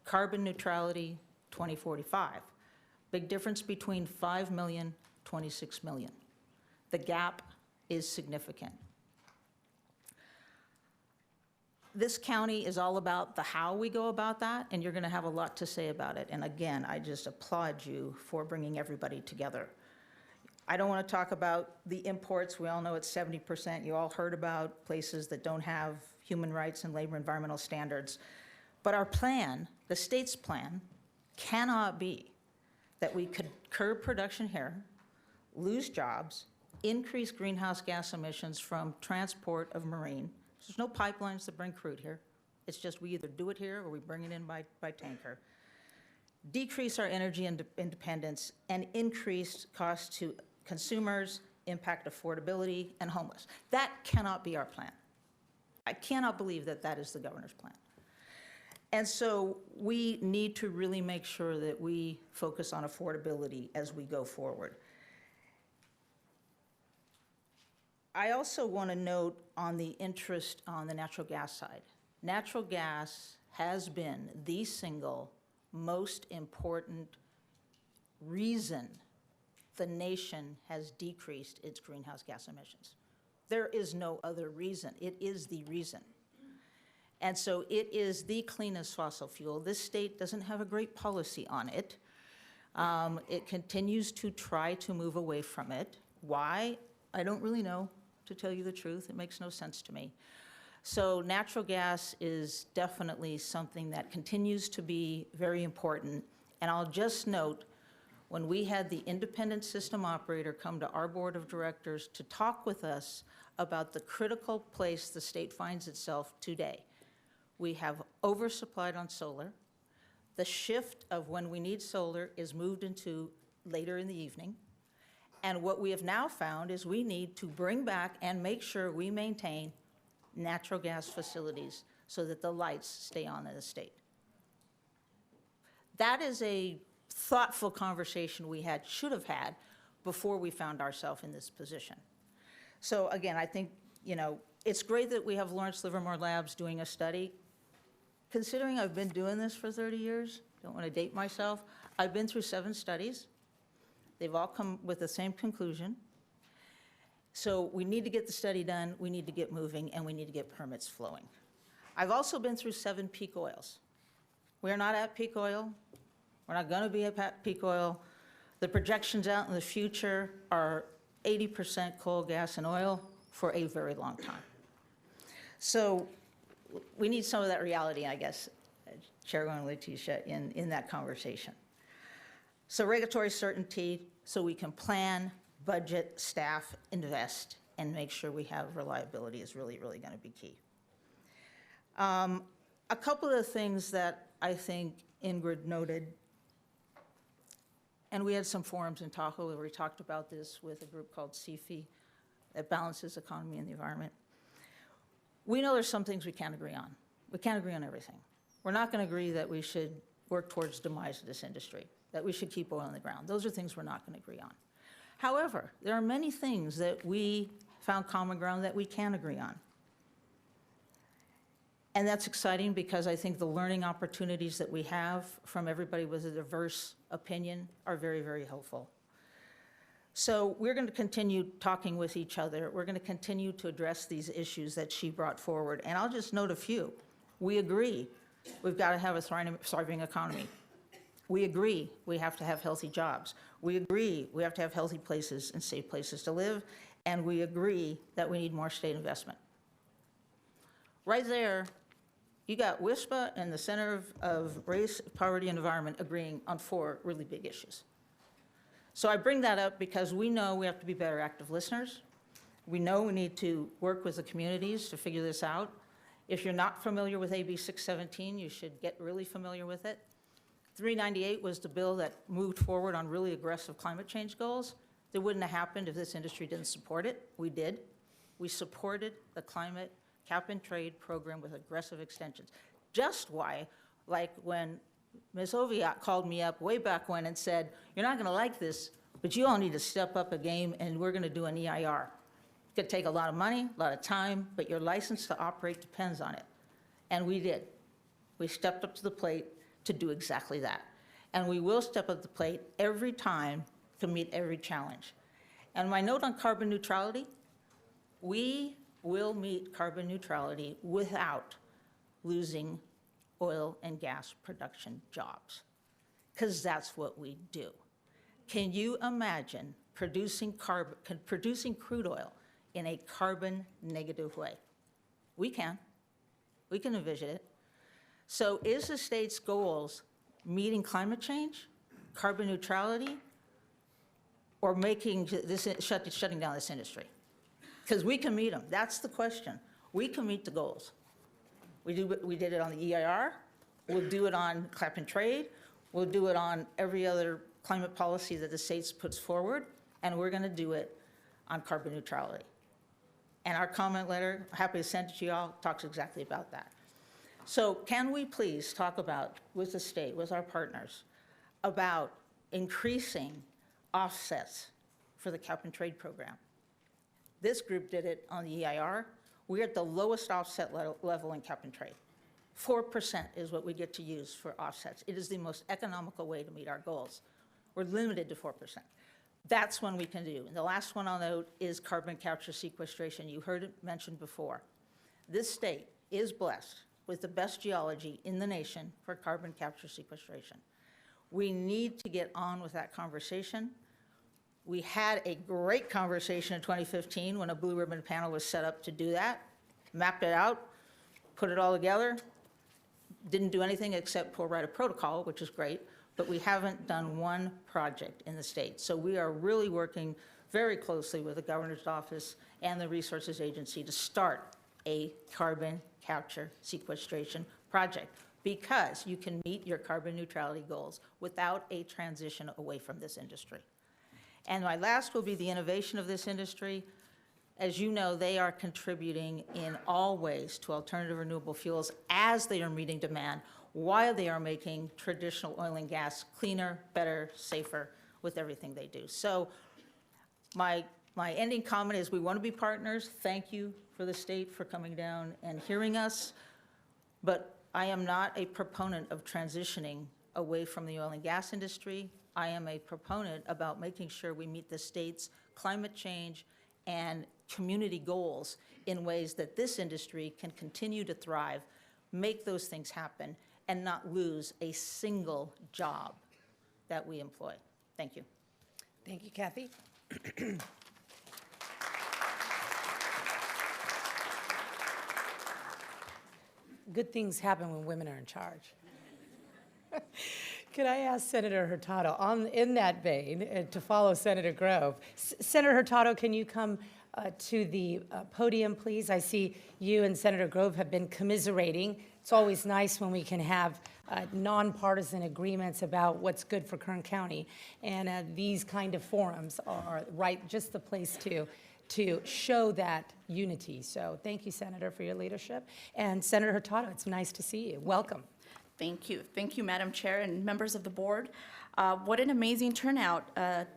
carbon neutrality 2045. Big difference between 5 million, 26 million. The gap is significant. This county is all about the how we go about that, and you're going to have a lot to say about it. And again, I just applaud you for bringing everybody together. I don't want to talk about the imports. We all know it's 70%. You all heard about places that don't have human rights and labor environmental standards. But our plan, the state's plan, cannot be that we could curb production here, lose jobs, increase greenhouse gas emissions from transport of marine. There's no pipelines that bring crude here. It's just we either do it here or we bring it in by tanker. Decrease our energy independence and increase costs to consumers, impact affordability, and homeless. That cannot be our plan. I cannot believe that that is the governor's plan. And so we need to really make sure that we focus on affordability as we go forward. I also want to note on the interest on the natural gas side. Natural gas has been the single most important reason the nation has decreased its greenhouse gas emissions. There is no other reason. It is the reason. And so it is the cleanest fossil fuel. This state doesn't have a great policy on it. It continues to try to move away from it. Why? I don't really know, to tell you the truth. It makes no sense to me. So natural gas is definitely something that continues to be very important. And I'll just note, when we had the independent system operator come to our board of directors to talk with us about the critical place the state finds itself today, we have oversupplied on solar. The shift of when we need solar is moved into later in the evening. And what we have now found is we need to bring back and make sure we maintain natural gas facilities so that the lights stay on in the state. That is a thoughtful conversation we should have had before we found ourselves in this position. So again, I think, it's great that we have Lawrence Livermore Labs doing a study. Considering I've been doing this for 30 years, don't want to date myself, I've been through 7 studies. They've all come with the same conclusion. So we need to get the study done, we need to get moving, and we need to get permits flowing. I've also been through 7 peak oils. We're not at peak oil. We're not going to be at peak oil. The projections out in the future are 80% coal, gas, and oil for a very long time. So we need some of that reality, I guess, Chairwoman Letitia, in that conversation. So regulatory certainty, so we can plan, budget, staff, invest, and make sure we have reliability is really, really going to be key. A couple of things that I think Ingrid noted, and we had some forums in Tahoe where we talked about this with a group called CFE that balances economy and the environment. We know there's some things we can't agree on. We can't agree on everything. We're not going to agree that we should work towards demise of this industry, that we should keep oil in the ground. Those are things we're not going to agree on. However, there are many things that we found common ground that we can agree on. And that's exciting because I think the learning opportunities that we have from everybody with a diverse opinion are very, very helpful. So we're going to continue talking with each other. We're going to continue to address these issues that she brought forward. And I'll just note a few. We agree we've got to have a thriving economy. We agree we have to have healthy jobs. We agree we have to have healthy places and safe places to live. And we agree that we need more state investment. Right there, you got WISPA and the Center of Race, Poverty, and Environment agreeing on 4 really big issues. So I bring that up because we know we have to be better active listeners. We know we need to work with the communities to figure this out. If you're not familiar with AB 617, you should get really familiar with it. 398 was the bill that moved forward on really aggressive climate change goals. That wouldn't have happened if this industry didn't support it. We did. We supported the climate cap and trade program with aggressive extensions. Just why, like when Ms. Oviatt called me up way back when and said, you're not going to like this, but you all need to step up a game and we're going to do an EIR. It's going to take a lot of money, a lot of time, but your license to operate depends on it. And we did. We stepped up to the plate to do exactly that. And we will step up to the plate every time to meet every challenge. And my note on carbon neutrality, we will meet carbon neutrality without losing oil and gas production jobs, because that's what we do. Can you imagine producing crude oil in a carbon negative way? We can. We can envision it. So is the state's goals meeting climate change, carbon neutrality, or making this, shutting down this industry? Because we can meet them. That's the question. We can meet the goals. We did it on the EIR. We'll do it on cap and trade. We'll do it on every other climate policy that the states puts forward, and we're going to do it on carbon neutrality. And our comment letter, happy to send it to you all, talks exactly about that. So can we please talk about, with the state, with our partners, about increasing offsets for the cap and trade program? This group did it on the EIR. We're at the lowest offset level in cap and trade. 4% is what we get to use for offsets. It is the most economical way to meet our goals. We're limited to 4%. That's one we can do. And the last one I'll note is carbon capture sequestration. You heard it mentioned before. This state is blessed with the best geology in the nation for carbon capture sequestration. We need to get on with that conversation. We had a great conversation in 2015 when a blue ribbon panel was set up to do that, mapped it out, put it all together, didn't do anything except write a protocol, which is great, but we haven't done one project in the state. So we are really working very closely with the governor's office and the resources agency to start a carbon capture sequestration project, because you can meet your carbon neutrality goals without a transition away from this industry. And my last will be the innovation of this industry. As you know, they are contributing in all ways to alternative renewable fuels as they are meeting demand, while they are making traditional oil and gas cleaner, better, safer with everything they do. So my ending comment is we want to be partners. Thank you for the state for coming down and hearing us. But I am not a proponent of transitioning away from the oil and gas industry. I am a proponent about making sure we meet the state's climate change and community goals in ways that this industry can continue to thrive, make those things happen, and not lose a single job that we employ. Thank you. Thank you, Kathy. Good things happen when women are in charge. Could I ask Senator Hurtado, in that vein, to follow Senator Grove? Senator Hurtado, can you come to the podium, please? I see you and Senator Grove have been commiserating. It's always nice when we can have nonpartisan agreements about what's good for Kern County. And these kind of forums are just the place to show that unity. So thank you, Senator, for your leadership. And Senator Hurtado, it's nice to see you. Welcome. Thank you. Thank you, Madam Chair and members of the board. What an amazing turnout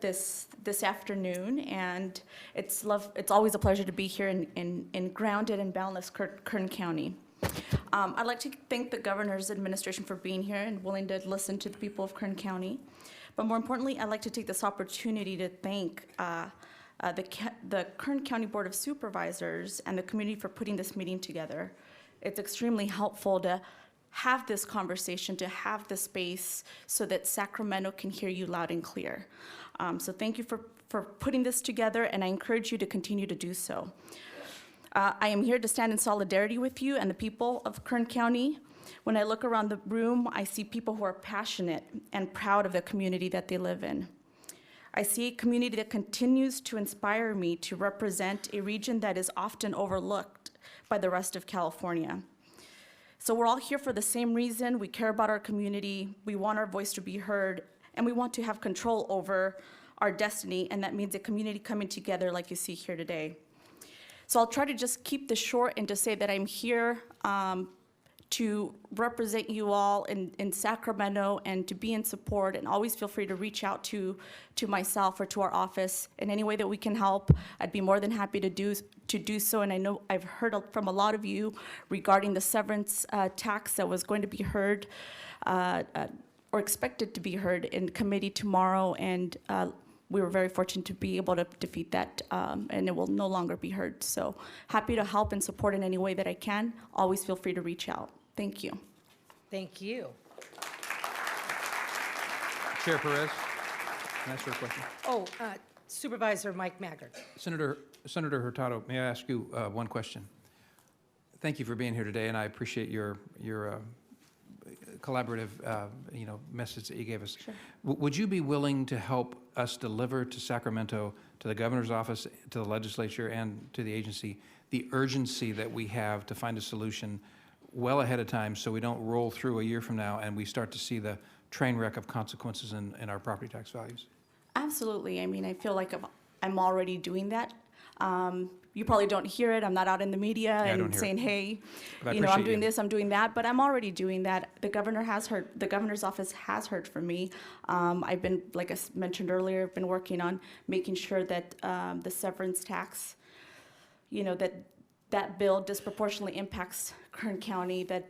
this afternoon, and it's always a pleasure to be here in grounded and boundless Kern County. I'd like to thank the governor's administration for being here and willing to listen to the people of Kern County. But more importantly, I'd like to take this opportunity to thank the Kern County Board of Supervisors and the community for putting this meeting together. It's extremely helpful to have this conversation, to have the space so that Sacramento can hear you loud and clear. So thank you for putting this together, and I encourage you to continue to do so. I am here to stand in solidarity with you and the people of Kern County. When I look around the room, I see people who are passionate and proud of the community that they live in. I see a community that continues to inspire me to represent a region that is often overlooked by the rest of California. So we're all here for the same reason. We care about our community, we want our voice to be heard, and we want to have control over our destiny, and that means a community coming together like you see here today. So I'll try to just keep this short and to say that I'm here to represent you all in Sacramento and to be in support, and always feel free to reach out to myself or to our office in any way that we can help. I'd be more than happy to do so, and I know I've heard from a lot of you regarding the severance tax that was going to be heard or expected to be heard in committee tomorrow, and we were very fortunate to be able to defeat that, and it will no longer be heard. So happy to help and support in any way that I can. Always feel free to reach out. Thank you. Thank you. Chair Perez, can I ask you a question? Oh, Supervisor Mike Maggard. Senator Hurtado, may I ask you one question? Thank you for being here today, and I appreciate your collaborative message that you gave us. Sure. Would you be willing to help us deliver to Sacramento, to the governor's office, to the legislature, and to the agency, the urgency that we have to find a solution well ahead of time, so we don't roll through a year from now and we start to see the train wreck of consequences in our property tax values? Absolutely. I mean, I feel like I'm already doing that. You probably don't hear it. I'm not out in the media and saying, hey, I'm doing this, I'm doing that, but I'm already doing that. The governor has heard, the governor's office has heard from me. I've been, like I mentioned earlier, been working on making sure that the severance tax, that bill disproportionately impacts Kern County, that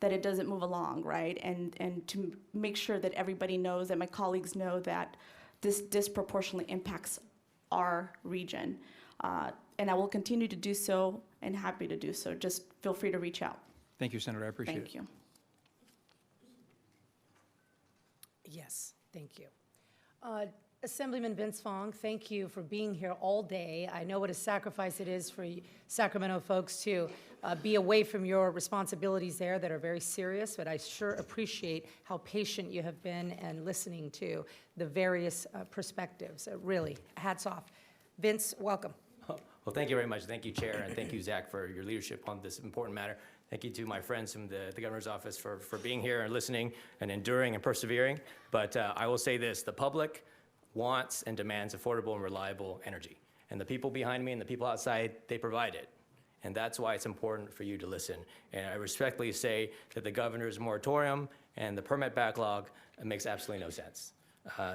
it doesn't move along, right? And to make sure that everybody knows, that my colleagues know that this disproportionately impacts our region. And I will continue to do so, and happy to do so. Just feel free to reach out. Thank you, Senator. I appreciate it. Thank you. Yes, thank you. Assemblyman Vince Fong, thank you for being here all day. I know what a sacrifice it is for Sacramento folks to be away from your responsibilities there that are very serious, but I sure appreciate how patient you have been and listening to the various perspectives. Really, hats off. Vince, welcome. Well, thank you very much. Thank you, Chair, and thank you, Zach, for your leadership on this important matter. Thank you to my friends from the governor's office for being here and listening and enduring and persevering. But I will say this, the public wants and demands affordable and reliable energy. And the people behind me and the people outside, they provide it. And that's why it's important for you to listen. And I respectfully say that the governor's moratorium and the permit backlog makes absolutely no sense.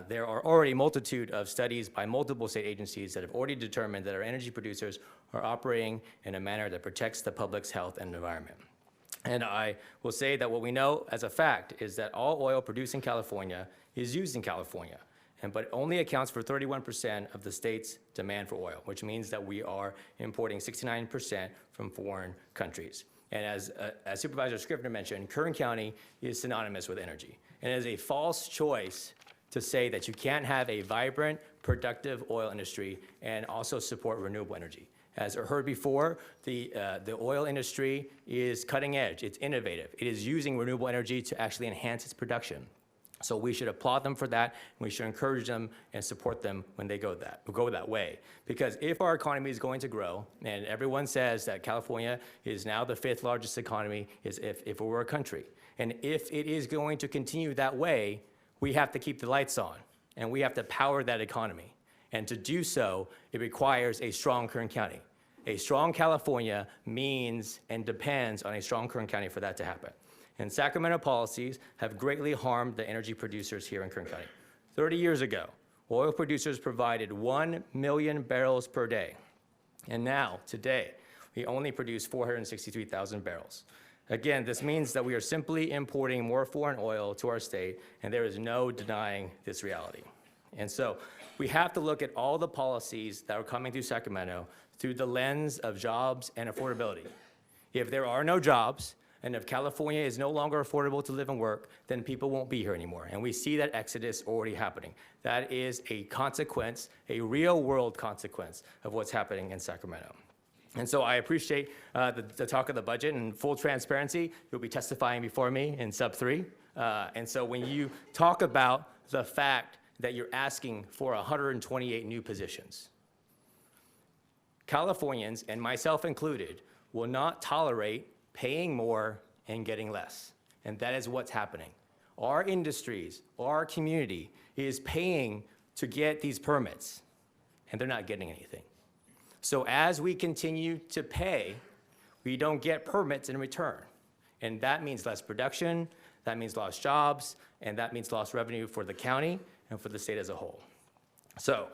There are already a multitude of studies by multiple state agencies that have already determined that our energy producers are operating in a manner that protects the public's health and environment. And I will say that what we know as a fact is that all oil produced in California is used in California, but it only accounts for 31% of the state's demand for oil, which means that we are importing 69% from foreign countries. And as Supervisor Scrivener mentioned, Kern County is synonymous with energy. And it is a false choice to say that you can't have a vibrant, productive oil industry and also support renewable energy. As I heard before, the oil industry is cutting edge, it's innovative. It is using renewable energy to actually enhance its production. So we should applaud them for that, and we should encourage them and support them when they go that way. Because if our economy is going to grow, and everyone says that California is now the 5th largest economy, is if it were a country, and if it is going to continue that way, we have to keep the lights on, and we have to power that economy. And to do so, it requires a strong Kern County. A strong California means and depends on a strong Kern County for that to happen. And Sacramento policies have greatly harmed the energy producers here in Kern County. 30 years ago, oil producers provided 1 million barrels per day. And now, today, we only produce 463,000 barrels. Again, this means that we are simply importing more foreign oil to our state, and there is no denying this reality. And so we have to look at all the policies that are coming through Sacramento through the lens of jobs and affordability. If there are no jobs, and if California is no longer affordable to live and work, then people won't be here anymore. And we see that exodus already happening. That is a consequence, a real-world consequence of what's happening in Sacramento. And so I appreciate the talk of the budget, and full transparency, you'll be testifying before me in sub 3. And so when you talk about the fact that you're asking for 128 new positions, Californians, and myself included, will not tolerate paying more and getting less. And that is what's happening. Our industries, our community is paying to get these permits, and they're not getting anything. So as we continue to pay, we don't get permits in return. And that means less production, that means lost jobs, and that means lost revenue for the county and for the state as a whole. So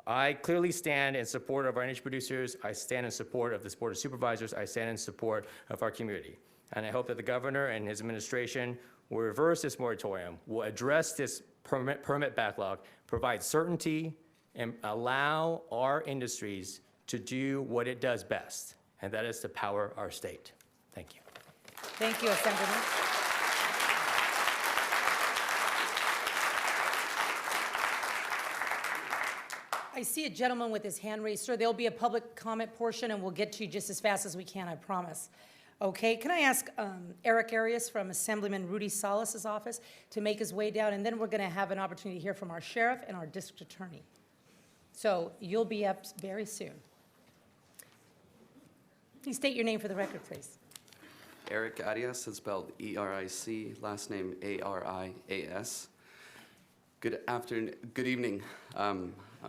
I clearly stand in support of our energy producers. I stand in support of this Board of Supervisors. I stand in support of our community. And I hope that the governor and his administration will reverse this moratorium, will address this permit backlog, provide certainty, and allow our industries to do what it does best, and that is to power our state. Thank you. Thank you, Assemblyman. I see a gentleman with his hand raised. Sir, there'll be a public comment portion, and we'll get to you just as fast as we can, I promise. Okay, can I ask Eric Arias from Assemblyman Rudy Salas's office to make his way down, and then we're going to have an opportunity to hear from our sheriff and our district attorney. So you'll be up very soon. Please state your name for the record, please. Eric Arias, is spelled E-R-I-C, last name A-R-I-A-S. Good afternoon, good evening,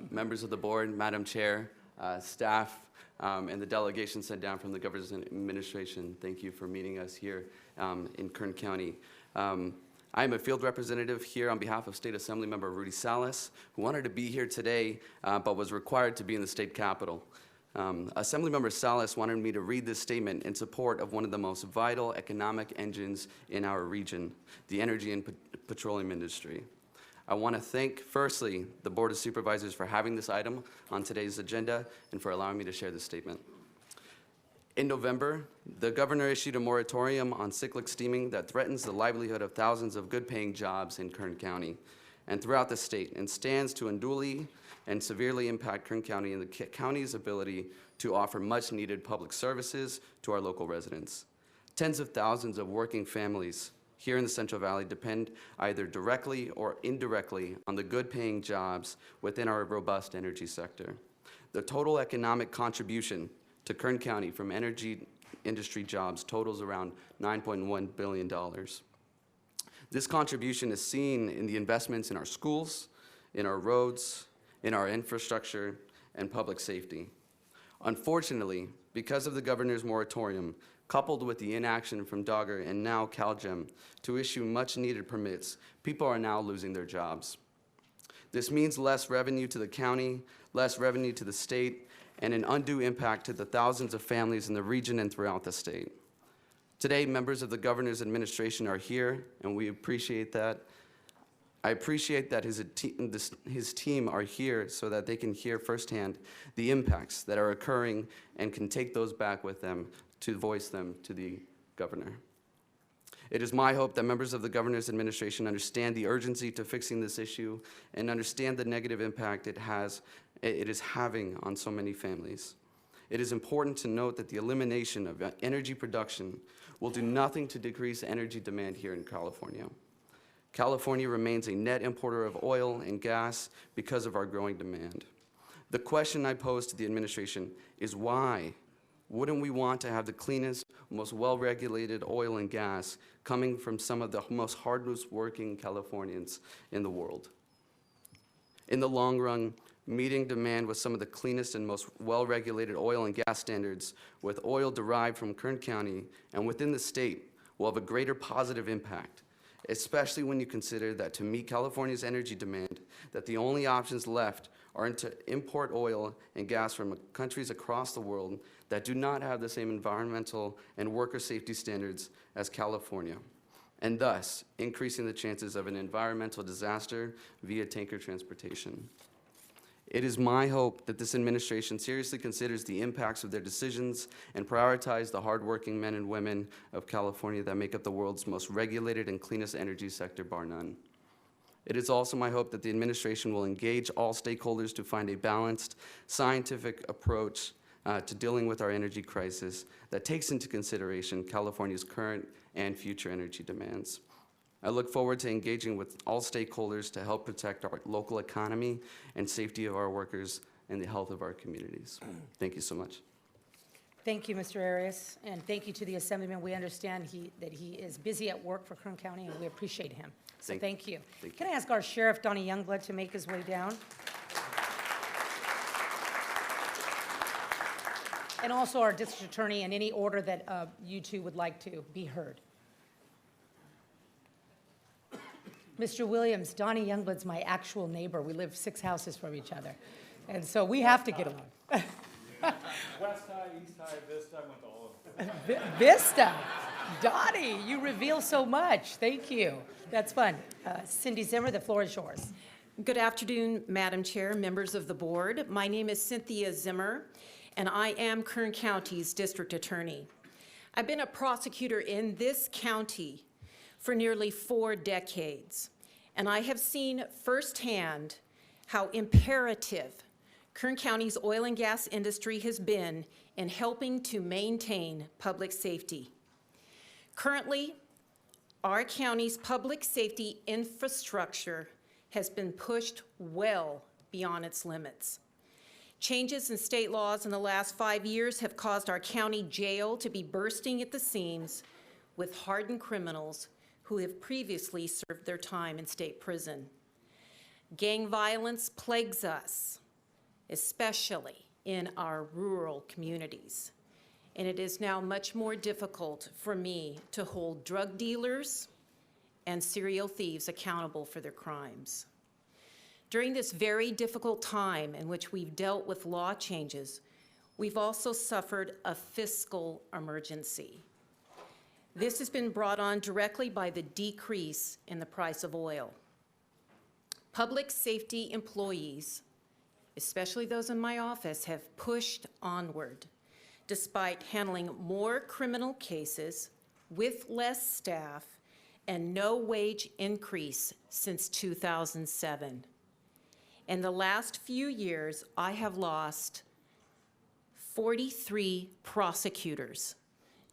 members of the board, Madam Chair, staff, and the delegation sent down from the governor's administration. Thank you for meeting us here in Kern County. I am a field representative here on behalf of State Assembly Member Rudy Salas, who wanted to be here today, but was required to be in the state capitol. Assemblymember Salas wanted me to read this statement in support of one of the most vital economic engines in our region, the energy and petroleum industry. I want to thank, firstly, the Board of Supervisors for having this item on today's agenda and for allowing me to share this statement. In November, the governor issued a moratorium on cyclic steaming that threatens the livelihood of thousands of good-paying jobs in Kern County and throughout the state, and stands to unduly and severely impact Kern County and the county's ability to offer much-needed public services to our local residents. Tens of thousands of working families here in the Central Valley depend either directly or indirectly on the good-paying jobs within our robust energy sector. The total economic contribution to Kern County from energy industry jobs totals around $9.1 billion. This contribution is seen in the investments in our schools, in our roads, in our infrastructure, and public safety. Unfortunately, because of the governor's moratorium, coupled with the inaction from Dogger and now CalGEM to issue much-needed permits, people are now losing their jobs. This means less revenue to the county, less revenue to the state, and an undue impact to the thousands of families in the region and throughout the state. Today, members of the governor's administration are here, and we appreciate that. I appreciate that his team are here so that they can hear firsthand the impacts that are occurring and can take those back with them to voice them to the governor. It is my hope that members of the governor's administration understand the urgency to fixing this issue and understand the negative impact it is having on so many families. It is important to note that the elimination of energy production will do nothing to decrease energy demand here in California. California remains a net importer of oil and gas because of our growing demand. The question I pose to the administration is why wouldn't we want to have the cleanest, most well-regulated oil and gas coming from some of the most hardest working Californians in the world? In the long run, meeting demand with some of the cleanest and most well-regulated oil and gas standards with oil derived from Kern County and within the state will have a greater positive impact, especially when you consider that to meet California's energy demand, that the only options left are to import oil and gas from countries across the world that do not have the same environmental and worker safety standards as California, and thus increasing the chances of an environmental disaster via tanker transportation. It is my hope that this administration seriously considers the impacts of their decisions and prioritize the hardworking men and women of California that make up the world's most regulated and cleanest energy sector, bar none. It is also my hope that the administration will engage all stakeholders to find a balanced, scientific approach to dealing with our energy crisis that takes into consideration California's current and future energy demands. I look forward to engaging with all stakeholders to help protect our local economy and safety of our workers and the health of our communities. Thank you so much. Thank you, Mr. Arias, and thank you to the Assemblyman. We understand that he is busy at work for Kern County, and we appreciate him. So thank you. Can I ask our Sheriff, Donnie Youngblood, to make his way down? And also our District Attorney in any order that you two would like to be heard. Mr. Williams, Donnie Youngblood's my actual neighbor. We live 6 houses from each other, and so we have to get along. West High, East High, Vista, I went to all of them. Vista. Donnie, you reveal so much. Thank you. That's fun. Cindy Zimmer, the floor is yours. Good afternoon, Madam Chair, members of the board. My name is Cynthia Zimmer, and I am Kern County's District Attorney. I've been a prosecutor in this county for nearly 4 decades, and I have seen firsthand how imperative Kern County's oil and gas industry has been in helping to maintain public safety. Currently, our county's public safety infrastructure has been pushed well beyond its limits. Changes in state laws in the last 5 years have caused our county jail to be bursting at the seams with hardened criminals who have previously served their time in state prison. Gang violence plagues us, especially in our rural communities. And it is now much more difficult for me to hold drug dealers and serial thieves accountable for their crimes. During this very difficult time in which we've dealt with law changes, we've also suffered a fiscal emergency. This has been brought on directly by the decrease in the price of oil. Public safety employees, especially those in my office, have pushed onward despite handling more criminal cases with less staff and no wage increase since 2007. In the last few years, I have lost 43 prosecutors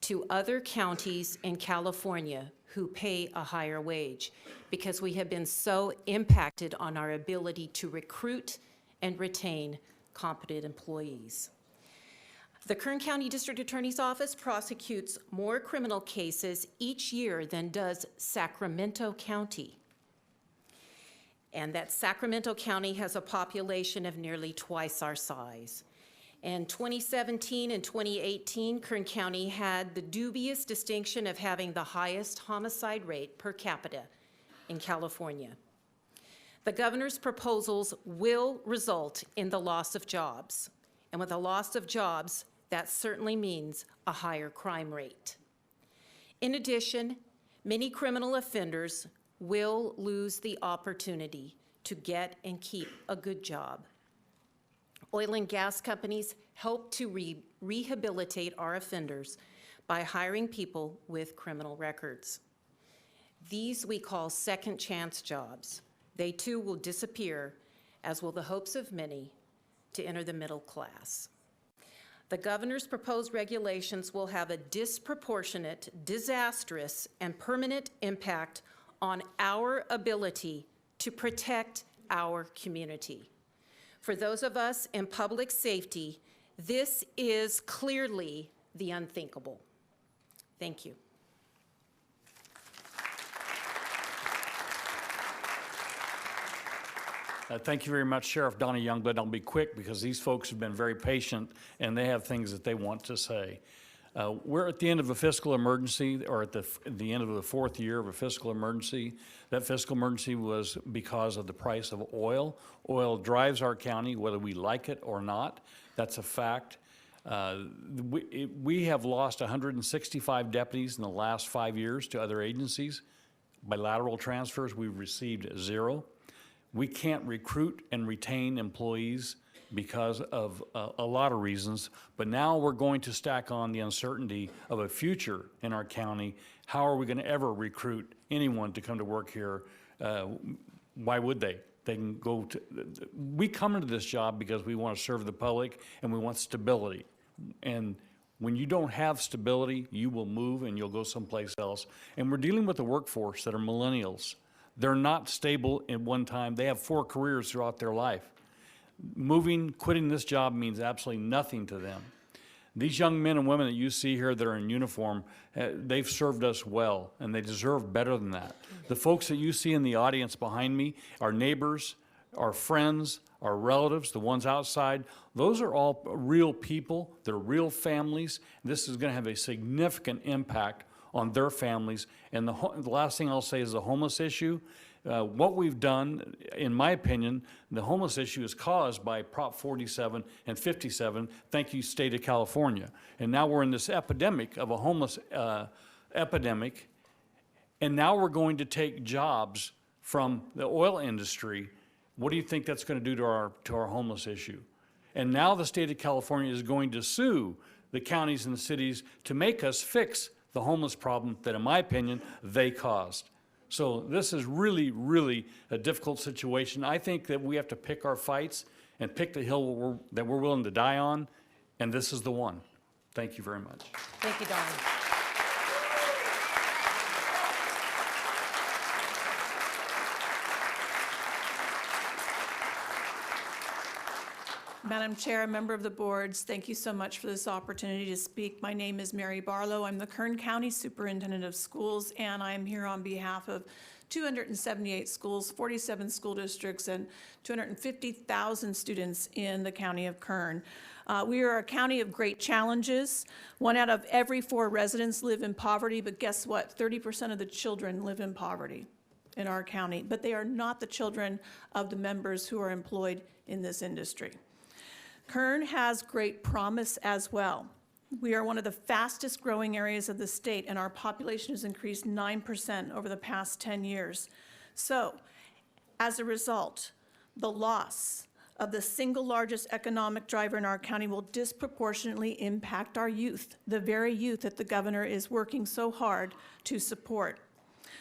to other counties in California who pay a higher wage because we have been so impacted on our ability to recruit and retain competent employees. The Kern County District Attorney's Office prosecutes more criminal cases each year than does Sacramento County. and that Sacramento County has a population of nearly twice our size. In 2017 and 2018, Kern County had the dubious distinction of having the highest homicide rate per capita in California. The governor's proposals will result in the loss of jobs. And with a loss of jobs, that certainly means a higher crime rate. In addition, many criminal offenders will lose the opportunity to get and keep a good job. Oil and gas companies help to rehabilitate our offenders by hiring people with criminal records. These we call second chance jobs. They too will disappear, as will the hopes of many to enter the middle class. The governor's proposed regulations will have a disproportionate, disastrous, and permanent impact on our ability to protect our community. For those of us in public safety, this is clearly the unthinkable. Thank you. Thank you very much, Sheriff Donnie Youngblood. I'll be quick because these folks have been very patient and they have things that they want to say. We're at the end of a fiscal emergency, or at the end of the fourth year of a fiscal emergency. That fiscal emergency was because of the price of oil. Oil drives our county, whether we like it or not. That's a fact. We have lost 165 deputies in the last 5 years to other agencies. By lateral transfers, we've received 0. We can't recruit and retain employees because of a lot of reasons, but now we're going to stack on the uncertainty of a future in our county. How are we going to ever recruit anyone to come to work here? Why would they? They can go to, we come into this job because we want to serve the public and we want stability. And when you don't have stability, you will move and you'll go someplace else. And we're dealing with a workforce that are millennials. They're not stable in one time. They have 4 careers throughout their life. Quitting this job means absolutely nothing to them. These young men and women that you see here that are in uniform, they've served us well, and they deserve better than that. The folks that you see in the audience behind me, our neighbors, our friends, our relatives, the ones outside, those are all real people. They're real families. This is going to have a significant impact on their families. And the last thing I'll say is the homeless issue. What we've done, in my opinion, the homeless issue is caused by Prop 47 and 57, thank you, state of California. And now we're in this epidemic of a homeless epidemic, and now we're going to take jobs from the oil industry. What do you think that's going to do to our homeless issue? And now the state of California is going to sue the counties and the cities to make us fix the homeless problem that, in my opinion, they caused. So this is really, really a difficult situation. I think that we have to pick our fights and pick the hill that we're willing to die on, and this is the one. Thank you very much. Thank you, Don. Madam Chair, member of the boards, thank you so much for this opportunity to speak. My name is Mary Barlow. I'm the Kern County Superintendent of Schools, and I'm here on behalf of 278 schools, 47 school districts, and 250,000 students in the county of Kern. We are a county of great challenges. 1 out of every 4 residents live in poverty, but guess what? 30% of the children live in poverty in our county, but they are not the children of the members who are employed in this industry. Kern has great promise as well. We are one of the fastest growing areas of the state, and our population has increased 9% over the past 10 years. So, as a result, the loss of the single largest economic driver in our county will disproportionately impact our youth, the very youth that the governor is working so hard to support.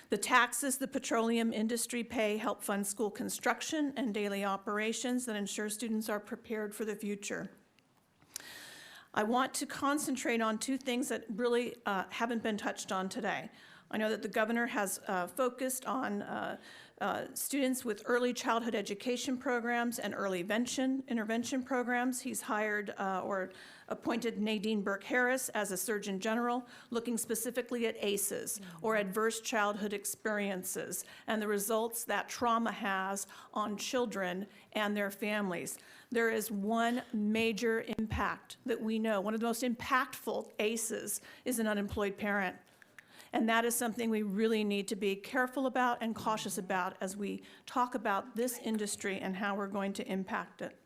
The taxes the petroleum industry pay help fund school construction and daily operations that ensure students are prepared for the future. I want to concentrate on 2 things that really haven't been touched on today. I know that the governor has focused on students with early childhood education programs and early intervention programs. He's hired or appointed Nadine Burke-Harris as a Surgeon General, looking specifically at ACEs, or adverse childhood experiences, and the results that trauma has on children and their families. There is one major impact that we know. One of the most impactful ACEs is an unemployed parent. And that is something we really need to be careful about and cautious about as we talk about this industry and how we're going to impact it.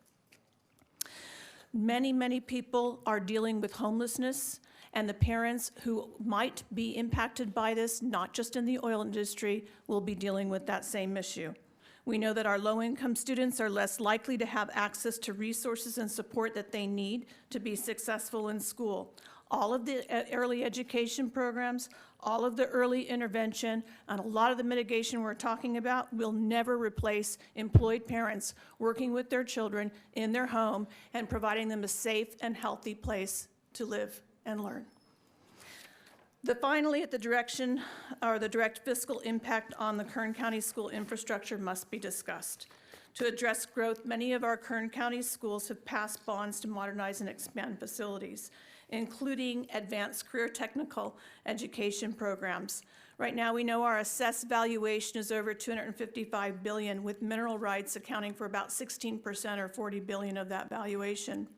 Many, many people are dealing with homelessness, and the parents who might be impacted by this, not just in the oil industry, will be dealing with that same issue. We know that our low-income students are less likely to have access to resources and support that they need to be successful in school. All of the early education programs, all of the early intervention, and a lot of the mitigation we're talking about will never replace employed parents working with their children in their home and providing them a safe and healthy place to live and learn. Finally, the direction or the direct fiscal impact on the Kern County school infrastructure must be discussed. To address growth, many of our Kern County schools have passed bonds to modernize and expand facilities, including advanced career technical education programs. Right now, we know our assessed valuation is over $255 billion, with mineral rights accounting for about 16% or $40 billion of that valuation.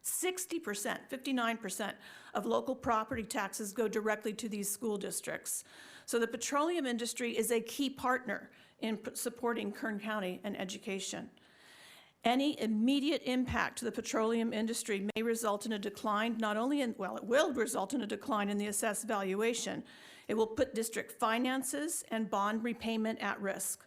60%, 59% of local property taxes go directly to these school districts. So the petroleum industry is a key partner in supporting Kern County and education. Any immediate impact to the petroleum industry may result in a decline, not only in, well, it will result in a decline in the assessed valuation. It will put district finances and bond repayment at risk.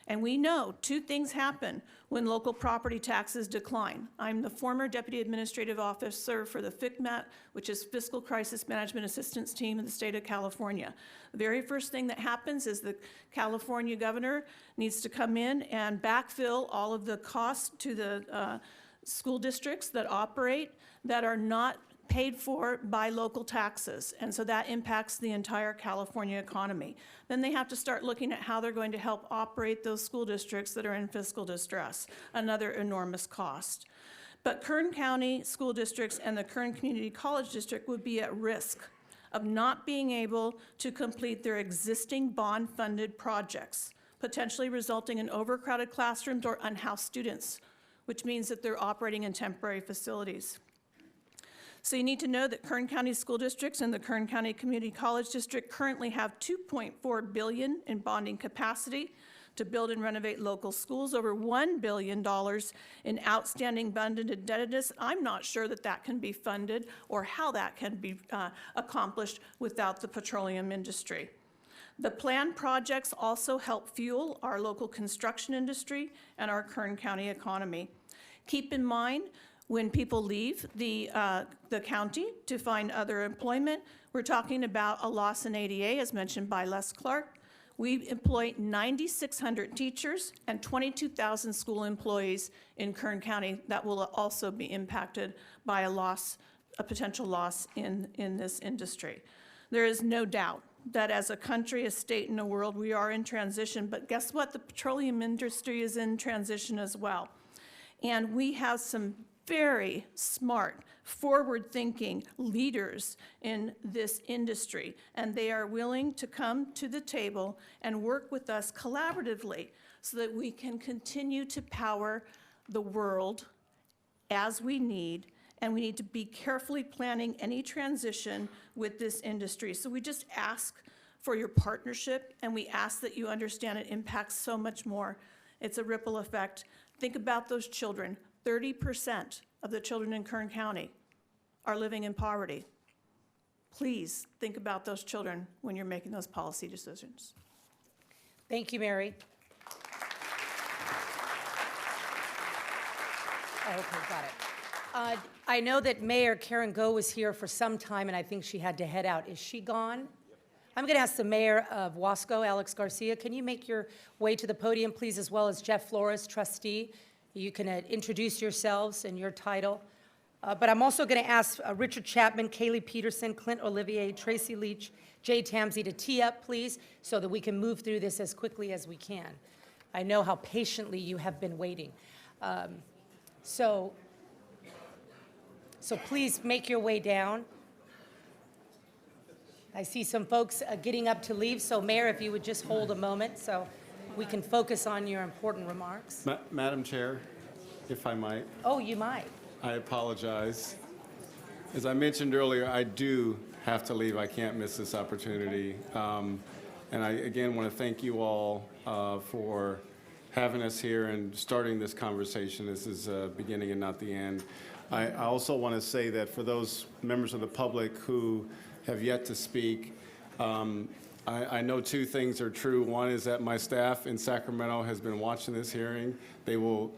And we know two things happen when local property taxes decline. I'm the former Deputy Administrative Officer for the FCMAT, which is Fiscal Crisis Management Assistance Team in the state of California. The very first thing that happens is the California governor needs to come in and backfill all of the costs to the school districts that operate that are not paid for by local taxes, and so that impacts the entire California economy. Then they have to start looking at how they're going to help operate those school districts that are in fiscal distress, another enormous cost. But Kern County school districts and the Kern Community College District would be at risk of not being able to complete their existing bond-funded projects, potentially resulting in overcrowded classrooms or unhoused students, which means that they're operating in temporary facilities. So you need to know that Kern County School Districts and the Kern County Community College District currently have $2.4 billion in bonding capacity to build and renovate local schools, over $1 billion in outstanding bonded indebtedness. I'm not sure that that can be funded or how that can be accomplished without the petroleum industry. The planned projects also help fuel our local construction industry and our Kern County economy. Keep in mind, when people leave the county to find other employment, we're talking about a loss in ADA, as mentioned by Les Clark. We employ 9,600 teachers and 22,000 school employees in Kern County that will also be impacted by a potential loss in this industry. There is no doubt that as a country, a state, and a world, we are in transition, but guess what? The petroleum industry is in transition as well. And we have some very smart, forward-thinking leaders in this industry, and they are willing to come to the table and work with us collaboratively so that we can continue to power the world as we need, and we need to be carefully planning any transition with this industry. So we just ask for your partnership, and we ask that you understand it impacts so much more. It's a ripple effect. Think about those children. 30% of the children in Kern County are living in poverty. Please think about those children when you're making those policy decisions. Thank you, Mary. Okay, got it. I know that Mayor Karen Goh was here for some time, and I think she had to head out. Is she gone? I'm going to ask the mayor of Wasco, Alex Garcia. Can you make your way to the podium, please, as well as Jeff Flores, trustee? You can introduce yourselves and your title But I'm also going to ask Richard Chapman, Kaylee Peterson, Clint Olivier, Tracy Leach, Jay Tamsey to tee up, please, so that we can move through this as quickly as we can. I know how patiently you have been waiting. So please make your way down. I see some folks getting up to leave, so Mayor, if you would just hold a moment so we can focus on your important remarks. Madam Chair, if I might. Oh, you might. I apologize. As I mentioned earlier, I do have to leave. I can't miss this opportunity. And I, again, want to thank you all for having us here and starting this conversation. This is beginning and not the end. I also want to say that for those members of the public who have yet to speak, I know two things are true. One is that my staff in Sacramento has been watching this hearing. They will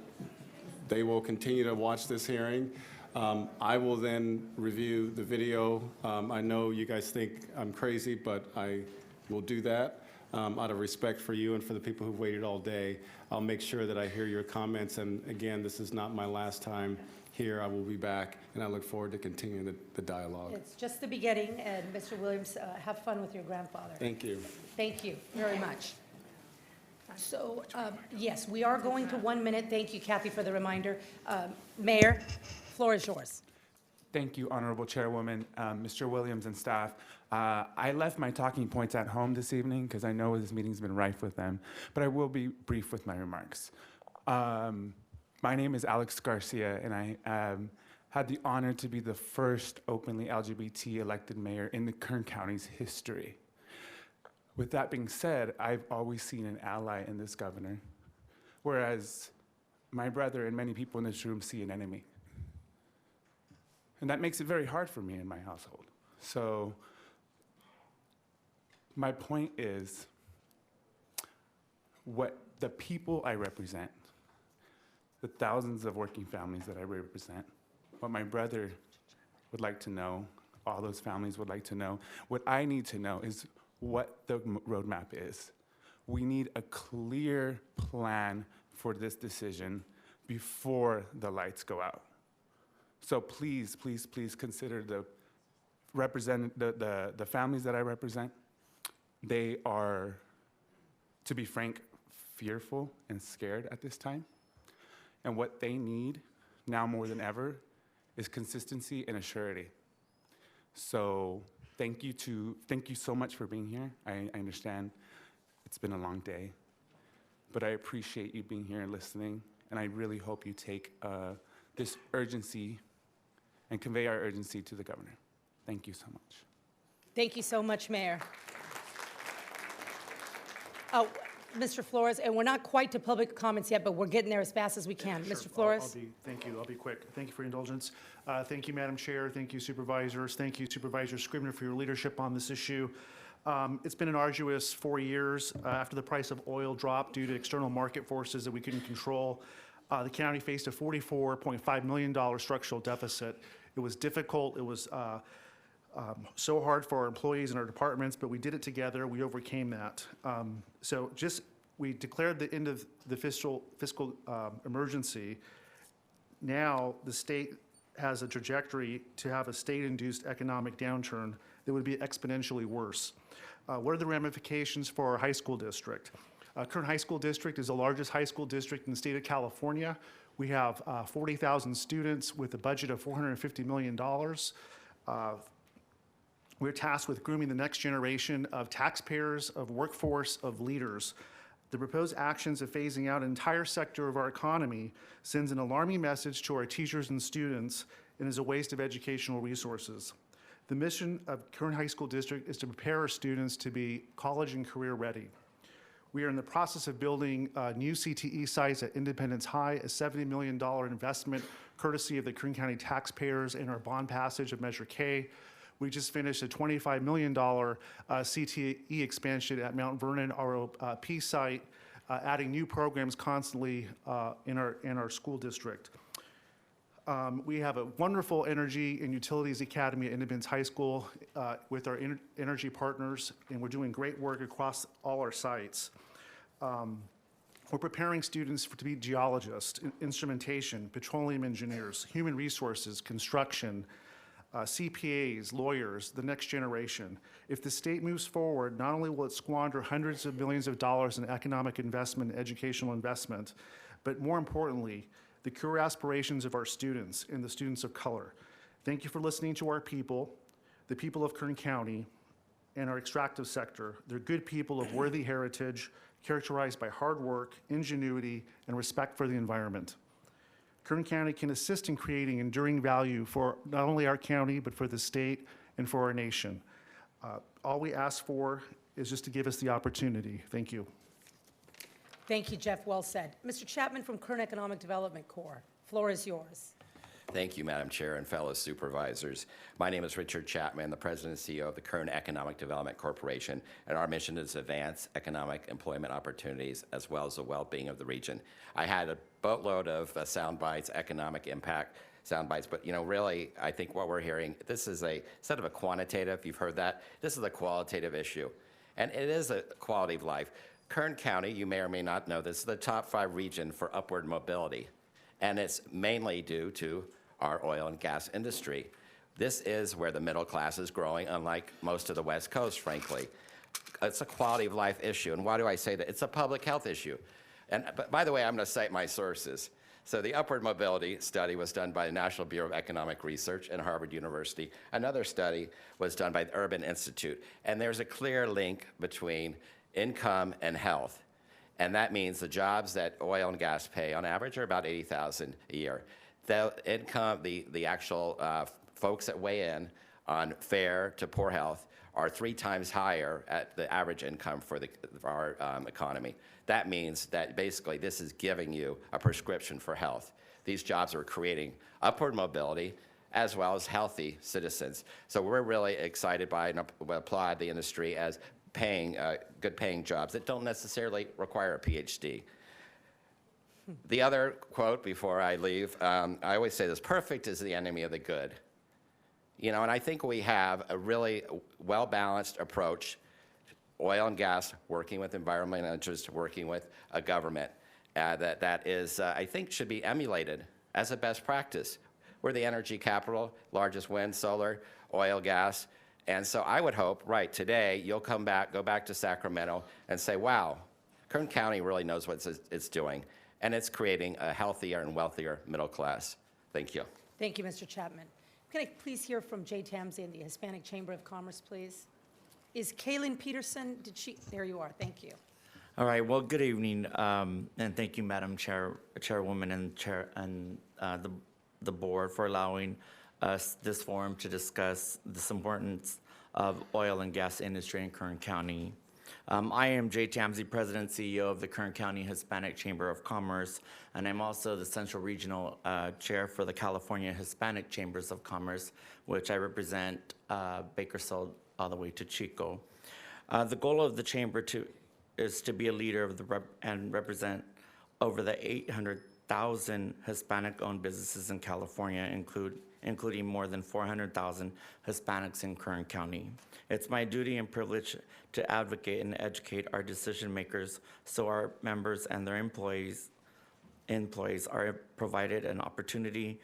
continue to watch this hearing. I will then review the video. I know you guys think I'm crazy, but I will do that out of respect for you and for the people who've waited all day. I'll make sure that I hear your comments. And again, this is not my last time here. I will be back, and I look forward to continuing the dialogue. It's just the beginning, and Mr. Williams, have fun with your grandfather. Thank you. Thank you very much. So, yes, we are going to 1 minute. Thank you, Kathy, for the reminder. Mayor, floor is yours. Thank you, Honorable Chairwoman, Mr. Williams and staff. I left my talking points at home this evening because I know this meeting's been rife with them, but I will be brief with my remarks. My name is Alex Garcia, and I had the honor to be the first openly LGBT elected mayor in the Kern County's history. With that being said, I've always seen an ally in this governor, whereas my brother and many people in this room see an enemy. And that makes it very hard for me in my household. So my point is, what the people I represent, the thousands of working families that I represent, what my brother would like to know, all those families would like to know, what I need to know is what the roadmap is. We need a clear plan for this decision before the lights go out. So please, please, please consider the families that I represent. They are, to be frank, fearful and scared at this time. And what they need now more than ever is consistency and a surety. So thank you so much for being here. I understand it's been a long day, but I appreciate you being here and listening. And I really hope you take this urgency and convey our urgency to the governor. Thank you so much. Thank you so much, Mayor. Mr. Flores, and we're not quite to public comments yet, but we're getting there as fast as we can. Sure. Mr. Flores? Thank you. I'll be quick. Thank you for your indulgence. Thank you, Madam Chair. Thank you, supervisors. Thank you, Supervisor Scrivener, for your leadership on this issue. It's been an arduous 4 years after the price of oil dropped due to external market forces that we couldn't control. The county faced a $44.5 million structural deficit. It was difficult. It was so hard for our employees and our departments, but we did it together. We overcame that. We declared the end of the fiscal emergency. Now the state has a trajectory to have a state-induced economic downturn that would be exponentially worse. What are the ramifications for our high school district? Kern High School District is the largest high school district in the state of California. We have 40,000 students with a budget of $450 million. We're tasked with grooming the next generation of taxpayers, of workforce, of leaders. The proposed actions of phasing out an entire sector of our economy sends an alarming message to our teachers and students and is a waste of educational resources. The mission of Kern High School District is to prepare our students to be college and career ready. We are in the process of building new CTE sites at Independence High, a $70 million investment courtesy of the Kern County taxpayers in our bond passage of Measure K. We just finished a $25 million CTE expansion at Mount Vernon ROP site, adding new programs constantly in our school district. We have a wonderful Energy and Utilities Academy at Independence High School with our energy partners, and we're doing great work across all our sites. We're preparing students to be geologists, instrumentation, petroleum engineers, human resources, construction, CPAs, lawyers, the next generation. If the state moves forward, not only will it squander hundreds of millions of dollars in economic investment, educational investment, but more importantly, the career aspirations of our students and the students of color. Thank you for listening to our people, the people of Kern County, and our extractive sector. They're good people of worthy heritage, characterized by hard work, ingenuity, and respect for the environment. Kern County can assist in creating enduring value for not only our county, but for the state and for our nation. All we ask for is just to give us the opportunity. Thank you. Thank you, Jeff. Well said. Mr. Chapman from Kern Economic Development Corps. Floor is yours. Thank you, Madam Chair and fellow supervisors. My name is Richard Chapman, the President and CEO of the Kern Economic Development Corporation, and our mission is to advance economic employment opportunities as well as the well-being of the region. I had a boatload of sound bites, economic impact sound bites, but really, I think what we're hearing, this is instead of a quantitative, you've heard that, this is a qualitative issue, and it is a quality of life. Kern County, you may or may not know this, is the top 5 region for upward mobility, and it's mainly due to our oil and gas industry. This is where the middle class is growing, unlike most of the West Coast, frankly. It's a quality of life issue, and why do I say that? It's a public health issue. But by the way, I'm going to cite my sources. So the upward mobility study was done by the National Bureau of Economic Research and Harvard University. Another study was done by the Urban Institute, and there's a clear link between income and health. And that means the jobs that oil and gas pay on average are about $80,000 a year. The income, the actual folks that weigh in on fair to poor health are 3 times higher at the average income for our economy. That means that basically this is giving you a prescription for health. These jobs are creating upward mobility as well as healthy citizens. So we're really excited by and applaud the industry as paying good paying jobs that don't necessarily require a PhD. The other quote before I leave, I always say this, perfect is the enemy of the good. And I think we have a really well-balanced approach, oil and gas, working with environmental interests, working with a government, that is, I think, should be emulated as a best practice. We're the energy capital, largest wind, solar, oil, gas, and so I would hope, right, today, you'll go back to Sacramento and say, wow, Kern County really knows what it's doing, and it's creating a healthier and wealthier middle class. Thank you. Thank you, Mr. Chapman. Can I please hear from Jay Tamsian, the Hispanic Chamber of Commerce, please? Is Kaylin Peterson, there you are, thank you. All right, well, good evening, and thank you, Madam Chairwoman and the board for allowing us this forum to discuss this importance of oil and gas industry in Kern County. I am Jay Tamsian, President and CEO of the Kern County Hispanic Chamber of Commerce, and I'm also the Central Regional Chair for the California Hispanic Chambers of Commerce, which I represent Bakersfield all the way to Chico. The goal of the chamber is to be a leader of and represent over the 800,000 Hispanic-owned businesses in California, including more than 400,000 Hispanics in Kern County. It's my duty and privilege to advocate and educate our decision makers so our members and their employees are provided an opportunity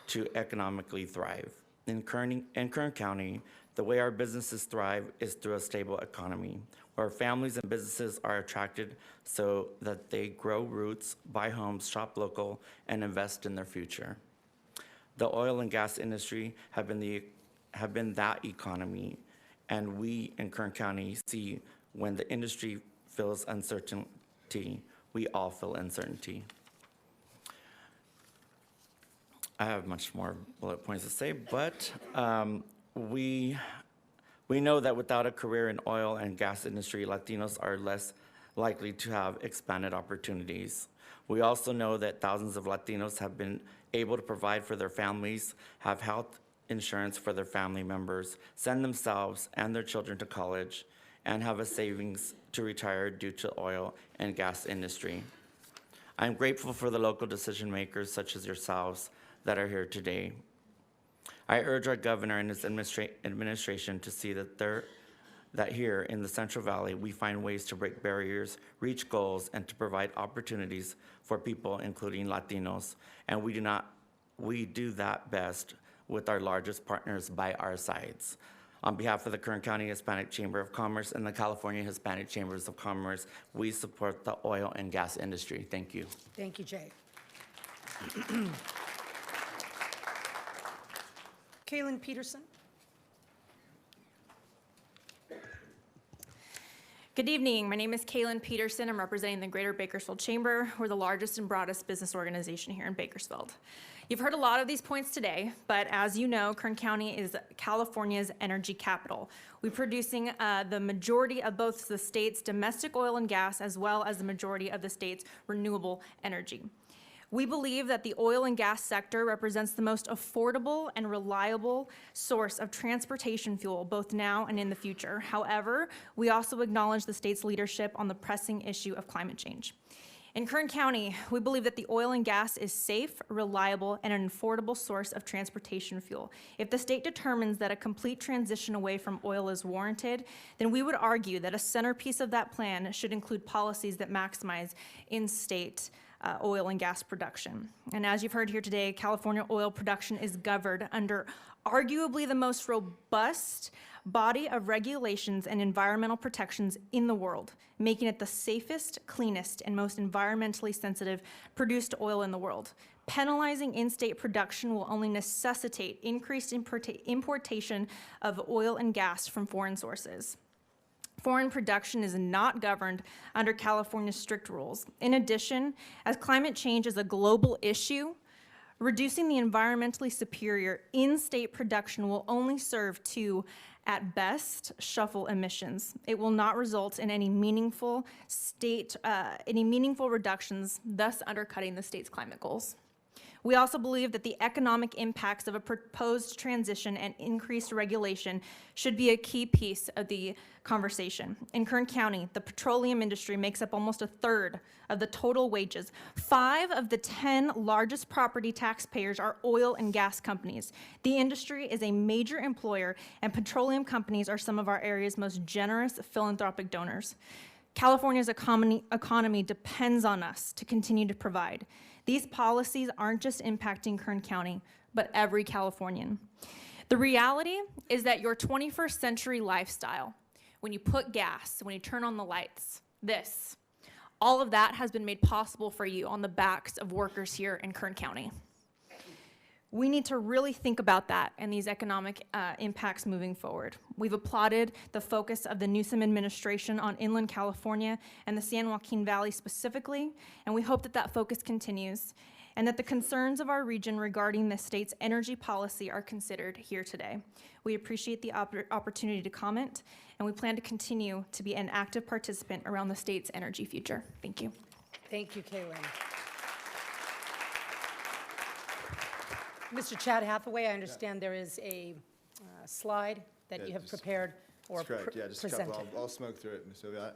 to economically thrive. In Kern County, the way our businesses thrive is through a stable economy, where families and businesses are attracted so that they grow roots, buy homes, shop local, and invest in their future. The oil and gas industry have been that economy, and we in Kern County see when the industry feels uncertainty, we all feel uncertainty. I have much more bullet points to say, but we know that without a career in oil and gas industry, Latinos are less likely to have expanded opportunities. We also know that thousands of Latinos have been able to provide for their families, have health insurance for their family members, send themselves and their children to college, and have a savings to retire due to oil and gas industry. I'm grateful for the local decision makers such as yourselves that are here today. I urge our governor and his administration to see that that here in the Central Valley, we find ways to break barriers, reach goals, and to provide opportunities for people, including Latinos. And we do that best with our largest partners by our sides. On behalf of the Kern County Hispanic Chamber of Commerce and the California Hispanic Chambers of Commerce, we support the oil and gas industry. Thank you. Thank you, Jay. Kaylin Peterson. Good evening. My name is Kaylin Peterson. I'm representing the Greater Bakersfield Chamber. We're the largest and broadest business organization here in Bakersfield. You've heard a lot of these points today, but as you know, Kern County is California's energy capital. We're producing the majority of both the state's domestic oil and gas as well as the majority of the state's renewable energy. We believe that the oil and gas sector represents the most affordable and reliable source of transportation fuel, both now and in the future. However, we also acknowledge the state's leadership on the pressing issue of climate change. In Kern County, we believe that the oil and gas is safe, reliable, and an affordable source of transportation fuel. If the state determines that a complete transition away from oil is warranted, then we would argue that a centerpiece of that plan should include policies that maximize in-state oil and gas production. And as you've heard here today, California oil production is governed under arguably the most robust body of regulations and environmental protections in the world, making it the safest, cleanest, and most environmentally sensitive produced oil in the world. Penalizing in-state production will only necessitate increased importation of oil and gas from foreign sources. Foreign production is not governed under California's strict rules. In addition, as climate change is a global issue, reducing the environmentally superior in-state production will only serve to, at best, shuffle emissions. It will not result in any meaningful reductions, thus undercutting the state's climate goals. We also believe that the economic impacts of a proposed transition and increased regulation should be a key piece of the conversation. In Kern County, the petroleum industry makes up almost a third of the total wages. 5 of the 10 largest property taxpayers are oil and gas companies. The industry is a major employer, and petroleum companies are some of our area's most generous philanthropic donors. California's economy depends on us to continue to provide. These policies aren't just impacting Kern County, but every Californian. The reality is that your 21st century lifestyle, when you put gas, when you turn on the lights, all of that has been made possible for you on the backs of workers here in Kern County. We need to really think about that and these economic impacts moving forward. We've applauded the focus of the Newsom administration on inland California and the San Joaquin Valley specifically, and we hope that that focus continues and that the concerns of our region regarding the state's energy policy are considered here today. We appreciate the opportunity to comment, and we plan to continue to be an active participant around the state's energy future. Thank you. Thank you, Kaylin. Mr. Chad Hathaway, I understand there is a slide that you have prepared or That's correct. Yeah, just a presented. couple. I'll smoke through it, Ms. Oviatt.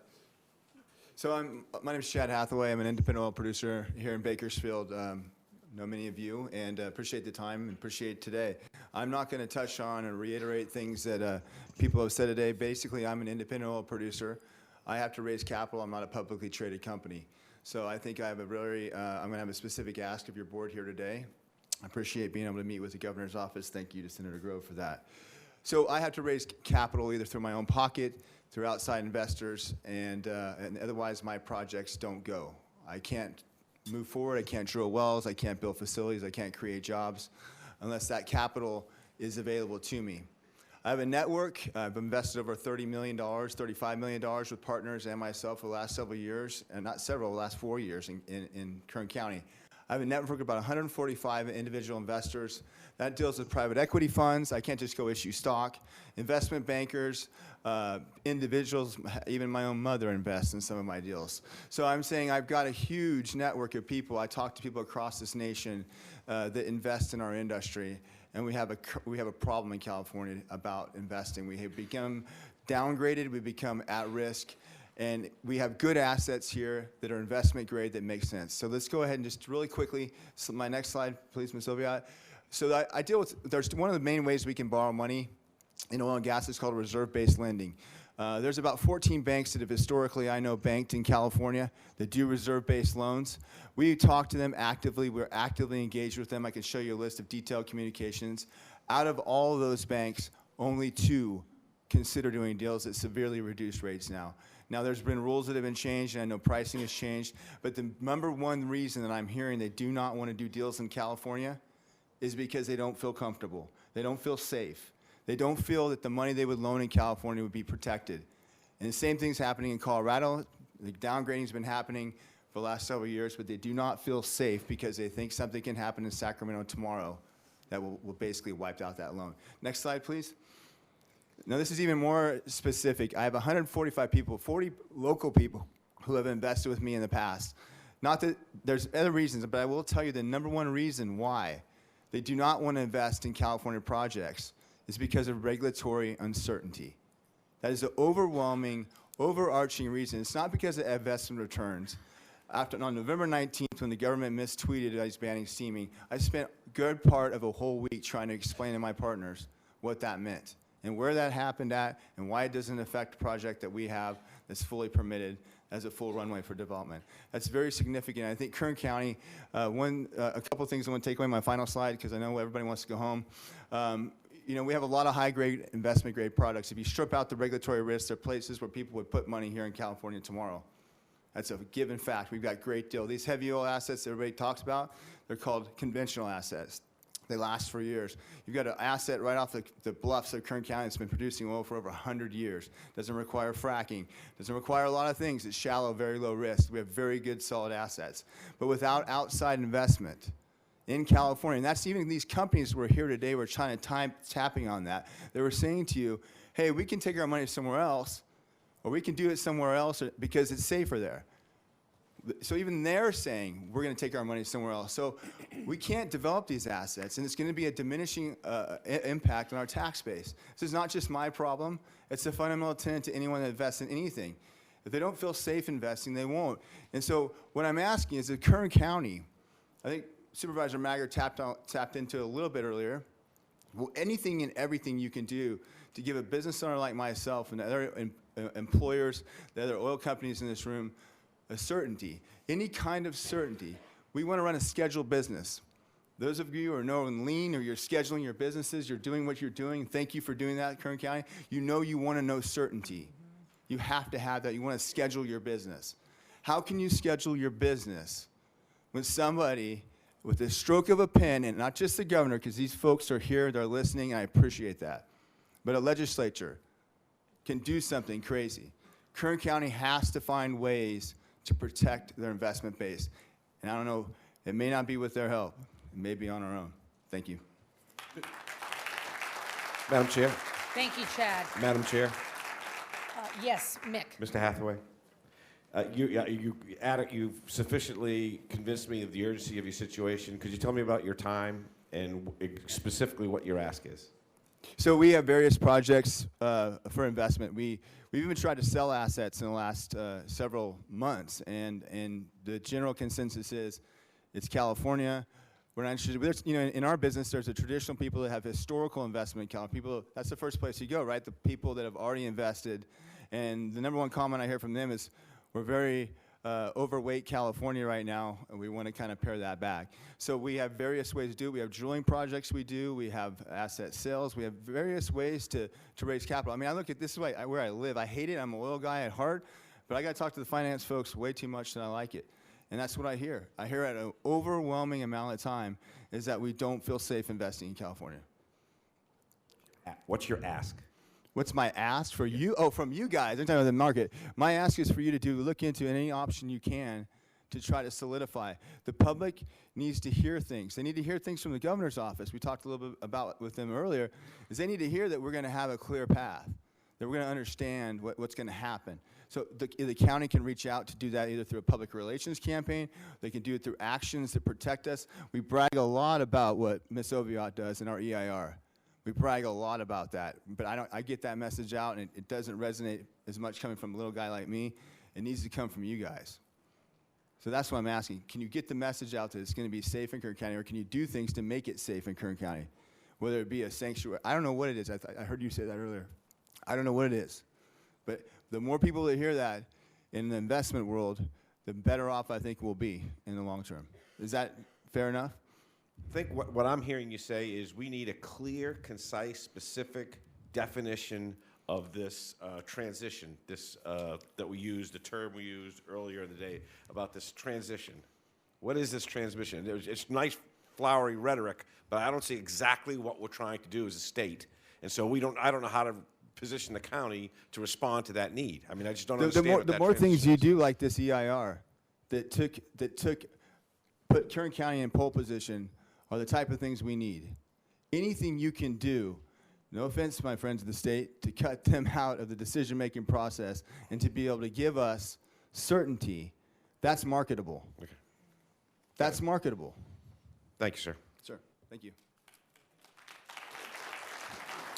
So my name is Chad Hathaway. I'm an independent oil producer here in Bakersfield. Know many of you, and appreciate the time and appreciate today. I'm not going to touch on or reiterate things that people have said today. Basically, I'm an independent oil producer. I have to raise capital. I'm not a publicly traded company. So I think I have a very, I'm going to have a specific ask of your board here today. I appreciate being able to meet with the governor's office. Thank you to Senator Grove for that. So I have to raise capital either through my own pocket, through outside investors, and otherwise my projects don't go. I can't move forward. I can't drill wells. I can't build facilities. I can't create jobs unless that capital is available to me. I have a network. I've invested over $30 million, $35 million with partners and myself for the last several years, and not several, the last 4 years in Kern County. I have a network of about 145 individual investors. That deals with private equity funds. I can't just go issue stock. Investment bankers, individuals, even my own mother invests in some of my deals. So I'm saying I've got a huge network of people. I talk to people across this nation that invest in our industry, and we have a problem in California about investing. We have become downgraded. We become at risk. And we have good assets here that are investment grade that make sense. So let's go ahead and just really quickly, so my next slide, please, Ms. Oviatt. So I deal with, there's one of the main ways we can borrow money in oil and gas is called reserve-based lending. There's about 14 banks that have historically, I know, banked in California that do reserve-based loans. We talk to them actively. We're actively engaged with them. I can show you a list of detailed communications. Out of all of those banks, only 2 consider doing deals at severely reduced rates now. Now, there's been rules that have been changed, and I know pricing has changed, but the number one reason that I'm hearing they do not want to do deals in California is because they don't feel comfortable. They don't feel safe. They don't feel that the money they would loan in California would be protected. And the same thing's happening in Colorado. The downgrading's been happening for the last several years, but they do not feel safe because they think something can happen in Sacramento tomorrow that will basically wipe out that loan. Next slide, please. Now, this is even more specific. I have 145 people, 40 local people who have invested with me in the past. Not that there's other reasons, but I will tell you the number one reason why they do not want to invest in California projects is because of regulatory uncertainty. That is the overwhelming, overarching reason. It's not because of investment returns. On November 19th, when the government mistweeted that he's banning steaming, I spent a good part of a whole week trying to explain to my partners what that meant and where that happened at and why it doesn't affect a project that we have that's fully permitted as a full runway for development. That's very significant. I think Kern County, a couple things I want to take away my final slide because I know everybody wants to go home. You know, we have a lot of high-grade, investment-grade products. If you strip out the regulatory risks, there are places where people would put money here in California tomorrow. That's a given fact. We've got great deal. These heavy oil assets that everybody talks about, they're called conventional assets. They last for years. You've got an asset right off the bluffs of Kern County that's been producing oil for over 100 years. Doesn't require fracking. Doesn't require a lot of things. It's shallow, very low risk. We have very good, solid assets. But without outside investment in California, and that's even these companies who are here today, we're trying to tapping on that. They were saying to you, hey, we can take our money somewhere else, or we can do it somewhere else because it's safer there. So even they're saying we're going to take our money somewhere else. So we can't develop these assets, and it's going to be a diminishing impact on our tax base. This is not just my problem. It's a fundamental tenet to anyone that invests in anything. If they don't feel safe investing, they won't. And so what I'm asking is that Kern County, I think Supervisor Maggard tapped into a little bit earlier, well, anything and everything you can do to give a business owner like myself and other employers, the other oil companies in this room, a certainty, any kind of certainty. We want to run a scheduled business. Those of you who are knowing lean or you're scheduling your businesses, you're doing what you're doing, thank you for doing that, Kern County. You know you want to know certainty. You have to have that. You want to schedule your business. How can you schedule your business when somebody with the stroke of a pen, and not just the governor, because these folks are here, they're listening, and I appreciate that, but a legislature can do something crazy? Kern County has to find ways to protect their investment base. And I don't know, it may not be with their help. It may be on our own. Thank you. Madam Chair. Thank you, Chad. Madam Chair. Yes, Mick. Mr. Hathaway. You've sufficiently convinced me of the urgency of your situation. Could you tell me about your time and specifically what your ask is? So we have various projects for investment. We've even tried to sell assets in the last several months, and the general consensus is it's California. We're not interested. You know, in our business, there's the traditional people that have historical investment in California. People, that's the first place you go, right? The people that have already invested. And the number one comment I hear from them is, we're very overweight California right now, and we want to kind of pare that back. So we have various ways to do it. We have drilling projects we do. We have asset sales. We have various ways to raise capital. I mean, I look at this way where I live. I hate it. I'm an oil guy at heart, but I got to talk to the finance folks way too much than I like it. And that's what I hear. I hear at an overwhelming amount of time is that we don't feel safe investing in California. What's your ask? What's my ask for you? Oh, from you guys. I'm talking about the market. My ask is for you to look into any option you can to try to solidify. The public needs to hear things. They need to hear things from the governor's office. We talked a little bit about with them earlier. Is they need to hear that we're going to have a clear path, that we're going to understand what's going to happen. So the county can reach out to do that either through a public relations campaign. They can do it through actions that protect us. We brag a lot about what Ms. Oviatt does in our EIR. We brag a lot about that, but I get that message out, and it doesn't resonate as much coming from a little guy like me. It needs to come from you guys. So that's what I'm asking. Can you get the message out that it's going to be safe in Kern County, or can you do things to make it safe in Kern County? Whether it be a sanctuary. I don't know what it is. I heard you say that earlier. I don't know what it is. But the more people that hear that in the investment world, the better off I think we'll be in the long term. Is that fair enough? I think what I'm hearing you say is we need a clear, concise, specific definition of this transition, this that we used, the term we used earlier in the day about this transition. What is this transmission? It's nice, flowery rhetoric, but I don't see exactly what we're trying to do as a state. And so I don't know how to position the county to respond to that need. I mean, I just don't understand what The that more things transition you is. do like this EIR put Kern County in pole position are the type of things we need. Anything you can do, no offense to my friends of the state, to cut them out of the decision-making process and to be able to give us certainty, that's marketable. Okay. That's marketable. Thank you, sir. Sir, thank you.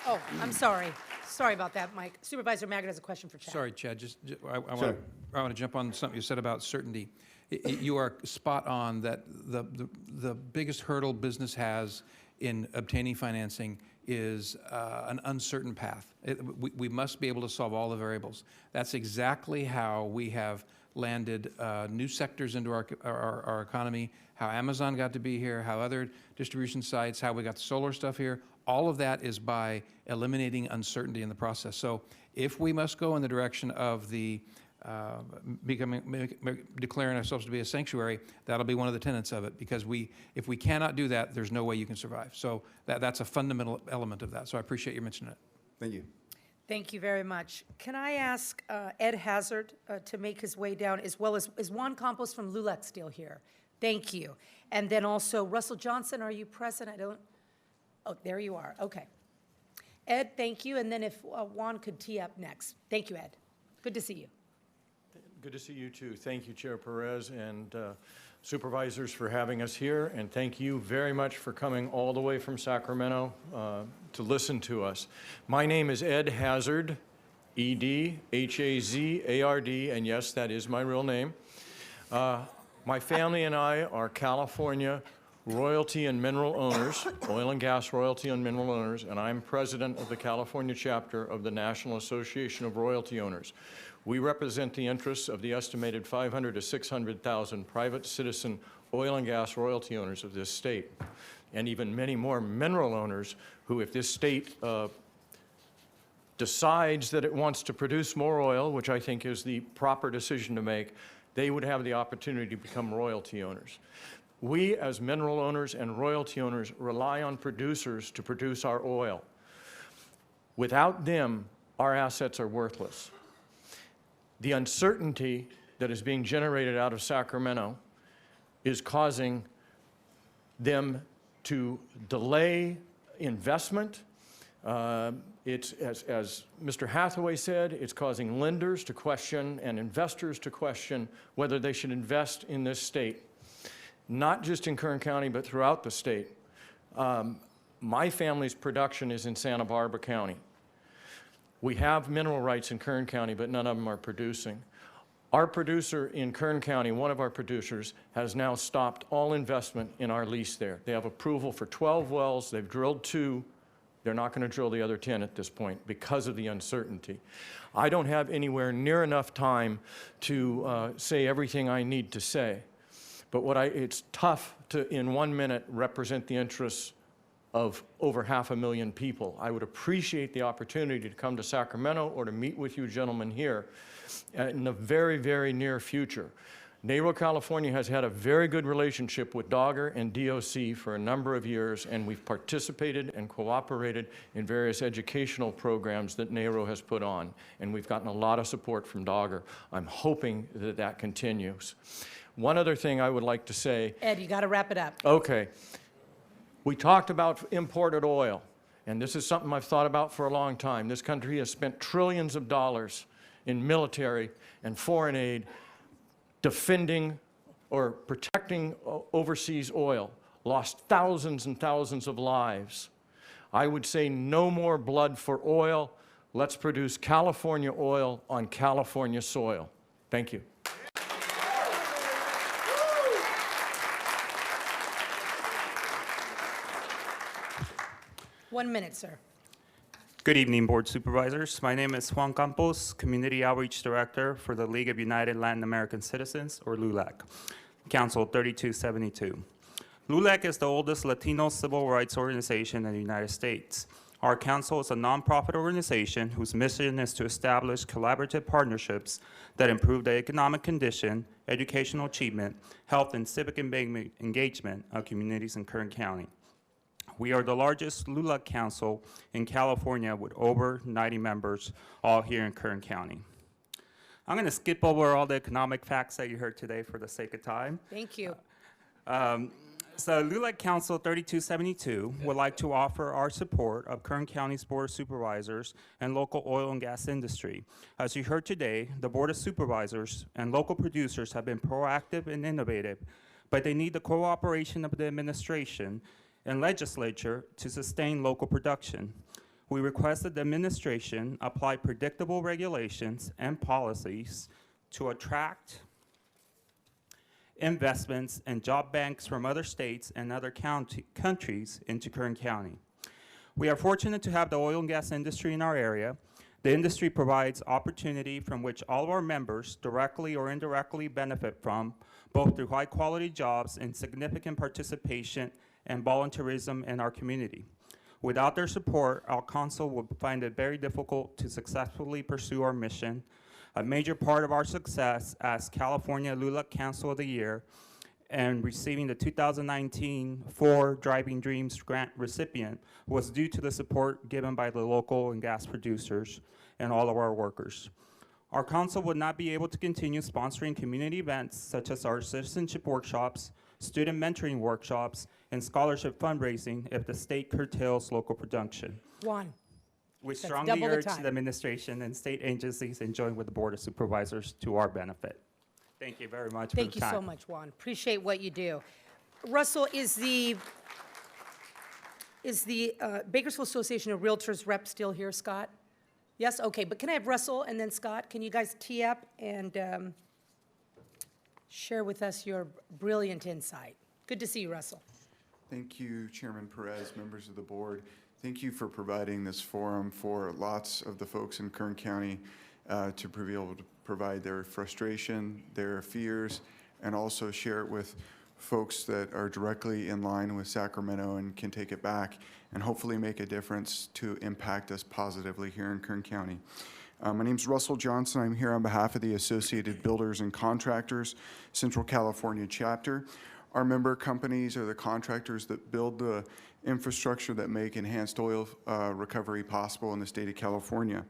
Oh, I'm sorry. Sorry about that, Mike. Supervisor Maggott has a question for Chad. Sorry, Chad, I Sure. want to jump on something you said about certainty. You are spot on that the biggest hurdle business has in obtaining financing is an uncertain path. We must be able to solve all the variables. That's exactly how we have landed new sectors into our economy, how Amazon got to be here, how other distribution sites, how we got the solar stuff here. All of that is by eliminating uncertainty in the process. So if we must go in the direction of the declaring ourselves to be a sanctuary, that'll be one of the tenets of it, because if we cannot do that, there's no way you can survive. So that's a fundamental element of that. So I appreciate you mentioning it. Thank you. Thank you very much. Can I ask Ed Hazard to make his way down, as well as, is Juan Campos from LULAC still here? Thank you. And then also, Russell Johnson, are you present? Oh, there you are. Okay. Ed, thank you. And then if Juan could tee up next. Thank you, Ed. Good to see you. Good to see you too. Thank you, Chair Perez and supervisors for having us here, and thank you very much for coming all the way from Sacramento to listen to us. My name is Ed Hazard, E-D-H-A-Z-A-R-D, and yes, that is my real name. My family and I are California royalty and mineral owners, oil and gas royalty and mineral owners, and I'm president of the California chapter of the National Association of Royalty Owners. We represent the interests of the estimated 500 to 600,000 private citizen oil and gas royalty owners of this state, and even many more mineral owners who, if this state decides that it wants to produce more oil, which I think is the proper decision to make, they would have the opportunity to become royalty owners. We, as mineral owners and royalty owners, rely on producers to produce our oil. Without them, our assets are worthless. The uncertainty that is being generated out of Sacramento is causing them to delay investment. It's, as Mr. Hathaway said, it's causing lenders to question and investors to question whether they should invest in this state, not just in Kern County, but throughout the state. My family's production is in Santa Barbara County. We have mineral rights in Kern County, but none of them are producing. Our producer in Kern County, one of our producers, has now stopped all investment in our lease there. They have approval for 12 wells. They've drilled 2. They're not going to drill the other 10 at this point because of the uncertainty. I don't have anywhere near enough time to say everything I need to say. But it's tough to, in 1 minute, represent the interests of over 500,000 people. I would appreciate the opportunity to come to Sacramento or to meet with you gentlemen here in the very, very near future. NARO California has had a very good relationship with DOGGR and DOC for a number of years, and we've participated and cooperated in various educational programs that NARO has put on, and we've gotten a lot of support from DOGGR. I'm hoping that that continues. One other thing I would like to say. Ed, you got to wrap it up. Okay. We talked about imported oil, and this is something I've thought about for a long time. This country has spent trillions of dollars in military and foreign aid defending or protecting overseas oil, lost thousands and thousands of lives. I would say no more blood for oil. Let's produce California oil on California soil. Thank you. 1 minute, sir. Good evening, Board Supervisors. My name is Juan Campos, Community Outreach Director for the League of United Latin American Citizens, or LULAC, Council 3272. LULAC is the oldest Latino civil rights organization in the United States. Our council is a nonprofit organization whose mission is to establish collaborative partnerships that improve the economic condition, educational achievement, health, and civic engagement of communities in Kern County. We are the largest LULAC council in California with over 90 members, all here in Kern County. I'm going to skip over all the economic facts that you heard today for the sake of time. Thank you. So LULAC Council 3272 would like to offer our support of Kern County's Board of Supervisors and local oil and gas industry. As you heard today, the Board of Supervisors and local producers have been proactive and innovative, but they need the cooperation of the administration and legislature to sustain local production. We request that the administration apply predictable regulations and policies to attract investments and job banks from other states and other countries into Kern County. We are fortunate to have the oil and gas industry in our area. The industry provides opportunity from which all of our members directly or indirectly benefit from, both through high-quality jobs and significant participation and volunteerism in our community. Without their support, our council would find it very difficult to successfully pursue our mission. A major part of our success as California LULAC Council of the Year and receiving the 2019 Ford Driving Dreams grant recipient was due to the support given by the local and gas producers and all of our workers. Our council would not be able to continue sponsoring community events such as our citizenship workshops, student mentoring workshops, and scholarship fundraising if the state curtails local production. Juan. We That's strongly double the urge time. the administration and state agencies and join with the Board of Supervisors to our benefit. Thank you very much for Thank the you so time. much, Juan. Appreciate what you do. Russell, is the Bakersfield Association of Realtors rep still here, Scott? Yes, okay, but can I have Russell and then Scott? Can you guys tee up and share with us your brilliant insight? Good to see you, Russell. Thank you, Chairman Perez, members of the board. Thank you for providing this forum for lots of the folks in Kern County to be able to provide their frustration, their fears, and also share it with folks that are directly in line with Sacramento and can take it back and hopefully make a difference to impact us positively here in Kern County. My name's Russell Johnson. I'm here on behalf of the Associated Builders and Contractors Central California chapter. Our member companies are the contractors that build the infrastructure that make enhanced oil recovery possible in the state of California.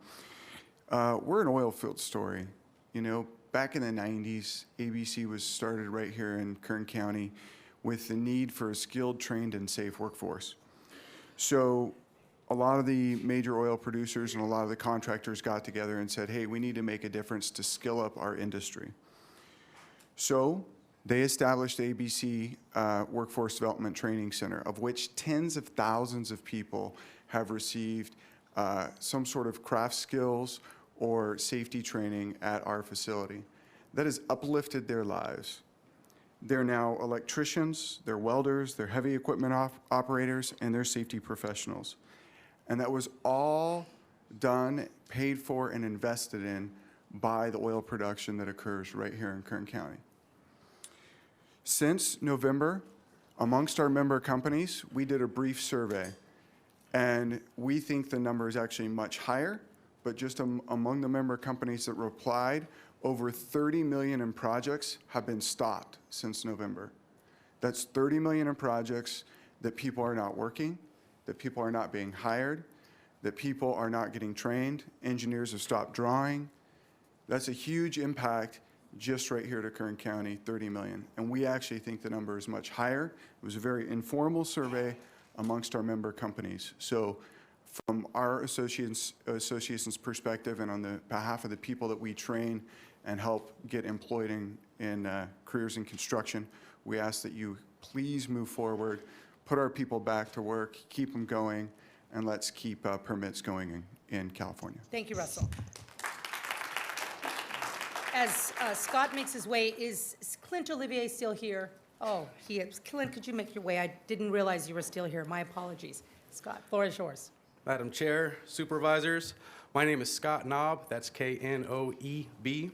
We're an oil field story. You know, back in the 90s, ABC was started right here in Kern County with the need for a skilled, trained, and safe workforce. So a lot of the major oil producers and a lot of the contractors got together and said, hey, we need to make a difference to skill up our industry. So they established ABC Workforce Development Training Center, of which tens of thousands of people have received some sort of craft skills or safety training at our facility. That has uplifted their lives. They're now electricians, they're welders, they're heavy equipment operators, and they're safety professionals. And that was all done, paid for, and invested in by the oil production that occurs right here in Kern County. Since November, amongst our member companies, we did a brief survey, and we think the number is actually much higher, but just among the member companies that replied, over 30 million in projects have been stopped since November. That's 30 million in projects that people are not working, that people are not being hired, that people are not getting trained, engineers have stopped drawing. That's a huge impact just right here to Kern County, 30 million. And we actually think the number is much higher. It was a very informal survey amongst our member companies. So from our association's perspective and on the behalf of the people that we train and help get employed in careers in construction, we ask that you please move forward, put our people back to work, keep them going, and let's keep permits going in California. Thank you, Russell. As Scott makes his way, is Clint Olivier still here? Oh, he is. Clint, could you make your way? I didn't realize you were still here. My apologies. Scott, floor is yours. Madam Chair, Supervisors, my name is Scott Knob, that's K-N-O-E-B.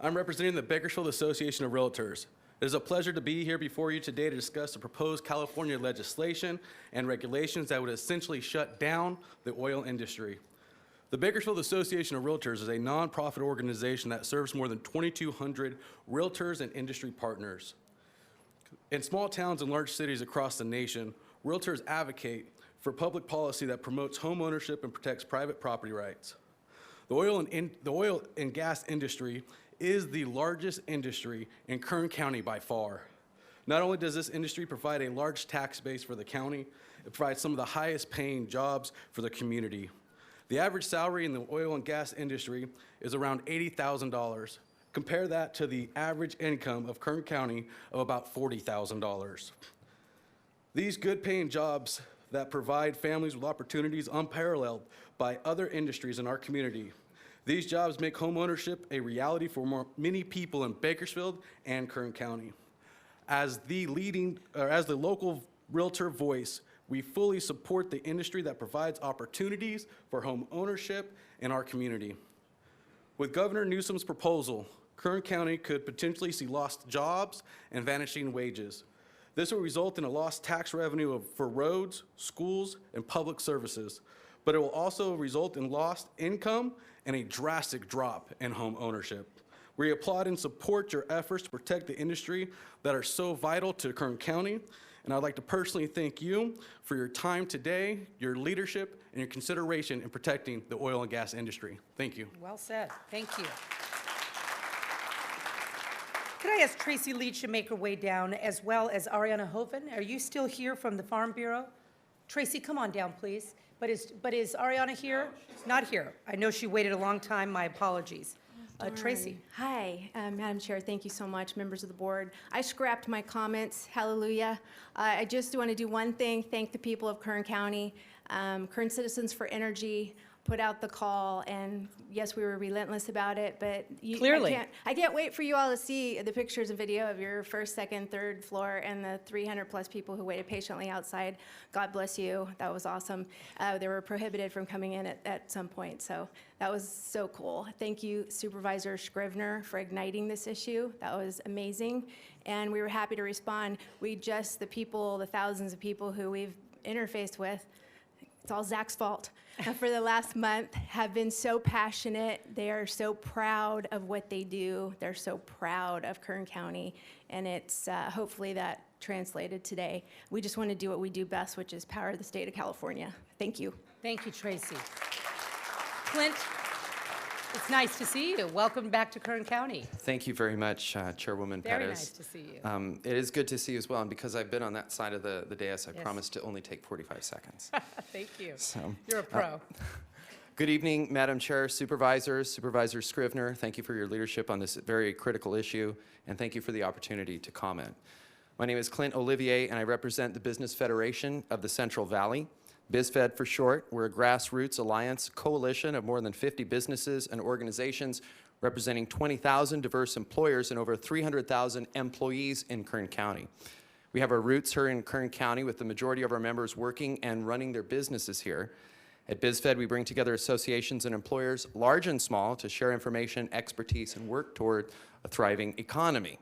I'm representing the Bakersfield Association of Realtors. It is a pleasure to be here before you today to discuss the proposed California legislation and regulations that would essentially shut down the oil industry. The Bakersfield Association of Realtors is a nonprofit organization that serves more than 2,200 realtors and industry partners. In small towns and large cities across the nation, realtors advocate for public policy that promotes home ownership and protects private property rights. The oil and gas industry is the largest industry in Kern County by far. Not only does this industry provide a large tax base for the county, it provides some of the highest paying jobs for the community. The average salary in the oil and gas industry is around $80,000. Compare that to the average income of Kern County of about $40,000. These good paying jobs that provide families with opportunities unparalleled by other industries in our community. These jobs make home ownership a reality for many people in Bakersfield and Kern County. As the local realtor voice, we fully support the industry that provides opportunities for home ownership in our community. With Governor Newsom's proposal, Kern County could potentially see lost jobs and vanishing wages. This will result in a lost tax revenue for roads, schools, and public services, but it will also result in lost income and a drastic drop in home ownership. We applaud and support your efforts to protect the industry that are so vital to Kern County, and I'd like to personally thank you for your time today, your leadership, and your consideration in protecting the oil and gas industry. Thank you. Well said. Thank you. Could I ask Tracy Leach to make her way down, as well as Ariana Hoven? Are you still here from the Farm Bureau? Tracy, come on down, please. But is Ariana here? Not here. I know she waited a long time. My apologies. Tracy. Hi, Madam Chair. Thank you so much, members of the board. I scrapped my comments. Hallelujah. I just want to do one thing. Thank the people of Kern County. Kern Citizens for Energy put out the call, and yes, we were relentless about it, but Clearly. I can't wait for you all to see the pictures and video of your first, second, third floor and the 300+ people who waited patiently outside. God bless you. That was awesome. They were prohibited from coming in at some point, so that was so cool. Thank you, Supervisor Scrivener, for igniting this issue. That was amazing, and we were happy to respond. The people, the thousands of people who we've interfaced with, it's all Zach's fault, for the last month have been so passionate. They are so proud of what they do. They're so proud of Kern County, and it's hopefully that translated today. We just want to do what we do best, which is power the state of California. Thank you. Thank you, Tracy. Clint, it's nice to see you. Welcome back to Kern County. Thank you very much, Chairwoman Pettis. Very nice to see you. It is good to see you as well, and because I've been on that side of the dais, I promise to only take 45 seconds. Thank you. So, You're a pro. Good evening, Madam Chair, Supervisors, Supervisor Scrivener. Thank you for your leadership on this very critical issue, and thank you for the opportunity to comment. My name is Clint Olivier, and I represent the Business Federation of the Central Valley. BizFed for short. We're a grassroots alliance coalition of more than 50 businesses and organizations representing 20,000 diverse employers and over 300,000 employees in Kern County. We have our roots here in Kern County, with the majority of our members working and running their businesses here. At BizFed, we bring together associations and employers, large and small, to share information, expertise, and work toward a thriving economy.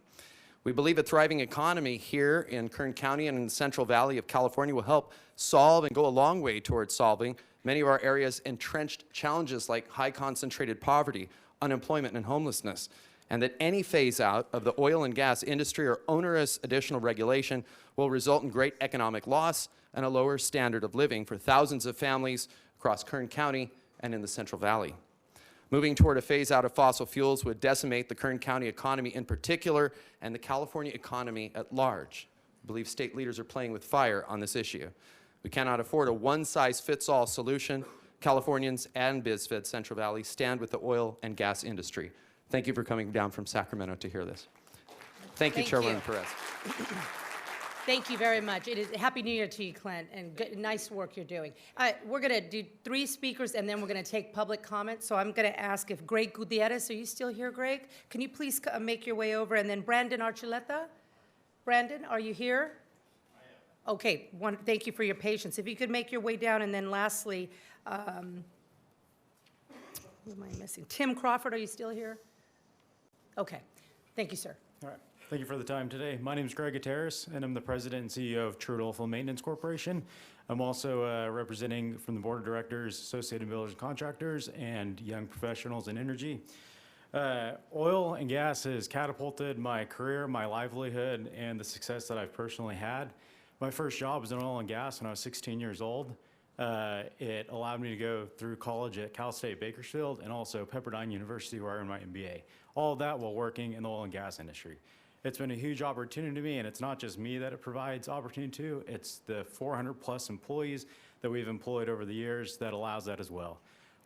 We believe a thriving economy here in Kern County and in the Central Valley of California will help solve and go a long way towards solving many of our area's entrenched challenges, like high concentrated poverty, unemployment, and homelessness, and that any phase out of the oil and gas industry or onerous additional regulation will result in great economic loss and a lower standard of living for thousands of families across Kern County and in the Central Valley. Moving toward a phase out of fossil fuels would decimate the Kern County economy in particular and the California economy at large. I believe state leaders are playing with fire on this issue. We cannot afford a one-size-fits-all solution. Californians and BizFed Central Valley stand with the oil and gas industry. Thank you for coming down from Sacramento to hear this. Thank you, Chairwoman Perez. Thank you very much. It is Happy New Year to you, Clint, and good, nice work you're doing. We're going to do 3 speakers, and then we're going to take public comments. So I'm going to ask if Greg Gutierrez, are you still here, Greg? Can you please make your way over? And then Brandon Archuleta. Brandon, are you here? Okay, thank you for your patience. If you could make your way down, and then lastly, who am I missing? Tim Crawford, are you still here? Okay, thank you, sir. All right. Thank you for the time today. My name is Greg Gutierrez, and I'm the president and CEO of Trude Oilfield Maintenance Corporation. I'm also representing from the board of directors, Associated Builders and Contractors, and Young Professionals in Energy. Oil and gas has catapulted my career, my livelihood, and the success that I've personally had. My first job was in oil and gas when I was 16 years old. It allowed me to go through college at Cal State Bakersfield and also Pepperdine University, where I earned my MBA. All of that while working in the oil and gas industry. It's been a huge opportunity to me, and it's not just me that it provides opportunity to, it's the 400 plus employees that we've employed over the years that allows that as well.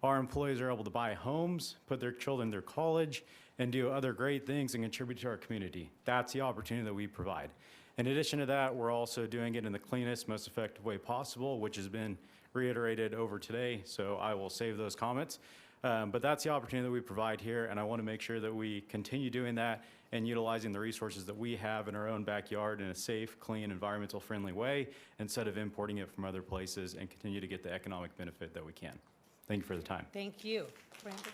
Our employees are able to buy homes, put their children through college, and do other great things and contribute to our community. That's the opportunity that we provide. In addition to that, we're also doing it in the cleanest, most effective way possible, which has been reiterated over today, so I will save those comments. But that's the opportunity that we provide here, and I want to make sure that we continue doing that and utilizing the resources that we have in our own backyard in a safe, clean, environmental friendly way instead of importing it from other places, and continue to get the economic benefit that we can. Thank you for the time. Thank you. Brandon?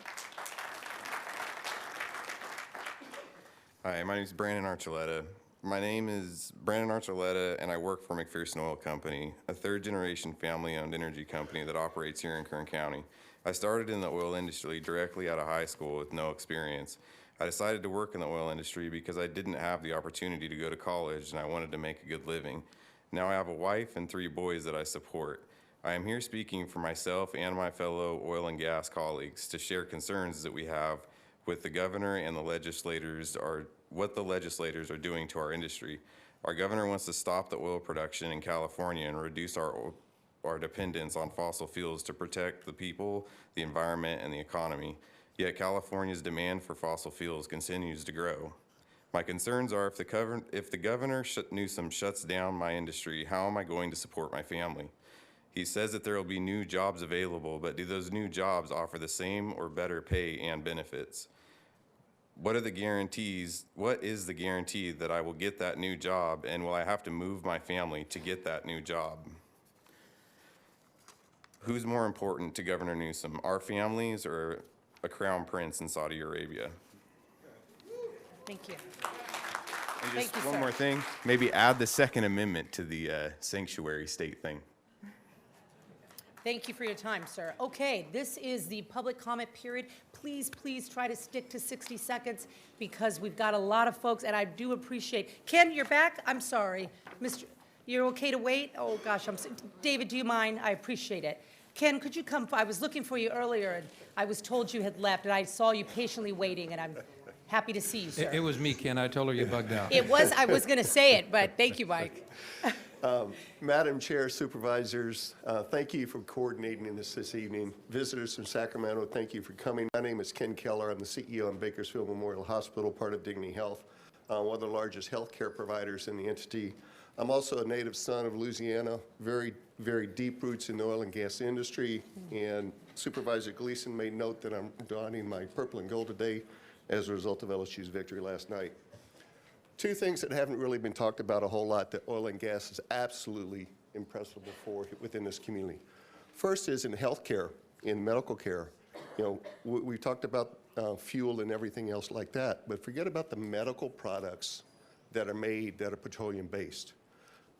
Hi, my name is Brandon Archuleta. My name is Brandon Archuleta, and I work for McPherson Oil Company, a third-generation family-owned energy company that operates here in Kern County. I started in the oil industry directly out of high school with no experience. I decided to work in the oil industry because I didn't have the opportunity to go to college, and I wanted to make a good living. Now I have a wife and 3 boys that I support. I am here speaking for myself and my fellow oil and gas colleagues to share concerns that we have with the governor and the legislators, or what the legislators are doing to our industry. Our governor wants to stop the oil production in California and reduce our dependence on fossil fuels to protect the people, the environment, and the economy. Yet California's demand for fossil fuels continues to grow. My concerns are if the governor Newsom shuts down my industry, how am I going to support my family? He says that there will be new jobs available, but do those new jobs offer the same or better pay and benefits? What are the guarantees? What is the guarantee that I will get that new job, and will I have to move my family to get that new job? Who's more important to Governor Newsom, our families or a crown prince in Saudi Arabia? Thank you. And Thank just you, one sir. more thing, maybe add the Second Amendment to the sanctuary state thing. Thank you for your time, sir. Okay, this is the public comment period. Please, please try to stick to 60 seconds because we've got a lot of folks, and I do appreciate. Ken, you're back? I'm sorry. Mr. You're okay to wait? Oh, gosh, David, do you mind? I appreciate it. Ken, could you come? I was looking for you earlier, and I was told you had left, and I saw you patiently waiting, and I'm happy to see you, sir. It was me, Ken. I told her you bugged out. It was, I was going to say it, but thank you, Mike. Madam Chair, Supervisors, thank you for coordinating this evening. Visitors from Sacramento, thank you for coming. My name is Ken Keller. I'm the CEO of Bakersfield Memorial Hospital, part of Dignity Health, one of the largest healthcare providers in the entity. I'm also a native son of Louisiana, very, very deep roots in the oil and gas industry. And Supervisor Gleason made note that I'm donning my purple and gold today as a result of LSU's victory last night. 2 things that haven't really been talked about a whole lot that oil and gas is absolutely impressible for within this community. First is in healthcare, in medical care. You know, we talked about fuel and everything else like that, but forget about the medical products that are made that are petroleum-based.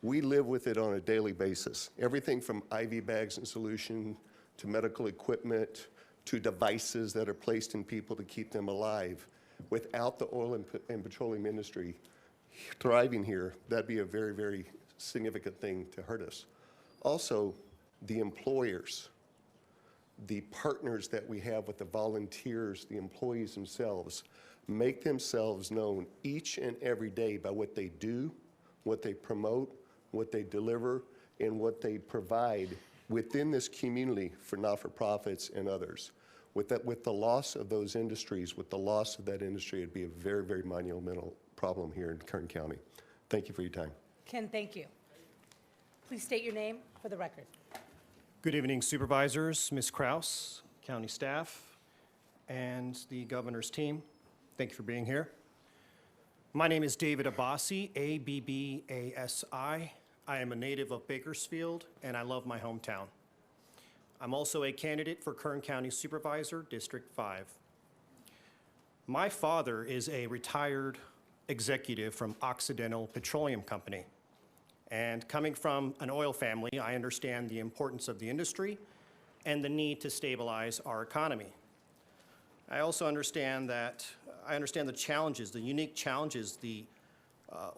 We live with it on a daily basis. Everything from IV bags and solution to medical equipment to devices that are placed in people to keep them alive. Without the oil and petroleum industry thriving here, that'd be a very, very significant thing to hurt us. Also, the employers, the partners that we have with the volunteers, the employees themselves, make themselves known each and every day by what they do, what they promote, what they deliver, and what they provide within this community for not-for-profits and others. With the loss of those industries, with the loss of that industry, it'd be a very, very monumental problem here in Kern County. Thank you for your time. Ken, thank you. Please state your name for the record. Good evening, Supervisors, Ms. Kraus, County staff, and the Governor's team. Thank you for being here. My name is David Abbasi, A-B-B-A-S-I. I am a native of Bakersfield, and I love my hometown. I'm also a candidate for Kern County Supervisor, District 5. My father is a retired executive from Occidental Petroleum Company. And coming from an oil family, I understand the importance of the industry and the need to stabilize our economy. I also understand the challenges, the unique challenges the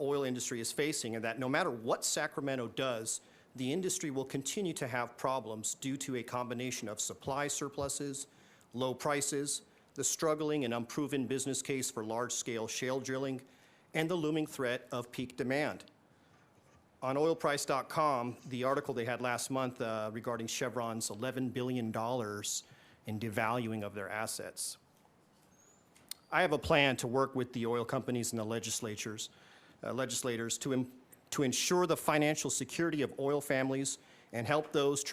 oil industry is facing, and that no matter what Sacramento does, the industry will continue to have problems due to a combination of supply surpluses, low prices, the struggling and unproven business case for large-scale shale drilling, and the looming threat of peak demand. On oilprice.com, the article they had last month regarding Chevron's $11 billion in devaluing of their assets. I have a plan to work with the oil companies and the legislators to ensure the financial security of oil families and help those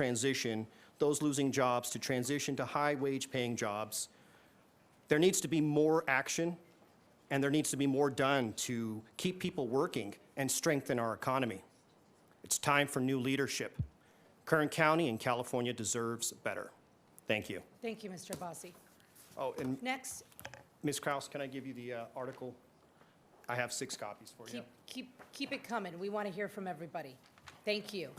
losing jobs to transition to high-wage paying jobs. There needs to be more action, and there needs to be more done to keep people working and strengthen our economy. It's time for new leadership. Kern County and California deserves better. Thank you. Thank you, Mr. Bossi. Oh, and Next, Ms. Kraus, can I give you the article? I have 6 copies for you. keep it coming. We want to hear from everybody. Thank you.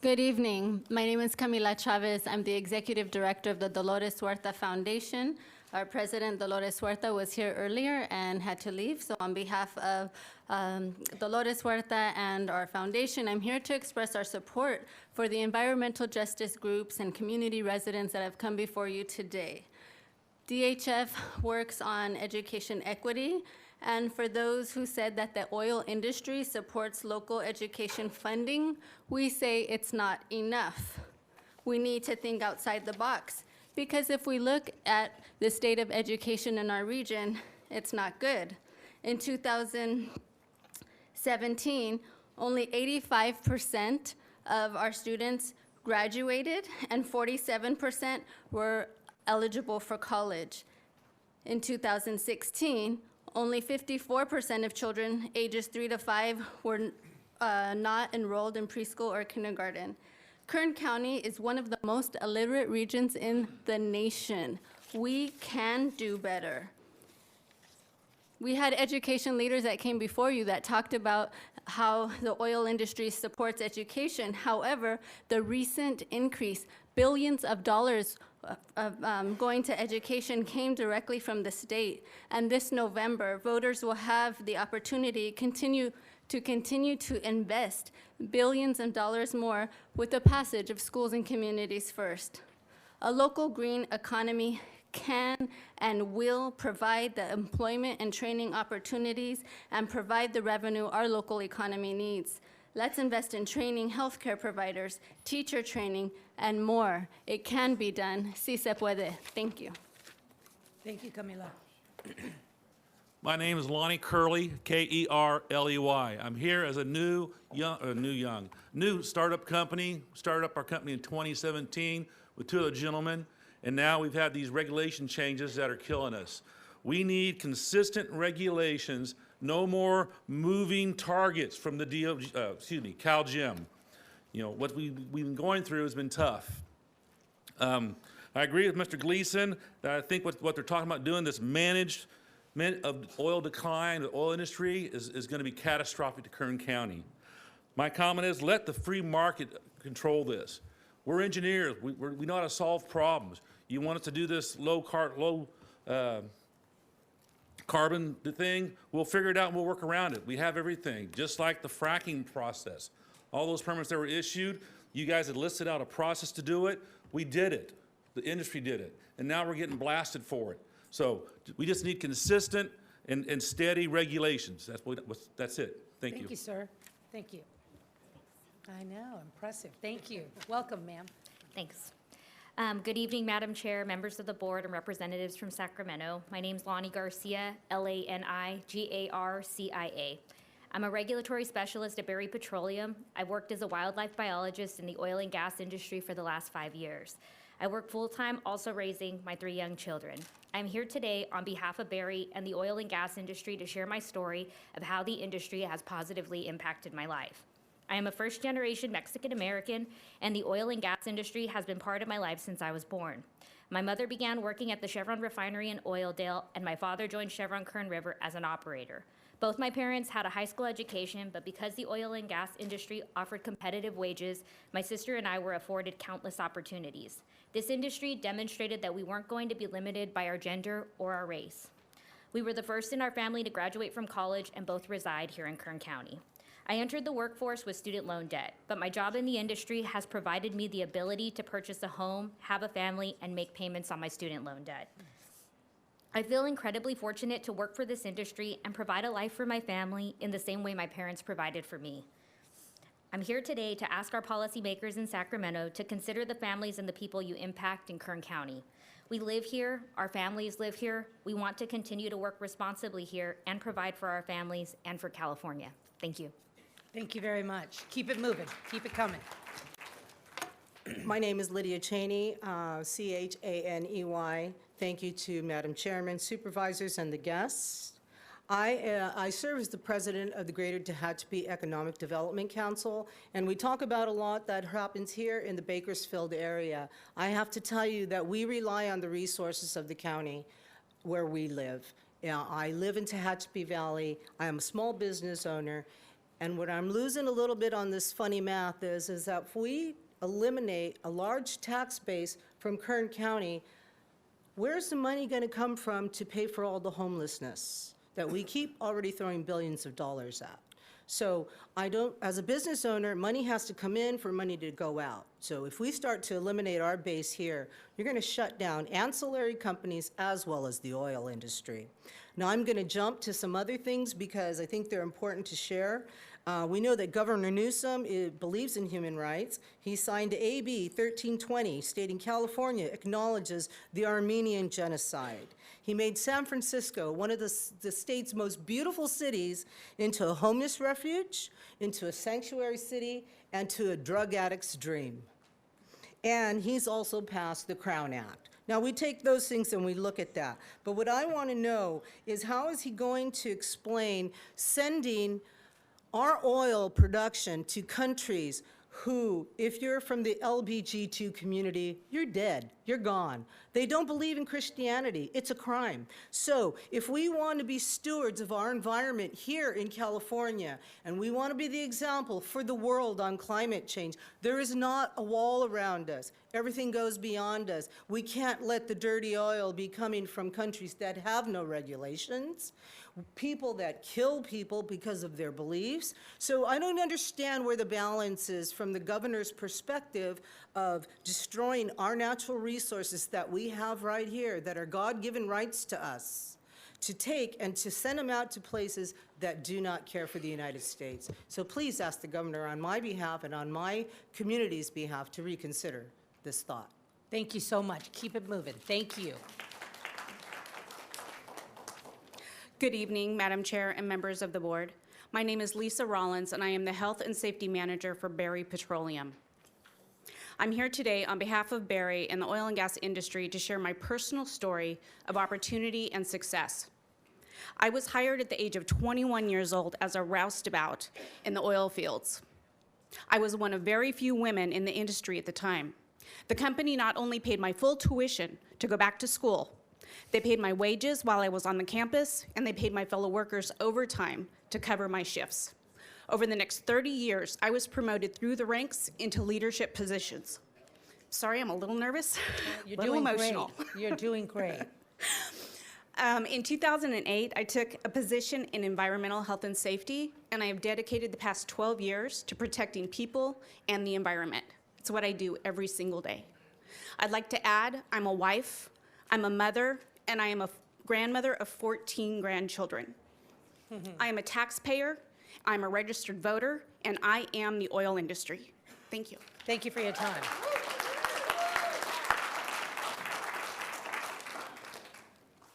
Good evening. My name is Camila Chavez. I'm the Executive Director of the Dolores Huerta Foundation. Our president, Dolores Huerta, was here earlier and had to leave. So on behalf of Dolores Huerta and our foundation, I'm here to express our support for the environmental justice groups and community residents that have come before you today. DHF works on education equity, and for those who said that the oil industry supports local education funding, we say it's not enough. We need to think outside the box, because if we look at the state of education in our region, it's not good. In 2017, only 85% of our students graduated, and 47% were eligible for college. In 2016, only 54% of children ages 3 to 5 were not enrolled in preschool or kindergarten. Kern County is one of the most illiterate regions in the nation. We can do better. We had education leaders that came before you that talked about how the oil industry supports education. However, the recent increase, billions of dollars going to education came directly from the state. And this November, voters will have the opportunity to continue to invest billions of dollars more with the passage of Schools and Communities First. A local green economy can and will provide the employment and training opportunities and provide the revenue our local economy needs. Let's invest in training healthcare providers, teacher training, and more. It can be done. Sí se puede. Thank you. Thank you, Camila. My name is Lonnie Curley, Kerley. I'm here as a new startup company. Started up our company in 2017 with 2 other gentlemen, and now we've had these regulation changes that are killing us. We need consistent regulations, no more moving targets from the CalGEM. You know, what we've been going through has been tough. I agree with Mr. Gleason that I think what they're talking about doing, this management of oil decline, the oil industry, is going to be catastrophic to Kern County. My comment is, let the free market control this. We're engineers. We know how to solve problems. You want us to do this low carbon thing, we'll figure it out and we'll work around it. We have everything, just like the fracking process. All those permits that were issued, you guys had listed out a process to do it. We did it. The industry did it. And now we're getting blasted for it. So we just need consistent and steady regulations. That's it. Thank you. Thank you, sir. Thank you. I know, impressive. Thank you. Welcome, ma'am. Thanks. Good evening, Madam Chair, members of the board, and representatives from Sacramento. My name's Lonnie Garcia, Lanigarcia. I'm a regulatory specialist at Berry Petroleum. I've worked as a wildlife biologist in the oil and gas industry for the last 5 years. I work full-time, also raising my 3 young children. I'm here today on behalf of Barry and the oil and gas industry to share my story of how the industry has positively impacted my life. I am a first-generation Mexican-American, and the oil and gas industry has been part of my life since I was born. My mother began working at the Chevron refinery in Oildale, and my father joined Chevron Kern River as an operator. Both my parents had a high school education, but because the oil and gas industry offered competitive wages, my sister and I were afforded countless opportunities. This industry demonstrated that we weren't going to be limited by our gender or our race. We were the first in our family to graduate from college and both reside here in Kern County. I entered the workforce with student loan debt, but my job in the industry has provided me the ability to purchase a home, have a family, and make payments on my student loan debt. I feel incredibly fortunate to work for this industry and provide a life for my family in the same way my parents provided for me. I'm here today to ask our policymakers in Sacramento to consider the families and the people you impact in Kern County. We live here, our families live here. We want to continue to work responsibly here and provide for our families and for California. Thank you. Thank you very much. Keep it moving. Keep it coming. My name is Lydia Cheney, Chaney. Thank you to Madam Chairman, supervisors, and the guests. I serve as the president of the Greater Tehachapi Economic Development Council, and we talk about a lot that happens here in the Bakersfield area. I have to tell you that we rely on the resources of the county where we live. I live in Tehachapi Valley. I am a small business owner, and what I'm losing a little bit on this funny math is that if we eliminate a large tax base from Kern County, where's the money going to come from to pay for all the homelessness that we keep already throwing billions of dollars at? So as a business owner, money has to come in for money to go out. So if we start to eliminate our base here, you're going to shut down ancillary companies as well as the oil industry. Now I'm going to jump to some other things because I think they're important to share. We know that Governor Newsom believes in human rights. He signed AB 1320 stating California acknowledges the Armenian genocide. He made San Francisco, one of the state's most beautiful cities, into a homeless refuge, into a sanctuary city, and to a drug addict's dream. And he's also passed the Crown Act. Now, we take those things and we look at that. But what I want to know is how is he going to explain sending our oil production to countries who, if you're from the LGBTQ community, you're dead, you're gone. They don't believe in Christianity. It's a crime. So if we want to be stewards of our environment here in California, and we want to be the example for the world on climate change, there is not a wall around us. Everything goes beyond us. We can't let the dirty oil be coming from countries that have no regulations, people that kill people because of their beliefs. So I don't understand where the balance is from the governor's perspective of destroying our natural resources that we have right here, that are God-given rights to us, to take and to send them out to places that do not care for the United States. So please ask the governor on my behalf and on my community's behalf to reconsider this thought. Thank you so much. Keep it moving. Thank you. Good evening, Madam Chair and members of the board. My name is Lisa Rollins, and I am the Health and Safety Manager for Barry Petroleum. I'm here today on behalf of Barry and the oil and gas industry to share my personal story of opportunity and success. I was hired at the age of 21 years old as a roustabout in the oil fields. I was one of very few women in the industry at the time. The company not only paid my full tuition to go back to school, they paid my wages while I was on the campus, and they paid my fellow workers overtime to cover my shifts. Over the next 30 years, I was promoted through the ranks into leadership positions. Sorry, I'm a little nervous, You're a little doing emotional. great. You're doing great. In 2008, I took a position in environmental health and safety, and I have dedicated the past 12 years to protecting people and the environment. It's what I do every single day. I'd like to add, I'm a wife, I'm a mother, and I am a grandmother of 14 grandchildren. I am a taxpayer, I'm a registered voter, and I am the oil industry. Thank you. Thank you for your time.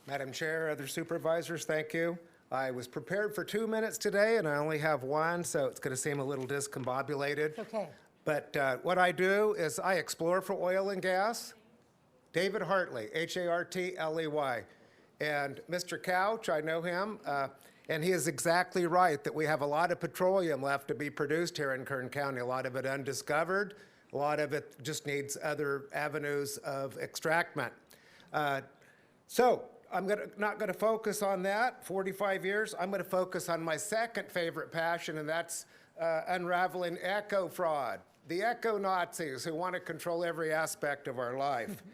Madam Chair, other supervisors, thank you. I was prepared for 2 minutes today, and I only have 1, so it's going to seem a little discombobulated. Okay. But what I do is I explore for oil and gas, David Hartley, Hartley. And Mr. Couch, I know him, and he is exactly right that we have a lot of petroleum left to be produced here in Kern County, a lot of it undiscovered, a lot of it just needs other avenues of extractment. So I'm not going to focus on that, 45 years. I'm going to focus on my second favorite passion, and that's unraveling eco fraud, the eco-Nazis who want to control every aspect of our life.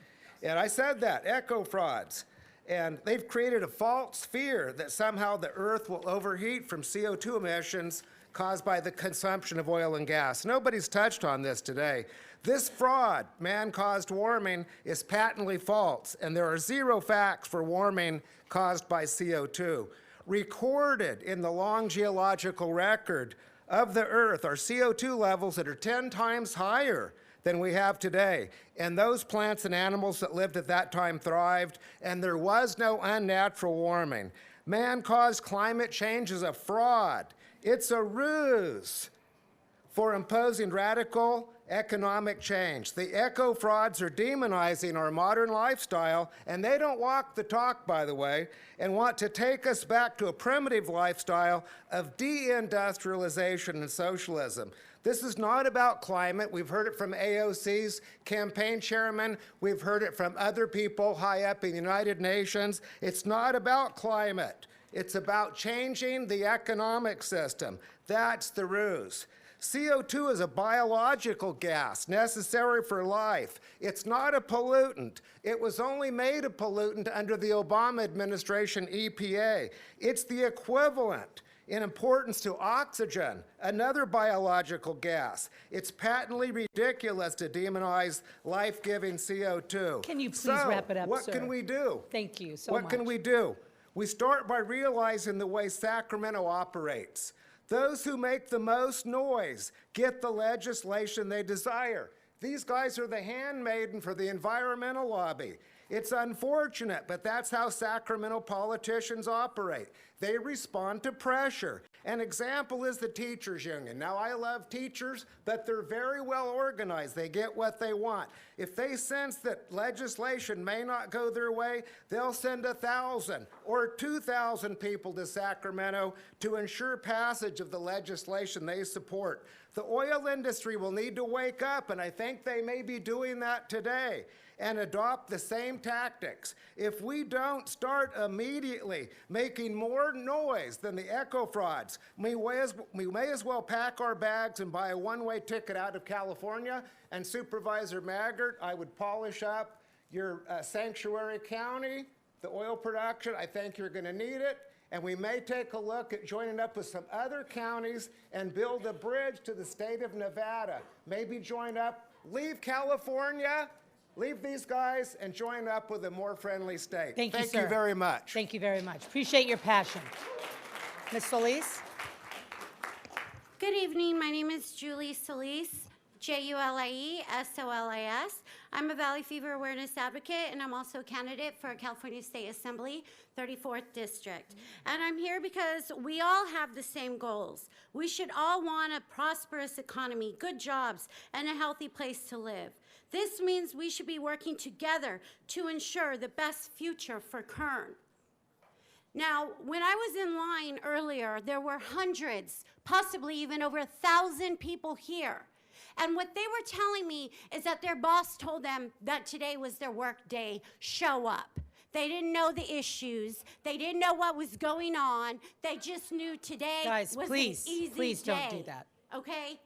And I said that, eco frauds. And they've created a false fear that somehow the earth will overheat from CO2 emissions caused by the consumption of oil and gas. Nobody's touched on this today. This fraud, man-caused warming, is patently false, and there are zero facts for warming caused by CO2. Recorded in the long geological record of the Earth are CO2 levels that are 10 times higher than we have today. And those plants and animals that lived at that time thrived, and there was no unnatural warming. Man-caused climate change is a fraud. It's a ruse for imposing radical economic change. The eco-frauds are demonizing our modern lifestyle, and they don't walk the talk, by the way, and want to take us back to a primitive lifestyle of deindustrialization and socialism. This is not about climate. We've heard it from AOC's campaign chairman. We've heard it from other people high up in the United Nations. It's not about climate. It's about changing the economic system. That's the ruse. CO2 is a biological gas necessary for life. It's not a pollutant. It was only made a pollutant under the Obama administration EPA. It's the equivalent in importance to oxygen, another biological gas. It's patently ridiculous to demonize life-giving CO2. Can you please wrap it up, what sir? can we do? Thank you so much. What can we do? We start by realizing the way Sacramento operates. Those who make the most noise get the legislation they desire. These guys are the handmaiden for the environmental lobby. It's unfortunate, but that's how Sacramento politicians operate. They respond to pressure. An example is the teachers union. Now, I love teachers, but they're very well organized. They get what they want. If they sense that legislation may not go their way, they'll send 1,000 or 2,000 people to Sacramento to ensure passage of the legislation they support. The oil industry will need to wake up, and I think they may be doing that today, and adopt the same tactics. If we don't start immediately making more noise than the eco frauds, we may as well pack our bags and buy a one-way ticket out of California. And Supervisor Maggart, I would polish up your sanctuary county, the oil production. I think you're going to need it. And we may take a look at joining up with some other counties and build a bridge to the state of Nevada. Maybe join up, leave California, leave these guys, and join up with a more friendly state. Thank you, Thank sir. you very much. Thank you very much. Appreciate your passion. Ms. Solis? Good evening. My name is Julie Solis, JulieSolis. I'm a Valley Fever Awareness Advocate, and I'm also a candidate for California State Assembly, 34th District. And I'm here because we all have the same goals. We should all want a prosperous economy, good jobs, and a healthy place to live. This means we should be working together to ensure the best future for Kern. Now, when I was in line earlier, there were hundreds, possibly even over 1,000 people here. And what they were telling me is that their boss told them that today was their work day, show up. They didn't know the issues. They didn't know what was going on. They just knew today Guys, was please, an easy please day. don't do that. Okay?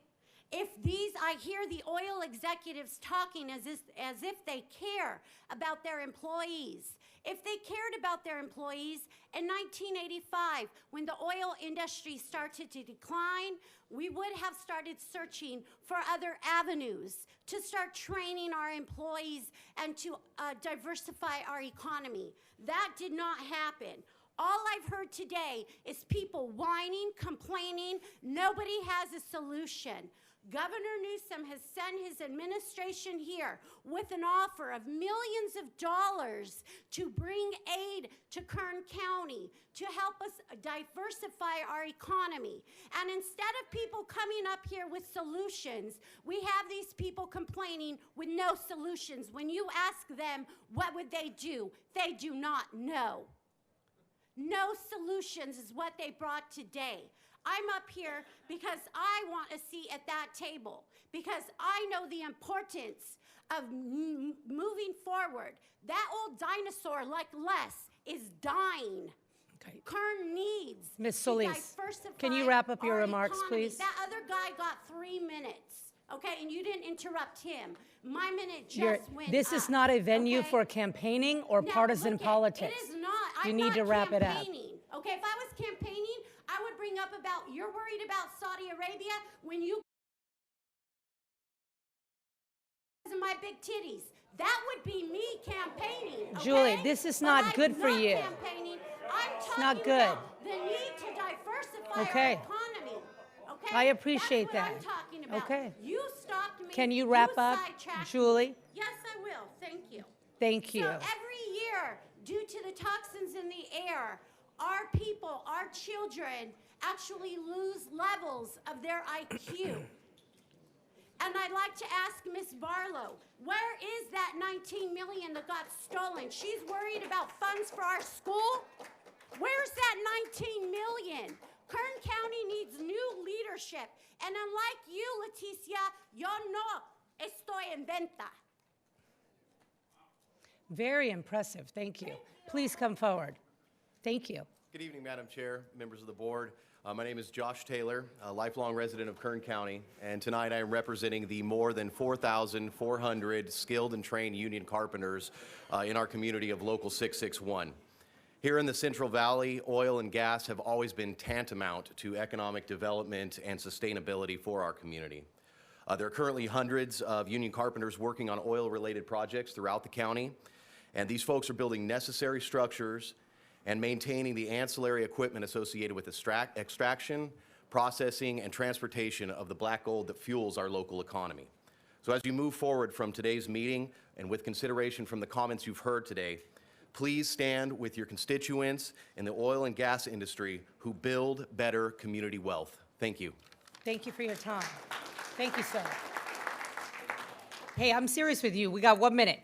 I hear the oil executives talking as if they care about their employees. If they cared about their employees, in 1985, when the oil industry started to decline, we would have started searching for other avenues to start training our employees and to diversify our economy. That did not happen. All I've heard today is people whining, complaining. Nobody has a solution. Governor Newsom has sent his administration here with an offer of millions of dollars to bring aid to Kern County to help us diversify our economy. And instead of people coming up here with solutions, we have these people complaining with no solutions. When you ask them, what would they do? They do not know. No solutions is what they brought today. I'm up here because I want a seat at that table, because I know the importance of moving forward. That old dinosaur, like Les, is dying. Okay. Kern needs Ms. to Solis, diversify can you wrap up your our remarks, economy. please? That other guy got 3 minutes, okay, and you didn't interrupt him. My minute just You're- went This is up, not a venue okay? for campaigning or Now, partisan look politics. It is not. You I'm need not to wrap it up. campaigning, okay? If I was campaigning, I would bring up about, you're worried about Saudi Arabia when you and my big titties. That would be me campaigning, okay? Julie, this is But not I'm good for not you. campaigning. I'm talking not good. about the need to diversify Okay. our economy, okay? I appreciate That's that. what I'm talking about. Okay. You stopped me. Can you wrap up, sidetracked me. Julie? Yes, I will. Thank you. Thank you. So every year, due to the toxins in the air, our people, our children, actually lose levels of their IQ. And I'd like to ask Ms. Barlow, where is that 19 million that got stolen? She's worried about funds for our school? Where's that 19 million? Kern County needs new leadership. And unlike you, Leticia, yo no estoy en venta. Very impressive. Thank you. Please come forward. Thank you. Good evening, Madam Chair, members of the board. My name is Josh Taylor, a lifelong resident of Kern County, and tonight I am representing the more than 4,400 skilled and trained union carpenters in our community of Local 661. Here in the Central Valley, oil and gas have always been tantamount to economic development and sustainability for our community. There are currently hundreds of union carpenters working on oil-related projects throughout the county, and these folks are building necessary structures and maintaining the ancillary equipment associated with extraction, processing, and transportation of the black gold that fuels our local economy. So as you move forward from today's meeting and with consideration from the comments you've heard today, please stand with your constituents in the oil and gas industry who build better community wealth. Thank you. Thank you for your time. Thank you, sir. Hey, I'm serious with you. We got 1 minute.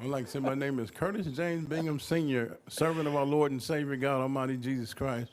I'd like to say my name is Curtis James Bingham Sr., servant of our Lord and Savior God Almighty Jesus Christ,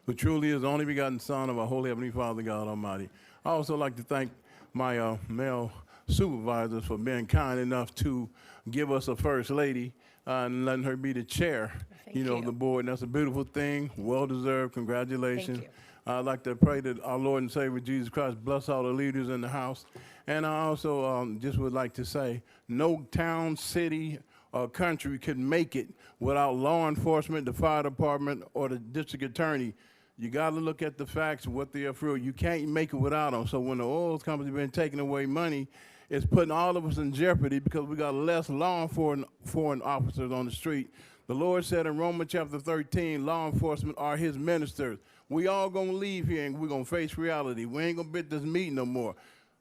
who truly is the only begotten Son of our Holy Heavenly Father God Almighty. I also like to thank my male supervisors for being kind enough to give us a first lady and letting her be the chair, of the board. And that's a beautiful thing. Well-deserved. Congratulations. Thank you. I'd like to pray that our Lord and Savior Jesus Christ bless all the leaders in the house. And I also just would like to say, no town, city, or country could make it without law enforcement, the fire department, or the district attorney. You got to look at the facts and what they are for. You can't make it without them. So when the oil company's been taking away money, it's putting all of us in jeopardy because we got less law enforcement officers on the street. The Lord said in Romans chapter 13, law enforcement are his ministers. We all gonna leave here and we're gonna face reality. We ain't gonna be at this meeting no more.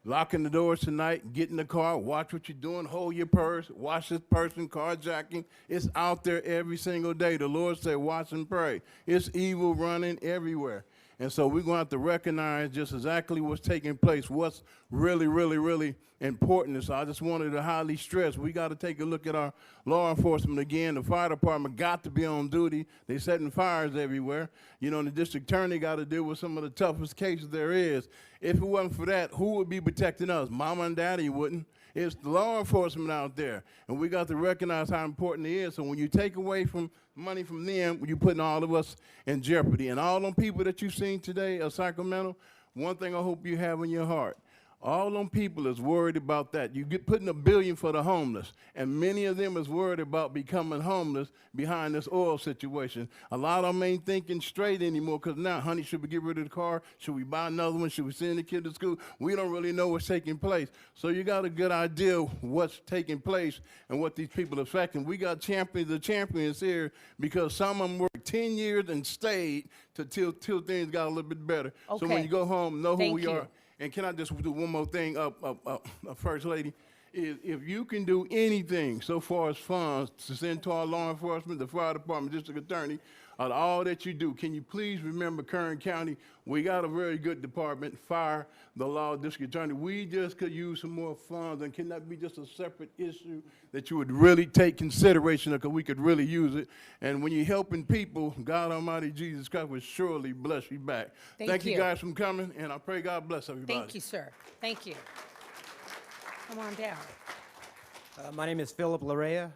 Locking the doors tonight, get in the car, watch what you're doing, hold your purse, watch this person carjacking. It's out there every single day. The Lord said, watch and pray. It's evil running everywhere. And so we're going to have to recognize just exactly what's taking place, what's really, really, really important. And so I just wanted to highly stress, we got to take a look at our law enforcement again. The fire department got to be on duty. They're setting fires everywhere. The district attorney got to deal with some of the toughest cases there is. If it wasn't for that, who would be protecting us? Mama and daddy wouldn't. It's the law enforcement out there. And we got to recognize how important it is. So when you take away from money from them, you're putting all of us in jeopardy. And all them people that you've seen today of Sacramento, one thing I hope you have in your heart, All them people is worried about that. You get putting $1 billion for the homeless, and many of them is worried about becoming homeless behind this oil situation. A lot of them ain't thinking straight anymore, because now, honey, should we get rid of the car? Should we buy another one? Should we send the kid to school? We don't really know what's taking place. So you got a good idea what's taking place and what these people are affecting. We got champions here, because some of them worked 10 years and stayed till things got a little bit better. So when Okay. you go home, know who Thank we you. are. And can I just do one more thing, First Lady? Is if you can do anything so far as funds to send to our law enforcement, the fire department, district attorney, all that you do, can you please remember Kern County? We got a very good department, fire, the law, district attorney. We just could use some more funds, and can that be just a separate issue that you would really take consideration of, because we could really use it. And when you're helping people, God Almighty Jesus Christ will surely bless you back. Thank you you. guys for coming, and I pray God bless everybody. Thank you, sir. Thank you. Come on down. My name is Philip Larrea,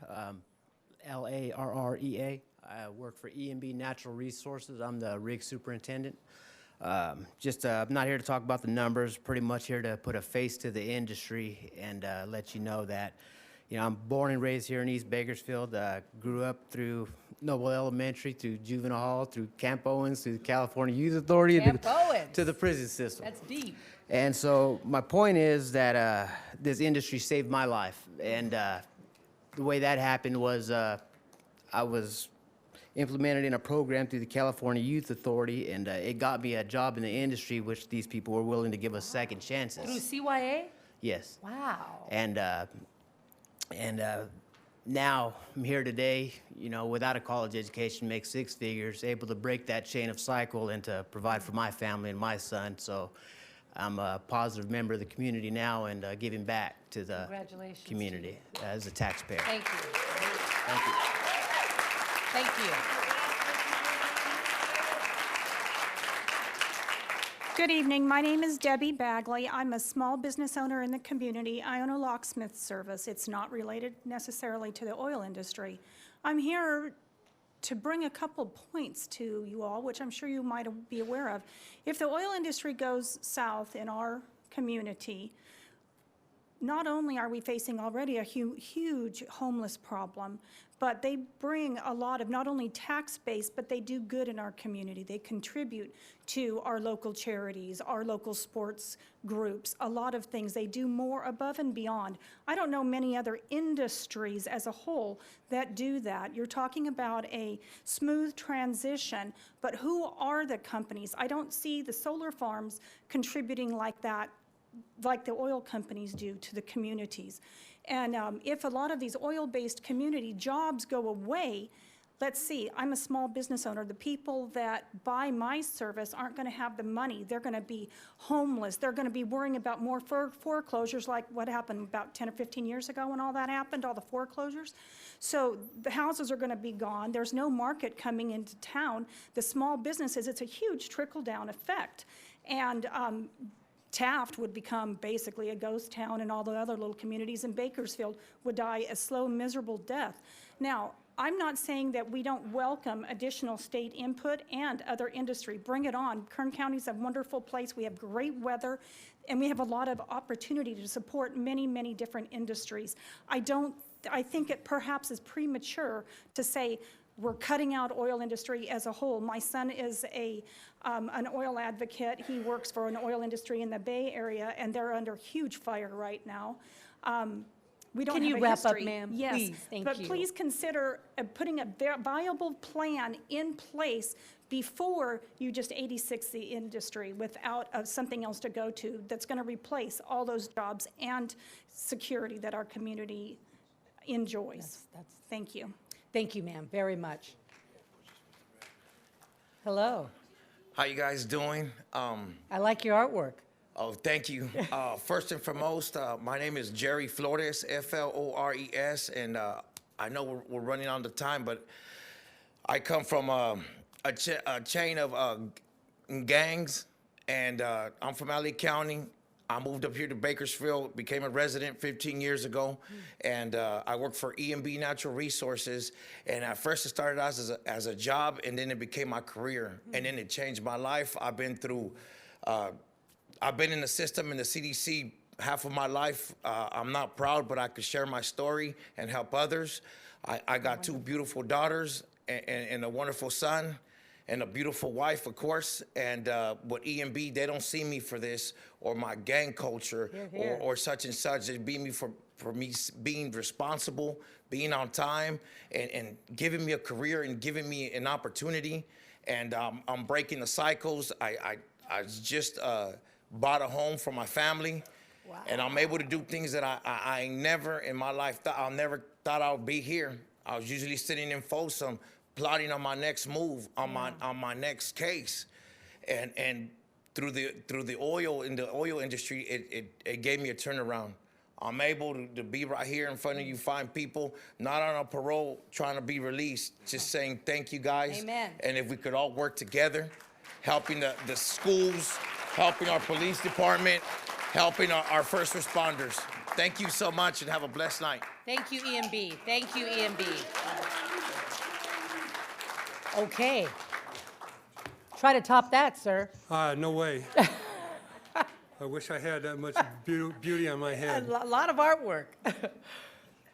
Larrea. I work for EMB Natural Resources. I'm the rig superintendent. I'm not here to talk about the numbers, pretty much here to put a face to the industry and let you know that, I'm born and raised here in East Bakersfield. Grew up through Noble Elementary, through Juvenile Hall, through Camp Owens, through the California Youth Authority, Camp Owens. to the prison system. That's deep. And so my point is that this industry saved my life. And the way that happened was I was implemented in a program through the California Youth Authority, and it got me a job in the industry, which these people were willing to give us second chances. Through CYA? Yes. Wow. And now I'm here today, without a college education, make 6 figures, able to break that chain of cycle and to provide for my family and my son. So I'm a positive member of the community now and giving back to the Congratulations to community as a taxpayer. Thank you. Thank you. Thank you. Good evening. My name is Debbie Bagley. I'm a small business owner in the community. I own a locksmith service. It's not related necessarily to the oil industry. I'm here to bring a couple points to you all, which I'm sure you might be aware of. If the oil industry goes south in our community, not only are we facing already a huge homeless problem, but they bring a lot of not only tax base, but they do good in our community. They contribute to our local charities, our local sports groups, a lot of things. They do more above and beyond. I don't know many other industries as a whole that do that. You're talking about a smooth transition, but who are the companies? I don't see the solar farms contributing like that, like the oil companies do to the communities. And if a lot of these oil-based community jobs go away, let's see, I'm a small business owner. The people that buy my service aren't going to have the money. They're going to be homeless. They're going to be worrying about more foreclosures, like what happened about 10 or 15 years ago when all that happened, all the foreclosures. So the houses are going to be gone. There's no market coming into town. The small businesses, it's a huge trickle-down effect. And Taft would become basically a ghost town, and all the other little communities in Bakersfield would die a slow, miserable death. Now, I'm not saying that we don't welcome additional state input and other industry. Bring it on. Kern County's a wonderful place. We have great weather, and we have a lot of opportunity to support many, many different industries. I think it perhaps is premature to say we're cutting out oil industry as a whole. My son is an oil advocate. He works for an oil industry in the Bay Area, and they're under huge fire right now. We don't Can have you a wrap up, history. ma'am? Yes, Please, thank but you. please consider putting a viable plan in place before you just 86 the industry without something else to go to that's going to replace all those jobs and security that our community enjoys. Thank you. Thank you, ma'am, very much. Hello. How you guys doing? I like your artwork. Oh, thank you. First and foremost, my name is Jerry Flores, Flores, and I know we're running on the time, but I come from a chain of gangs, and I'm from LA County. I moved up here to Bakersfield, became a resident 15 years ago, and I work for EMB Natural Resources. And at first it started out as a job, and then it became my career, and then it changed my life. I've been through I've been in the system in the CDC half of my life. I'm not proud, but I could share my story and help others. I got two beautiful daughters and a wonderful son and a beautiful wife, of course. And with EMB, they don't see me for this or my gang culture or such and such. They see me for me being responsible, being on time, and giving me a career and giving me an opportunity. And I'm breaking the cycles. I just bought a home for my family. Wow. And I'm able to do things that I never in my life I never thought I would be here. I was usually sitting in Folsom, plotting on my next move, on my next case, and through the oil in the oil industry, it gave me a turnaround. I'm able to be right here in front of you fine people, not on a parole, trying to be released, just saying thank you guys. Amen. And if we could all work together, helping the schools, helping our police department, helping our first responders. Thank you so much and have a blessed night. Thank you, EMB. Thank you, EMB. Okay. Try to top that, sir. No way. I wish I had that much beauty on my head. A lot of artwork.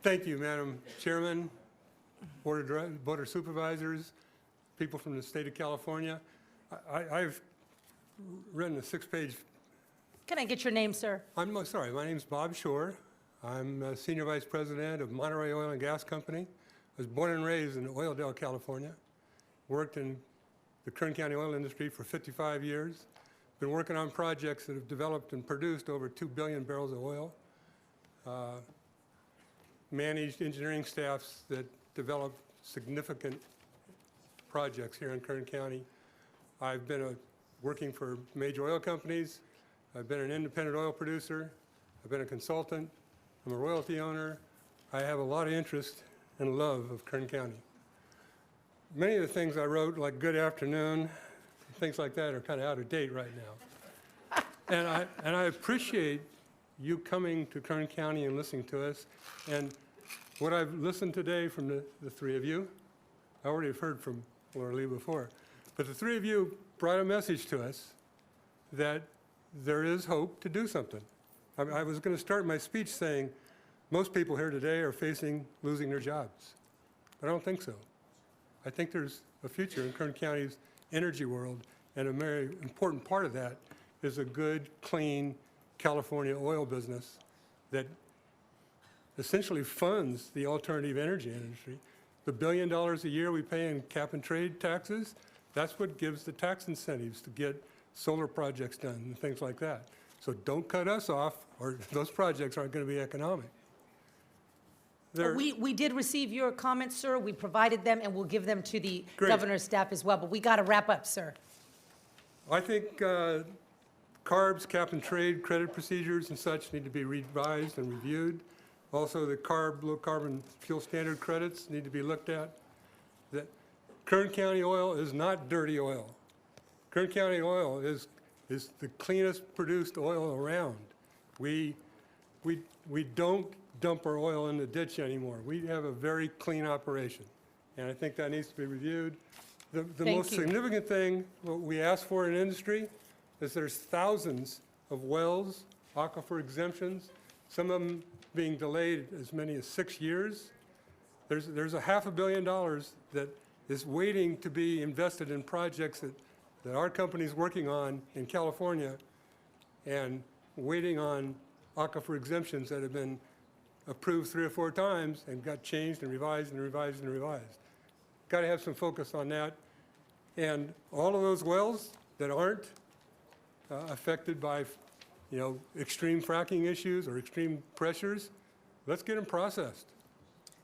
Thank you, Madam Chairman, Board of Supervisors, people from the state of California. I've written a 6-page. Can I get your name, sir? I'm sorry, my name's Bob Shore. I'm Senior Vice President of Monterey Oil and Gas Company. I was born and raised in Oildale, California. Worked in the Kern County oil industry for 55 years. Been working on projects that have developed and produced over 2 billion barrels of oil. Managed engineering staffs that developed significant projects here in Kern County. I've been working for major oil companies. I've been an independent oil producer. I've been a consultant. I'm a royalty owner. I have a lot of interest and love of Kern County. Many of the things I wrote, like good afternoon, things like that, are kind of out of date right now. And I appreciate you coming to Kern County and listening to us. And what I've listened today from the three of you, I already have heard from Laura Lee before, but the three of you brought a message to us that there is hope to do something. I was going to start my speech saying most people here today are facing losing their jobs. I don't think so. I think there's a future in Kern County's energy world, and a very important part of that is a good, clean California oil business that essentially funds the alternative energy industry. The $1 billion a year we pay in cap and trade taxes, that's what gives the tax incentives to get solar projects done and things like that. So don't cut us off, or those projects aren't going to be economic. We did receive your comments, sir. We provided them, and we'll give them to the governor's staff as well. But we got to wrap up, sir. I think CARB's cap and trade credit procedures and such need to be revised and reviewed. Also, the low carbon fuel standard credits need to be looked at. That Kern County oil is not dirty oil. Kern County oil is the cleanest produced oil around. We don't dump our oil in the ditch anymore. We have a very clean operation, and I think that needs to be reviewed. The most significant thing, what we ask for in industry, is there's thousands of wells, aquifer exemptions, some of them being delayed as many as 6 years. There's a $500 million that is waiting to be invested in projects that our company's working on in California, and waiting on aquifer exemptions that have been approved 3 or 4 times and got changed and revised and revised and revised. Got to have some focus on that. And all of those wells that aren't affected by, extreme fracking issues or extreme pressures, let's get them processed.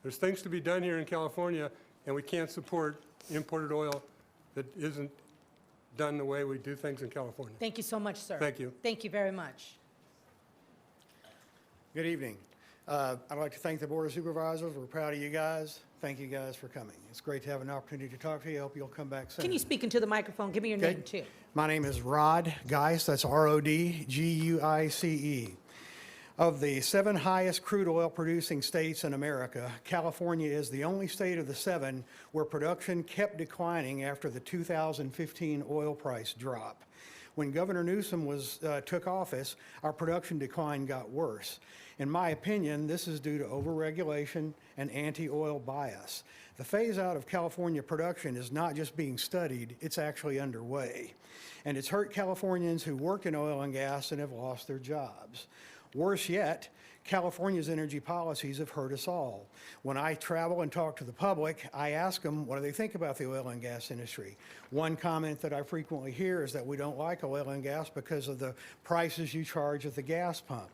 There's things to be done here in California, and we can't support imported oil that isn't done the way we do things in California. Thank you so much, sir. Thank you. Thank you very much. Good evening. I'd like to thank the Board of Supervisors. We're proud of you guys. Thank you guys for coming. It's great to have an opportunity to talk to you. I hope you'll come back soon. Can you speak into the microphone? Give me your name, too. My name is Rod Geis. That's R-O-D-G-U-I-C-E. Of the 7 highest crude oil producing states in America, California is the only state of the 7 where production kept declining after the 2015 oil price drop. when Governor Newsom took office, our production decline got worse. In my opinion, this is due to overregulation and anti-oil bias. The phase out of California production is not just being studied, it's actually underway. And it's hurt Californians who work in oil and gas and have lost their jobs. Worse yet, California's energy policies have hurt us all. When I travel and talk to the public, I ask them what do they think about the oil and gas industry. One comment that I frequently hear is that we don't like oil and gas because of the prices you charge at the gas pump.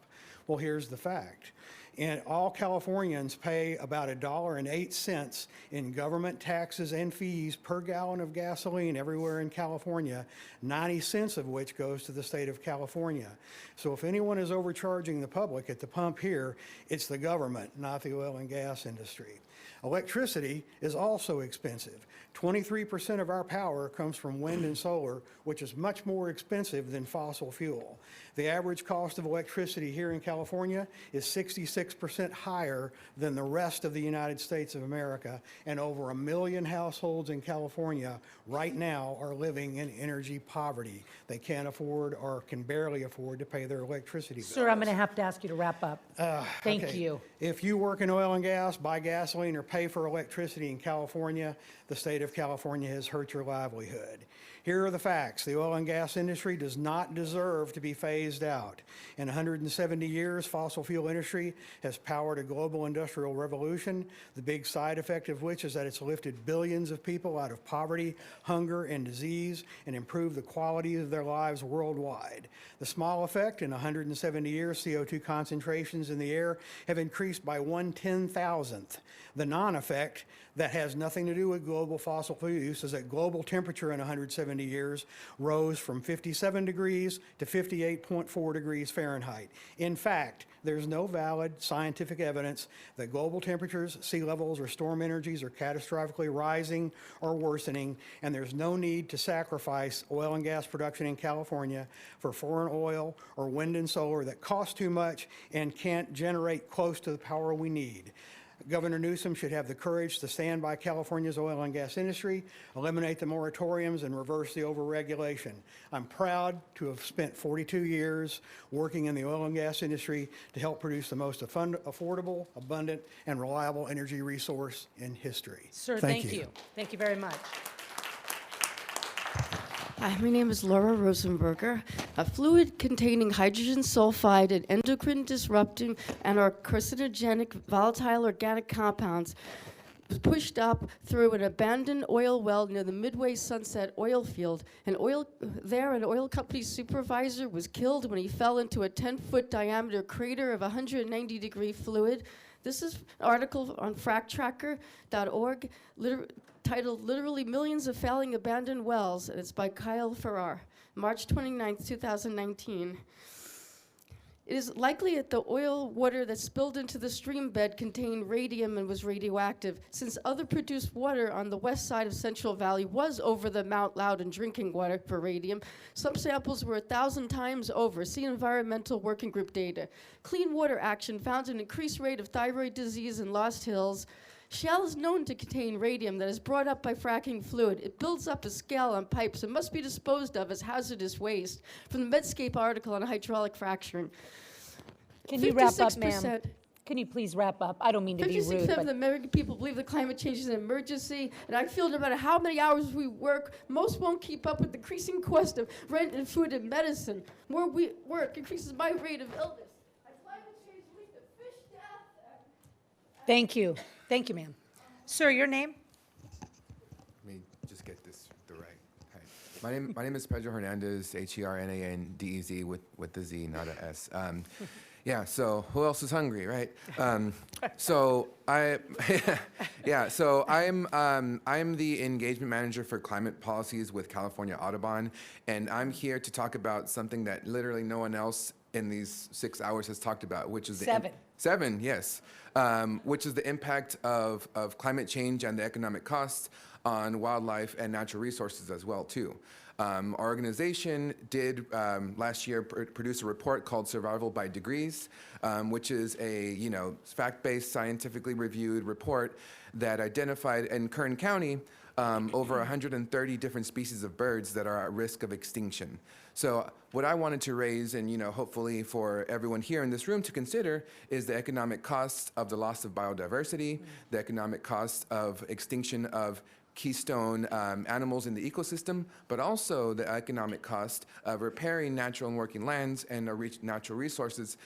Well, here's the fact. And all Californians pay about $1.08 in government taxes and fees per gallon of gasoline everywhere in California, 90 cents of which goes to the state of California. So if anyone is overcharging the public at the pump here, it's the government, not the oil and gas industry. Electricity is also expensive. 23% of our power comes from wind and solar, which is much more expensive than fossil fuel. The average cost of electricity here in California is 66% higher than the rest of the United States of America, and over 1 million households in California right now are living in energy poverty. They can't afford or can barely afford to pay their electricity bills. Sir, I'm going to have to ask you to wrap up. Thank Okay. you. If you work in oil and gas, buy gasoline, or pay for electricity in California, the state of California has hurt your livelihood. Here are the facts. The oil and gas industry does not deserve to be phased out. In 170 years, fossil fuel industry has powered a global industrial revolution, the big side effect of which is that it's lifted billions of people out of poverty, hunger, and disease, and improved the quality of their lives worldwide. The small effect, in 170 years, CO2 concentrations in the air have increased by 1/10,000th. The non-effect, that has nothing to do with global fossil fuel use, is that global temperature in 170 years rose from 57 degrees to 58.4 degrees Fahrenheit. In fact, there's no valid scientific evidence that global temperatures, sea levels, or storm energies are catastrophically rising or worsening, and there's no need to sacrifice oil and gas production in California for foreign oil or wind and solar that cost too much and can't generate close to the power we need. Governor Newsom should have the courage to stand by California's oil and gas industry, eliminate the moratoriums, and reverse the overregulation. I'm proud to have spent 42 years working in the oil and gas industry to help produce the most affordable, abundant, and reliable energy resource in history. Sir, thank you. Thank you very much. Hi, my name is Laura Rosenberger. A fluid containing hydrogen sulfide and endocrine disrupting and or carcinogenic volatile organic compounds was pushed up through an abandoned oil well near the Midway Sunset oil field. An oil company supervisor was killed when he fell into a 10-foot diameter crater of 190-degree fluid. This is an article on fractracker.org titled Literally Millions of Failing Abandoned Wells, and it's by Kyle Farrar, March 29th, 2019. It is likely that the oil water that spilled into the stream bed contained radium and was radioactive, since other produced water on the west side of Central Valley was over the Mount Loudon drinking water for radium. Some samples were 1,000 times over. See Environmental Working Group data. Clean Water Action found an increased rate of thyroid disease in Lost Hills. Shale is known to contain radium that is brought up by fracking fluid. It builds up a scale on pipes and must be disposed of as hazardous waste, from the Medscape article on hydraulic fracturing. Can you wrap up, ma'am? 56%. Can you please wrap up? I don't mean to be rude, 56% of but the American people believe that climate change is an emergency, and I feel no matter how many hours we work, most won't keep up with the increasing cost of rent and food and medicine. More work increases my rate of illness. Climate change leads to fish death. thank you. Thank you, ma'am. Sir, your name? Let me just get this the right. Hi. My name is Pedro Hernandez, Hernandez with the Z, not a S. Yeah. So who else is hungry, right? So I'm the engagement manager for climate policies with California Audubon, and I'm here to talk about something that literally no one else in these 6 hours has talked about, which is Seven, yes. Which is the impact of climate change and the economic costs on wildlife and natural resources as well, too. Our organization did last year produce a report called Survival by Degrees, which is a fact-based, scientifically reviewed report that identified in Kern County over 130 different species of birds that are at risk of extinction. So what I wanted to raise, and hopefully for everyone here in this room to consider, is the economic cost of the loss of biodiversity, the economic cost of extinction of keystone animals in the ecosystem, but also the economic cost of repairing natural and working lands and natural resources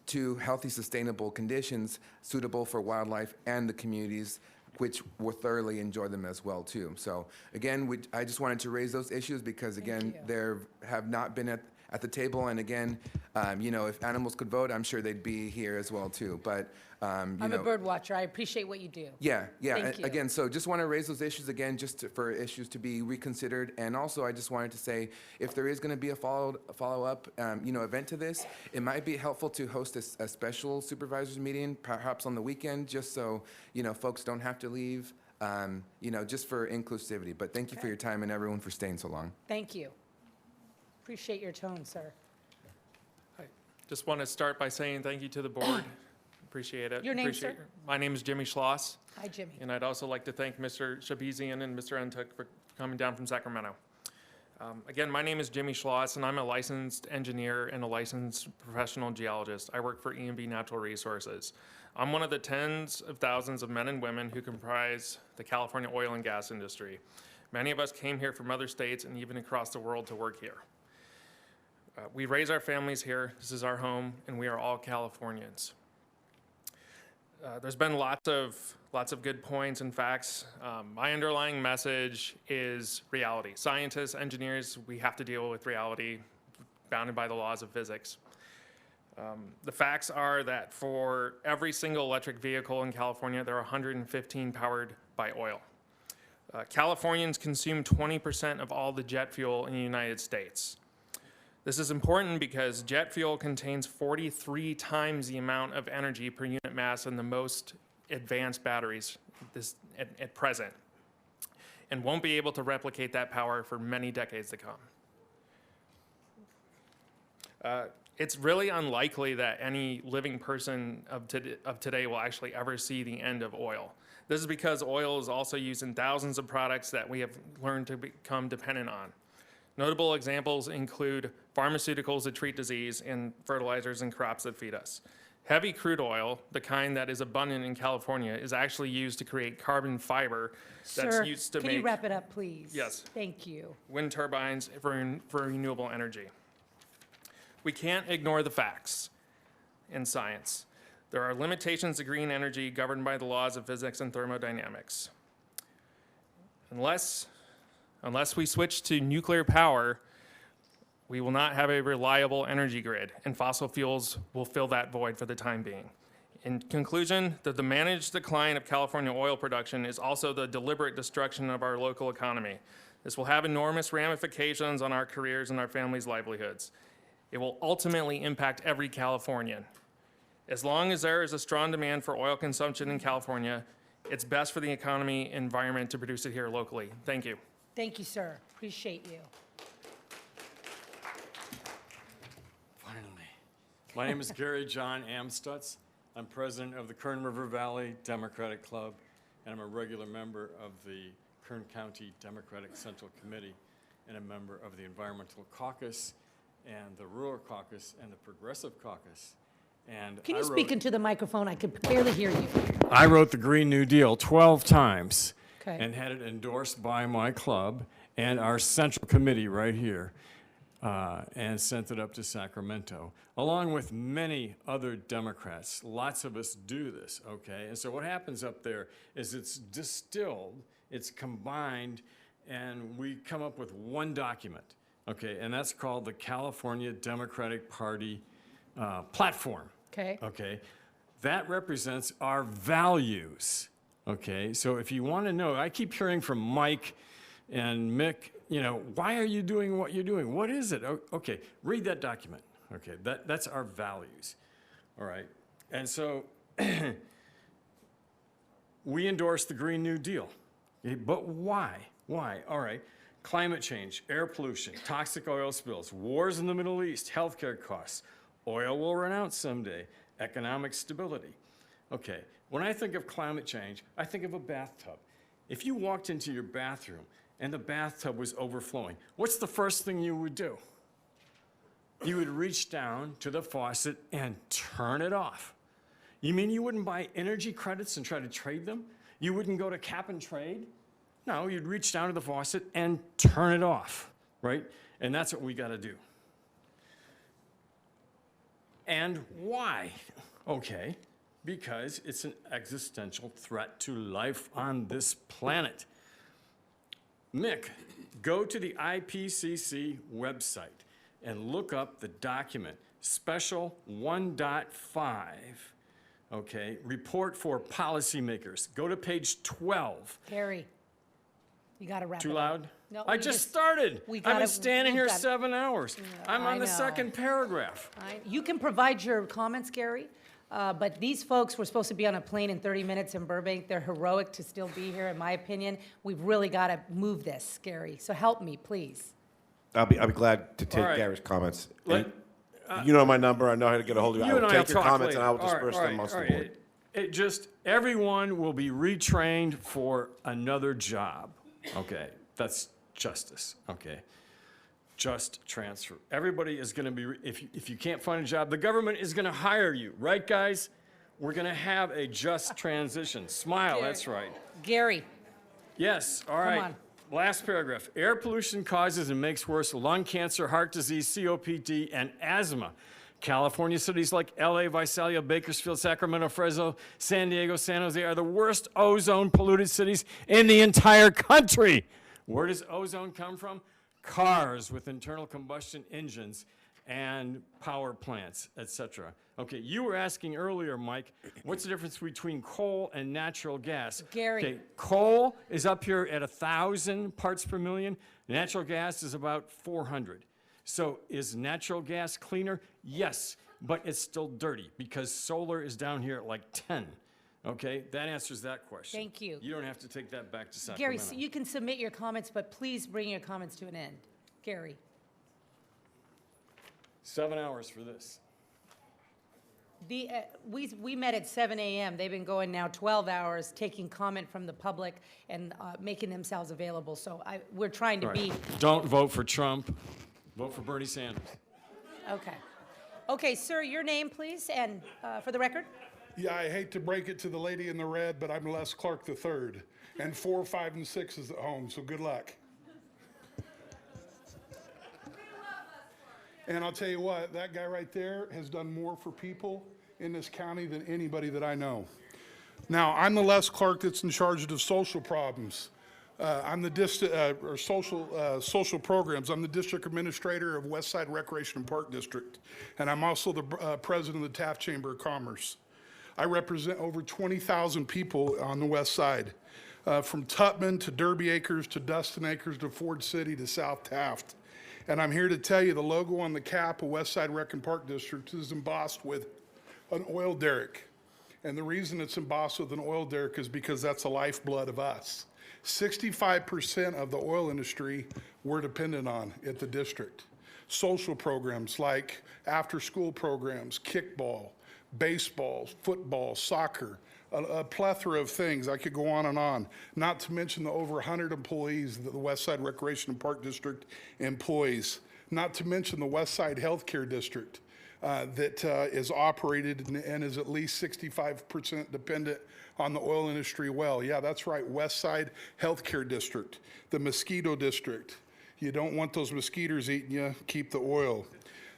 to healthy, sustainable conditions suitable for wildlife and the communities which will thoroughly enjoy them as well too. So again, I just wanted to raise those issues because again, there have not been at the table, and again, if animals could vote, I'm sure they'd be here as well too. But I'm a bird watcher. I appreciate what you do. Yeah. Thank you. Again, so just want to raise those issues again, for issues to be reconsidered. And also, I just wanted to say, if there is going to be a follow-up, event to this, it might be helpful to host a special supervisors meeting, perhaps on the weekend, just so folks don't have to leave. Just for inclusivity. But thank you for your time and everyone for staying so long. Thank you. Appreciate your tone, sir. Just want to start by saying thank you to the board. Appreciate it. Your name, sir? My name is Jimmy Schloss. Hi, Jimmy. And I'd also like to thank Mr. Shabizian and Mr. Entuk for coming down from Sacramento. Again, my name is Jimmy Schloss, and I'm a licensed engineer and a licensed professional geologist. I work for E&B Natural Resources. I'm one of the tens of thousands of men and women who comprise the California oil and gas industry. Many of us came here from other states and even across the world to work here. We raise our families here. This is our home, and we are all Californians. There's been lots of good points and facts. My underlying message is reality. Scientists, engineers, we have to deal with reality bounded by the laws of physics. The facts are that for every single electric vehicle in California, there are 115 powered by oil. Californians consume 20% of all the jet fuel in the United States. This is important because jet fuel contains 43 times the amount of energy per unit mass than the most advanced batteries at present, and won't be able to replicate that power for many decades to come. It's really unlikely that any living person of today will actually ever see the end of oil. This is because oil is also used in thousands of products that we have learned to become dependent on. Notable examples include pharmaceuticals that treat disease and fertilizers and crops that feed us. Heavy crude oil, the kind that is abundant in California, is actually used to create carbon fiber that's used to Sir, can you wrap it up, please? Yes. Thank you. Wind turbines for renewable energy. We can't ignore the facts in science. There are limitations to green energy governed by the laws of physics and thermodynamics. Unless we switch to nuclear power, we will not have a reliable energy grid, and fossil fuels will fill that void for the time being. In conclusion, the managed decline of California oil production is also the deliberate destruction of our local economy. This will have enormous ramifications on our careers and our families' livelihoods. It will ultimately impact every Californian. As long as there is a strong demand for oil consumption in California, it's best for the economy and environment to produce it here locally. Thank you. Thank you, sir. Appreciate you. Finally. My name is Gary John Amstutz. I'm president of the Kern River Valley Democratic Club, and I'm a regular member of the Kern County Democratic Central Committee and a member of the Environmental Caucus and the Rural Caucus and the Progressive Caucus. And Can you speak into the microphone? I could barely hear you. I wrote the Green New Deal 12 times. Okay. And had it endorsed by my club and our central committee right here, and sent it up to Sacramento, along with many other Democrats. Lots of us do this, okay? And so what happens up there is it's distilled, it's combined, and we come up with one document, okay? And that's called the California Democratic Party platform. Okay. Okay. That represents our values. Okay, so if you want to know, I keep hearing from Mike and Mick, why are you doing what you're doing? What is it? Okay, read that document. Okay, that's our values. All right, and so we endorse the Green New Deal. Okay, but why? Why? All right, climate change, air pollution, toxic oil spills, wars in the Middle East, healthcare costs, oil will run out someday, economic stability. Okay. When I think of climate change, I think of a bathtub. If you walked into your bathroom and the bathtub was overflowing, what's the first thing you would do? You would reach down to the faucet and turn it off. You mean you wouldn't buy energy credits and try to trade them? You wouldn't go to cap and trade? No, you'd reach down to the faucet and turn it off, right? And that's what we got to do. And why? Okay, because it's an existential threat to life on this planet. Mick, go to the IPCC website and look up the document, Special 1.5, okay, report for policymakers. Go to page 12. Gary, you got to wrap it Too up. loud? No, I we just started. we I've gotta- been standing we've here gotta- 7 hours. I'm I on the know. second paragraph. You can provide your comments, Gary, but these folks were supposed to be on a plane in 30 minutes in Burbank. They're heroic to still be here, in my opinion. We've really got to move this, Gary, so help me, please. I'll be glad to take All right. Gary's comments. Let- And you know my number. I know how to get a hold of you. I and will I will take your talk comments and I will later. All right, disperse all them right, amongst all the right. board. It just, everyone will be retrained for another job, okay? That's justice, okay? Just transfer. Everybody is going to be, if you can't find a job, the government is going to hire you, right, guys? We're going to have a just transition. Smile, that's right. Gary, Yes, all right. on. Last paragraph. Air pollution causes and makes worse lung cancer, heart disease, COPD, and asthma. California cities like LA, Visalia, Bakersfield, Sacramento, Fresno, San Diego, San Jose are the worst ozone polluted cities in the entire country. Where does ozone come from? Cars with internal combustion engines and power plants, etc. Okay, you were asking earlier, Mike, what's the difference between coal and natural gas? Gary. Okay, coal is up here at 1,000 parts per million. Natural gas is about 400. So is natural gas cleaner? Yes, but it's still dirty because solar is down here at like 10. Okay, that answers that question. Thank you. You don't have to take that back to Gary, Sacramento. so you can submit your comments, but please bring your comments to an end. Gary. 7 hours for this. We met at 7 a.m. They've been going now 12 hours, taking comment from the public and making themselves available. So we're trying to All be, right. Don't vote for Trump. Vote for Bernie Sanders. okay. Okay, sir, your name, please, and for the record? Yeah, I hate to break it to the lady in the red, but I'm Les Clark III, and 4, 5, and 6 is at home, so good luck. And I'll tell you what, that guy right there has done more for people in this county than anybody that I know. Now, I'm the Les Clark that's in charge of the social problems. I'm the social programs. I'm the district administrator of Westside Recreation and Park District, and I'm also the president of the Taft Chamber of Commerce. I represent over 20,000 people on the west side, from Tutman to Derby Acres to Dustin Acres to Ford City to South Taft. And I'm here to tell you the logo on the cap of Westside Rec and Park District is embossed with an oil derrick. And the reason it's embossed with an oil derrick is because that's the lifeblood of us. 65% of the oil industry we're dependent on at the district. Social programs like after-school programs, kickball, baseball, football, soccer, a plethora of things. I could go on, not to mention the over 100 employees that the Westside Recreation and Park District employs, not to mention the Westside Healthcare District that is operated and is at least 65% dependent on the oil industry well. Yeah, that's right, Westside Healthcare District, the mosquito district. You don't want those mosquitoes eating you, keep the oil.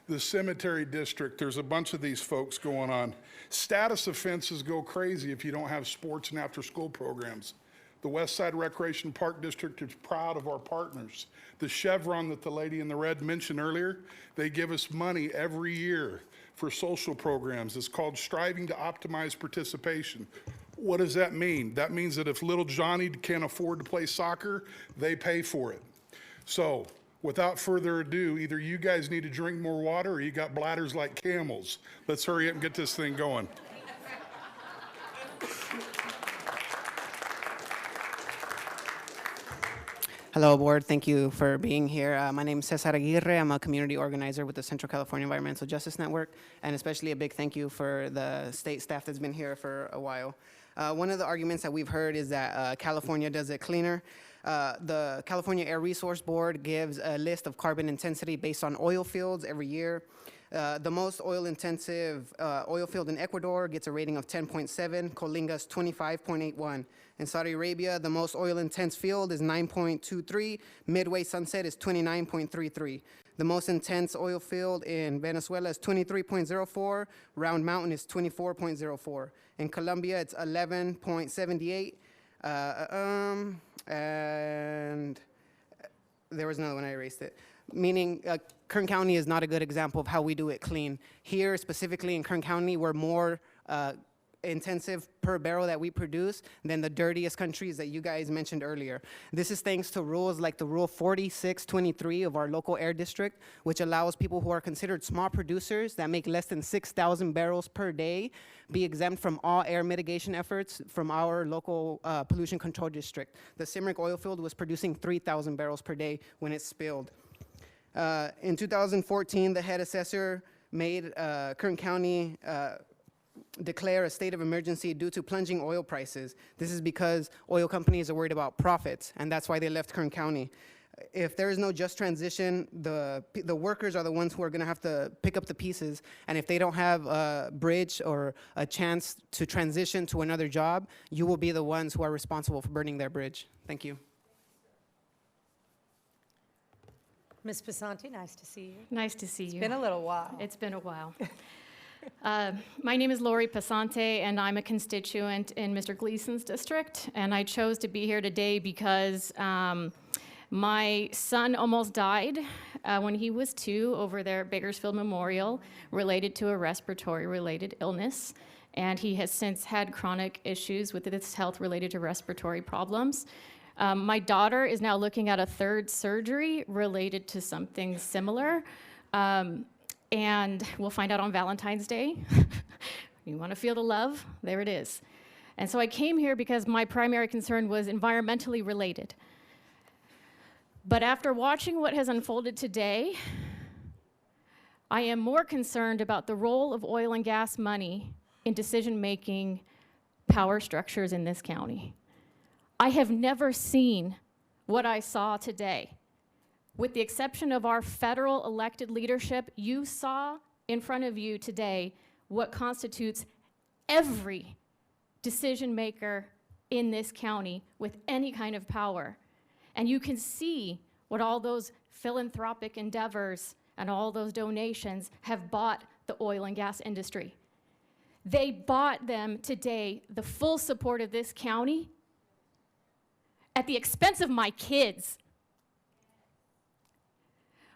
The cemetery district, there's a bunch of these folks going on. Status offenses go crazy if you don't have sports and after-school programs. The Westside Recreation Park District is proud of our partners. The Chevron that the lady in the red mentioned earlier, they give us money every year for social programs. It's called Striving to Optimize Participation. What does that mean? That means that if little Johnny can't afford to play soccer, they pay for it. So, without further ado, either you guys need to drink more water or you got bladders like camels. Let's hurry up and get this thing going. Hello, board. Thank you for being here. My name is Cesar Aguirre. I'm a community organizer with the Central California Environmental Justice Network, and especially a big thank you for the state staff that's been here for a while. One of the arguments that we've heard is that California does it cleaner. The California Air Resource Board gives a list of carbon intensity based on oil fields every year. The most oil-intensive oil field in Ecuador gets a rating of 10.7, Colingas 25.81. In Saudi Arabia, the most oil-intense field is 9.23, Midway Sunset is 29.33. The most intense oil field in Venezuela is 23.04, Round Mountain is 24.04. In Colombia, it's 11.78, and there was another one, I erased it. Meaning Kern County is not a good example of how we do it clean. Here, specifically in Kern County, we're more intensive per barrel that we produce than the dirtiest countries that you guys mentioned earlier. This is thanks to rules like the Rule 4623 of our local air district, which allows people who are considered small producers that make less than 6,000 barrels per day be exempt from all air mitigation efforts from our local pollution control district. The Simric oil field was producing 3,000 barrels per day when it spilled. In 2014, the head assessor made Kern County declare a state of emergency due to plunging oil prices. This is because oil companies are worried about profits, and that's why they left Kern County. If there is no just transition, the workers are the ones who are going to have to pick up the pieces, and if they don't have a bridge or a chance to transition to another job, you will be the ones who are responsible for burning their bridge. Thank you. Ms. Passanti, nice to see you. Nice to see you. It's been a little while. It's been a while. My name is Lori Passante, and I'm a constituent in Mr. Gleason's district. And I chose to be here today because my son almost died when he was 2 over there at Bakersfield Memorial related to a respiratory-related illness. And he has since had chronic issues with his health related to respiratory problems. My daughter is now looking at a 3rd surgery related to something similar. And we'll find out on Valentine's Day. You want to feel the love? There it is. And so I came here because my primary concern was environmentally related. But after watching what has unfolded today, I am more concerned about the role of oil and gas money in decision-making power structures in this county. I have never seen what I saw today. With the exception of our federal elected leadership, you saw in front of you today what constitutes every decision maker in this county with any kind of power. And you can see what all those philanthropic endeavors and all those donations have bought the oil and gas industry. They bought them today the full support of this county at the expense of my kids.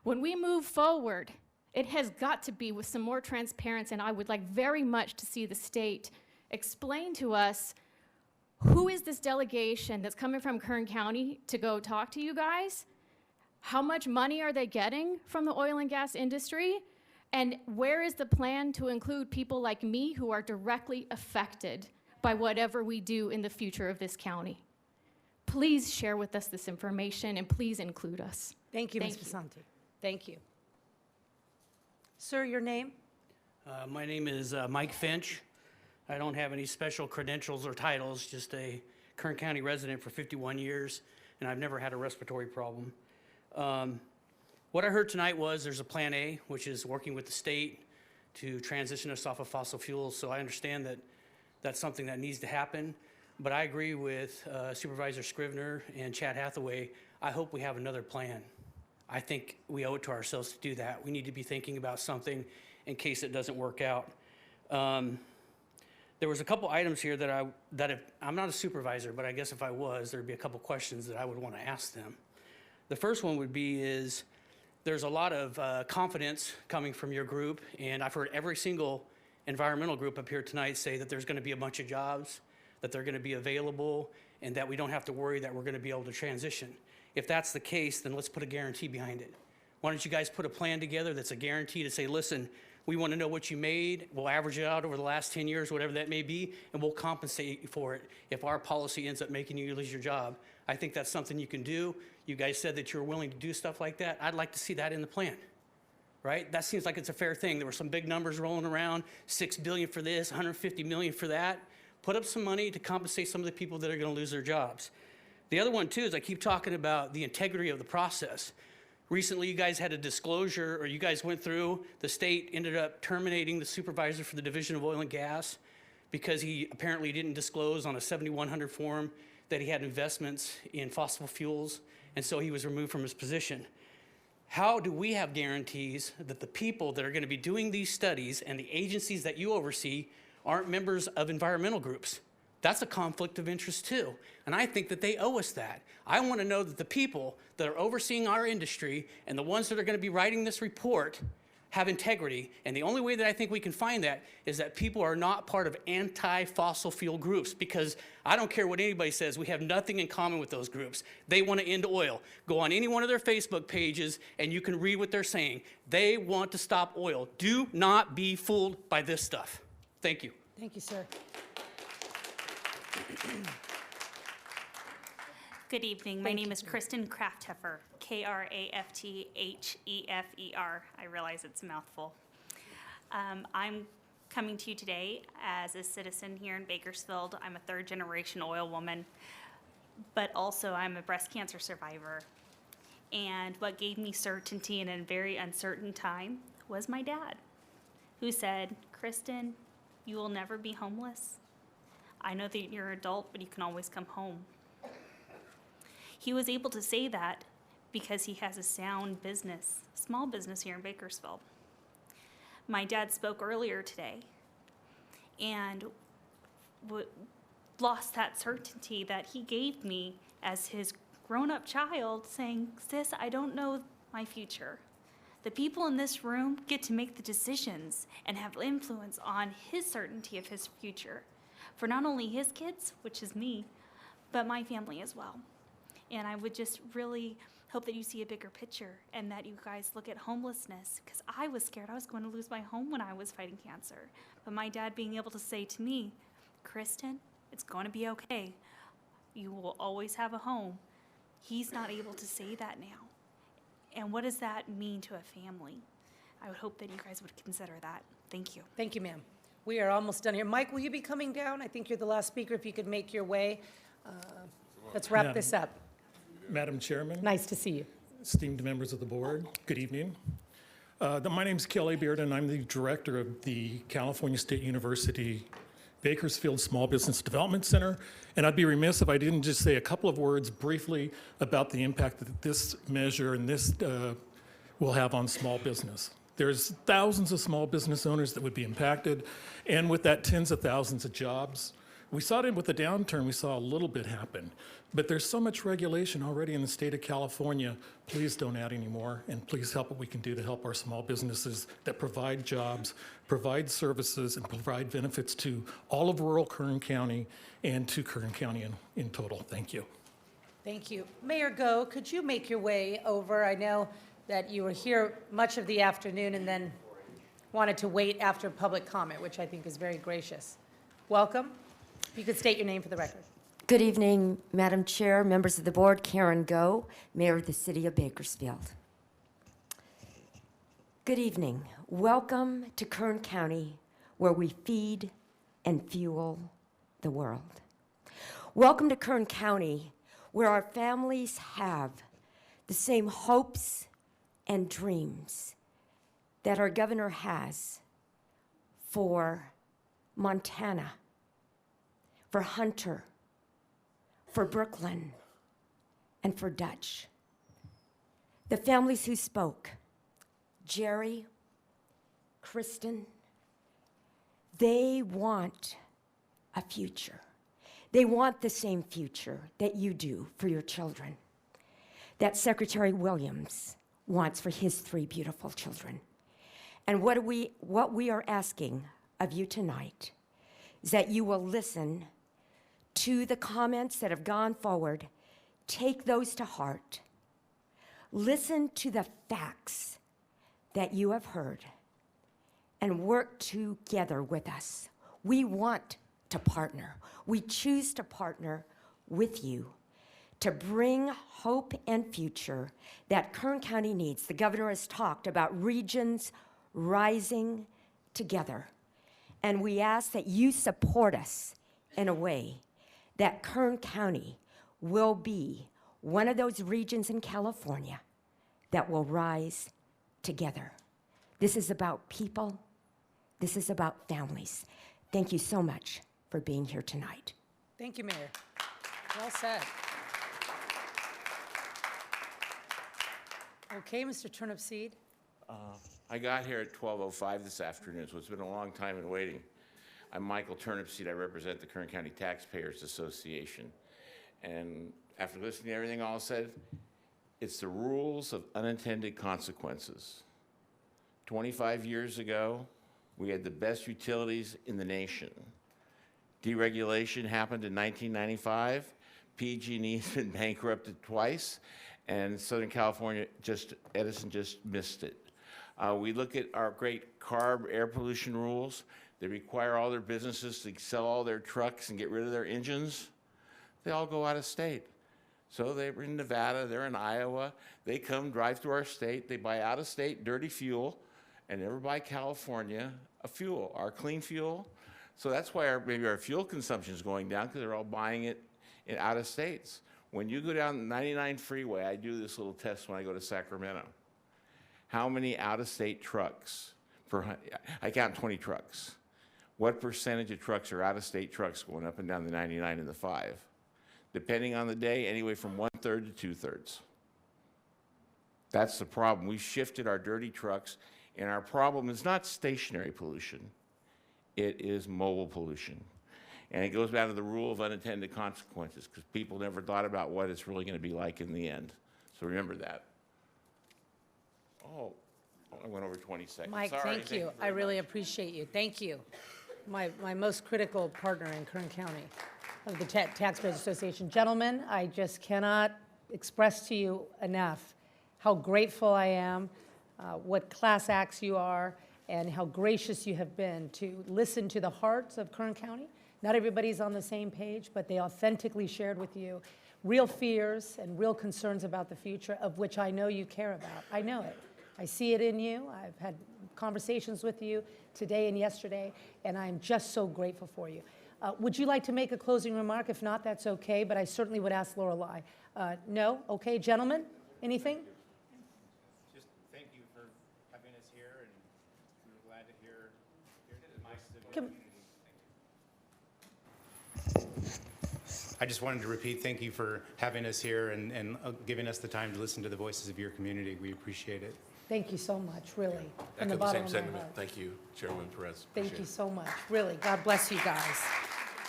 When we move forward, it has got to be with some more transparency, and I would like very much to see the state explain to us who is this delegation that's coming from Kern County to go talk to you guys? How much money are they getting from the oil and gas industry? And where is the plan to include people like me who are directly affected by whatever we do in the future of this county? Please share with us this information, and please include us. Thank you, Ms. Passanti. Thank you. Sir, your name? My name is Mike Finch. I don't have any special credentials or titles, just a Kern County resident for 51 years, and I've never had a respiratory problem. What I heard tonight was there's a Plan A, which is working with the state to transition us off of fossil fuels, so I understand that that's something that needs to happen. But I agree with Supervisor Scrivener and Chad Hathaway. I hope we have another plan. I think we owe it to ourselves to do that. We need to be thinking about something in case it doesn't work out. There was a couple items here that I'm not a supervisor, but I guess if I was, there'd be a couple questions that I would want to ask them. The first one would be is there's a lot of confidence coming from your group, and I've heard every single environmental group up here tonight say that there's going to be a bunch of jobs, that they're going to be available, and that we don't have to worry that we're going to be able to transition. If that's the case, then let's put a guarantee behind it. Why don't you guys put a plan together that's a guarantee to say, listen, we want to know what you made, we'll average it out over the last 10 years, whatever that may be, and we'll compensate you for it if our policy ends up making you lose your job. I think that's something you can do. You guys said that you're willing to do stuff like that. I'd like to see that in the plan, right? That seems like it's a fair thing. There were some big numbers rolling around, $6 billion for this, $150 million for that. Put up some money to compensate some of the people that are going to lose their jobs. The other one, too, is I keep talking about the integrity of the process. Recently, you guys had a disclosure, or you guys went through, the state ended up terminating the supervisor for the Division of Oil and Gas because he apparently didn't disclose on a 7100 form that he had investments in fossil fuels, and so he was removed from his position. How do we have guarantees that the people that are going to be doing these studies and the agencies that you oversee aren't members of environmental groups? That's a conflict of interest too, and I think that they owe us that. I want to know that the people that are overseeing our industry and the ones that are going to be writing this report have integrity, and the only way that I think we can find that is that people are not part of anti-fossil fuel groups, because I don't care what anybody says, we have nothing in common with those groups. They want to end oil. Go on any one of their Facebook pages and you can read what they're saying. They want to stop oil. Do not be fooled by this stuff. Thank you. Thank you, sir. Good evening. My name is Kristen Kraftheffer, Krafthefer. I realize it's a mouthful. I'm coming to you today as a citizen here in Bakersfield. I'm a third-generation oil woman, but also I'm a breast cancer survivor. And what gave me certainty in a very uncertain time was my dad, who said, "Kristen, you will never be homeless. I know that you're an adult, but you can always come home." He was able to say that because he has a sound business, small business here in Bakersfield. My dad spoke earlier today and lost that certainty that he gave me as his grown-up child, saying, "Sis, I don't know my future. The people in this room get to make the decisions and have influence on his certainty of his future for not only his kids, which is me, but my family as well." And I would just really hope that you see a bigger picture and that you guys look at homelessness, because I was scared I was going to lose my home when I was fighting cancer. But my dad being able to say to me, "Kristen, it's going to be okay. You will always have a home." He's not able to say that now. And what does that mean to a family? I would hope that you guys would consider that. Thank you. Thank you, ma'am. We are almost done here. Mike, will you be coming down? I think you're the last speaker. If you could make your way. Let's wrap this up. Madam Chairman. Nice to see you. Esteemed members of the board, good evening. My name is Kelly Beard, and I'm the director of the California State University Bakersfield Small Business Development Center. And I'd be remiss if I didn't just say a couple of words briefly about the impact that this measure and this will have on small business. There's thousands of small business owners that would be impacted, and with that, tens of thousands of jobs. We saw it with the downturn, we saw a little bit happen. But there's so much regulation already in the state of California. Please don't add any more, and please help what we can do to help our small businesses that provide jobs, provide services, and provide benefits to all of rural Kern County and to Kern County in total. Thank you. Thank you. Mayor Go, could you make your way over? I know that you were here much of the afternoon and then wanted to wait after public comment, which I think is very gracious. Welcome. If you could state your name for the record. Good evening, Madam Chair, members of the board. Karen Go, Mayor of the City of Bakersfield. Good evening. Welcome to Kern County, where we feed and fuel the world. Welcome to Kern County, where our families have the same hopes and dreams that our governor has for Montana, for Hunter, for Brooklyn, and for Dutch. The families who spoke, Jerry, Kristen, they want a future. They want the same future that you do for your children, that Secretary Williams wants for his 3 beautiful children. And what we are asking of you tonight is that you will listen to the comments that have gone forward, take those to heart, listen to the facts that you have heard, and work together with us. We want to partner. We choose to partner with you to bring hope and future that Kern County needs. The governor has talked about regions rising together, and we ask that you support us in a way that Kern County will be one of those regions in California that will rise together. This is about people. This is about families. Thank you so much for being here tonight. Thank you, Mayor. Well said. Okay, Mr. Turnipseed. I got here at 12:05 this afternoon, so it's been a long time in waiting. I'm Michael Turnipseed. I represent the Kern County Taxpayers Association. And after listening to everything all said, it's the rules of unintended consequences. 25 years ago, we had the best utilities in the nation. Deregulation happened in 1995. PG&E has been bankrupted twice, and Southern California, Edison just missed it. We look at our great CARB air pollution rules. They require all their businesses to sell all their trucks and get rid of their engines. They all go out of state. So they're in Nevada, they're in Iowa. They come, drive through our state, they buy out of state dirty fuel, and never buy California a fuel, our clean fuel. So that's why maybe our fuel consumption is going down, because they're all buying it in out of states. When you go down the 99 freeway, I do this little test when I go to Sacramento. How many out-of-state trucks I count 20 trucks. What percentage of trucks are out-of-state trucks going up and down the 99 and the 5? Depending on the day, anywhere from 1/3 to 2/3. That's the problem. We've shifted our dirty trucks, and our problem is not stationary pollution. It is mobile pollution. And it goes back to the rule of unintended consequences, because people never thought about what it's really going to be like in the end. So remember that. Oh, I went over 20 seconds. Mike, Sorry, thank you. I really appreciate you. Thank you. My most critical partner in Kern County of the Taxpayers Association. Gentlemen, I just cannot express to you enough how grateful I am, what class acts you are, and how gracious you have been to listen to the hearts of Kern County. Not everybody's on the same page, but they authentically shared with you real fears and real concerns about the future, of which I know you care about. I know it. I see it in you. I've had conversations with you today and yesterday, and I'm just so grateful for you. Would you like to make a closing remark? If not, that's okay, but I certainly would ask Lorelei. No? Okay, gentlemen, anything? Just thank you for having us here, and we're glad to hear the advice of I just wanted to repeat, thank you for having us here and giving us the time to listen to the voices of your community. We appreciate it. Thank you so much, really. From the Echo the bottom same of my sentiment. heart. Thank you, Chairwoman Perez. Thank Appreciate you it. so much, really. God bless you guys.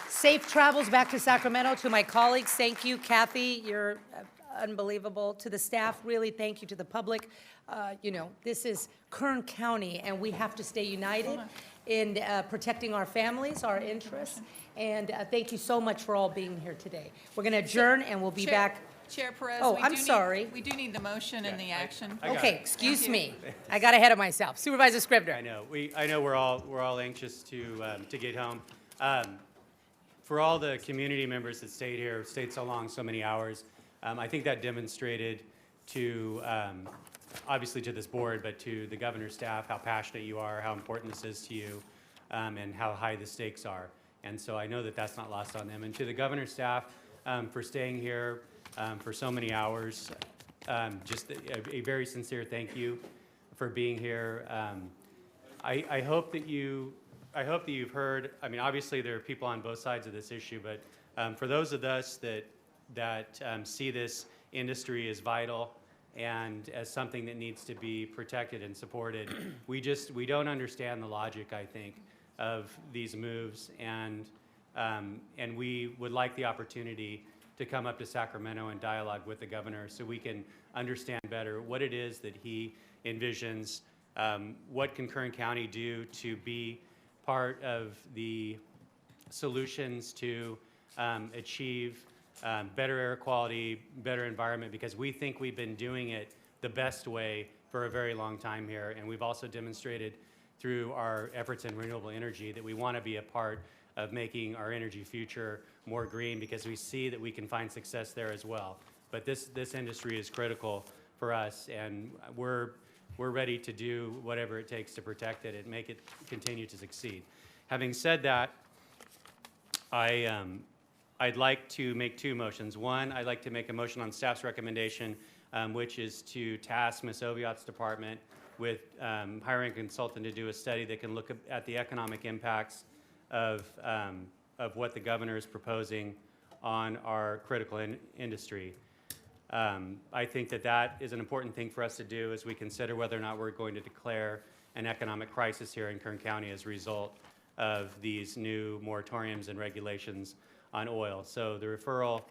Safe travels back to Sacramento. To my colleagues, thank you. Kathy, you're unbelievable. To the staff, really, thank you. To the public, this is Kern County, and we have to stay united in protecting our families, our interests, and thank you so much for all being here today. We're going to adjourn, and we'll be back. Chair Perez. Oh, we I'm do need- sorry. We do need the motion and the action. Okay, excuse me. I got ahead of myself. Supervisor Scribner. I know we're all anxious to get home. For all the community members that stayed here, stayed so long, so many hours, I think that demonstrated to, obviously to this board, but to the governor's staff, how passionate you are, how important this is to you, and how high the stakes are. And so I know that that's not lost on them. And to the governor's staff, for staying here for so many hours, just a very sincere thank you for being here. I hope that you've heard. I mean, obviously there are people on both sides of this issue, but for those of us that see this industry as vital and as something that needs to be protected and supported, we don't understand the logic, I think, of these moves, and we would like the opportunity to come up to Sacramento and dialogue with the governor so we can understand better what it is that he envisions, what can Kern County do to be part of the solutions to achieve better air quality, better environment, because we think we've been doing it the best way for a very long time here, and we've also demonstrated through our efforts in renewable energy that we want to be a part of making our energy future more green, because we see that we can find success there as well. But this industry is critical for us, and we're ready to do whatever it takes to protect it and make it continue to succeed. Having said that, I'd like to make two motions. One, I'd like to make a motion on staff's recommendation, which is to task Ms. Oviatt's department with hiring a consultant to do a study that can look at the economic impacts of what the governor is proposing on our critical industry. I think that that is an important thing for us to do as we consider whether or not we're going to declare an economic crisis here in Kern County as a result of these new moratoriums and regulations on oil. So the referral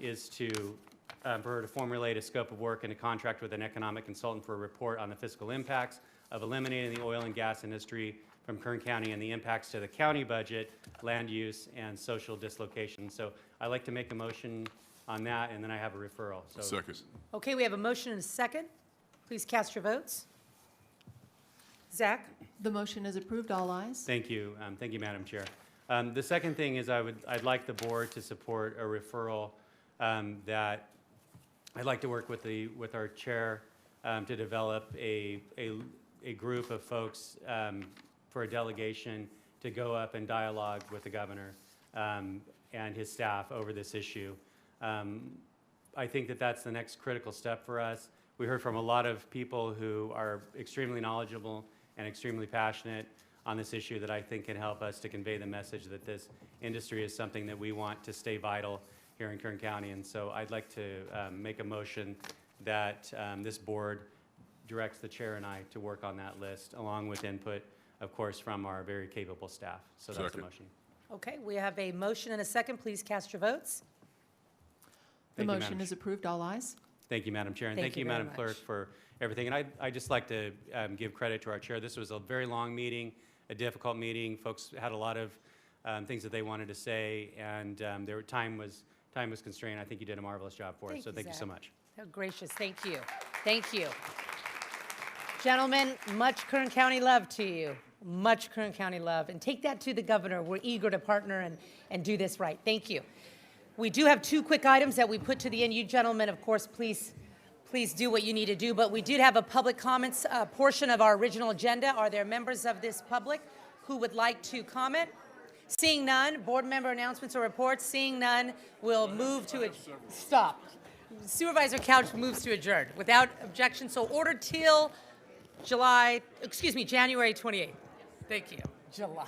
is for her to formulate a scope of work and a contract with an economic consultant for a report on the fiscal impacts of eliminating the oil and gas industry from Kern County and the impacts to the county budget, land use, and social dislocation. So I'd like to make a motion on that, and then I have a referral. So Second. Okay, we have a motion and a second. Please cast your votes. Zach? The motion is approved. All ayes. Thank you. Thank you, Madam Chair. The second thing is I'd like the board to support a referral that I'd like to work with our chair to develop a group of folks for a delegation to go up and dialogue with the governor and his staff over this issue. I think that that's the next critical step for us. We heard from a lot of people who are extremely knowledgeable and extremely passionate on this issue that I think can help us to convey the message that this industry is something that we want to stay vital here in Kern County. And so I'd like to make a motion that this board directs the chair and I to work on that list, along with input, of course, from our very capable staff. So that's the Second. motion. Okay, we have a motion and a second. Please cast your votes. The Thank you, motion Madam is approved. All ayes. Thank you, Madam Chair, and Thank thank you you, very Madam Clerk, much. for everything. And I'd just like to give credit to our chair. This was a very long meeting, a difficult meeting. Folks had a lot of things that they wanted to say, and time was constrained. I think you did a marvelous job for us, so thank you so Zach. much. How gracious. Thank you. Thank you. Gentlemen, much Kern County love to you. Much Kern County love. And take that to the governor. We're eager to partner and do this right. Thank you. We do have two quick items that we put to the end. You gentlemen, of course, please do what you need to do. But we did have a public comments portion of our original agenda. Are there members of this public who would like to comment? Seeing none, board member announcements or reports. Seeing none, we'll move to stop. Supervisor Couch moves to adjourn without objection. So ordered till January 28th. Thank you. July.